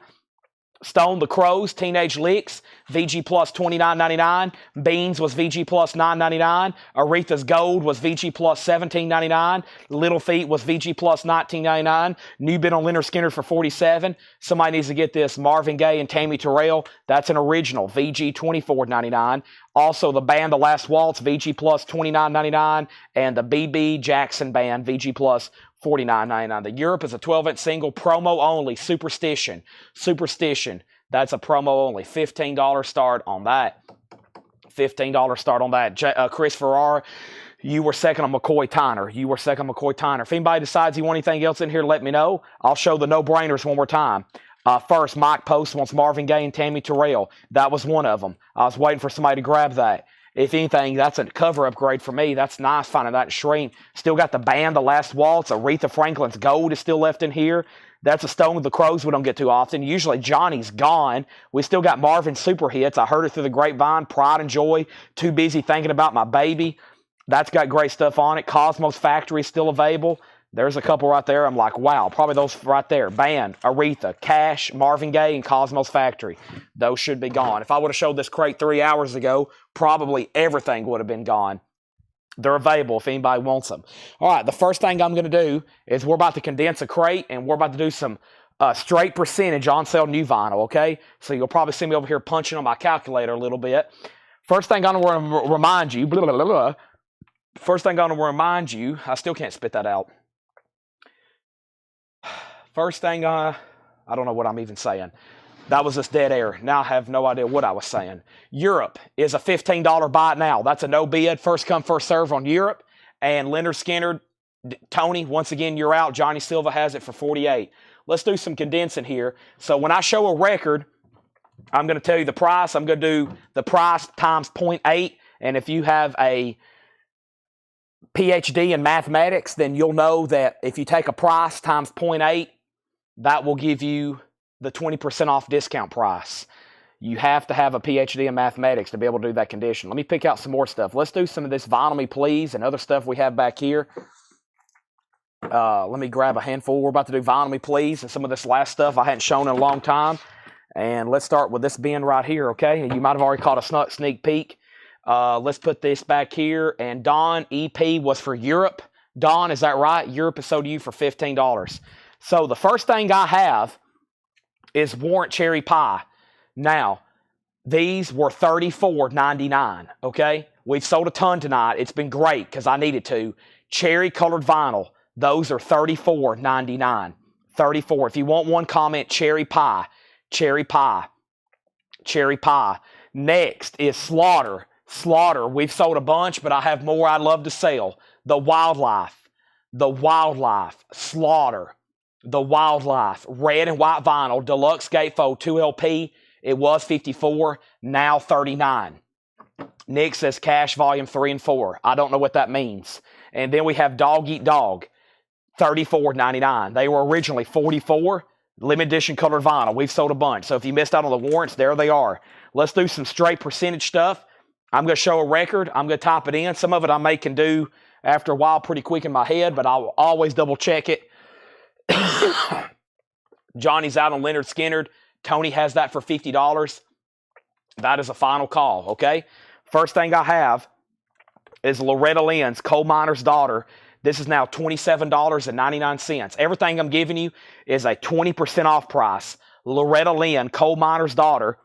[SPEAKER 1] Stone the Crows, Teenage Licks, VG plus $29.99. Beans was VG plus $9.99. Aretha's Gold was VG plus $17.99. Little Feet was VG plus $19.99. New bid on Leonard Skinner for $47. Somebody needs to get this. Marvin Gaye and Tammy Terrell, that's an original, VG $24.99. Also, the band The Last Waltz, VG plus $29.99. And the B.B. Jackson Band, VG plus $49.99. The Europe is a 12-inch single, promo only, Superstition. Superstition, that's a promo only, $15 start on that. $15 start on that. Chris Farrar, you were second on McCoy Tyner. You were second on McCoy Tyner. If anybody decides you want anything else in here, let me know. I'll show the no-brainers one more time. First, Mike Post wants Marvin Gaye and Tammy Terrell. That was one of them. I was waiting for somebody to grab that. If anything, that's a cover upgrade for me. That's nice finding that in Shreen. Still got the band, The Last Waltz. Aretha Franklin's Gold is still left in here. That's a Stone of the Crows we don't get too often. Usually Johnny's gone. We still got Marvin's super hits. I heard it through the grapevine. Pride and Joy. Too Busy Thinking About My Baby. That's got great stuff on it. Cosmos Factory is still available. There's a couple right there. I'm like, wow, probably those right there. Band, Aretha, Cash, Marvin Gaye, and Cosmos Factory. Those should be gone. If I would have showed this crate 3 hours ago, probably everything would have been gone. They're available if anybody wants them. All right, the first thing I'm going to do is we're about to condense a crate, and we're about to do some straight percentage on sale new vinyl, okay? So you'll probably see me over here punching on my calculator a little bit. First thing I'm going to remind you, first thing I'm going to remind you, I still can't spit that out. First thing, I don't know what I'm even saying. That was just dead air. Now I have no idea what I was saying. Europe is a $15 buy it now. That's a no bid, first come, first serve on Europe. And Leonard Skinner, Tony, once again, you're out. Johnny Silva has it for $48. Let's do some condensing here. So when I show a record, I'm going to tell you the price. I'm going to do the price times 0.8. And if you have a PhD in mathematics, then you'll know that if you take a price times 0.8, that will give you the 20% off discount price. You have to have a PhD in mathematics to be able to do that condition. Let me pick out some more stuff. Let's do some of this Vinyl Me Please and other stuff we have back here. Let me grab a handful. We're about to do Vinyl Me Please and some of this last stuff I hadn't shown in a long time. And let's start with this bin right here, okay? You might have already caught a sneak peek. Let's put this back here. And Dawn EP was for Europe. Dawn, is that right? Europe is sold to you for $15. So the first thing I have is Warrant Cherry Pie. Now, these were $34.99, okay? We've sold a ton tonight. It's been great because I needed to. Cherry colored vinyl, those are $34.99. $34. If you want one, comment Cherry Pie. Cherry Pie. Cherry Pie. Next is Slaughter. Slaughter, we've sold a bunch, but I have more I'd love to sell. The Wildlife. The Wildlife. Slaughter. The Wildlife, red and white vinyl, deluxe gatefold 2LP. It was $54, now $39. Nick says Cash volume 3 and 4. I don't know what that means. And then we have Dog Eat Dog, $34.99. They were originally $44, limited edition colored vinyl. We've sold a bunch. So if you missed out on the warrants, there they are. Let's do some straight percentage stuff. I'm going to show a record. I'm going to type it in. Some of it I can do after a while pretty quick in my head, but I'll always double check it. Johnny's out on Leonard Skinner. Tony has that for $50. That is a final call, okay? First thing I have is Loretta Lynn's Coal Miner's Daughter. This is now $27.99. Everything I'm giving you is a 20% off price. Loretta Lynn, Coal Miner's Daughter,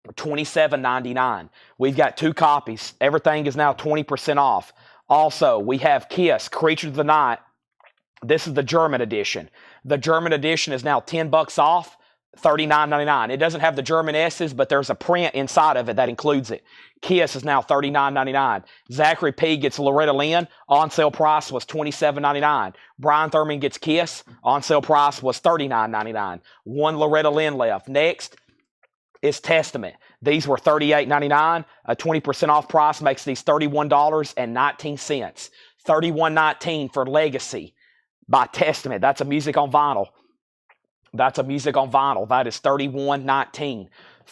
[SPEAKER 1] $27.99. We've got 2 copies. Everything is now 20% off. Also, we have Kiss, Creature of the Night. This is the German edition. The German edition is now $10 off, $39.99. It doesn't have the German S's, but there's a print inside of it that includes it. Kiss is now $39.99. Zachary P gets Loretta Lynn. On sale price was $27.99. Brian Thurman gets Kiss. On sale price was $39.99. One Loretta Lynn left. Next is Testament. These were $38.99. A 20% off price makes these $31.19. $31.19 for Legacy by Testament. That's a music on vinyl. That's a music on vinyl. That is $31.19.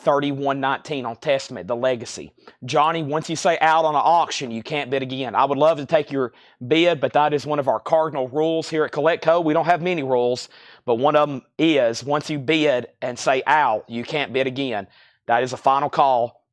[SPEAKER 1] $31.19 on Testament, the Legacy. Johnny, once you say out on an auction, you can't bid again. I would love to take your bid, but that is one of our cardinal rules here at CollectCo. We don't have many rules, but one of them is once you bid and say out, you can't bid again. That is a final call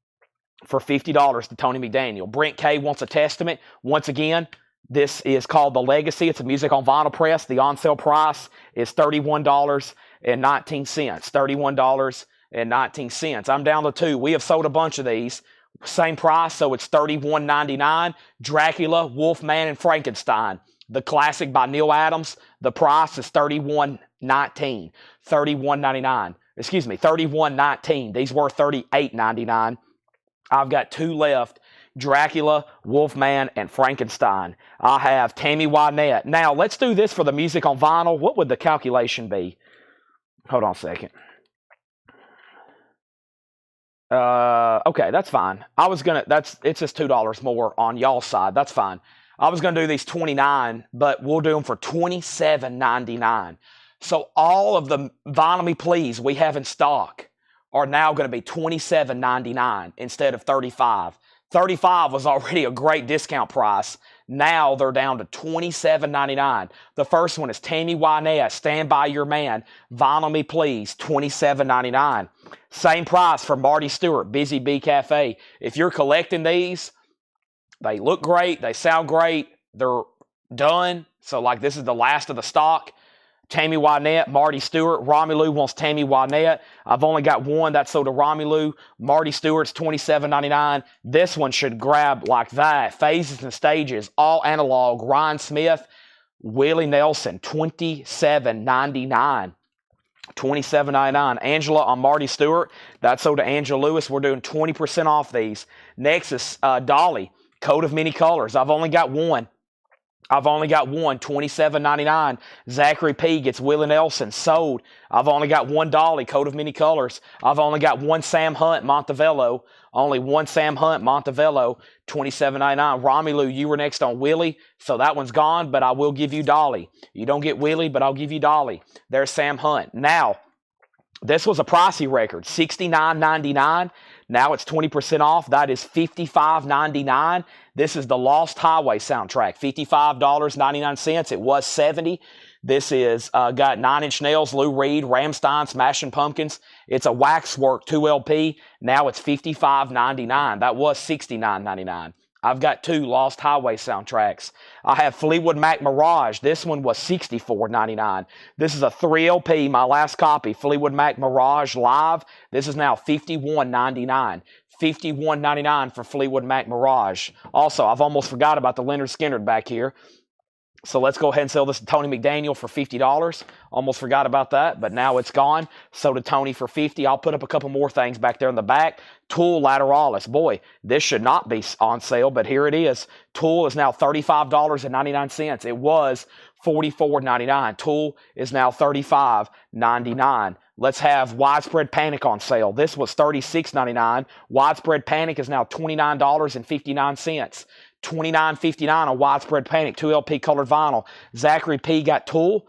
[SPEAKER 1] for $50 to Tony McDaniel. Brent K wants a Testament. Once again, this is called the Legacy. It's a music on vinyl press. The on-sale price is $31.19. $31.19. I'm down to 2. We have sold a bunch of these. Same price, so it's $31.99. Dracula, Wolfman, and Frankenstein. The Classic by Neil Adams, the price is $31.19. $31.99. Excuse me, $31.19. These were $38.99. I've got two left. Dracula, Wolfman, and Frankenstein. I have Tammy Wynette. Now, let's do this for the music on vinyl. What would the calculation be? Hold on a second. Okay, that's fine. It's just $2 more on y'all's side. That's fine. I was gonna do these 29, but we'll do them for $27.99. So all of the Vinyl Me Please we have in stock are now going to be $27.99 instead of $35. $35 was already a great discount price. Now they're down to $27.99. The first one is Tammy Wynette, Stand By Your Man, Vinyl Me Please, $27.99. Same price for Marty Stewart, Busy Bee Cafe. If you're collecting these, they look great, they sound great, they're done. So like this is the last of the stock. Tammy Wynette, Marty Stewart. Romelu wants Tammy Wynette. I've only got one that's sold to Romelu. Marty Stewart's $27.99. This one should grab like that. Phases and Stages, all analog. Ryan Smith, Willie Nelson, $27.99. $27.99. Angela on Marty Stewart. That's sold to Angela Lewis. We're doing 20% off these. Next is Dolly, Coat of Many Colors. I've only got one. $27.99. Zachary P gets Willie Nelson, sold. I've only got one Dolly, Coat of Many Colors. I've only got one Sam Hunt, Montevello. Only one Sam Hunt, Montevello, $27.99. Romelu, you were next on Willie, so that one's gone, but I will give you Dolly. You don't get Willie, but I'll give you Dolly. There's Sam Hunt. Now, this was a pricey record, $69.99. Now it's 20% off. That is $55.99. This is the Lost Highway soundtrack, $55.99. It was $70. This is got 9 Inch Nails, Lou Reed, Rammstein, Smashing Pumpkins. It's a Waxwork 2 LP. Now it's $55.99. That was $69.99. I've got 2 Lost Highway soundtracks. I have Fleetwood Mac Mirage. This one was $64.99. This is a 3 LP, my last copy, Fleetwood Mac Mirage Live. This is now $51.99. $51.99 for Fleetwood Mac Mirage. Also, I've almost forgot about the Leonard Skinner back here. So let's go ahead and sell this to Tony McDaniel for $50. Almost forgot about that, but now it's gone. So to Tony for $50. I'll put up a couple more things back there in the back. Tool Lateralis. Boy, this should not be on sale, but here it is. Tool is now $35.99. It was $44.99. Tool is now $35.99. Let's have Widespread Panic on sale. This was $36.99. Widespread Panic is now $29.59. $29.59 on Widespread Panic, 2 LP colored vinyl. Zachary P got Tool,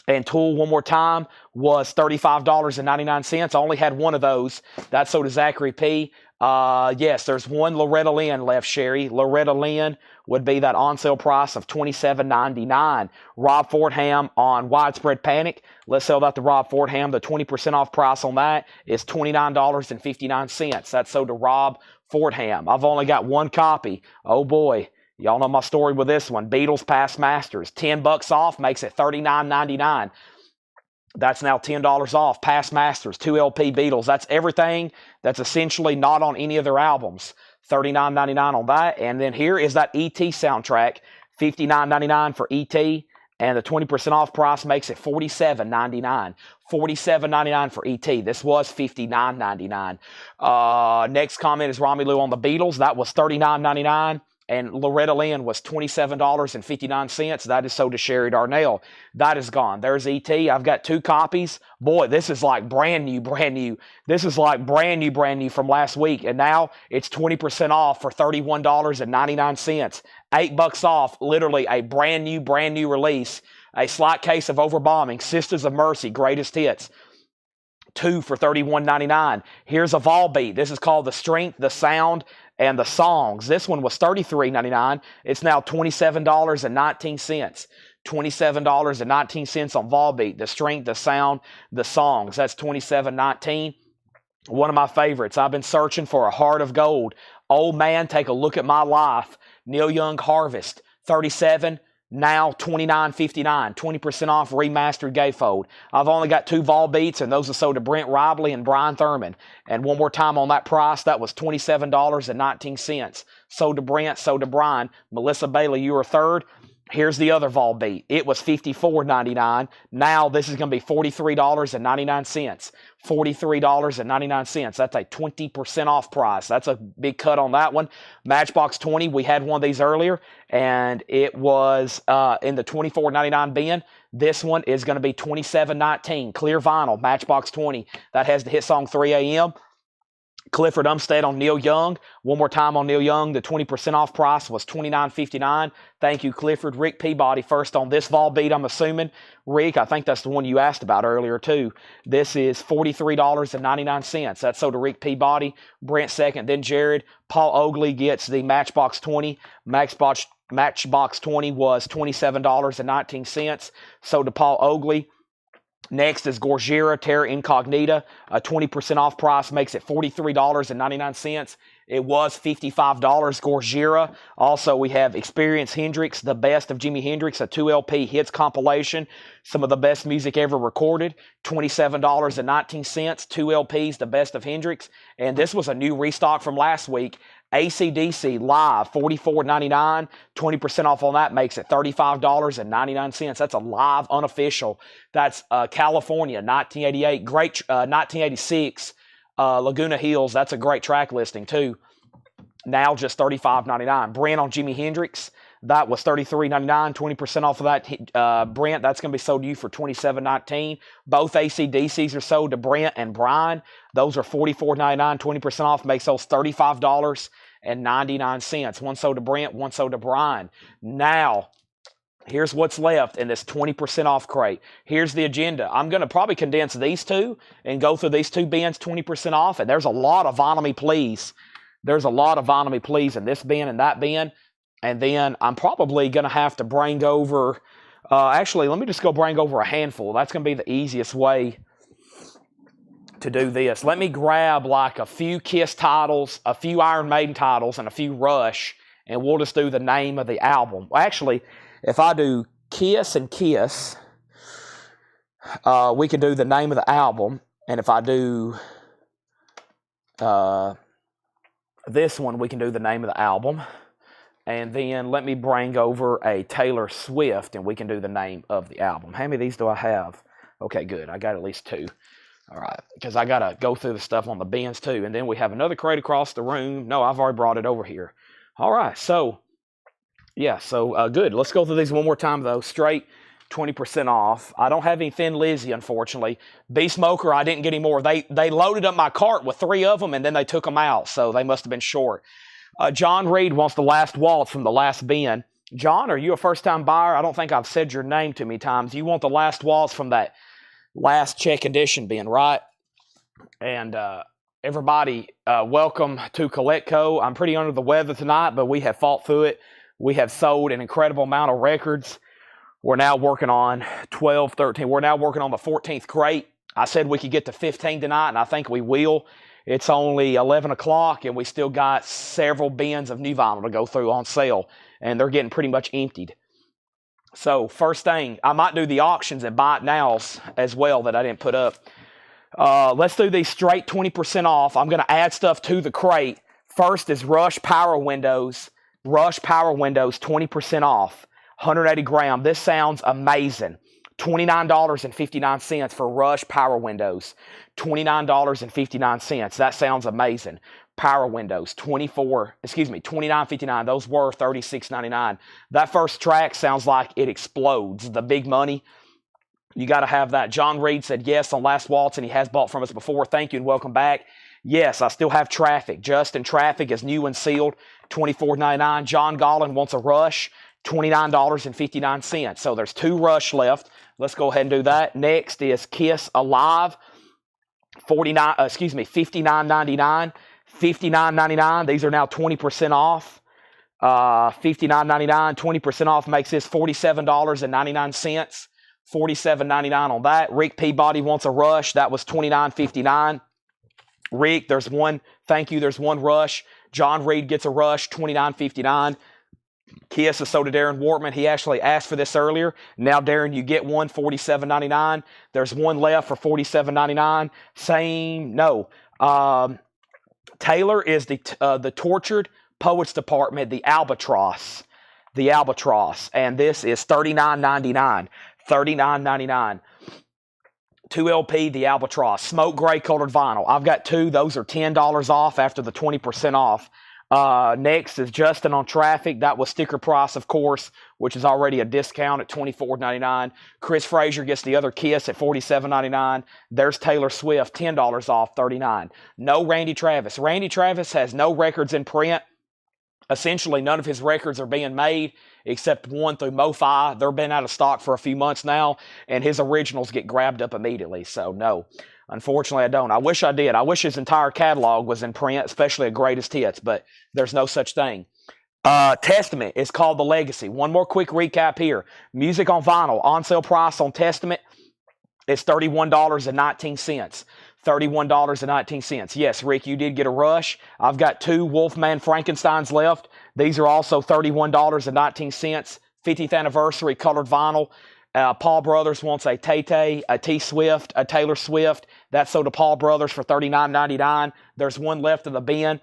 [SPEAKER 1] and Tool, one more time, was $35.99. I only had one of those. That's sold to Zachary P. Yes, there's one Loretta Lynn left, Sherry. Loretta Lynn would be that on sale price of $27.99. Rob Fordham on Widespread Panic. Let's sell that to Rob Fordham. The 20% off price on that is $29.59. That's sold to Rob Fordham. I've only got one copy. Oh boy, y'all know my story with this one. Beatles Past Masters. $10 off makes it $39.99. That's now $10 off. Past Masters, 2 LP Beatles. That's everything that's essentially not on any of their albums. $39.99 on that. And then here is that E.T. soundtrack. $59.99 for E.T. And the 20% off price makes it $47.99. $47.99 for E.T. This was $59.99. Next comment is Romelu on the Beatles. That was $39.99. And Loretta Lynn was $27.59. That is sold to Sherry Darnell. That is gone. There's E.T. I've got 2 copies. Boy, this is like brand new. This is like brand new from last week. And now it's 20% off for $31.99. $8 off, literally a brand new release. A Slight Case of Overbombing, Sisters of Mercy, Greatest Hits. 2 for $31.99. Here's a Volbeat. This is called The Strength, The Sound, and The Songs. This one was $33.99. It's now $27.19. $27.19 on Volbeat. The Strength, The Sound, The Songs. That's $27.19. One of my favorites. I've been searching for a Heart of Gold. Old Man, Take a Look at My Life. Neil Young, Harvest. $37. Now $29.59, 20% off remastered gatefold. I've only got 2 Volbeats, and those are sold to Brent Ribley and Brian Thurman. And one more time on that price, that was $27.19. Sold to Brent, sold to Brian. Melissa Bailey, you were third. Here's the other vol beat. It was $54.99. Now this is going to be $43.99. $43.99. That's a 20% off price. That's a big cut on that one. Matchbox 20, we had one of these earlier, and it was in the $24.99 bin. This one is going to be $27.19. Clear vinyl, Matchbox 20. That has the hit song 3 a.m. Clifford Umstead on Neil Young. One more time on Neil Young. The 20% off price was $29.59. Thank you, Clifford. Rick Peabody first on this vol beat, I'm assuming. Rick, I think that's the one you asked about earlier, too. This is $43.99. That's so to Rick Peabody. Brent second, then Jared. Paul Oakley gets the Matchbox 20. Matchbox 20 was $27.19. So to Paul Oakley. Next is Gorgira Terra Incognita. A 20% off price makes it $43.99. It was $55 Gorgira. Also, we have Experience Hendrix, the best of Jimi Hendrix, a 2 LP hits compilation. Some of the best music ever recorded. $27.19. 2 LPs, the best of Hendrix. And this was a new restock from last week. AC/DC Live, $44.99. 20% off on that makes it $35.99. That's a live unofficial. That's California, 1988. Great 1986 Laguna Hills. That's a great track listing too. Now just $35.99. Brent on Jimi Hendrix. That was $33.99. 20% off of that. Brent, that's going to be sold to you for $27.19. Both AC/DCs are sold to Brent and Brian. Those are $44.99. 20% off makes those $35.99. One sold to Brent, one sold to Brian. Now, here's what's left in this 20% off crate. Here's the agenda. I'm going to probably condense these two and go through these two bins 20% off. And there's a lot of Vinyl Me Please. There's a lot of Vinyl Me Please in this bin and that bin. And then I'm probably going to have to bring over, actually, let me just go bring over a handful. That's going to be the easiest way to do this. Let me grab like a few Kiss titles, a few Iron Maiden titles, and a few Rush, and we'll just do the name of the album. Well, actually, if I do Kiss and Kiss, we can do the name of the album. And if I do this one, we can do the name of the album. And then let me bring over a Taylor Swift, and we can do the name of the album. How many of these do I have? Okay, good. I got at least two. All right, because I got to go through the stuff on the bins too. And then we have another crate across the room. No, I've already brought it over here. All right, so, yeah, so good. Let's go through these one more time, though. Straight 20% off. I don't have any Thin Lizzy, unfortunately. Bee Smoker, I didn't get any more. They loaded up my cart with 3 of them, and then they took them out, so they must have been short. John Reed wants the last waltz from the last bin. John, are you a first-time buyer? I don't think I've said your name too many times. You want the last waltz from that last check edition bin, right? And everybody, welcome to Coletco. I'm pretty under the weather tonight, but we have fought through it. We have sold an incredible amount of records. We're now working on 12, 13. We're now working on the 14th crate. I said we could get to 15 tonight, and I think we will. It's only 11 o'clock, and we still got several bins of new vinyl to go through on sale, and they're getting pretty much emptied. So first thing, I might do the auctions and buy it nows as well that I didn't put up. Let's do these straight 20% off. I'm going to add stuff to the crate. First is Rush Power Windows. Rush Power Windows, 20% off. 180 gram. This sounds amazing. $29.59 for Rush Power Windows. $29.59. That sounds amazing. Power Windows, $29.59. Those were $36.99. That first track sounds like it explodes. The Big Money. You got to have that. John Reed said yes on Last Waltz, and he has bought from us before. Thank you and welcome back. Yes, I still have Traffic. Justin Traffic is new and sealed. $24.99. John Gollin wants a Rush. $29.59. So there's 2 Rush left. Let's go ahead and do that. Next is Kiss Alive. $59.99. $59.99. These are now 20% off. $59.99. 20% off makes this $47.99. $47.99 on that. Rick Peabody wants a Rush. That was $29.59. Rick, there's one. Thank you. There's one Rush. John Reed gets a Rush. $29.59. Kiss is sold to Darren Wortman. He actually asked for this earlier. Now, Darren, you get one, $47.99. There's one left for $47.99. Taylor is the Tortured Poets Department, the Albatross. the Albatross, and this is $39.99. $39.99. 2LP, the Albatross, smoke gray colored vinyl. I've got two. Those are $10 off after the 20% off. Next is Justin on Traffic. That was sticker price, of course, which is already a discount at $24.99. Chris Frazier gets the other Kiss at $47.99. There's Taylor Swift, $10 off, $39. No Randy Travis. Randy Travis has no records in print. Essentially, none of his records are being made except one through MoFi. They're been out of stock for a few months now, and his originals get grabbed up immediately. So, no. Unfortunately, I don't. I wish I did. I wish his entire catalog was in print, especially a greatest hits, but there's no such thing. Testament is called The Legacy. One more quick recap here. Music on vinyl. On sale price on Testament is $31.19. $31.19. Yes, Rick, you did get a rush. I've got two Wolfman Frankensteins left. These are also $31.19. 50th anniversary colored vinyl. Paul Brothers wants a Tay-Tay, a T-Swift, a Taylor Swift. That's sold to Paul Brothers for $39.99. There's one left in the bin.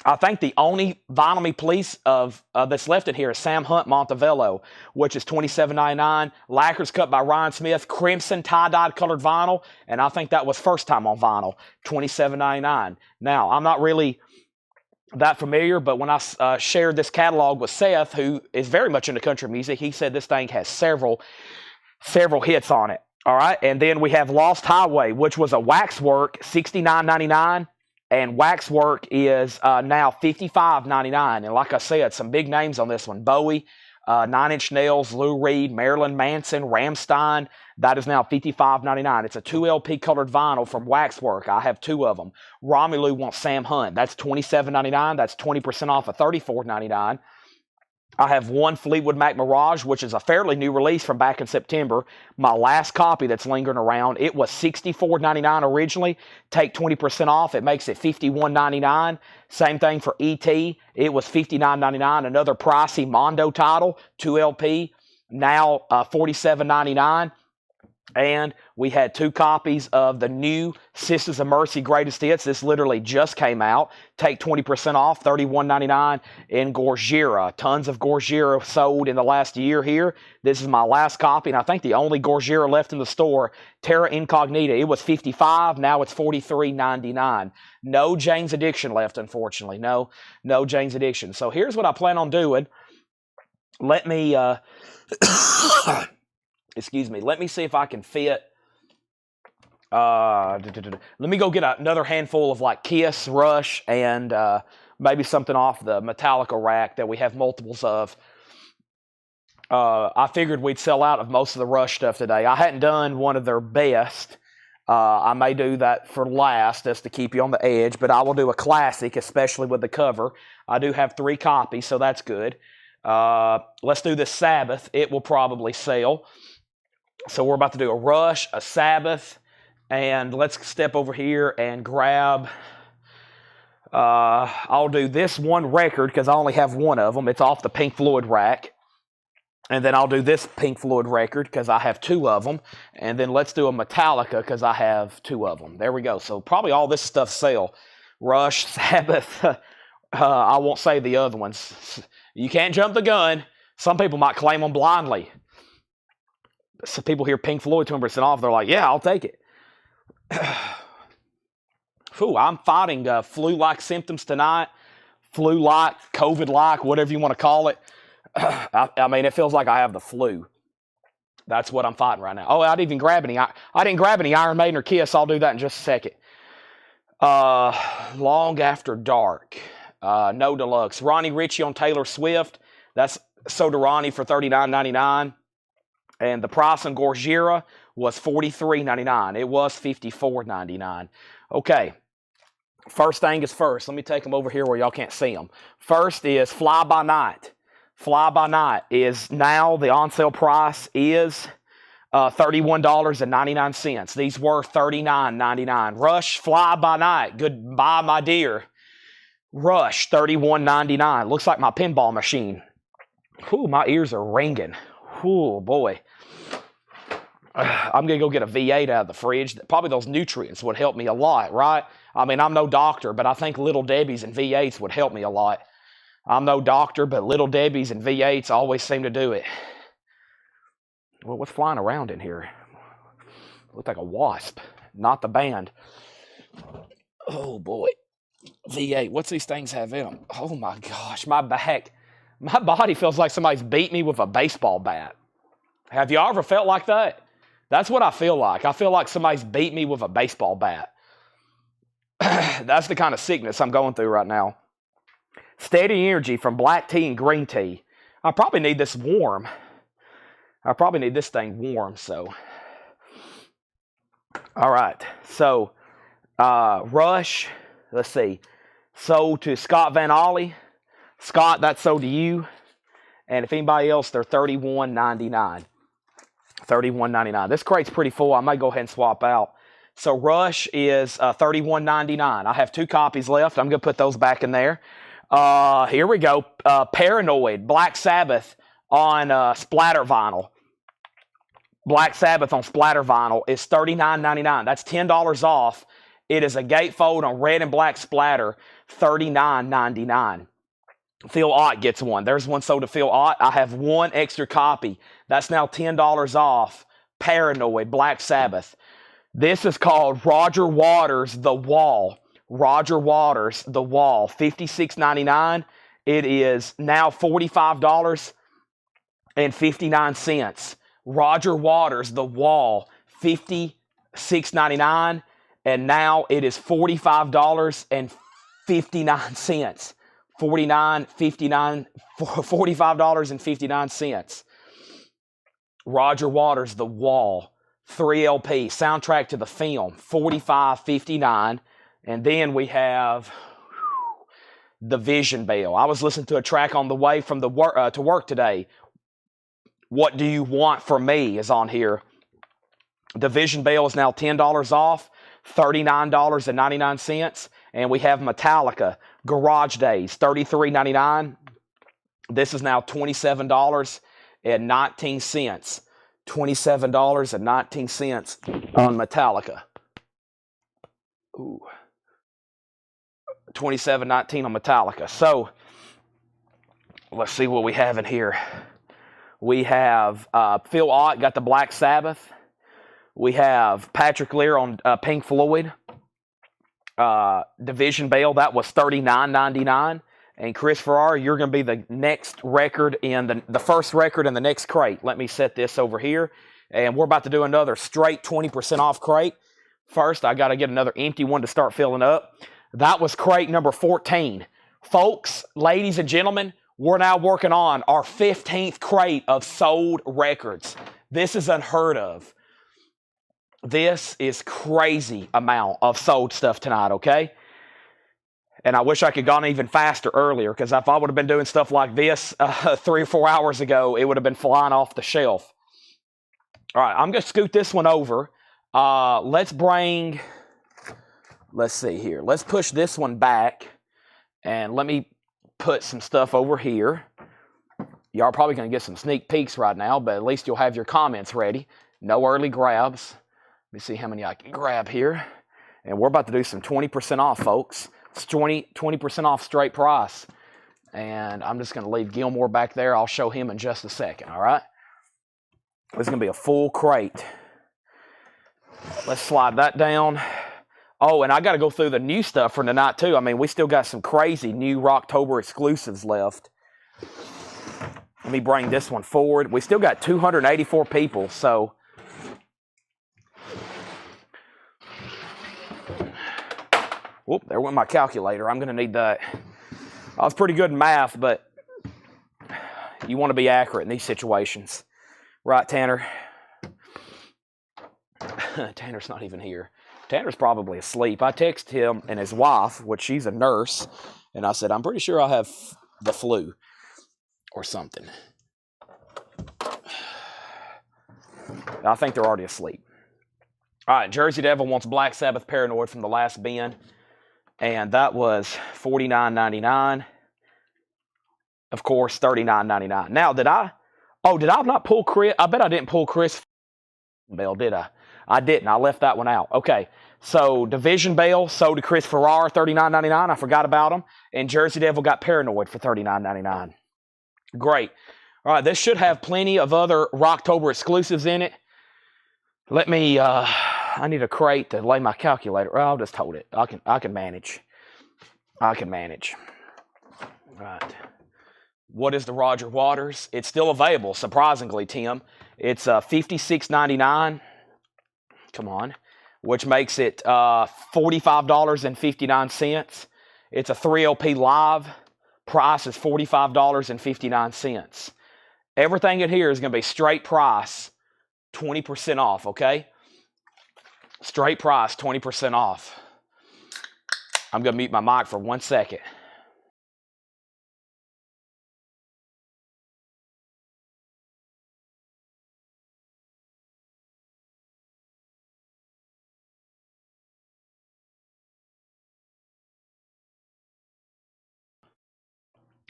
[SPEAKER 1] I think the only vinyl me please of that's left in here is Sam Hunt Montevello, which is $27.99. Lacquers cut by Ryan Smith, crimson tie-dyed colored vinyl, and I think that was first time on vinyl, $27.99. Now, I'm not really that familiar, but when I shared this catalog with Seth, who is very much into country music, he said this thing has several hits on it. All right, and then we have Lost Highway, which was a waxwork, $69.99. And waxwork is now $55.99. And like I said, some big names on this one. Bowie, Nine Inch Nails, Lou Reed, Marilyn Manson, Rammstein. That is now $55.99. It's a 2LP colored vinyl from Waxwork. I have two of them. Romelu wants Sam Hunt. That's $27.99. That's 20% off of $34.99. I have one Fleetwood Mac Mirage, which is a fairly new release from back in September. My last copy that's lingering around, it was $64.99 originally. Take 20% off, it makes it $51.99. Same thing for E.T. It was $59.99. Another pricey Mondo title, 2LP, now $47.99. And we had two copies of the new Sisters of Mercy Greatest Hits. This literally just came out. Take 20% off, $31.99 in Gojira. Tons of Gojira sold in the last year here. This is my last copy, and I think the only Gojira left in the store, Terra Incognita. It was $55, now it's $43.99. No Jane's Addiction left, unfortunately. No Jane's Addiction. So here's what I plan on doing. Let me... Excuse me. Let me see if I can fit. Let me go get another handful of like Kiss, Rush, and maybe something off the Metallica rack that we have multiples of. I figured we'd sell out of most of the Rush stuff today. I hadn't done one of their best. I may do that for last, just to keep you on the edge, but I will do a classic, especially with the cover. I do have 3 copies, so that's good. Let's do this Sabbath. It will probably sell. So we're about to do a Rush, a Sabbath, and let's step over here and grab, I'll do this one record because I only have one of them. It's off the Pink Floyd rack. And then I'll do this Pink Floyd record because I have 2 of them. And then let's do a Metallica because I have 2 of them. There we go. So probably all this stuff sell. Rush, Sabbath, I won't say the other ones. You can't jump the gun. Some people might claim them blindly. So people hear Pink Floyd 2% off, they're like, yeah, I'll take it. I'm fighting flu-like symptoms tonight. Flu-like, COVID-like, whatever you want to call it. I mean, it feels like I have the flu. That's what I'm fighting right now. Oh, I didn't grab any Iron Maiden or Kiss. I'll do that in just a second. Long After Dark. No deluxe. Ronnie Ritchie on Taylor Swift. That's sold to Ronnie for $39.99. And the price on Gojira was $43.99. It was $54.99. Okay. First thing is first. Let me take them over here where y'all can't see them. First is Fly By Night. Fly By Night is now, the on-sale price is $31.99. These were $39.99. Rush, Fly By Night. Goodbye, my dear. Rush, $31.99. Looks like my pinball machine. Whew, my ears are ringing. Oh, boy. I'm going to go get a V8 out of the fridge. Probably those nutrients would help me a lot, right? I mean, I'm no doctor, but I think Little Debbie's and V8s would help me a lot. I'm no doctor, but Little Debbie's and V8s always seem to do it. Well, what's flying around in here? Looks like a wasp, not the band. Oh, boy. V8, what's these things have in them? Oh, my gosh, my back. My body feels like somebody's beat me with a baseball bat. Have you ever felt like that? That's what I feel like. I feel like somebody's beat me with a baseball bat. That's the kind of sickness I'm going through right now. Steady energy from black tea and green tea. I probably need this warm. I probably need this thing warm, so. All right, so Rush, let's see. Sold to Scott Van Ollie. Scott, that's sold to you. And if anybody else, they're $31.99. $31.99. This crate's pretty full. I might go ahead and swap out. So Rush is $31.99. I have 2 copies left. I'm going to put those back in there. Here we go. Paranoid, Black Sabbath on splatter vinyl. Black Sabbath on splatter vinyl is $39.99. That's $10 off. It is a gatefold on red and black splatter, $39.99. Phil Ott gets one. There's one sold to Phil Ott. I have 1 extra copy. That's now $10 off. Paranoid, Black Sabbath. This is called Roger Waters' The Wall. Roger Waters' The Wall, $56.99. It is now $45.59. Roger Waters' The Wall, $56.99. And now it is $45.59. $45.59. Roger Waters' The Wall, 3 LP, soundtrack to the film, $45.59. And then we have the Vision Bell. I was listening to a track on the way from to work today. What Do You Want From Me is on here. The Vision Bell is now $10 off, $39.99. And we have Metallica, Garage Days, $33.99. This is now $27.19. $27.19 on Metallica. Ooh. $27.19 on Metallica. So, let's see what we have in here. We have Phil Ott got the Black Sabbath. We have Patrick Lear on Pink Floyd. Division Bell, that was $39.99. And Chris Ferrari, you're going to be the next record in the first record in the next crate. Let me set this over here. And we're about to do another straight 20% off crate. First, I got to get another empty one to start filling up. That was crate number 14. Folks, ladies and gentlemen, we're now working on our 15th crate of sold records. This is unheard of. This is crazy amount of sold stuff tonight, okay? And I wish I could have gone even faster earlier, because if I would have been doing stuff like this 3 or 4 hours ago, it would have been flying off the shelf. All right, I'm going to scoot this one over. Let's see here. Let's push this one back, and let me put some stuff over here. Y'all are probably going to get some sneak peeks right now, but at least you'll have your comments ready. No early grabs. Let me see how many I can grab here. And we're about to do some 20% off, folks. It's 20% off straight price. And I'm just going to leave Gilmore back there. I'll show him in just a second, all right? This is going to be a full crate. Let's slide that down. Oh, and I got to go through the new stuff for tonight, too. I mean, we still got some crazy new Rocktober exclusives left. Let me bring this one forward. We still got 284 people, so... Whoop, there went my calculator. I'm going to need that. I was pretty good in math, but you want to be accurate in these situations. Right, Tanner? Tanner's not even here. Tanner's probably asleep. I texted him and his wife, which she's a nurse, and I said, I'm pretty sure I have the flu or something. I think they're already asleep. All right, Jersey Devil wants Black Sabbath Paranoid from the last bin. And that was $49.99. Of course, $39.99. Now, did I not pull Chris? I bet I didn't pull Chris Bell, did I? I didn't. I left that one out. Okay. So Division Bell sold to Chris Farrar, $39.99. I forgot about him. And Jersey Devil got Paranoid for $39.99. Great. All right. This should have plenty of other Rocktober exclusives in it. Let me. I need a crate to lay my calculator. I'll just hold it. I can manage. I can manage. All right. What is the Roger Waters? It's still available, surprisingly, Tim. It's $56.99. Come on. Which makes it $45.59. It's a 3LP live. Price is $45.59. Everything in here is going to be straight price, 20% off, okay? Straight price, 20% off. I'm going to mute my mic for 1 second.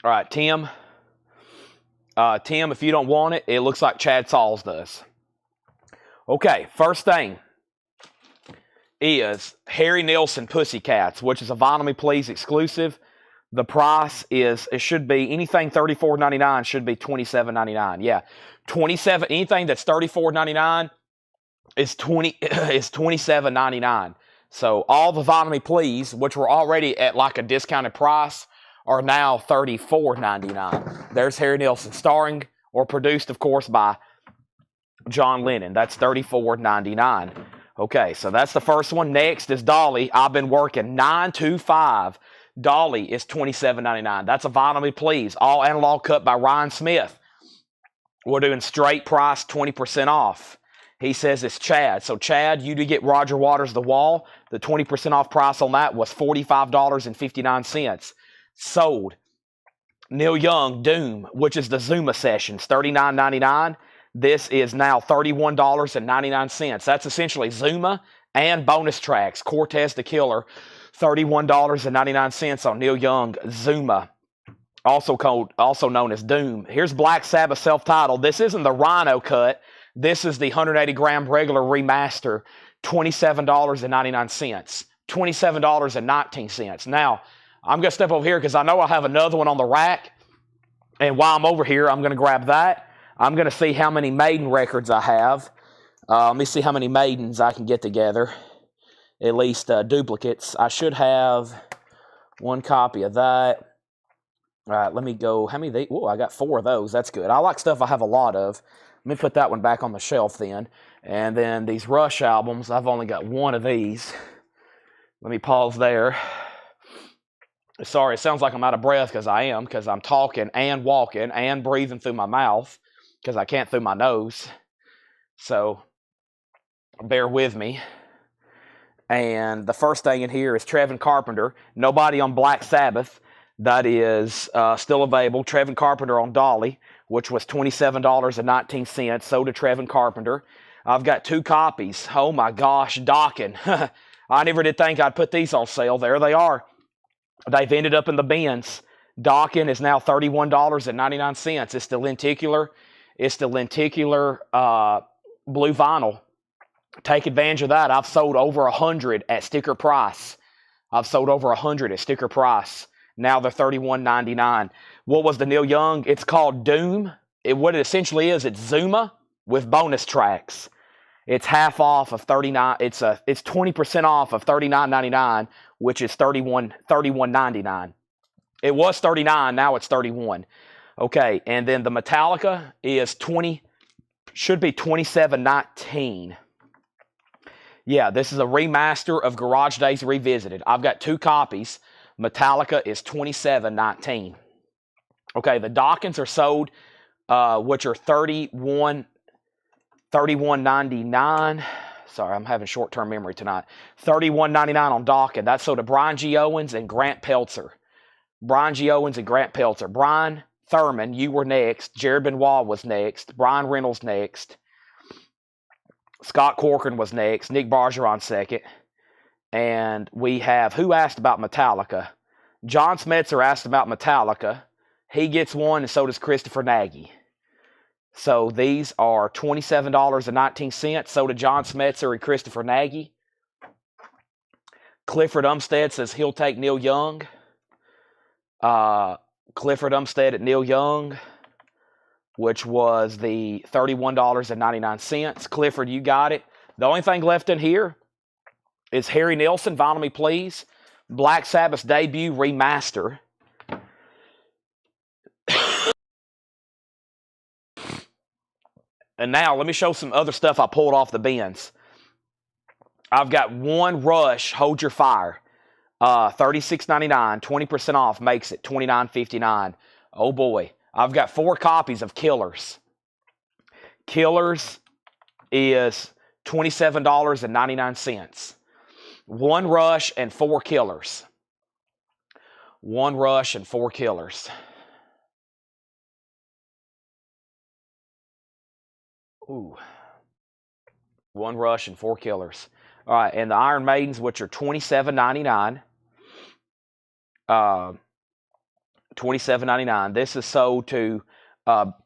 [SPEAKER 1] All right, Tim. Tim, if you don't want it, it looks like Chad Sauls does. Okay, first thing is Harry Nilsson Pussycats, which is a Vinyl Me Please exclusive. The price is, it should be, anything $34.99 should be $27.99. Yeah, anything that's $34.99 is $27.99. So all the Vinyl Me Please, which were already at like a discounted price, are now $34.99. There's Harry Nilsson, starring or produced, of course, by John Lennon. That's $34.99. Okay, so that's the first one. Next is Dolly. I've been working 9 to 5. Dolly is $27.99. That's a Vinyl Me Please. All analog cut by Ryan Smith. We're doing straight price, 20% off. He says it's Chad. So Chad, you do get Roger Waters' The Wall. The 20% off price on that was $45.59. Sold. Neil Young, Doom, which is the Zuma Sessions, $39.99. This is now $31.99. That's essentially Zuma and bonus tracks. Cortez the Killer, $31.99 on Neil Young, Zuma, also known as Doom. Here's Black Sabbath self-titled. This isn't the Rhino cut. This is the 180-gram regular remaster, $27.99. $27.19. Now, I'm going to step over here because I know I have another one on the rack. And while I'm over here, I'm going to grab that. I'm going to see how many Maiden records I have. Let me see how many Maidens I can get together. At least duplicates. I should have one copy of that. All right, let me go. How many of these? Oh, I got 4 of those. That's good. I like stuff I have a lot of. Let me put that one back on the shelf then. And then these Rush albums, I've only got 1 of these. Let me pause there. Sorry, it sounds like I'm out of breath because I am, because I'm talking and walking and breathing through my mouth because I can't through my nose. So bear with me. And the first thing in here is Trevin Carpenter. Nobody on Black Sabbath. That is still available. Trevin Carpenter on Dolly, which was $27.19. So to Trevin Carpenter. I've got 2 copies. Oh my gosh, Dokken. I never did think I'd put these on sale. There they are. They've ended up in the bins. Dokken is now $31.99. It's the lenticular. It's the lenticular blue vinyl. Take advantage of that. I've sold over 100 at sticker price. Now they're $31.99. What was the Neil Young? It's called Doom. What it essentially is, it's Zuma with bonus tracks. It's half off of $39. It's 20% off of $39.99, which is $31.99. It was $39. Now it's $31. Okay, and then the Metallica is should be $27.19. Yeah, this is a remaster of Garage Days Revisited. I've got 2 copies. Metallica is $27.19. Okay, the Dokkens are sold, which are $31.99. Sorry, I'm having short-term memory tonight. $31.99 on Dokken. That's sold to Brian G. Owens and Grant Peltzer. Brian Thurman, you were next. Jared Benoit was next. Brian Reynolds next. Scott Corcoran was next. Nick Bergeron second. And we have, who asked about Metallica? John Smetzer asked about Metallica. He gets one, and so does Christopher Nagy. So these are $27.19. So did John Smetzer and Christopher Nagy. Clifford Umstead says he'll take Neil Young. Clifford Umstead at Neil Young, which was the $31.99. Clifford, you got it. The only thing left in here is Harry Nilsson, Vinyl Me Please, Black Sabbath's debut remaster. And now let me show some other stuff I pulled off the bins. I've got one Rush, Hold Your Fire, $36.99, 20% off makes it $29.59. Oh boy. I've got 4 copies of Killers. Killers is $27.99. One Rush and 4 Killers. One Rush and 4 Killers. Ooh. One Rush and 4 Killers. All right, and the Iron Maidens, which are $27.99. $27.99. This is sold to,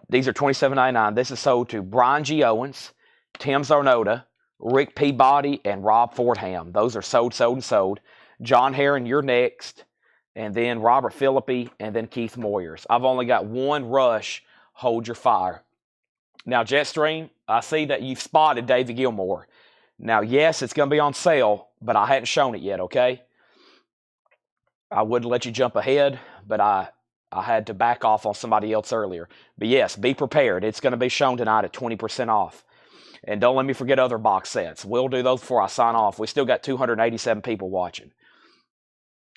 [SPEAKER 1] these are $27.99. This is sold to Brian G. Owens, Tim Zarnota, Rick Peabody, and Rob Fordham. Those are sold, sold, and sold. John Herron, you're next. And then Robert Philippi, and then Keith Moyers. I've only got one Rush, Hold Your Fire. Now, Jetstream, I see that you've spotted David Gilmour. Now, yes, it's going to be on sale, but I hadn't shown it yet, okay? I wouldn't let you jump ahead, but I had to back off on somebody else earlier. But yes, be prepared. It's going to be shown tonight at 20% off. And don't let me forget other box sets. We'll do those before I sign off. We still got 287 people watching.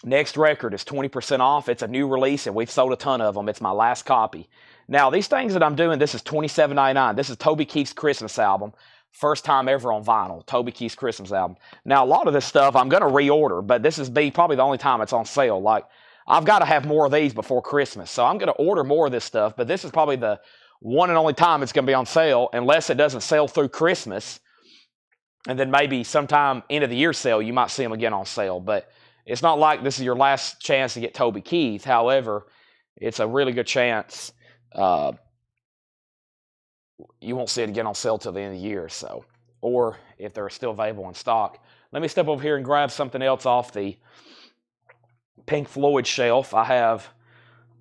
[SPEAKER 1] Next record is 20% off. It's a new release, and we've sold a ton of them. It's my last copy. Now, these things that I'm doing, this is $27.99. This is Toby Keith's Christmas album. First time ever on vinyl, Toby Keith's Christmas album. Now, a lot of this stuff I'm going to reorder, but this is probably the only time it's on sale. Like, I've got to have more of these before Christmas, so I'm going to order more of this stuff, but this is probably the one and only time it's going to be on sale, unless it doesn't sell through Christmas. And then maybe sometime end of the year sale, you might see them again on sale. But it's not like this is your last chance to get Toby Keith. However, it's a really good chance you won't see it again on sale till the end of the year. So, or if they're still available in stock. Let me step over here and grab something else off the Pink Floyd shelf. I have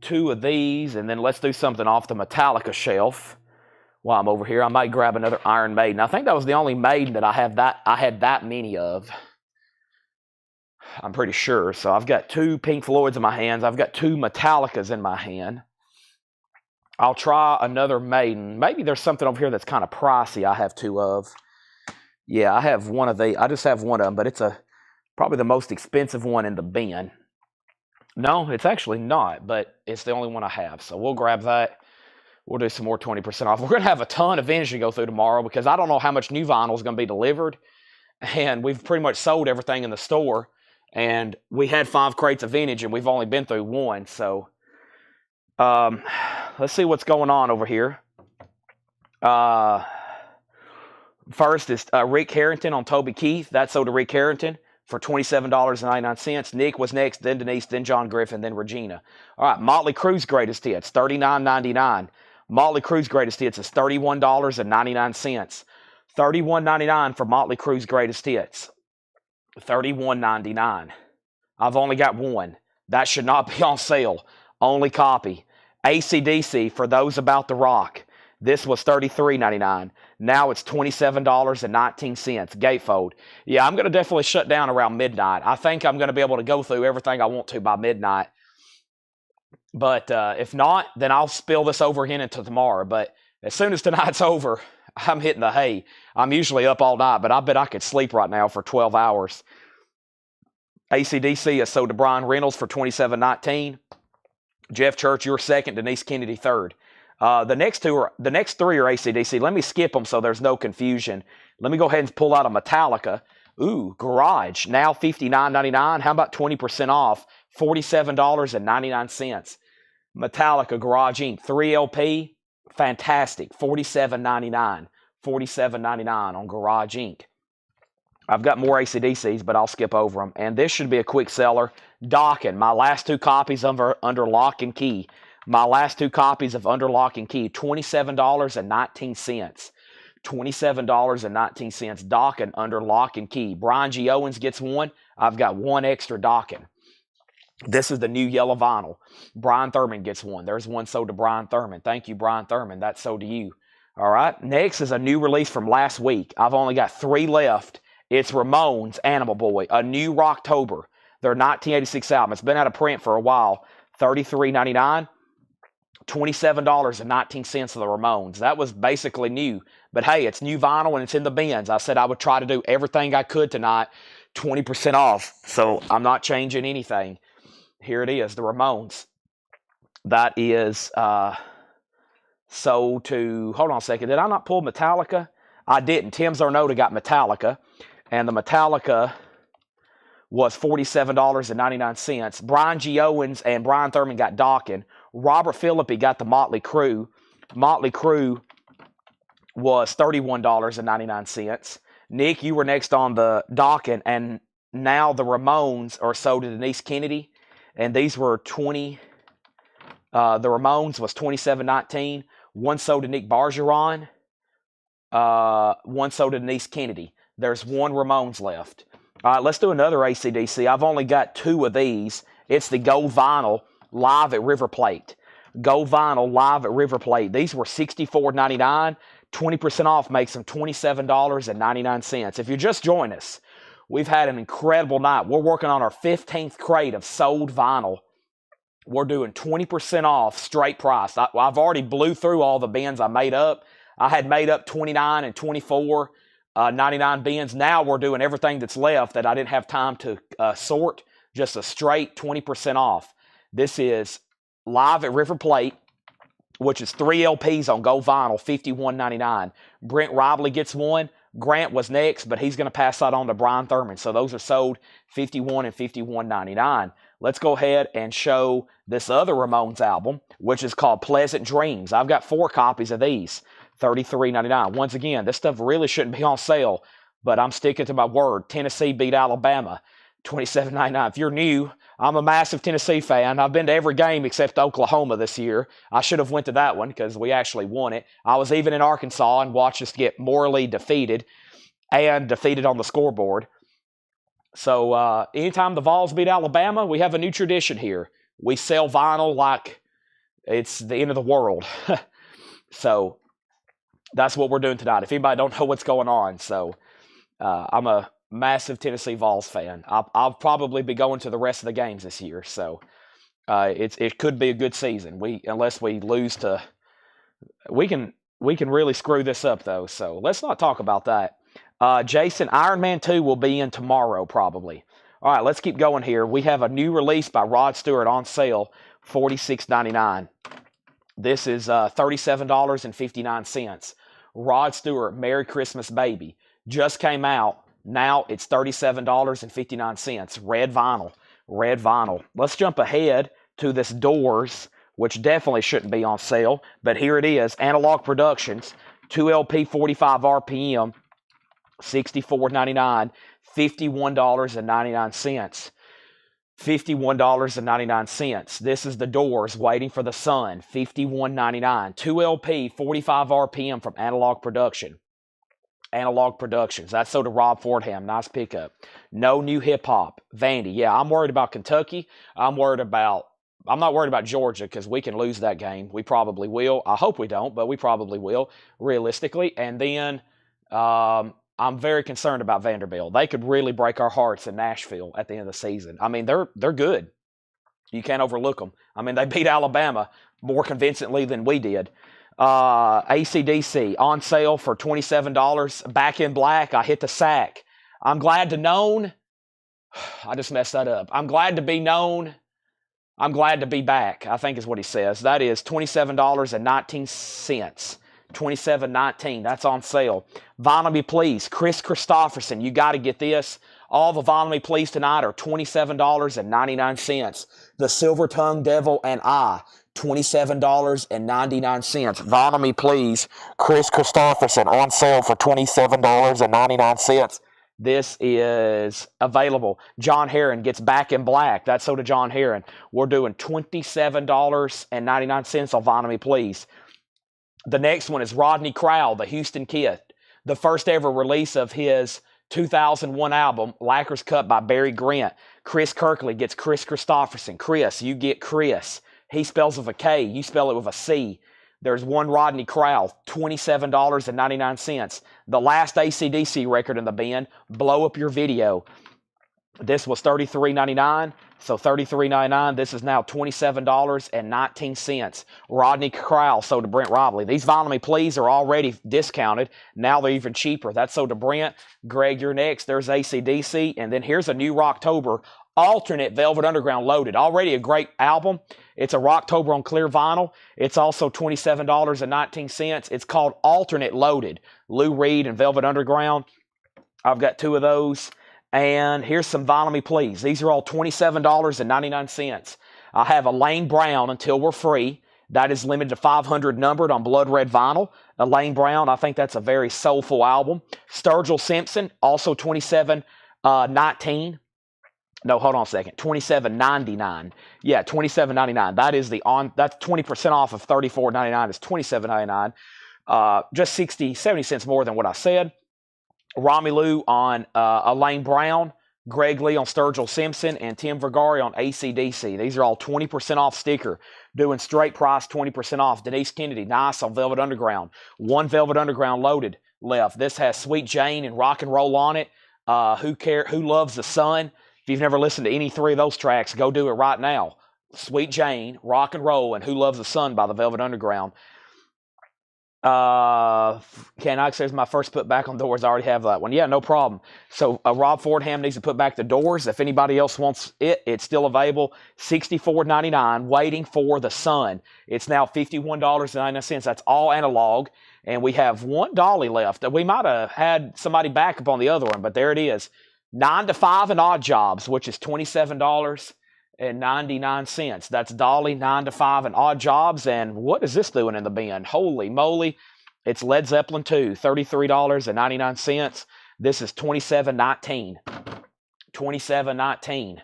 [SPEAKER 1] 2 of these, and then let's do something off the Metallica shelf. While I'm over here, I might grab another Iron Maiden. I think that was the only Maiden that I had that many of. I'm pretty sure. So I've got 2 Pink Floyds in my hands. I've got 2 Metallicas in my hand. I'll try another Maiden. Maybe there's something over here that's kind of pricey I have 2 of. Yeah, I have one of these. I just have one of them, but it's probably the most expensive one in the bin. No, it's actually not, but it's the only one I have. So we'll grab that. We'll do some more 20% off. We're going to have a ton of vintage to go through tomorrow because I don't know how much new vinyl is going to be delivered. And we've pretty much sold everything in the store. And we had 5 crates of vintage, and we've only been through 1. So let's see what's going on over here. First is Rick Harrington on Toby Keith. That's sold to Rick Harrington for $27.99. Nick was next, then Denise, then John Griffin, then Regina. All right, Motley Crue's Greatest Hits, $39.99. Motley Crue's Greatest Hits is $31.99. $31.99 for Motley Crue's Greatest Hits. $31.99. I've only got one. That should not be on sale. Only copy. AC/DC for Those About the Rock. This was $33.99. Now it's $27.19. Gatefold. Yeah, I'm going to definitely shut down around midnight. I think I'm going to be able to go through everything I want to by midnight. But if not, then I'll spill this over again into tomorrow. But as soon as tonight's over, I'm hitting the hay. I'm usually up all night, but I bet I could sleep right now for 12 hours. AC/DC is sold to Brian Reynolds for $27.19. Jeff Church, you're second. Denise Kennedy, third. The next 3 are AC/DC. Let me skip them so there's no confusion. Let me go ahead and pull out a Metallica. Ooh, Garage, now $59.99. How about 20% off? $47.99. Metallica Garage Inc. 3 LP, fantastic. $47.99. $47.99 on Garage Inc. I've got more AC/DCs, but I'll skip over them. And this should be a quick seller. Dokken, my last 2 copies under lock and key. My last 2 copies of Under Lock and Key, $27.19. $27.19. Dokken Under Lock and Key. Brian G. Owens gets one. I've got one extra Dokken. This is the new yellow vinyl. Brian Thurman gets one. There's one sold to Brian Thurman. Thank you, Brian Thurman. That's sold to you. All right. Next is a new release from last week. I've only got 3 left. It's Ramones Animal Boy, a new Rocktober. Their 1986 album. It's been out of print for a while. $33.99. $27.19 of the Ramones. That was basically new. But hey, it's new vinyl and it's in the bins. I said I would try to do everything I could tonight. 20% off. So I'm not changing anything. Here it is, the Ramones. That is sold to, hold on a second, did I not pull Metallica? I didn't. Tim Zarnota got Metallica, and the Metallica was $47.99. Brian G. Owens and Brian Thurman got Dokken. Robert Philippi got the Motley Crue. Motley Crue was $31.99. Nick, you were next on the Dokken, and now the Ramones are sold to Denise Kennedy, and these were the Ramones was $27.19. One sold to Nick Bargeron. One sold to Denise Kennedy. There's one Ramones left. All right, let's do another AC/DC. I've only got 2 of these. It's the Gold Vinyl Live at River Plate. Gold Vinyl Live at River Plate. These were $64.99. 20% off makes them $27.99. If you just joined us, we've had an incredible night. We're working on our 15th crate of sold vinyl. We're doing 20% off straight price. I've already blew through all the bins I made up. I had made up 29 and 24 99 bins. Now we're doing everything that's left that I didn't have time to sort. Just a straight 20% off. This is Live at River Plate, which is 3 LPs on gold vinyl, $51.99. Brent Ribley gets one. Grant was next, but he's going to pass that on to Brian Thurman. So those are sold $51 and $51.99. Let's go ahead and show this other Ramones album, which is called Pleasant Dreams. I've got 4 copies of these, $33.99. Once again, this stuff really shouldn't be on sale, but I'm sticking to my word. Tennessee beat Alabama, $27.99. If you're new, I'm a massive Tennessee fan. I've been to every game except Oklahoma this year. I should have went to that one because we actually won it. I was even in Arkansas and watched us get morally defeated and defeated on the scoreboard. So anytime the Vols beat Alabama, we have a new tradition here. We sell vinyl like it's the end of the world. So that's what we're doing tonight. If anybody don't know what's going on. So I'm a massive Tennessee Vols fan. I'll probably be going to the rest of the games this year. So it could be a good season. Unless we lose to, we can really screw this up though. So let's not talk about that. Jason, Iron Man 2 will be in tomorrow probably. All right, let's keep going here. We have a new release by Rod Stewart on sale, $46.99. This is $37.59. Rod Stewart, Merry Christmas Baby. Just came out. Now it's $37.59. Red vinyl. Red vinyl. Let's jump ahead to this Doors, which definitely shouldn't be on sale, but here it is. Analog Productions, 2 LP, 45 RPM, $64.99, $51.99. $51.99. This is the Doors, Waiting for the Sun, $51.99. 2 LP, 45 RPM from Analog Production. Analog Productions. That's sold to Rob Fordham. Nice pickup. No new hip-hop. Vandy. Yeah, I'm worried about Kentucky. I'm not worried about Georgia because we can lose that game. We probably will. I hope we don't, but we probably will, realistically. And then I'm very concerned about Vanderbilt. They could really break our hearts in Nashville at the end of the season. I mean, they're good. You can't overlook them. I mean, they beat Alabama more convincingly than we did. AC/DC on sale for $27. Back in Black. I hit the sack. I'm glad to known. I just messed that up. I'm glad to be known. I'm glad to be back, I think is what he says. That is $27.19. $27.19. That's on sale. Vinyl Me Please. Chris Christopherson. You got to get this. All the Vinyl Me Please tonight are $27.99. The Silver Tongue Devil and I. $27.99. Vinyl Me Please. Chris Christopherson on sale for $27.99. This is available. John Heron gets Back in Black. That's so to John Heron. We're doing $27.99 on Vinyl Me Please. The next one is Rodney Crowell, the Houston Kid, the first ever release of his 2001 album, Lacquer's Cut by Barry Grant. Chris Kirkley gets Chris Christopherson. Chris, you get Chris. He spells with a K. You spell it with a C. There's one Rodney Crowell, $27.99. The last AC/DC record in the bin, Blow Up Your Video. This was $33.99. So $33.99. This is now $27.19. Rodney Crowell sold to Brent Robley. These Vinyl Me Please are already discounted. Now they're even cheaper. That's sold to Brent. Greg, you're next. There's AC/DC. And then here's a new Rocktober alternate Velvet Underground Loaded. Already a great album. It's a Rocktober on clear vinyl. It's also $27.19. It's called Alternate Loaded. Lou Reed and Velvet Underground. I've got two of those. And here's some Vinyl Me Please. These are all $27.99. I have Elaine Brown, Until We're Free. That is limited to 500 numbered on blood red vinyl. Elaine Brown, I think that's a very soulful album. Sturgill Simpson, also $27.19. No, hold on a second. $27.99. Yeah, $27.99. That is that's 20% off of $34.99. It's $27.99. Just 70 cents more than what I said. Romelu on Elaine Brown, Greg Lee on Sturgill Simpson, and Tim Vergari on AC/DC. These are all 20% off sticker. Doing straight price 20% off. Denise Kennedy, nice on Velvet Underground. One Velvet Underground Loaded left. This has Sweet Jane and Rock and Roll on it. Who Loves the Sun? If you've never listened to any three of those tracks, go do it right now. Sweet Jane, Rock and Roll, and Who Loves the Sun by the Velvet Underground. Ken Ike says my first put back on doors. I already have that one. Yeah, no problem. So Rob Fordham needs to put back the doors. If anybody else wants it, it's still available. $64.99. Waiting for the Sun. It's now $51.99. That's all analog. And we have one dolly left. We might have had somebody back up on the other one, but there it is. 9 to 5 and Odd Jobs, which is $27.99. That's Dolly, 9 to 5 and Odd Jobs. And what is this doing in the bin? Holy moly. It's Led Zeppelin 2, $33.99. This is $27.19. $27.19.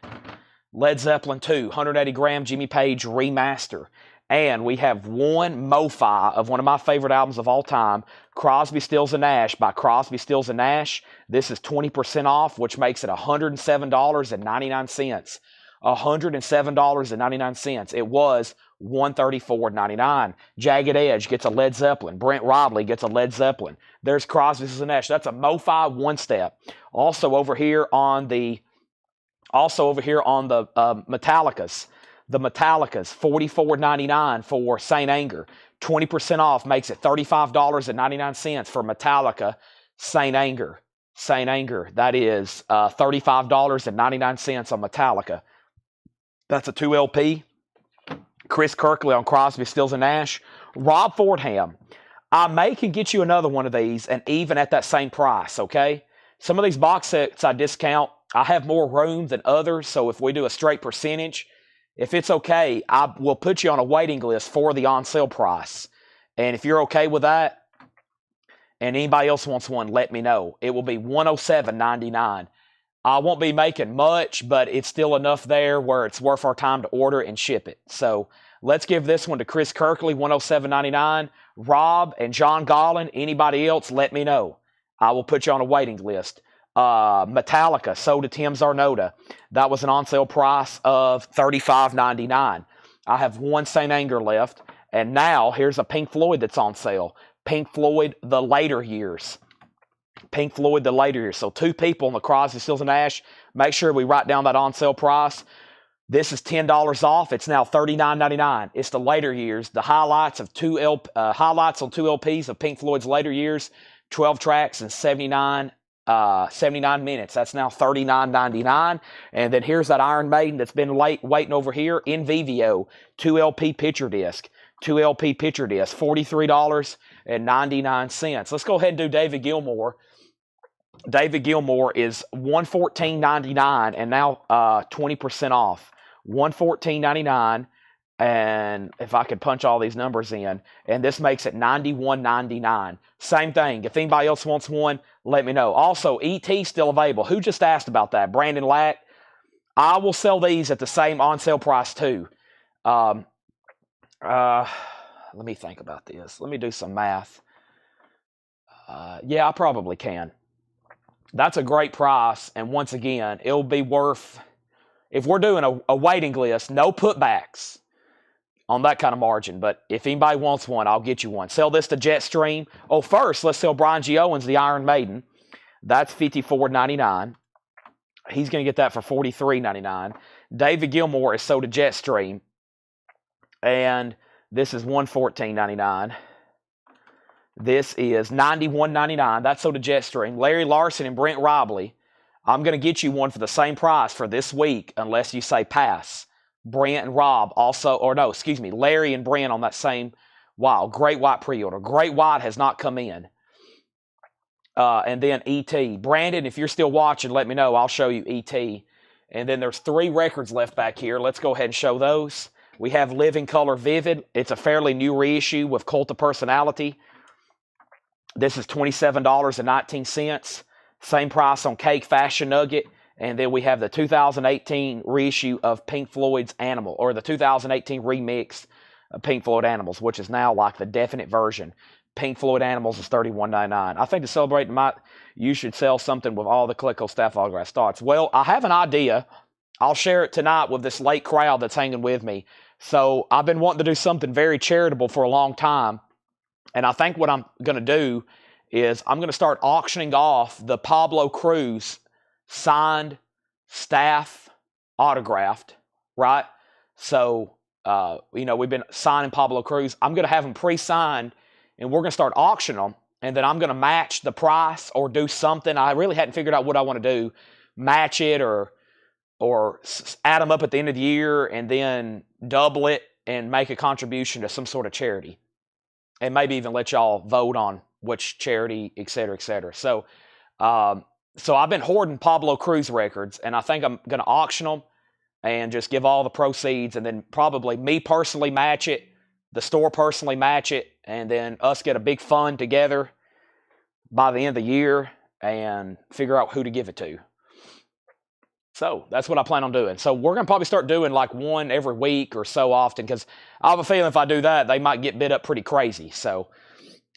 [SPEAKER 1] Led Zeppelin 2, 180 gram Jimmy Page remaster. And we have one MoFi of one of my favorite albums of all time, Crosby, Stills & Nash by Crosby, Stills & Nash. This is 20% off, which makes it $107.99. $107.99. It was $134.99. Jagged Edge gets a Led Zeppelin. Brent Robley gets a Led Zeppelin. There's Crosby, Stills & Nash. That's a MoFi one step. Also over here on the Metallicas. The Metallicas, $44.99 for Saint Anger. 20% off makes it $35.99 for Metallica Saint Anger. Saint Anger, that is $35.99 on Metallica. That's a 2 LP. Chris Kirkley on Crosby, Stills & Nash. Rob Fordham. I can get you another one of these and even at that same price, okay? Some of these box sets I discount. I have more room than others, so if we do a straight percentage, if it's okay, I will put you on a waiting list for the on-sale price. And if you're okay with that, and anybody else wants one, let me know. It will be $107.99. I won't be making much, but it's still enough there where it's worth our time to order and ship it. So let's give this one to Chris Kirkley, $107.99. Rob and John Gollin, anybody else, let me know. I will put you on a waiting list. Metallica, sold to Tim Zarnota. That was an on-sale price of $35.99. I have one St. Anger left. And now, here's a Pink Floyd that's on sale. Pink Floyd, The Later Years. Pink Floyd, The Later Years. So two people in the Crosby, Stills & Nash. Make sure we write down that on-sale price. This is $10 off. It's now $39.99. It's The Later Years. The highlights on 2 LPs of Pink Floyd's Later Years. 12 tracks and 79 minutes. That's now $39.99. And then here's that Iron Maiden that's been waiting over here in Vivio. 2 LP picture disc. 2 LP picture disc. $43.99. Let's go ahead and do David Gilmour. David Gilmour is $114.99 and now 20% off. $114.99. And if I could punch all these numbers in, and this makes it $91.99. Same thing. If anybody else wants one, let me know. Also, ET still available. Who just asked about that? Brandon Lack. I will sell these at the same on sale price too. Let me think about this. Let me do some math. Yeah, I probably can. That's a great price, and once again, it'll be worth, if we're doing a waiting list, no putbacks on that kind of margin. But if anybody wants one, I'll get you one. Sell this to Jetstream. Oh, first, let's sell Brian G. Owens, the Iron Maiden. That's $54.99. He's going to get that for $43.99. David Gilmour is sold to Jetstream, and this is $114.99. This is $91.99. That's sold to Jetstream. Larry Larson and Brent Robley. I'm going to get you one for the same price for this week, unless you say pass. Brent and Rob also, or no, excuse me, Larry and Brent on that same wild. Great White pre-order. Great White has not come in. And then ET. Brandon, if you're still watching, let me know. I'll show you ET. And then there's 3 records left back here. Let's go ahead and show those. We have Living Color Vivid. It's a fairly new reissue with Cult of Personality. This is $27.19. Same price on Cake Fashion Nugget. And then we have the 2018 reissue of Pink Floyd's Animal, or the 2018 remix of Pink Floyd Animals, which is now like the definite version. Pink Floyd Animals is $31.99. I think to celebrate you should sell something with all the Clicko staff autograph starts. Well, I have an idea. I'll share it tonight with this late crowd that's hanging with me. So I've been wanting to do something very charitable for a long time. And I think what I'm going to do is I'm going to start auctioning off the Pablo Cruz signed, staff, autographed, right? So, we've been signing Pablo Cruz. I'm going to have them pre-signed, and we're going to start auctioning them, and then I'm going to match the price or do something. I really hadn't figured out what I want to do. Match it or add them up at the end of the year and then double it and make a contribution to some sort of charity. And maybe even let y'all vote on which charity, et cetera, et cetera. So I've been hoarding Pablo Cruz records, and I think I'm going to auction them and just give all the proceeds, and then probably me personally match it, the store personally match it, and then us get a big fund together by the end of the year and figure out who to give it to. So that's what I plan on doing. So we're going to probably start doing like one every week or so often, because I have a feeling if I do that, they might get bid up pretty crazy. So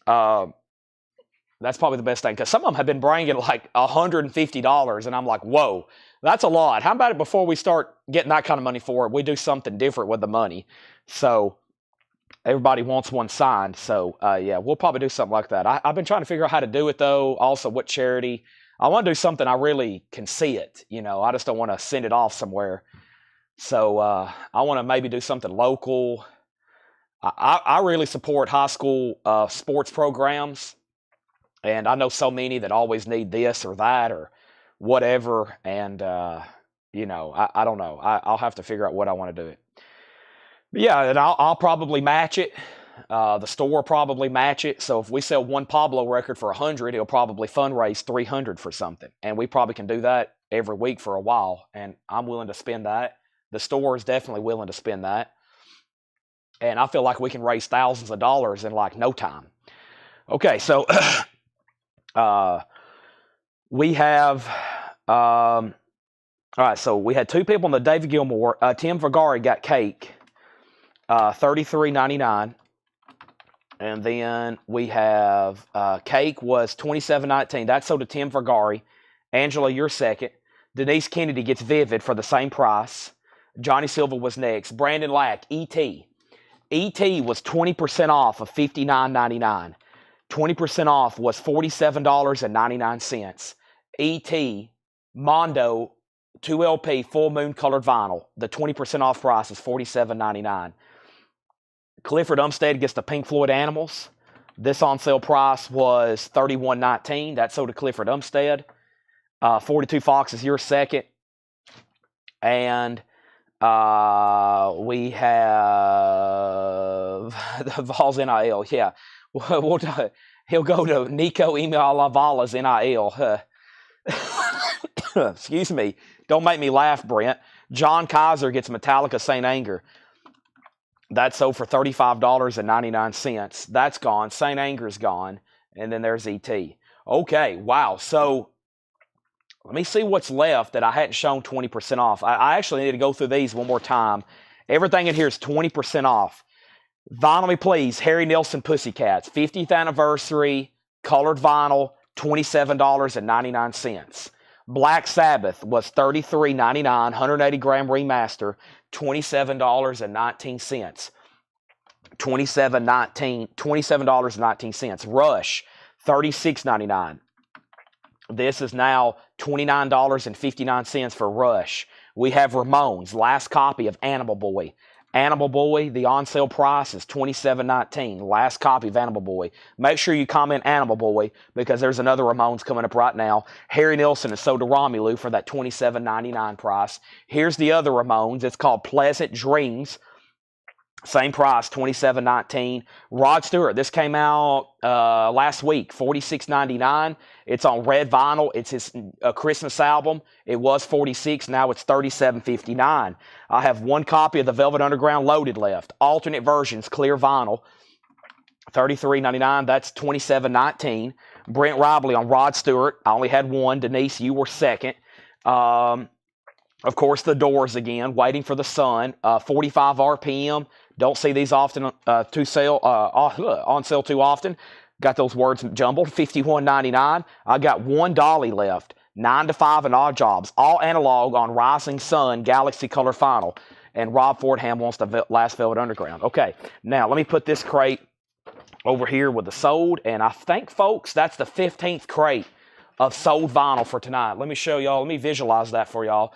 [SPEAKER 1] that's probably the best thing, because some of them have been bringing like $150, and I'm like, whoa, that's a lot. How about it before we start getting that kind of money for it, we do something different with the money? So everybody wants one signed. So yeah, we'll probably do something like that. I've been trying to figure out how to do it though. Also, what charity. I want to do something I really can see it. I just don't want to send it off somewhere. So I want to maybe do something local. I really support high school sports programs. And I know so many that always need this or that or whatever. And, I don't know. I'll have to figure out what I want to do it. But yeah, and I'll probably match it. The store will probably match it. So if we sell one Pablo record for $100, it'll probably fundraise $300 for something. And we probably can do that every week for a while. And I'm willing to spend that. The store is definitely willing to spend that. And I feel like we can raise thousands of dollars in like no time. Okay, so we have, all right, so we had 2 people in the David Gilmour. Tim Vergari got Cake, $33.99. And then we have Cake was $27.19. That's sold to Tim Vergari. Angela, you're second. Denise Kennedy gets Vivid for the same price. Johnny Silva was next. Brandon Lack, E.T. E.T. was 20% off of $59.99. 20% off was $47.99. E.T. Mondo 2LP full moon colored vinyl. The 20% off price is $47.99. Clifford Umstead gets the Pink Floyd Animals. This on sale price was $31.19. That's sold to Clifford Umstead. 42 Fox is your second. And we have the Vols NIL. Yeah. He'll go to Nico Email Lavalas NIL. Excuse me. Don't make me laugh, Brent. John Kaiser gets Metallica St. Anger. That sold for $35.99. That's gone. St. Anger's gone. And then there's ET. Okay, wow. So let me see what's left that I hadn't shown 20% off. I actually need to go through these one more time. Everything in here is 20% off. Vinyl Me Please, Harry Nilsson Pussycats, 50th anniversary, colored vinyl, $27.99. Black Sabbath was $33.99, 180 gram remaster, $27.19. $27.19. Rush, $36.99. This is now $29.59 for Rush. We have Ramones, last copy of Animal Boy. Animal Boy, the on-sale price is $27.19. Last copy of Animal Boy. Make sure you comment Animal Boy because there's another Ramones coming up right now. Harry Nilsson is sold to Romelu for that $27.99 price. Here's the other Ramones. It's called Pleasant Dreams. Same price, $27.19. Rod Stewart, this came out last week, $46.99. It's on red vinyl. It's his Christmas album. It was $46, now it's $37.59. I have one copy of the Velvet Underground Loaded left. Alternate versions, clear vinyl, $33.99. That's $27.19. Brent Robley on Rod Stewart. I only had one. Denise, you were second. Of course, The Doors again, Waiting for the Sun, 45 RPM. Don't see these often on sale too often. Got those words jumbled. $51.99. I got one dolly left. 9 to 5 and Odd Jobs. All analog on Rising Sun Galaxy Color Final. And Rob Fordham wants the last Velvet Underground. Okay, now let me put this crate over here with the sold. And I think, folks, that's the 15th crate of sold vinyl for tonight. Let me show y'all. Let me visualize that for y'all.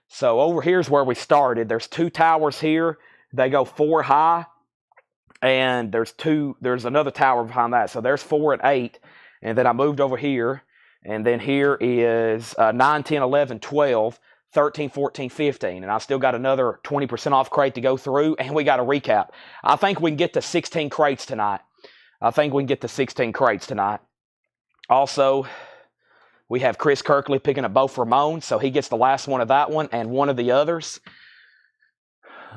[SPEAKER 1] So over here's where we started. There's two towers here. They go 4 high, and there's another tower behind that. So there's 4 and 8, and then I moved over here, and then here is 9, 10, 11, 12, 13, 14, 15, and I still got another 20% off crate to go through, and we got a recap. I think we can get to 16 crates tonight. Also, we have Chris Kirkley picking up both Ramones, so he gets the last one of that one and one of the others.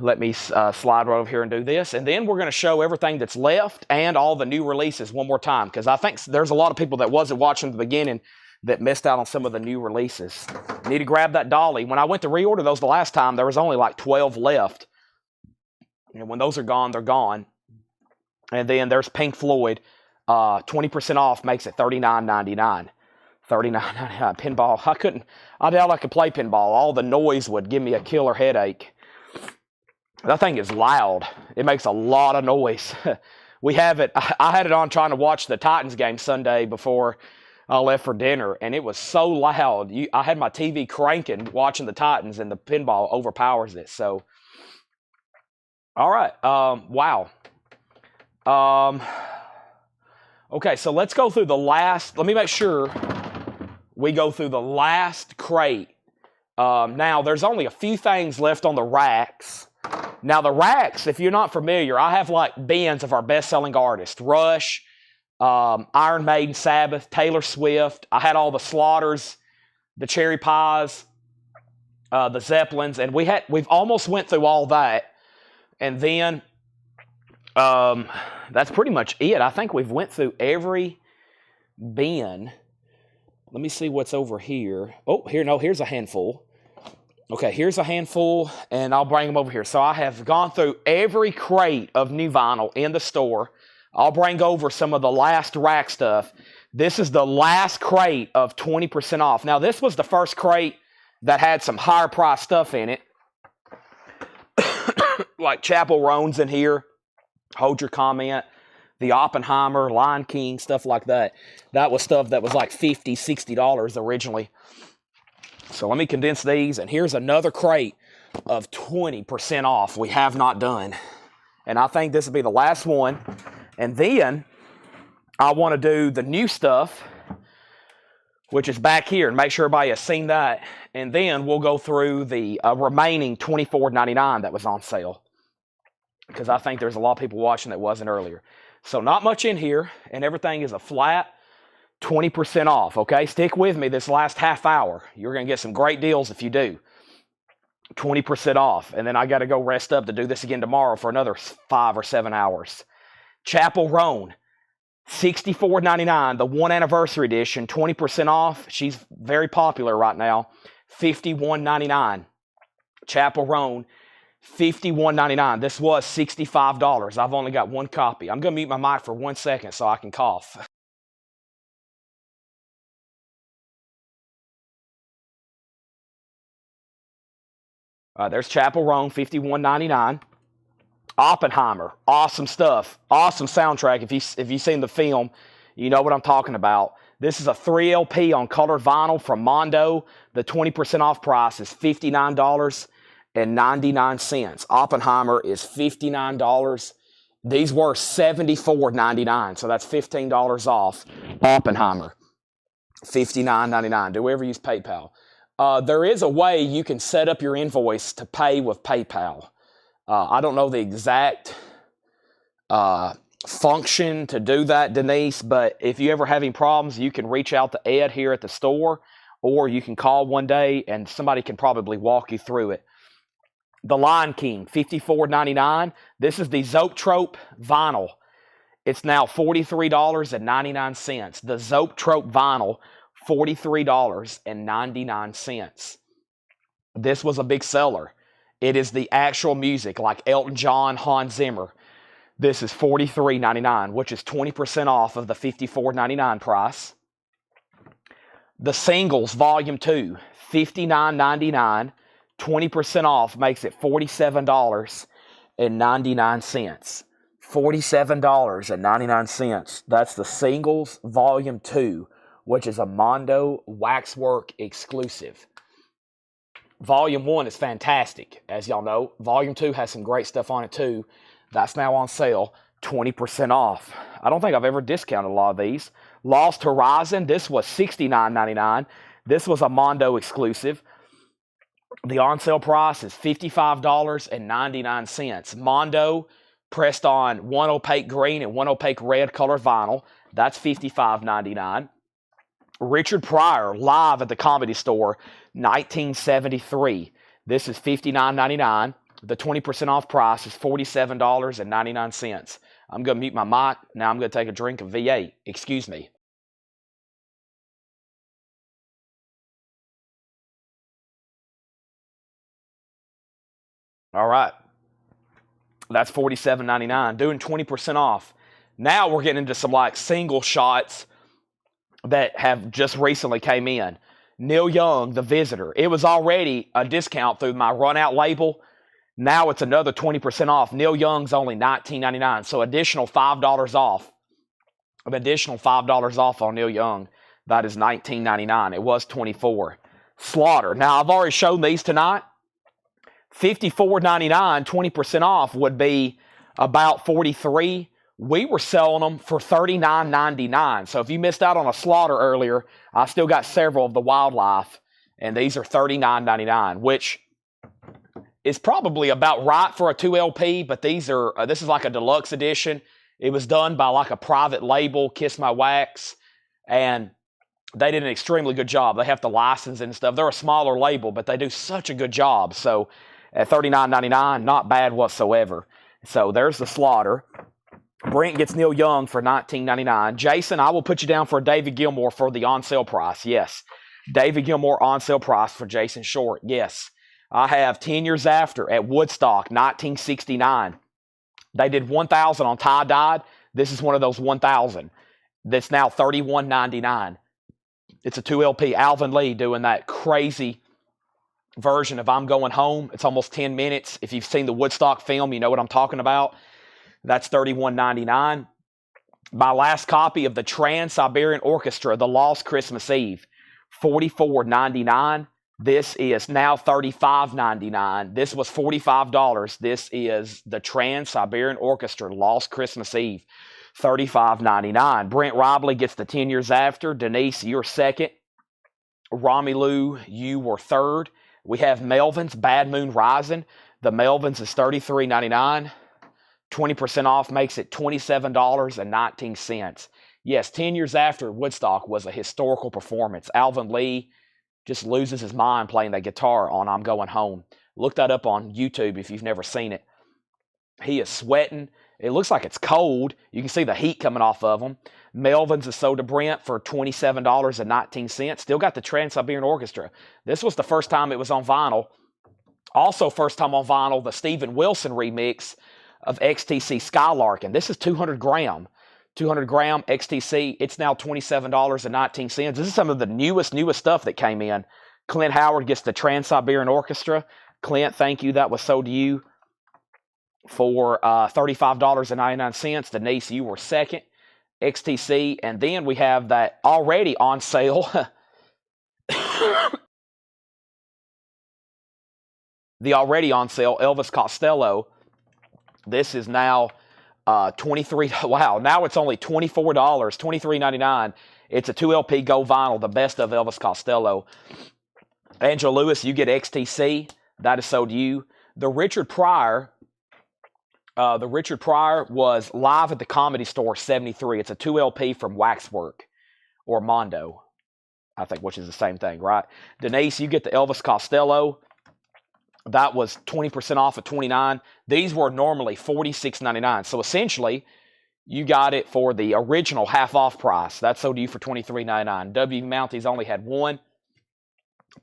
[SPEAKER 1] Let me slide right over here and do this. And then we're going to show everything that's left and all the new releases one more time, because I think there's a lot of people that wasn't watching at the beginning that missed out on some of the new releases. Need to grab that dolly. When I went to reorder those the last time, there was only like 12 left. And when those are gone, they're gone. And then there's Pink Floyd. 20% off makes it $39.99. $39.99. Pinball. I doubt I could play pinball. All the noise would give me a killer headache. That thing is loud. It makes a lot of noise. We have it. I had it on trying to watch the Titans game Sunday before I left for dinner, and it was so loud. I had my TV cranking watching the Titans, and the pinball overpowers it. So, all right. Wow. Okay, so let's go through the last. Let me make sure we go through the last crate. Now, there's only a few things left on the racks. Now, the racks, if you're not familiar, I have like bins of our best-selling artists. Rush, Iron Maiden, Sabbath, Taylor Swift. I had all the Slaughters, the Cherry Pies, the Zeppelins, and we've almost went through all that. And then that's pretty much it. I think we've went through every bin. Let me see what's over here. Oh, here's a handful. Okay, here's a handful, and I'll bring them over here. So I have gone through every crate of new vinyl in the store. I'll bring over some of the last rack stuff. This is the last crate of 20% off. Now, this was the first crate that had some higher price stuff in it, like Chapel Roan's in here. Hold Your Comment. The Oppenheimer, Lion King, stuff like that. That was stuff that was like $50, $60 originally. So let me condense these, and here's another crate of 20% off we have not done. And I think this will be the last one. And then I want to do the new stuff, which is back here, and make sure everybody has seen that. And then we'll go through the remaining $24.99 that was on sale, because I think there's a lot of people watching that wasn't earlier. So not much in here, and everything is a flat 20% off, okay? Stick with me this last half hour. You're going to get some great deals if you do. 20% off. And then I got to go rest up to do this again tomorrow for another 5 or 7 hours. Chapel Roan, $64.99, the 1 anniversary edition, 20% off. She's very popular right now. $51.99. Chapel Roan, $51.99. This was $65. I've only got one copy. I'm going to mute my mic for 1 second so I can cough. There's Chapel Roan, $51.99. Oppenheimer, awesome stuff. Awesome soundtrack. If you've seen the film, you know what I'm talking about. This is a 3 LP on colored vinyl from Mondo. The 20% off price is $59.99. Oppenheimer is $59. These were $74.99, so that's $15 off. Oppenheimer, $59.99. Do we ever use PayPal? There is a way you can set up your invoice to pay with PayPal. I don't know the exact function to do that, Denise, but if you ever have any problems, you can reach out to Ed here at the store, or you can call one day and somebody can probably walk you through it. The Lion King, $54.99. This is the Zoetrope vinyl. It's now $43.99. The Zoetrope vinyl, $43.99. This was a big seller. It is the actual music, like Elton John, Hans Zimmer. This is $43.99, which is 20% off of the $54.99 price. The Singles, Volume 2, $59.99. 20% off makes it $47.99. $47.99. That's the Singles, Volume 2, which is a Mondo Waxwork exclusive. Volume 1 is fantastic, as y'all know. Volume 2 has some great stuff on it too. That's now on sale, 20% off. I don't think I've ever discounted a lot of these. Lost Horizon, this was $69.99. This was a Mondo exclusive. The on-sale price is $55.99. Mondo, pressed on 1 opaque green and 1 opaque red colored vinyl. That's $55.99. Richard Pryor, live at the Comedy Store, 1973. This is $59.99. The 20% off price is $47.99. I'm going to mute my mic. Now I'm going to take a drink of V8. Excuse me. All right. That's $47.99. Doing 20% off. Now we're getting into some like single shots that have just recently came in. Neil Young, The Visitor. It was already a discount through my Run Out label. Now it's another 20% off. Neil Young's only $19.99. So additional $5 off. An additional $5 off on Neil Young. That is $19.99. It was $24. Slaughter. Now I've already shown these tonight. $54.99, 20% off would be about $43. We were selling them for $39.99. So if you missed out on a Slaughter earlier, I still got several of the Wildlife, and these are $39.99, which is probably about right for a 2 LP, but these are this is like a deluxe edition. It was done by like a private label, Kiss My Wax, and they did an extremely good job. They have to license and stuff. They're a smaller label, but they do such a good job. So at $39.99, not bad whatsoever. So there's the Slaughter. Brent gets Neil Young for $19.99. Jason, I will put you down for a David Gilmour for the on-sale price. Yes. David Gilmour on-sale price for Jason Short. Yes. I have 10 Years After at Woodstock, 1969. They did 1,000 on tie-dyed. This is one of those 1,000. That's now $31.99. It's a 2 LP. Alvin Lee doing that crazy version of I'm Going Home. It's almost 10 minutes. If you've seen the Woodstock film, you know what I'm talking about. That's $31.99. My last copy of the Trans-Siberian Orchestra, The Lost Christmas Eve, $44.99. This is now $35.99. This was $45. This is the Trans-Siberian Orchestra, Lost Christmas Eve, $35.99. Brent Robley gets the 10 Years After. Denise, you're second. Romulo, you were third. We have Melvin's Bad Moon Rising. The Melvin's is $33.99. 20% off makes it $27.19. Yes, 10 Years After Woodstock was a historical performance. Alvin Lee just loses his mind playing that guitar on I'm Going Home. Look that up on YouTube if you've never seen it. He is sweating. It looks like it's cold. You can see the heat coming off of him. Melvin's a Soda Brent for $27.19. Still got the Trans-Siberian Orchestra. This was the first time it was on vinyl. Also, first time on vinyl, the Steven Wilson remix of XTC Skylark. And this is 200 gram. 200 gram XTC. It's now $27.19. This is some of the newest stuff that came in. Clint Howard gets the Trans-Siberian Orchestra. Clint, thank you. That was sold to you for $35.99. Denise, you were second. XTC. And then we have that already on sale. The already on sale Elvis Costello. This is now $23. Wow, now it's only $24, $23.99. It's a 2LP gold vinyl, the best of Elvis Costello. Angela Lewis, you get XTC. That is sold to you. The Richard Pryor was live at the Comedy Store 73. It's a 2LP from Waxwork or Mondo, I think, which is the same thing, right? Denise, you get the Elvis Costello. That was 20% off at $29. These were normally $46.99. So essentially, you got it for the original half-off price. That's sold to you for $23.99. W Mounties only had one.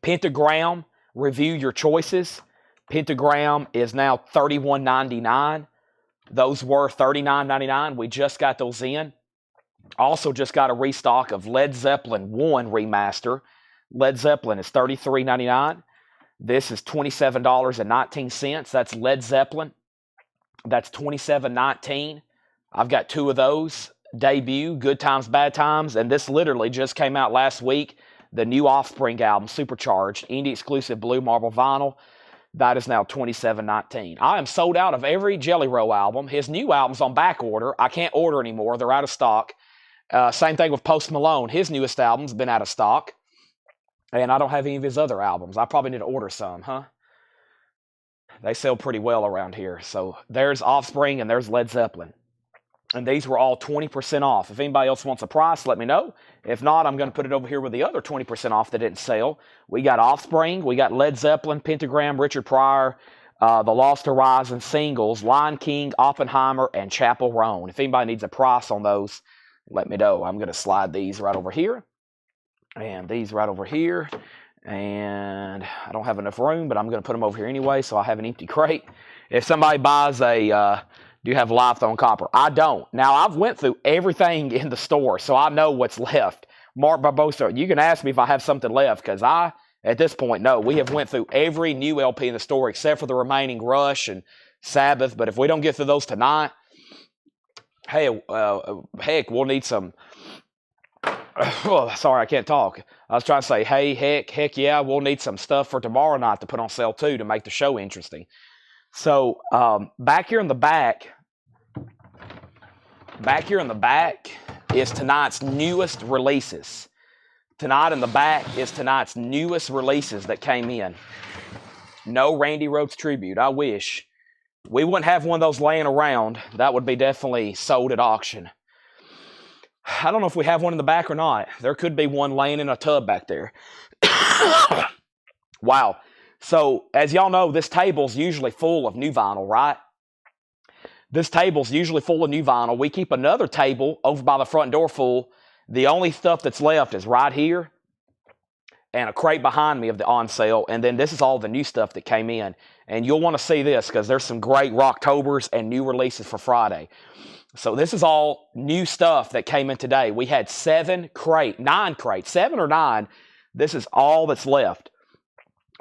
[SPEAKER 1] Pentagram, review your choices. Pentagram is now $31.99. Those were $39.99. We just got those in. Also just got a restock of Led Zeppelin 1 remaster. Led Zeppelin is $33.99. This is $27.19. That's Led Zeppelin. That's $27.19. I've got two of those. Debut, Good Times, Bad Times. And this literally just came out last week. The new Offspring album, Supercharged. Indie exclusive Blue Marble vinyl. That is now $27.19. I am sold out of every Jelly Roll album. His new album's on back order. I can't order anymore. They're out of stock. Same thing with Post Malone. His newest album's been out of stock. And I don't have any of his other albums. I probably need to order some, huh? They sell pretty well around here. So there's Offspring and there's Led Zeppelin. And these were all 20% off. If anybody else wants a price, let me know. If not, I'm going to put it over here with the other 20% off that didn't sell. We got Offspring, we got Led Zeppelin, Pentagram, Richard Pryor, the Lost Horizon singles, Lion King, Oppenheimer, and Chapel Roan. If anybody needs a price on those, let me know. I'm going to slide these right over here. And these right over here. And I don't have enough room, but I'm going to put them over here anyway, so I have an empty crate. If somebody buys a, do you have Live Throne Copper? I don't. Now, I've went through everything in the store, so I know what's left. Mark Barbosa, you can ask me if I have something left, because I, at this point, no. We have went through every new LP in the store, except for the remaining Rush and Sabbath. But if we don't get through those tonight, hey, heck, we'll need some... Oh, sorry, I can't talk. I was trying to say, hey, heck yeah, we'll need some stuff for tomorrow night to put on sale too to make the show interesting. So back here in the back is tonight's newest releases. Tonight in the back is tonight's newest releases that came in. No Randy Rhoads tribute. I wish. We wouldn't have one of those laying around. That would be definitely sold at auction. I don't know if we have one in the back or not. There could be one laying in a tub back there. Wow. So, as y'all know, this table's usually full of new vinyl, right? This table's usually full of new vinyl. We keep another table over by the front door full. The only stuff that's left is right here and a crate behind me of the on sale. And then this is all the new stuff that came in. And you'll want to see this because there's some great Rocktobers and new releases for Friday. So this is all new stuff that came in today. We had 9 crates, 7 or 9. This is all that's left.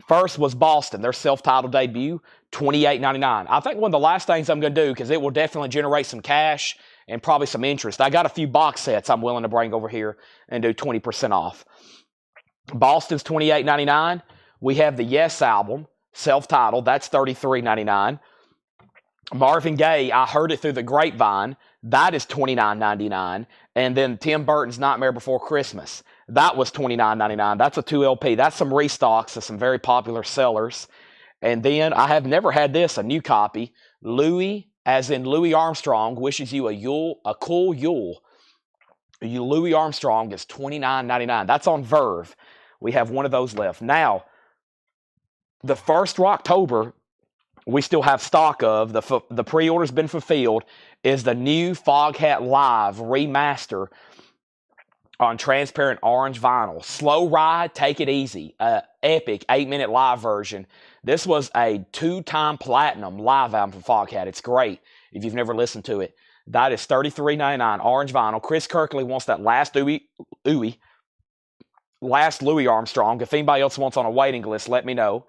[SPEAKER 1] First was Boston, their self-titled debut, $28.99. I think one of the last things I'm going to do, because it will definitely generate some cash and probably some interest. I got a few box sets I'm willing to bring over here and do 20% off. Boston's $28.99. We have the Yes album, self-titled. That's $33.99. Marvin Gaye, I heard it through the grapevine. That is $29.99. And then Tim Burton's Nightmare Before Christmas. That was $29.99. That's a 2LP. That's some restocks of some very popular sellers. And then I have never had this, a new copy. Louis, as in Louis Armstrong, wishes you a cool Yule. Louis Armstrong is $29.99. That's on Verve. We have one of those left. Now, the first Rocktober we still have stock of, the pre-order's been fulfilled, is the new Foghat Live remaster on transparent orange vinyl. Slow ride, take it easy. Epic 8-minute live version. This was a 2-time platinum live album from Foghat. It's great if you've never listened to it. That is $33.99 orange vinyl. Chris Kirkley wants that last last Louis Armstrong. If anybody else wants on a waiting list, let me know.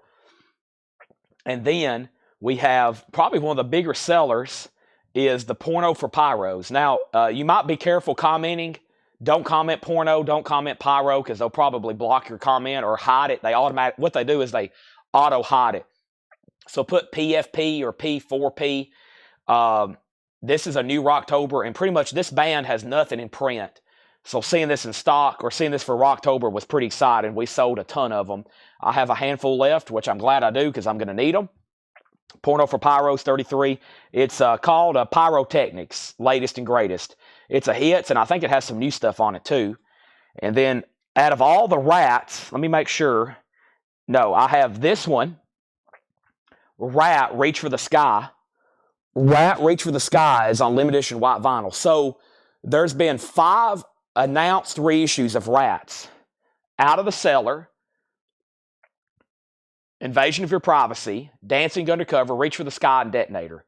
[SPEAKER 1] And then we have probably one of the bigger sellers is the Porno for Pyros. Now, you might be careful commenting. Don't comment porno, don't comment pyro, because they'll probably block your comment or hide it. What they do is they auto hide it. So put PFP or P4P. This is a new Rocktober, and pretty much this band has nothing in print. So seeing this in stock or seeing this for Rocktober was pretty exciting. We sold a ton of them. I have a handful left, which I'm glad I do because I'm going to need them. Porno for Pyros 33. It's called Pyrotechnics, latest and greatest. It's a hits, and I think it has some new stuff on it too. And then out of all the Ratts, let me make sure. No, I have this one. Ratt, Reach for the Sky. Ratt, Reach for the Sky is on limited edition white vinyl. So there's been 5 announced reissues of Ratts. Out of the Cellar, Invasion of Your Privacy, Dancing Undercover, Reach for the Sky, and Detonator.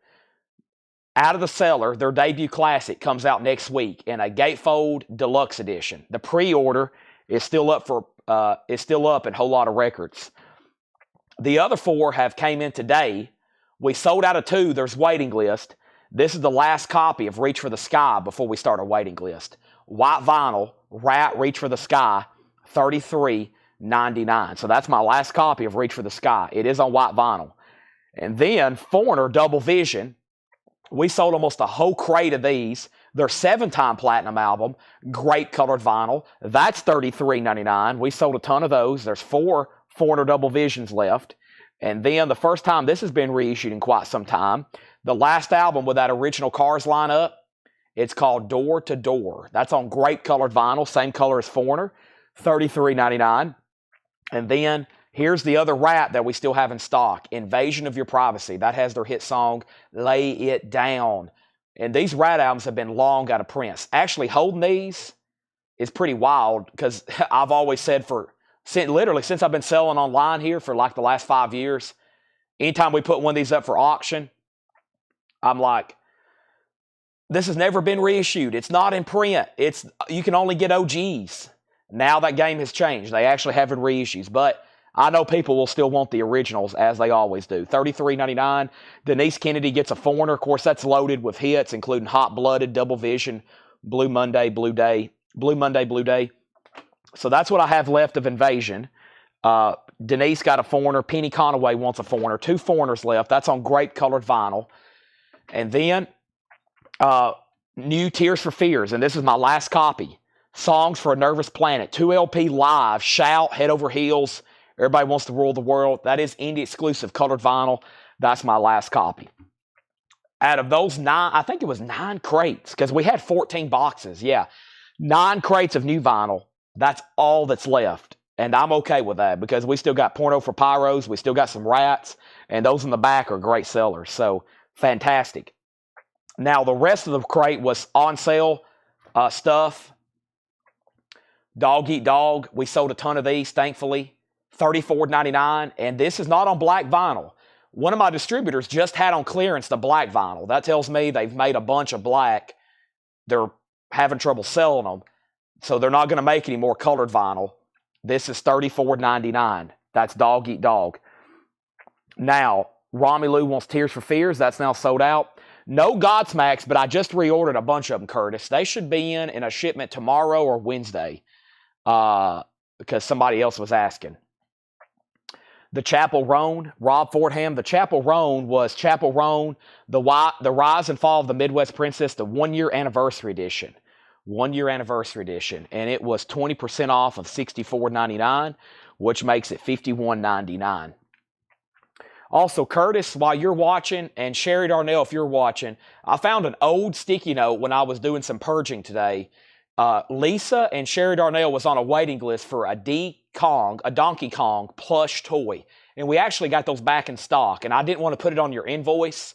[SPEAKER 1] Out of the Cellar, their debut classic comes out next week in a gatefold deluxe edition. The pre-order is still up in Whole Lotta Records. The other 4 have came in today. We sold out of 2. There's waiting list. This is the last copy of Reach for the Sky before we start a waiting list. White vinyl, Ratt, Reach for the Sky, $33.99. So that's my last copy of Reach for the Sky. It is on white vinyl. And then Foreigner Double Vision. We sold almost a whole crate of these. Their 7-time platinum album, great colored vinyl. That's $33.99. We sold a ton of those. There's 4 Foreigner Double Visions left. And then the first time this has been reissued in quite some time, the last album with that original Cars lineup, it's called Door to Door. That's on great colored vinyl, same color as Foreigner, $33.99. And then here's the other Ratt that we still have in stock, Invasion of Your Privacy. That has their hit song, Lay It Down. And these Ratt albums have been long out of print. Actually, holding these is pretty wild because I've always said literally since I've been selling online here for like the last 5 years, anytime we put one of these up for auction, I'm like, this has never been reissued. It's not in print. You can only get OGs. Now that game has changed. They actually have reissues, but I know people will still want the originals, as they always do. $33.99. Denise Kennedy gets a Foreigner. Of course, that's loaded with hits, including Hot Blooded, Double Vision, Blue Monday, Blue Day. So that's what I have left of Invasion. Denise got a Foreigner. Penny Conaway wants a Foreigner. 2 Foreigners left. That's on great colored vinyl. And then new Tears for Fears, and this is my last copy. Songs for a Nervous Planet. 2 LP live. Shout, Head Over Heels. Everybody Wants to Rule the World. That is indie exclusive colored vinyl. That's my last copy. Out of those 9, I think it was 9 crates, because we had 14 boxes. Yeah, 9 crates of new vinyl. That's all that's left. And I'm okay with that because we still got Porno for Pyros. We still got some Ratts. And those in the back are great sellers. So, fantastic. Now, the rest of the crate was on sale stuff. Dog Eat Dog. We sold a ton of these, thankfully. $34.99. And this is not on black vinyl. One of my distributors just had on clearance the black vinyl. That tells me they've made a bunch of black. They're having trouble selling them. So they're not going to make any more colored vinyl. This is $34.99. That's Dog Eat Dog. Now, Romelu wants Tears for Fears. That's now sold out. No Godsmacks, but I just reordered a bunch of them, Curtis. They should be in a shipment tomorrow or Wednesday because somebody else was asking. The Chapel Roan, Rob Fordham. The Chapel Roan was Chapel Roan, the Rise and Fall of the Midwest Princess, the 1-year anniversary edition. 1-year anniversary edition. And it was 20% off of $64.99, which makes it $51.99. Also, Curtis, while you're watching, and Sherry Darnell, if you're watching, I found an old sticky note when I was doing some purging today. Lisa and Sherry Darnell was on a waiting list for a Kong, a Donkey Kong plush toy. And we actually got those back in stock. And I didn't want to put it on your invoice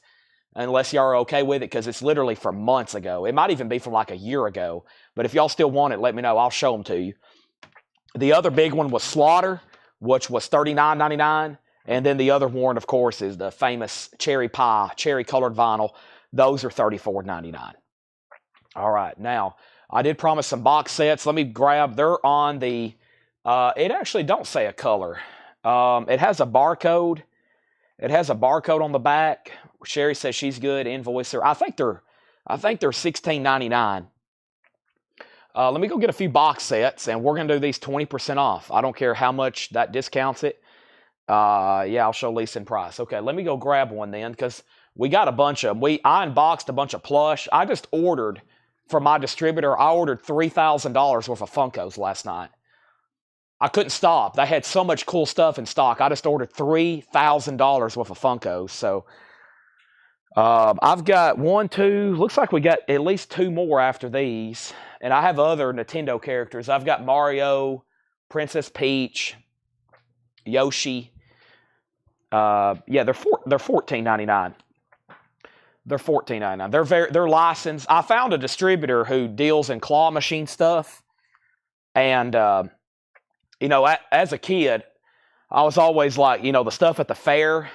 [SPEAKER 1] unless y'all are okay with it, because it's literally from months ago. It might even be from like a year ago. But if y'all still want it, let me know. I'll show them to you. The other big one was Slaughter, which was $39.99. And then the other one, of course, is the famous cherry pie, cherry-colored vinyl. Those are $34.99. All right, now, I did promise some box sets. Let me grab, they're on the, it actually don't say a color. It has a barcode. It has a barcode on the back. Sherry says she's good. Invoice her. I think they're $16.99. Let me go get a few box sets, and we're going to do these 20% off. I don't care how much that discounts it. Yeah, I'll show Lisa in price. Okay, let me go grab one then, because we got a bunch of them. I unboxed a bunch of plush. I just ordered from my distributor. I ordered $3,000 worth of Funkos last night. I couldn't stop. They had so much cool stuff in stock. I just ordered $3,000 worth of Funkos. So I've got one, two. Looks like we got at least two more after these. And I have other Nintendo characters. I've got Mario, Princess Peach, Yoshi. Yeah, they're $14.99. They're $14.99. They're licensed. I found a distributor who deals in claw machine stuff, and you know, as a kid, I was always like, you know, the stuff at the fair,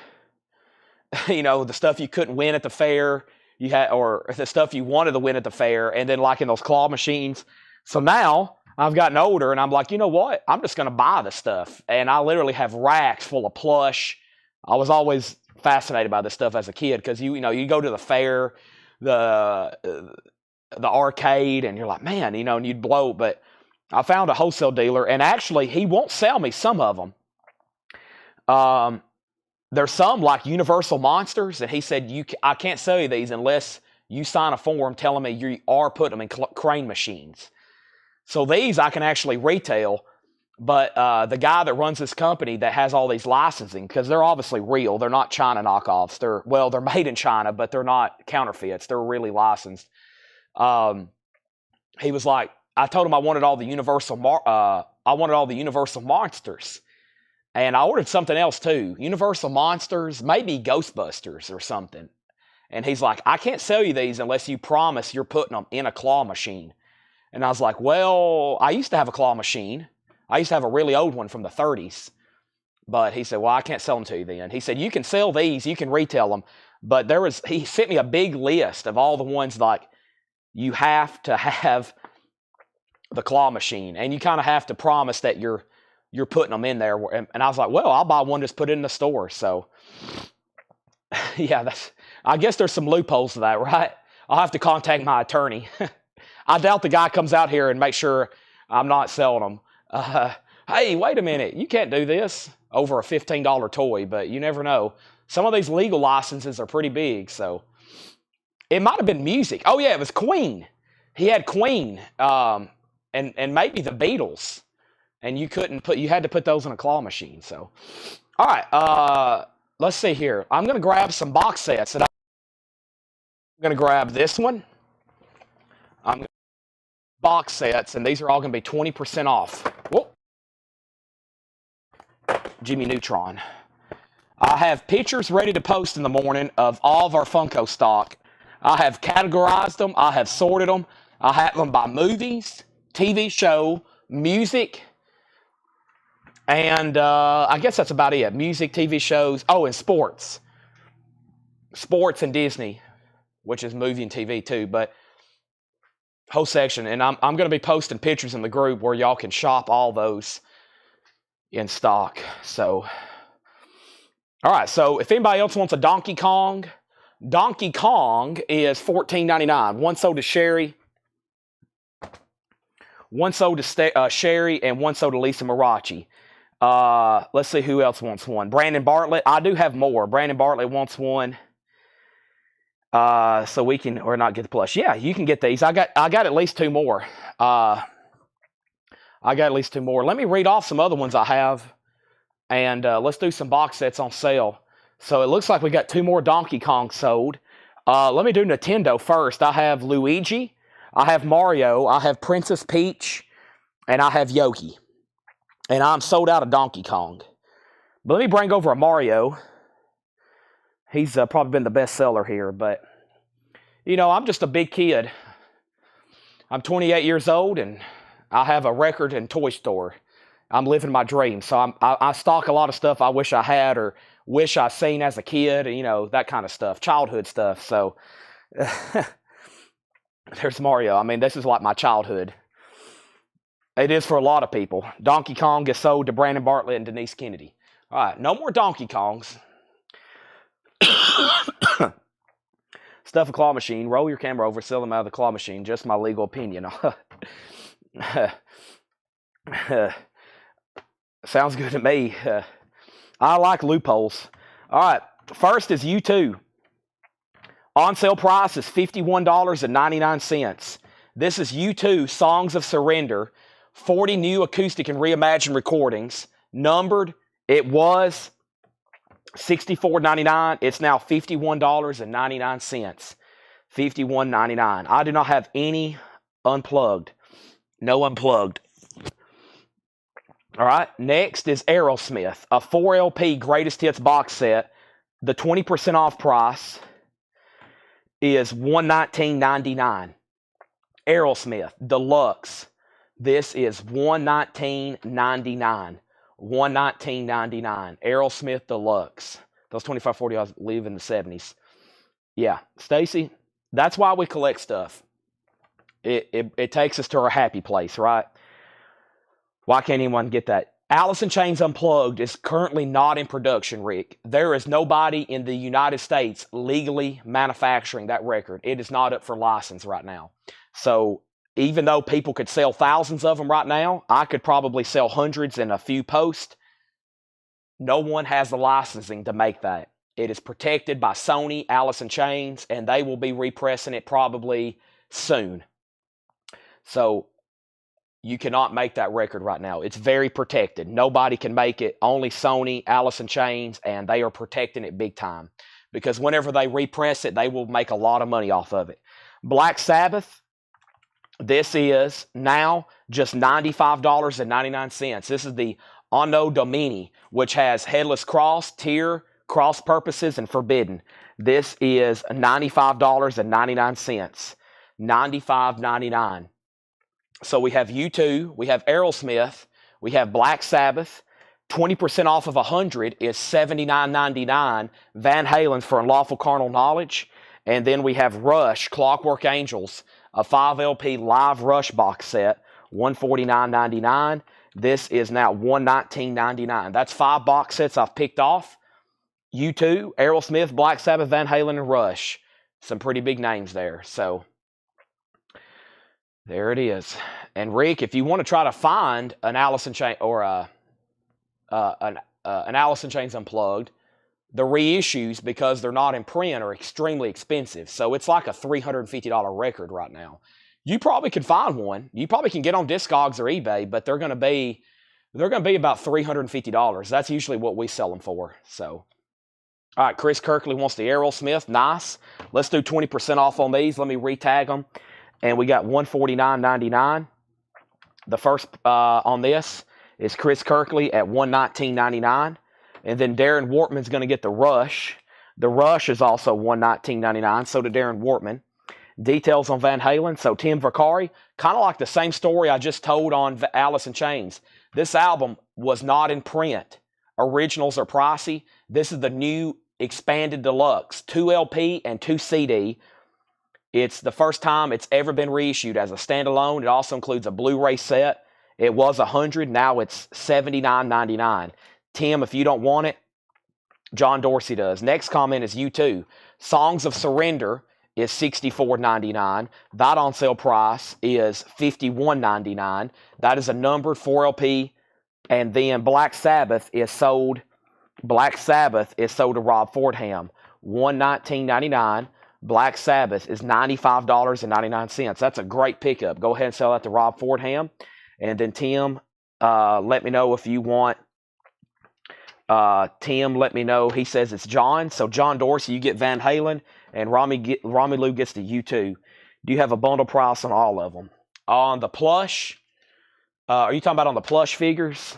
[SPEAKER 1] you know, the stuff you couldn't win at the fair, you had, or the stuff you wanted to win at the fair, and then like in those claw machines. So now I've gotten older, and I'm like, you know what? I'm just going to buy the stuff, and I literally have racks full of plush. I was always fascinated by this stuff as a kid, because you know, you go to the fair, the arcade, and you're like, man, you know, and you'd blow. But I found a wholesale dealer, and actually he won't sell me some of them. There's some like Universal Monsters, and he said, I can't sell you these unless you sign a form telling me you are putting them in crane machines. So these I can actually retail. But the guy that runs this company that has all these licensing, because they're obviously real, they're not China knockoffs. They're made in China, but they're not counterfeits. They're really licensed. He was like, I told him I wanted all the Universal Monsters, and I ordered something else too. Universal Monsters, maybe Ghostbusters or something. And he's like, I can't sell you these unless you promise you're putting them in a claw machine. And I was like, well, I used to have a claw machine. I used to have a really old one from the 30s. But he said, well, I can't sell them to you then. He said, you can sell these, you can retail them. But he sent me a big list of all the ones like you have to have the claw machine. And you kind of have to promise that you're putting them in there. And I was like, well, I'll buy one, just put it in the store. So, yeah, I guess there's some loopholes to that, right? I'll have to contact my attorney. I doubt the guy comes out here and makes sure I'm not selling them. Hey, wait a minute, you can't do this over a $15 toy, but you never know. Some of these legal licenses are pretty big, so. It might have been music. Oh yeah, it was Queen. He had Queen, and maybe the Beatles, and you had to put those in a claw machine, so. All right, let's see here. I'm going to grab some box sets. I'm going to grab this one. Box sets, and these are all going to be 20% off. Whoa. Jimmy Neutron. I have pictures ready to post in the morning of all of our Funko stock. I have categorized them. I have sorted them. I have them by movies, TV show, music, and I guess that's about it. Music, TV shows. Oh, and sports. Sports and Disney, which is movie and TV too, but whole section. And I'm going to be posting pictures in the group where y'all can shop all those in stock. So, all right. So if anybody else wants a Donkey Kong is $14.99. One sold to Sherry, one sold to Sherry, and one sold to Lisa Marachi. Let's see who else wants one. Brandon Bartlett. I do have more. Brandon Bartlett wants one. So we can, or not get the plush. Yeah, you can get these. I got at least two more. Let me read off some other ones I have, and let's do some box sets on sale. So it looks like we got two more Donkey Kong sold. Let me do Nintendo first. I have Luigi, I have Mario, I have Princess Peach, and I have Yogi. And I'm sold out of Donkey Kong. But let me bring over a Mario. He's probably been the best seller here, but I'm just a big kid. I'm 28 years old, and I have a record and toy store. I'm living my dream, so I stock a lot of stuff I wish I had or wish I seen as a kid, that kind of stuff, childhood stuff. So there's Mario. I mean, this is like my childhood. It is for a lot of people. Donkey Kong is sold to Brandon Bartlett and Denise Kennedy. All right, no more Donkey Kongs. Stuff a claw machine. Roll your camera over. Sell them out of the claw machine. Just my legal opinion. Sounds good to me. I like loopholes. All right. First is U2. On sale price is $51.99. This is U2 Songs of Surrender. 40 new acoustic and reimagined recordings. Numbered. It was $64.99. It's now $51.99. $51.99. I do not have any unplugged. No unplugged. All right. Next is Aerosmith, a 4 LP greatest hits box set. The 20% off price is $119.99. Aerosmith Deluxe. This is $119.99. $119.99. Aerosmith Deluxe. Those 2540 I live in the 70s. Yeah, Stacy, that's why we collect stuff. It takes us to our happy place, right? Why can't anyone get that? Alice in Chains Unplugged is currently not in production, Rick. There is nobody in the United States legally manufacturing that record. It is not up for license right now. So even though people could sell thousands of them right now, I could probably sell hundreds in a few posts. No one has the licensing to make that. It is protected by Sony, Alice in Chains, and they will be repressing it probably soon. So you cannot make that record right now. It's very protected. Nobody can make it. Only Sony, Alice in Chains, and they are protecting it big time. Because whenever they repress it, they will make a lot of money off of it. Black Sabbath, this is now just $95.99. This is the Anno Domini, which has Headless Cross, Tear, Cross Purposes, and Forbidden. This is $95.99. $95.99. So we have U2, we have Aerosmith, we have Black Sabbath. 20% off of 100 is $79.99. Van Halen's for Unlawful Carnal Knowledge. And then we have Rush, Clockwork Angels, a 5 LP live Rush box set, $149.99. This is now $119.99. That's 5 box sets I've picked off. U2, Aerosmith, Black Sabbath, Van Halen, and Rush. Some pretty big names there. So there it is. And Rick, if you want to try to find an Alice in Chains or an Alice in Chains Unplugged, the reissues, because they're not in print, are extremely expensive. So it's like a $350 record right now. You probably could find one. You probably can get on Discogs or eBay, but they're going to be about $350. That's usually what we sell them for. So, all right, Chris Kirkley wants the Aerosmith. Nice. Let's do 20% off on these. Let me retag them. And we got $149.99. The first on this is Chris Kirkley at $119.99. And then Darren Wortman's going to get the Rush. The Rush is also $119.99. So did Darren Wortman. Details on Van Halen. So Tim Vicari, kind of like the same story I just told on Alice in Chains. This album was not in print. Originals are pricey. This is the new expanded deluxe. 2 LP and 2 CD. It's the first time it's ever been reissued as a standalone. It also includes a Blu-ray set. It was $100. Now it's $79.99. Tim, if you don't want it, John Dorsey does. Next comment is U2. Songs of Surrender is $64.99. That on sale price is $51.99. That is a numbered 4 LP. And then Black Sabbath is sold. Black Sabbath is sold to Rob Fordham. $119.99. Black Sabbath is $95.99. That's a great pickup. Go ahead and sell that to Rob Fordham. And then Tim, let me know if you want. Tim, let me know. He says it's John. So John Dorsey, you get Van Halen, and Rami Lou gets the U2. Do you have a bundle price on all of them? On the plush, are you talking about on the plush figures?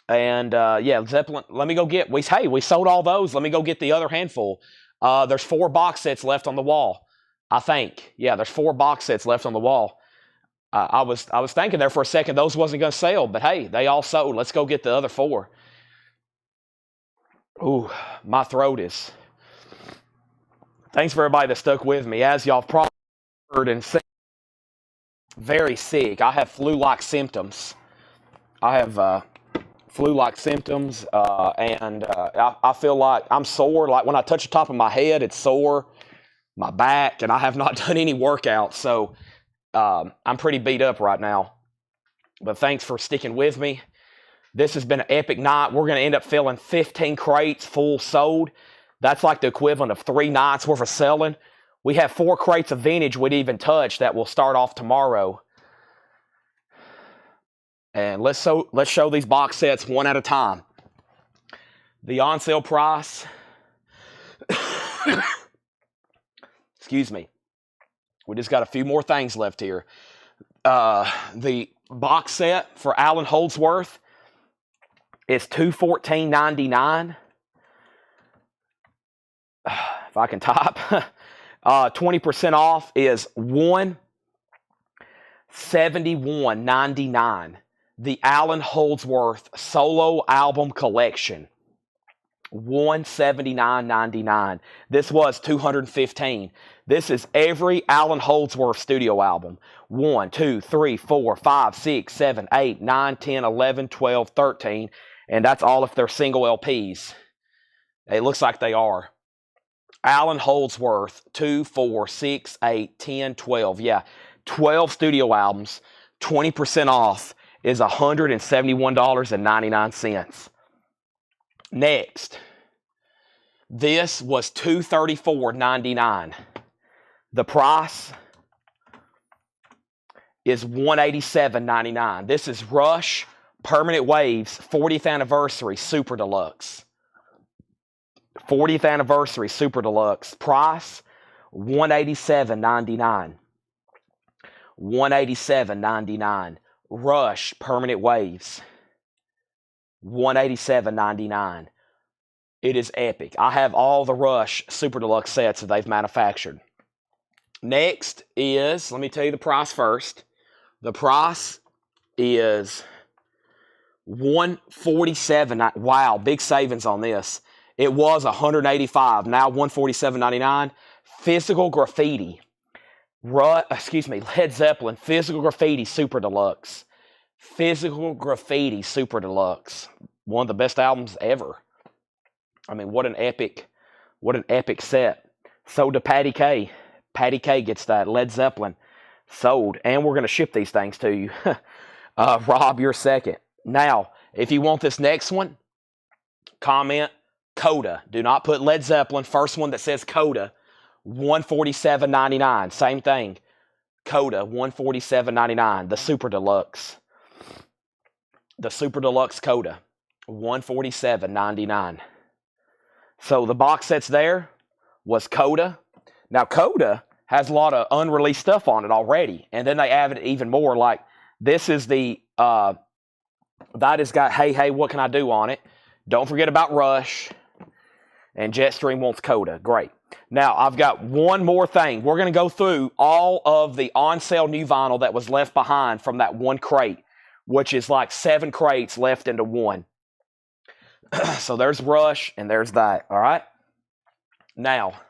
[SPEAKER 1] And yeah, Zeppelin, let me go get, we sold all those. Let me go get the other handful. There's 4 box sets left on the wall, I think. Yeah, there's 4 box sets left on the wall. I was thinking there for a second those wasn't going to sell, but hey, they all sold. Let's go get the other 4. Ooh, my throat is. Thanks for everybody that stuck with me. As y'all probably heard and seen, very sick. I have flu-like symptoms. I feel like I'm sore. Like when I touch the top of my head, it's sore, my back, and I have not done any workouts, so I'm pretty beat up right now. But thanks for sticking with me. This has been an epic night. We're going to end up filling 15 crates full sold. That's like the equivalent of 3 nights worth of selling. We have 4 crates of vintage we'd even touch that will start off tomorrow. And let's show these box sets one at a time. The on sale price, excuse me, we just got a few more things left here. The box set for Allen Holdsworth is $214.99. If I can type. 20% off is $171.99. The Allen Holdsworth Solo Album Collection. $179.99. This was $215. This is every Allen Holdsworth studio album. 1, 2, 3, 4, 5, 6, 7, 8, 9, 10, 11, 12, 13. And that's all if they're single LPs. It looks like they are. Allen Holdsworth, 2, 4, 6, 8, 10, 12. Yeah, 12 studio albums, 20% off is $171.99. Next, this was $234.99. The price is $187.99. This is Rush Permanent Waves 40th Anniversary Super Deluxe. 40th Anniversary Super Deluxe. Price, $187.99. $187.99. Rush Permanent Waves, $187.99. It is epic. I have all the Rush Super Deluxe sets that they've manufactured. Next is, let me tell you the price first. The price is $147. Wow, big savings on this. It was $185, now $147.99. Physical Graffiti. Led Zeppelin Physical Graffiti Super Deluxe. Physical Graffiti Super Deluxe. One of the best albums ever. I mean, what an epic set. Sold to Patty K. Patty K gets that. Led Zeppelin. Sold. And we're going to ship these things to you. Rob, you're second. Now, if you want this next one, comment Coda. Do not put Led Zeppelin. First one that says Coda. $147.99. Same thing. Coda, $147.99. The Super Deluxe. The Super Deluxe Coda, $147.99. So the box sets there was Coda. Now Coda has a lot of unreleased stuff on it already, and then they added even more. Like this is the that has got Hey Hey What Can I Do on it. Don't forget about Rush. And Jetstream wants Coda. Great. Now, I've got one more thing. We're going to go through all of the on-sale new vinyl that was left behind from that one crate, which is like 7 crates left into one. So there's Rush, and there's that. All right? Now,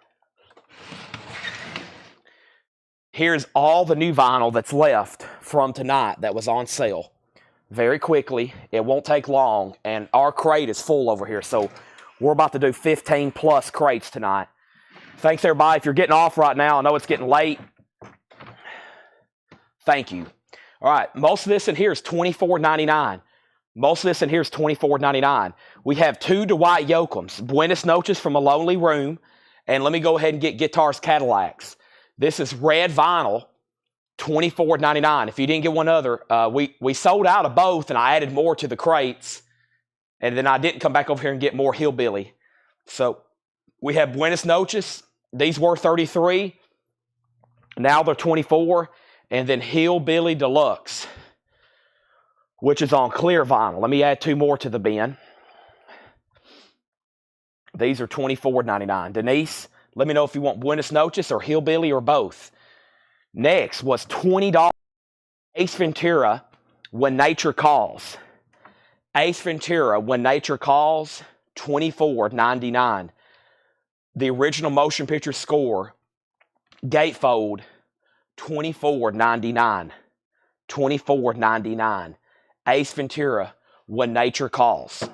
[SPEAKER 1] here's all the new vinyl that's left from tonight that was on sale. Very quickly. It won't take long, and our crate is full over here, so we're about to do 15 plus crates tonight. Thanks, everybody. If you're getting off right now, I know it's getting late. Thank you. All right. Most of this in here is $24.99. Most of this in here is $24.99. We have 2 Dwight Yoakams. Buenos Noches from A Lonely Room. And let me go ahead and get Guitars Cadillacs. This is red vinyl, $24.99. If you didn't get one other, we sold out of both, and I added more to the crates. And then I didn't come back over here and get more Hillbilly. So we have Buenos Noches. These were $33. Now they're $24. And then Hillbilly Deluxe. which is on clear vinyl. Let me add 2 more to the bin. These are $24.99. Denise, let me know if you want Buenos Noches or Hillbilly or both. Next was $20. Ace Ventura, When Nature Calls. Ace Ventura, When Nature Calls, $24.99. The original motion picture score, gatefold, $24.99. $24.99. Ace Ventura, When Nature Calls.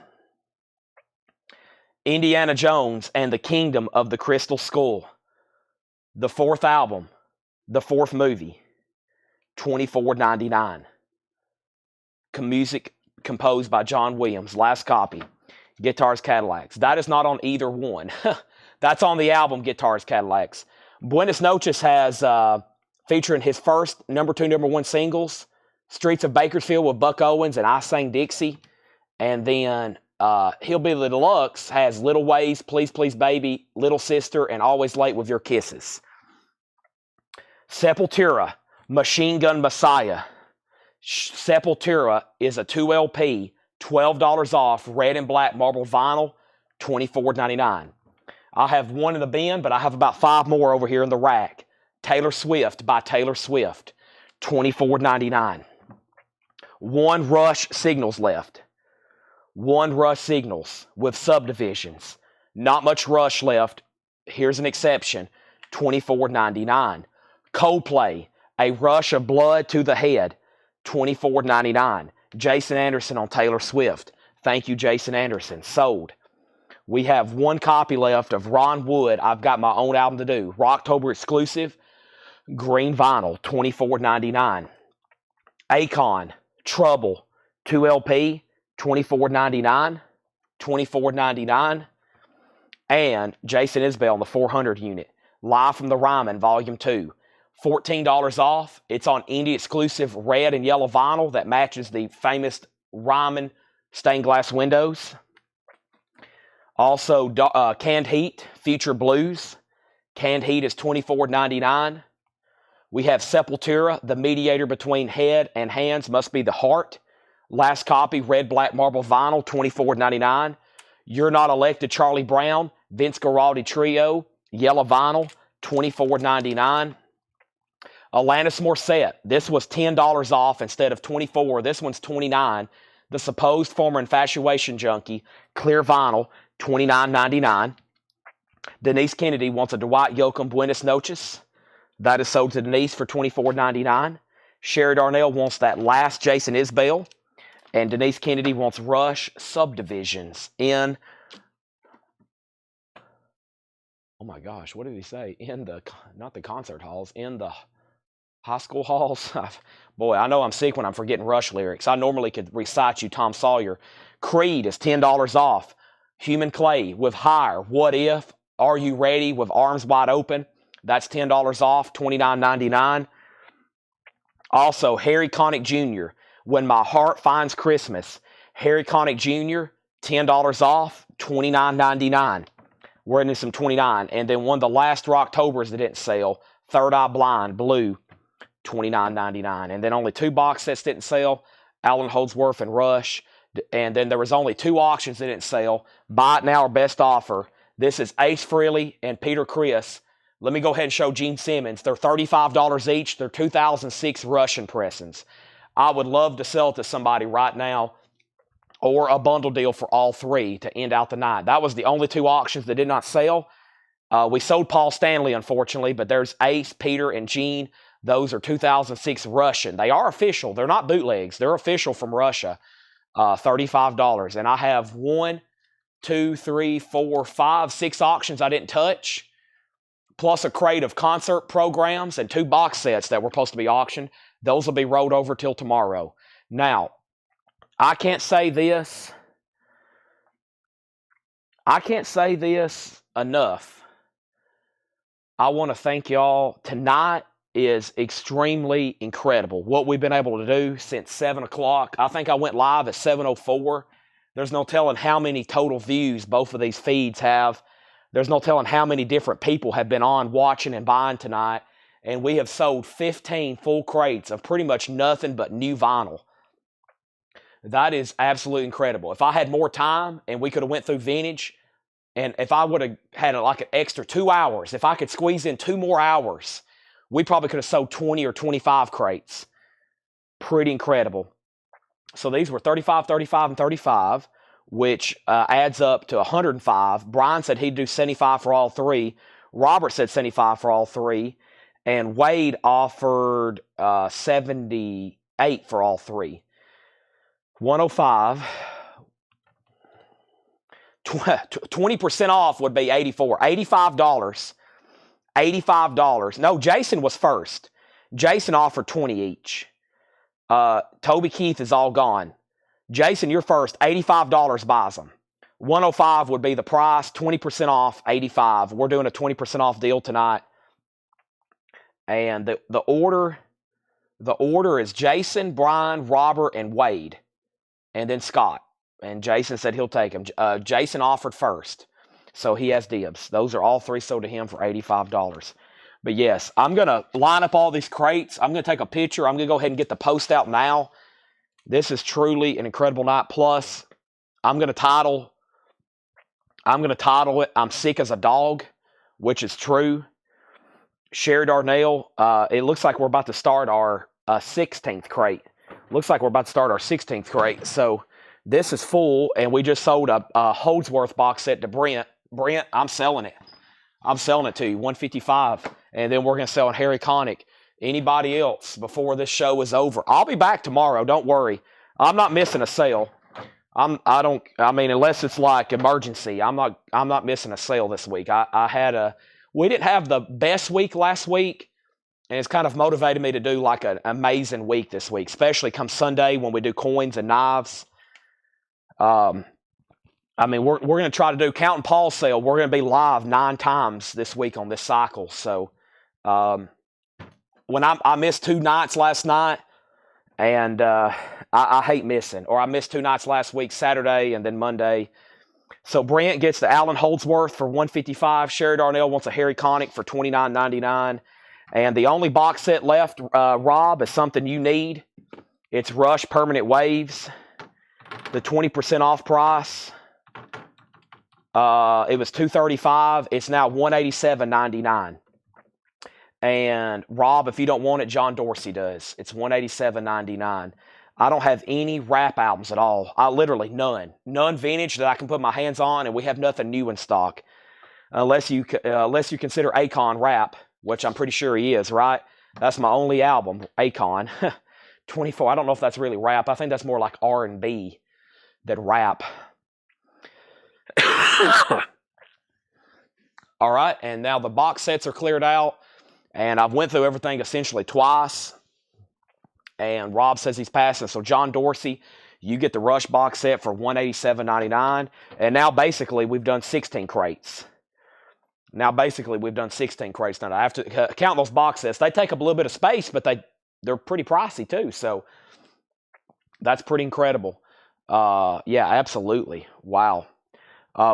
[SPEAKER 1] Indiana Jones and the Kingdom of the Crystal Skull. The 4th album, the 4th movie, $24.99. Music composed by John Williams. Last copy. Guitars, Cadillacs. That is not on either one. That's on the album Guitars, Cadillacs. Buenos Noches has featuring his first number 2, number 1 singles, Streets of Bakersfield with Buck Owens and I Sang Dixie. And then Hillbilly Deluxe has Little Ways, Please Please Baby, Little Sister, and Always Late with Your Kisses. Sepultura, Machine Gun Messiah. Sepultura is a 2 LP, $12 off, red and black marble vinyl, $24.99. I have 1 in the bin, but I have about 5 more over here in the rack. Taylor Swift by Taylor Swift, $24.99. 1 Rush Signals left. 1 Rush Signals with subdivisions. Not much Rush left. Here's an exception, $24.99. Coldplay, A Rush of Blood to the Head, $24.99. Jason Anderson on Taylor Swift. Thank you, Jason Anderson. Sold. We have 1 copy left of Ron Wood. I've got my own album to do. Rocktober exclusive, green vinyl, $24.99. Akon, Trouble, 2 LP, $24.99. $24.99. And Jason Isbell on the 400 unit. Live from the Ryman, Volume 2. $14 off. It's on indie exclusive red and yellow vinyl that matches the famous Ryman stained glass windows. Also, Canned Heat, Future Blues. Canned Heat is $24.99. We have Sepultura, The Mediator Between Head and Hands Must Be the Heart. Last copy, red black marble vinyl, $24.99. You're Not Elected, Charlie Brown, Vince Guaraldi Trio, yellow vinyl, $24.99. Alanis Morissette. This was $10 off instead of $24. This one's $29. The Supposed Former Infatuation Junkie, clear vinyl, $29.99. Denise Kennedy wants a Dwight Yoakam Buenos Noches. That is sold to Denise for $24.99. Sherry Darnell wants that last Jason Isbell. And Denise Kennedy wants Rush Subdivisions in, oh my gosh, what did he say? In the, not the concert halls, in the high school halls. Boy, I know I'm sick when I'm forgetting Rush lyrics. I normally could recite you Tom Sawyer. Creed is $10 off. Human Clay with Higher, What If, Are You Ready with Arms Wide Open. That's $10 off, $29.99. Also, Harry Connick Jr., When My Heart Finds Christmas. Harry Connick Jr., $10 off, $29.99. We're into some $29. And then one of the last Rocktobers that didn't sell, Third Eye Blind, Blue, $29.99. And then only 2 box sets didn't sell, Allen Holdsworth and Rush. And then there was only 2 auctions that didn't sell, Buy It Now or Best Offer. This is Ace Frehley and Peter Criss. Let me go ahead and show Gene Simmons. They're $35 each. They're 2006 Rush impressions. I would love to sell it to somebody right now, or a bundle deal for all 3 to end out the night. That was the only 2 auctions that did not sell. We sold Paul Stanley, unfortunately, but there's Ace, Peter, and Gene. Those are 2006 Russian. They are official. They're not bootlegs. They're official from Russia. $35. And I have 1, 2, 3, 4, 5, 6 auctions I didn't touch, plus a crate of concert programs and 2 box sets that were supposed to be auctioned. Those will be rolled over till tomorrow. Now, I can't say this enough. I want to thank y'all. Tonight is extremely incredible. What we've been able to do since 7 o'clock. I think I went live at 7:04. There's no telling how many total views both of these feeds have. There's no telling how many different people have been on watching and buying tonight. And we have sold 15 full crates of pretty much nothing but new vinyl. That is absolutely incredible. If I had more time and we could have went through vintage, and if I would have had like an extra 2 hours, if I could squeeze in 2 more hours, we probably could have sold 20 or 25 crates. Pretty incredible. So these were 35, 35, and 35, which adds up to 105. Brian said he'd do 75 for all three. Robert said 75 for all three. And Wade offered 78 for all three. 105. 20% off would be 84. $85. $85. No, Jason was first. Jason offered 20 each. Toby Keith is all gone. Jason, you're first. $85 buys them. 105 would be the price. 20% off, 85. We're doing a 20% off deal tonight. And the order is Jason, Brian, Robert, and Wade. And then Scott. And Jason said he'll take them. Jason offered first. So he has dibs. Those are all three sold to him for $85. But yes, I'm going to line up all these crates. I'm going to take a picture. I'm going to go ahead and get the post out now. This is truly an incredible night. Plus, I'm going to title it, I'm Sick as a Dog, which is true. Sherry Darnell, it looks like we're about to start our 16th crate. Looks like we're about to start our 16th crate. So this is full, and we just sold a Holdsworth box set to Brent. Brent, I'm selling it. I'm selling it to you, $155. And then we're going to sell a Harry Connick. Anybody else before this show is over? I'll be back tomorrow. Don't worry. I'm not missing a sale. Unless it's like emergency, I'm not missing a sale this week. We didn't have the best week last week, and it's kind of motivated me to do like an amazing week this week, especially come Sunday when we do coins and knives. We're going to try to do Count and Paul's sale. We're going to be live 9 times this week on this cycle. So when I missed 2 nights last night, and I hate missing, or I missed 2 nights last week, Saturday and then Monday. So Brent gets the Allen Holdsworth for $155. Sherry Darnell wants a Harry Connick for $29.99. And the only box set left, Rob, is something you need. It's Rush Permanent Waves. The 20% off price. It was $235. It's now $187.99. And Rob, if you don't want it, John Dorsey does. It's $187.99. I don't have any rap albums at all. Literally none. None vintage that I can put my hands on, and we have nothing new in stock. Unless you consider Akon rap, which I'm pretty sure he is, right? That's my only album, Akon. 24. I don't know if that's really rap. I think that's more like R&B than rap. All right, and now the box sets are cleared out, and I've went through everything essentially twice. And Rob says he's passing. So John Dorsey, you get the Rush box set for $187.99. And now basically we've done 16 crates. Now I have to count those box sets. They take up a little bit of space, but they're pretty pricey too. So that's pretty incredible. Yeah, absolutely. Wow.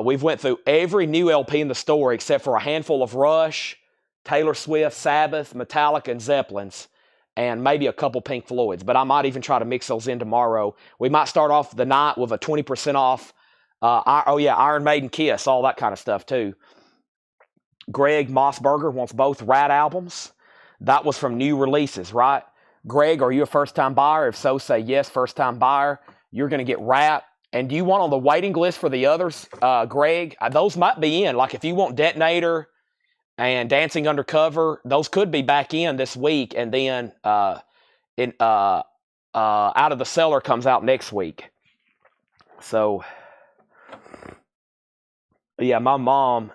[SPEAKER 1] We've went through every new LP in the store except for a handful of Rush, Taylor Swift, Sabbath, Metallica, and Zeppelins. And maybe a couple Pink Floyds, but I might even try to mix those in tomorrow. We might start off the night with a 20% off, Iron Maiden, Kiss, all that kind of stuff too. Greg Mossberger wants both Ratt albums. That was from new releases, right? Greg, are you a first-time buyer? If so, say yes, first-time buyer. You're going to get Ratt. And do you want on the waiting list for the others, Greg? Those might be in. Like if you want Detonator and Dancing Undercover, those could be back in this week, and then Out of the Cellar comes out next week. So, yeah, my mom's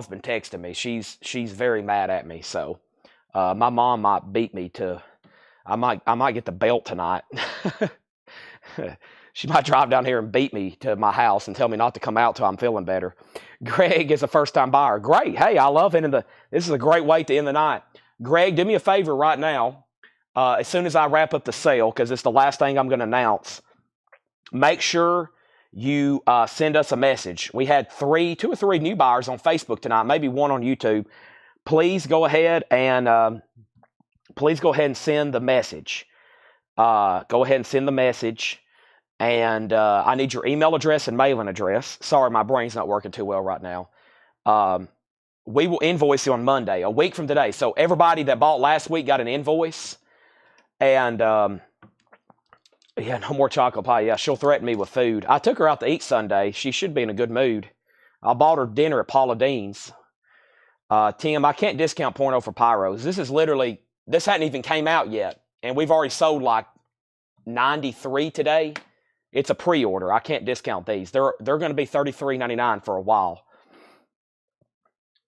[SPEAKER 1] been texting me. She's very mad at me. So, my mom might beat me to. I might get the belt tonight. She might drive down here and beat me to my house and tell me not to come out till I'm feeling better. Greg is a first-time buyer. Great. Hey, I love ending this is a great way to end the night. Greg, do me a favor right now. As soon as I wrap up the sale, because it's the last thing I'm going to announce, make sure you send us a message. We had 2 or 3 new buyers on Facebook tonight, maybe 1 on YouTube. Please go ahead and send the message. Go ahead and send the message. And I need your email address and mailing address. Sorry, my brain's not working too well right now. We will invoice you on Monday, a week from today. So everybody that bought last week got an invoice. And yeah, no more chocolate pie. Yeah, she'll threaten me with food. I took her out to eat Sunday. She should be in a good mood. I bought her dinner at Paula Dean's. Tim, I can't discount porno for pyros. This hadn't even came out yet. And we've already sold like 93 today. It's a pre-order. I can't discount these. They're going to be $33.99 for a while.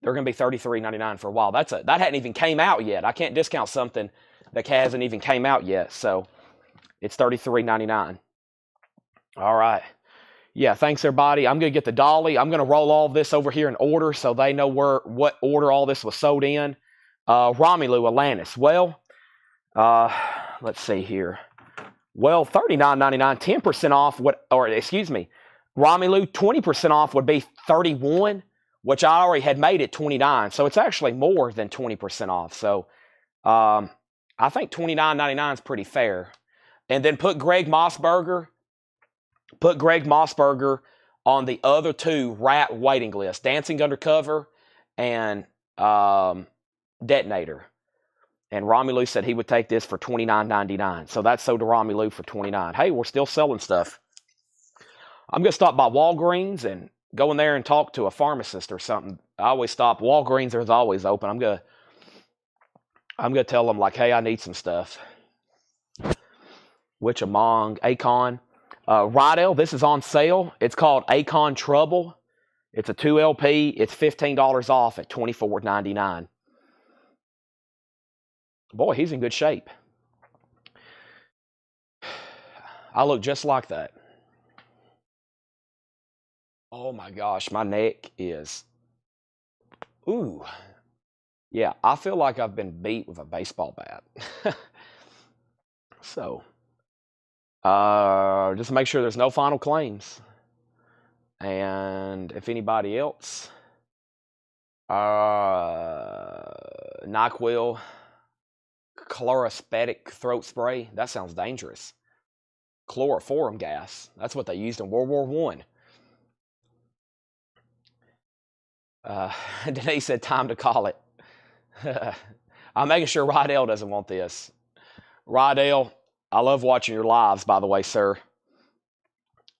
[SPEAKER 1] They're going to be $33.99 for a while. That hadn't even came out yet. I can't discount something that hasn't even came out yet. So it's $33.99. All right. Yeah, thanks everybody. I'm going to get the dolly. I'm going to roll all this over here in order so they know what order all this was sold in. Romelu Atlantis. Well, let's see here. Well, $39.99, 10% off. Romelu, 20% off would be $31, which I already had made it $29. So it's actually more than 20% off. So I think $29.99 is pretty fair. And then put Greg Mossberger on the other two Ratt waiting lists, Dancing Undercover and Detonator. And Romelu said he would take this for $29.99. So that's sold to Romelu for $29. Hey, we're still selling stuff. I'm going to stop by Walgreens and go in there and talk to a pharmacist or something. I always stop. Walgreens is always open. I'm going to tell them, like, hey, I need some stuff. Which among Akon. Ratt, this is on sale. It's called Akon Trouble. It's a 2 LP. It's $15 off at $24.99. Boy, he's in good shape. I look just like that. Oh my gosh, my neck is... Ooh. Yeah, I feel like I've been beat with a baseball bat. So, just make sure there's no final claims. And if anybody else... NyQuil... chlorosthetic throat spray. That sounds dangerous. Chloroform gas. That's what they used in World War I. Denise said time to call it. I'm making sure Ratt doesn't want this. Ratt, I love watching your lives, by the way, sir.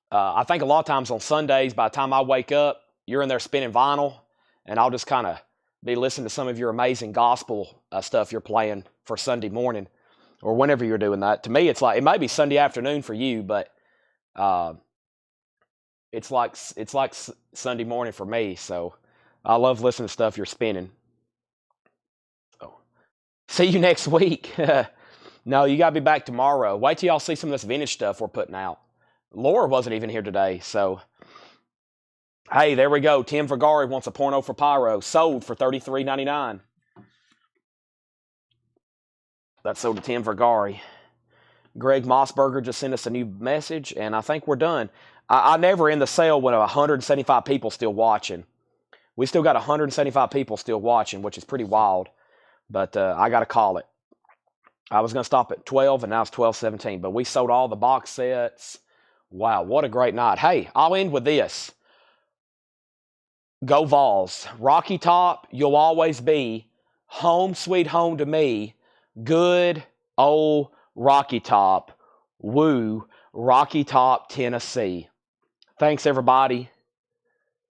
[SPEAKER 1] I think a lot of times on Sundays, by the time I wake up, you're in there spinning vinyl, and I'll just kind of be listening to some of your amazing gospel stuff you're playing for Sunday morning or whenever you're doing that. To me, it's like, it might be Sunday afternoon for you, but it's like Sunday morning for me. So I love listening to stuff you're spinning. So see you next week. No, you got to be back tomorrow. Wait till y'all see some of this vintage stuff we're putting out. Laura wasn't even here today, so... Hey, there we go. Tim Vergari wants a porno for pyro. Sold for $33.99. That's sold to Tim Vergari. Greg Mossberger just sent us a new message, and I think we're done. I never end the sale when 175 people still watching. We still got 175 people still watching, which is pretty wild. But I got to call it. I was going to stop at 12, and now it's 12:17. But we sold all the box sets. Wow, what a great night. Hey, I'll end with this. Go Vols. Rocky Top, you'll always be home sweet home to me. Good old Rocky Top. Woo, Rocky Top, Tennessee. Thanks, everybody.